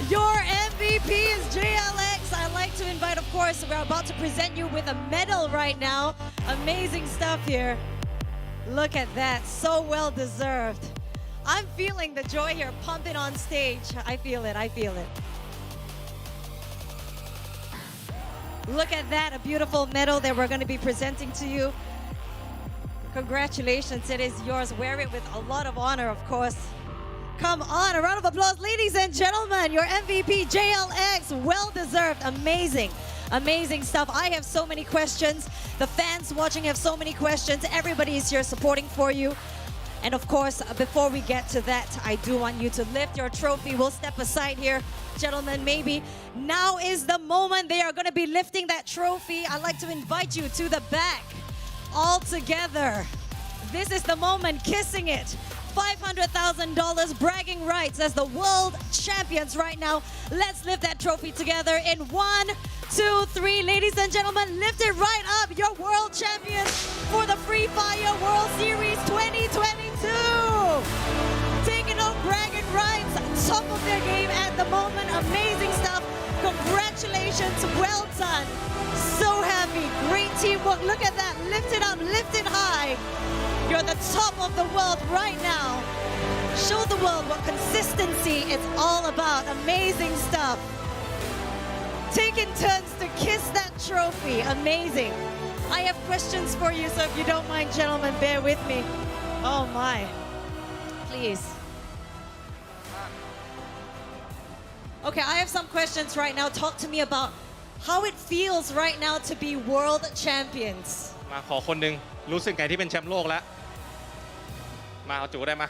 Your MVP is JLX. I'd like to invite, of course, we're about to present you with a medal right now. Amazing stuff here. Look at that, so well deserved. I'm feeling the joy here pumping on stage. I feel it, I feel it. Look at that, a beautiful medal that we're going to be presenting to you. Congratulations, it is yours. Wear it with a lot of honor, of course. Come on, a round of applause, ladies and gentlemen. Your MVP, JLX, well deserved, amazing. Amazing stuff. I have so many questions. The fans watching have so many questions. Everybody is here supporting for you. And of course, before we get to that, I do want you to lift your trophy. We'll step aside here. Gentlemen, maybe now is the moment. They are going to be lifting that trophy. I'd like to invite you to the back all together. This is the moment, kissing it. $500,000 bragging rights as the world champions right now. Let's lift that trophy together in 1, 2, 3. Ladies and gentlemen, lift it right up. Your world champions for the Free Fire World Series 2022. Taking on bragging rights, top of their game at the moment. Amazing stuff. Congratulations, well done. So happy, great teamwork. Look at that, lift it up, lift it high. You're the top of the world right now. Show the world what consistency is all about. Amazing stuff. Taking turns to kiss that trophy. Amazing. I have questions for you, so if you don't mind, gentlemen, bear with me. Oh my. Please. Okay, I have some questions right now. Talk to me about how it feels right now to be world champions. มาขอคนหนึ่งรู้สึกไงที่เป็นแชมป์โลกแล้ว มาเอาจูได้มา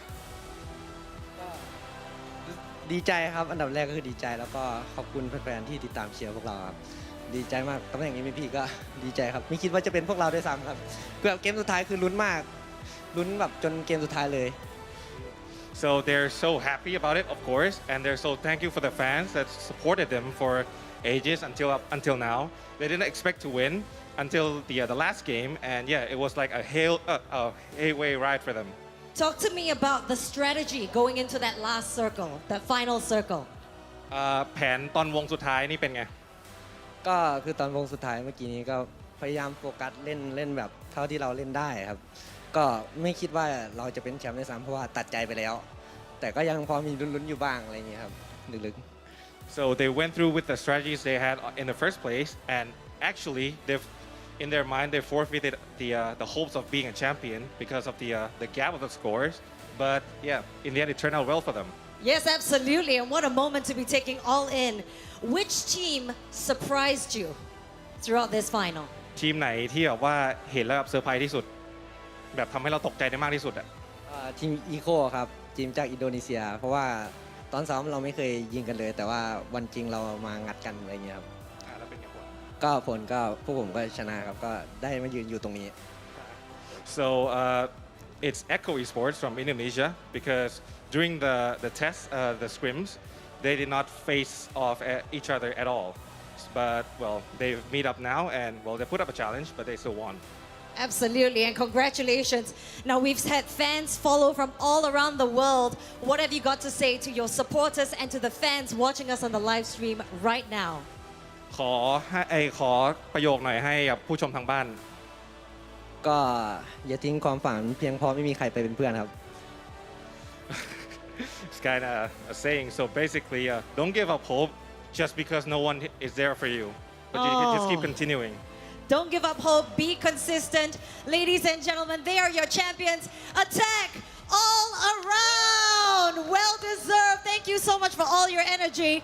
ดีใจครับอันดับแรกก็คือดีใจแล้วก็ขอบคุณแฟนๆที่ติดตามเชียร์พวกเราครับดีใจมากตำแหน่ง MVP ก็ดีใจครับไม่คิดว่าจะเป็นพวกเราด้วยซ้ำครับเกือบเกมสุดท้ายคือลุ้นมากลุ้นแบบจนเกมสุดท้ายเลย So they're so happy about it, of course, and they're so thankful for the fans that supported them for ages until now. They didn't expect to win until the last game, and yeah, it was like a hay-way ride for them. Talk to me about the strategy going into that last circle, that final circle. แผนตอนวงสุดท้ายนี่เป็นไง ก็คือตอนวงสุดท้ายเมื่อกี้นี้ก็พยายามโฟกัสเล่นแบบเท่าที่เราเล่นได้ครับก็ไม่คิดว่าเราจะเป็นแชมป์ด้วยซ้ำเพราะว่าตัดใจไปแล้วแต่ก็ยังพอมีลุ้นๆอยู่บ้างอะไรอย่างเงี้ยครับลึกๆ So they went through with the strategies they had in the first place, and actually, in their mind, they forfeited the hopes of being a champion because of the gap of the scores. But yeah, in the end, it turned out well for them. Yes, absolutely. And what a moment to be taking all in. Which team surprised you throughout this final? ทีมไหนที่แบบว่าเห็นแล้วแบบเซอร์ไพรส์ที่สุดแบบทำให้เราตกใจได้มากที่สุดอะ ทีมอีโคครับทีมจากอินโดนีเซียเพราะว่าตอนซ้อมเราไม่เคยยิงกันเลยแต่ว่าวันจริงเรามางัดกันอะไรเงี้ยครับแล้วเป็นไงผล ก็ผลก็พวกผมก็ชนะครับก็ได้มายืนอยู่ตรงนี้ So it's Echo Esports from Indonesia because during the test the scrims they did not face off at each other at all but well they meet up now and well they put up a challenge but they still won. Absolutely, and congratulations. Now we've had fans follow from all around the world. What have you got to say to your supporters and to the fans watching us on the live stream right now? ขอประโยคหน่อยให้กับผู้ชมทางบ้าน ก็อย่าทิ้งความฝันเพียงเพราะไม่มีใครไปเป็นเพื่อนครับ It's kind of a saying. So basically, don't give up hope just because no one is there for you, but you can just keep continuing. Don't give up hope. Be consistent. Ladies and gentlemen, they are your champions. Attack all around. Well deserved. Thank you so much for all your energy.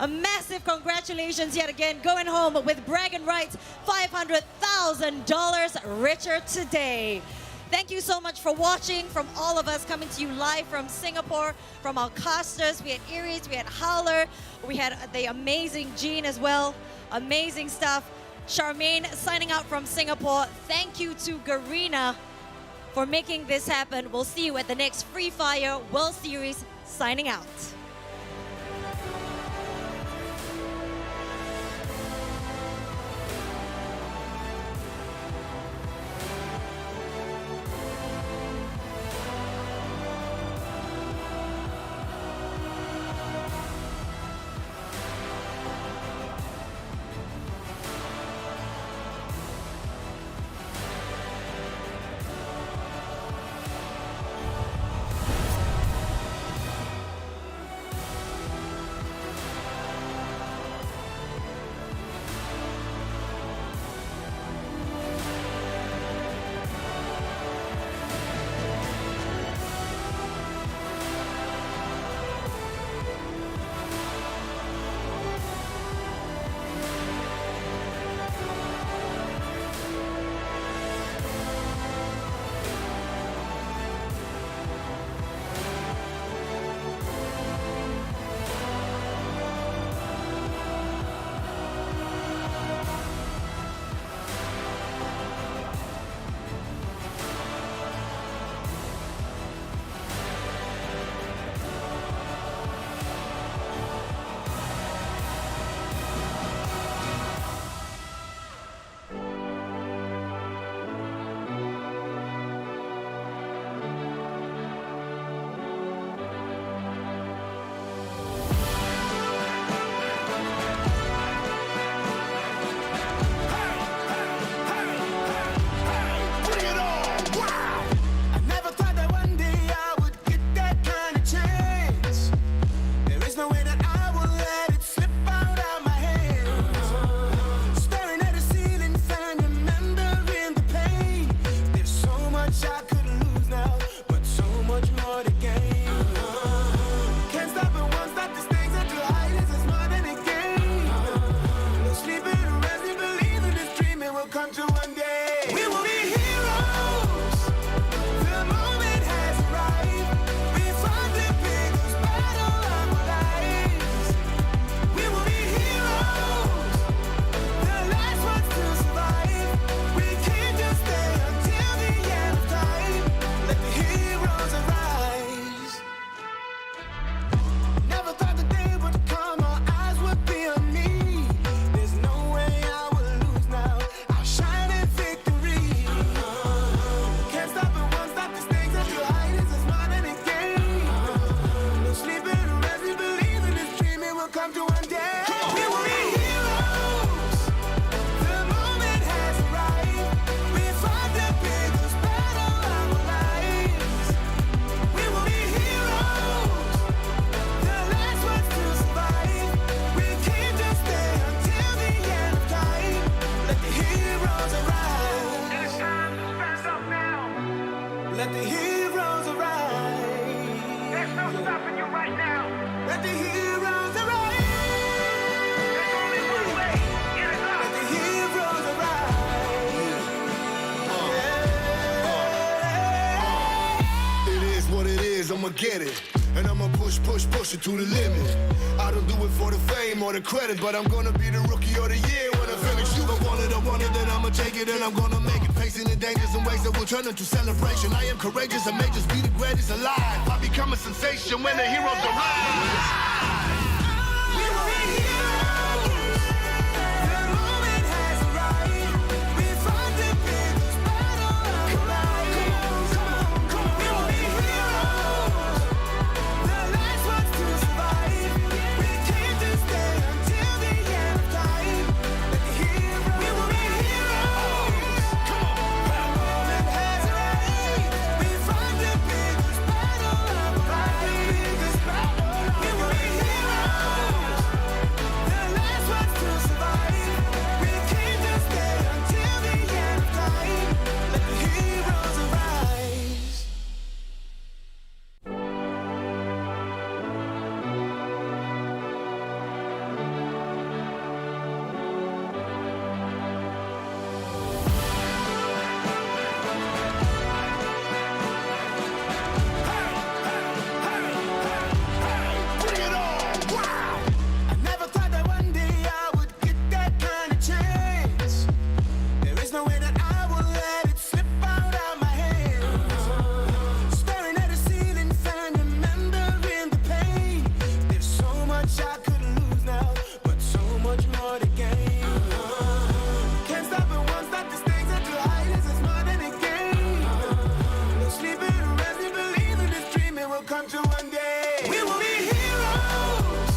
A massive congratulations yet again. Going home with bragging rights, $500,000 richer today. Thank you so much for watching from all of us coming to you live from Singapore, from our casters. We had Iris, we had Howler, we had the amazing Jean as well. Amazing stuff. Charmaine signing out from Singapore. Thank you to Garena for making this happen. We'll see you at the next Free Fire World Series. Signing out. Let the heroes arise. There's no stopping you right now. Let the heroes arise. There's only one way. Get it up. Let the heroes arise. It is what it is, I'ma get it. And I'ma push it to the limit. I don't do it for the fame or the credit, but I'm gonna be the rookie of the year when I finish. You don't want it, then I'ma take it and I'm gonna make it. Facing the dangers and ways that will turn into celebration. I am courageous, I may just be the greatest alive. I become a sensation when the heroes arise. We will be heroes. The moment has arrived. We fought the biggest battle of our lives. Come on. We will be heroes. The last ones to survive. We came to stay until the end of time. Let the heroes. We will be heroes. Come on. The moment has arrived. We fought the biggest battle of our lives. We will be heroes. The last ones to survive. We came to stay until the end of time. Let the heroes arise. Bring it on! Wow! I never thought that one day I would get that kind of chance. There is no way that I will let it slip out of my hands. Staring at the ceiling fan, remembering the pain. There's so much I could lose now, but so much more to gain. Can't stop it, won't stop. The stakes are too high. This is more than a game. No sleeping, resting, believing this dream it will come true one day. We will be heroes.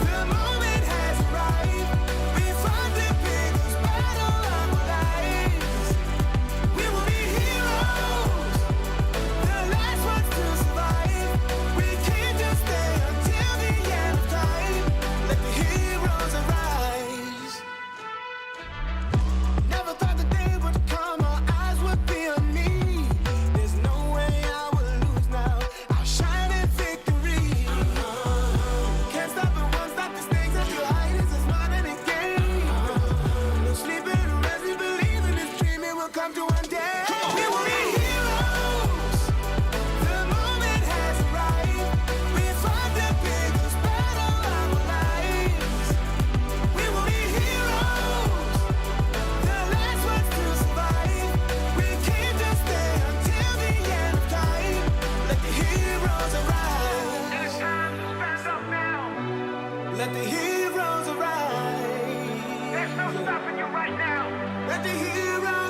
The moment has arrived. We fought the biggest battle of our lives. We will be heroes. The last ones to survive. We came to stay until the end of time. Let the heroes arise. Never thought the day would come, our eyes would be on me. There's no way I will lose now. I'll shine in victory. Can't stop it, won't stop. The stakes are too high. This is more than a game. No sleeping, resting, believing this dream it will come to one day. We will be heroes. The moment has arrived. We fought the biggest battle of our lives. We will be heroes. The last ones to survive. We came to stay until the end of time. Let the heroes arise. It's time to stand up now. Let the heroes arise. There's no stopping you right now. Let the heroes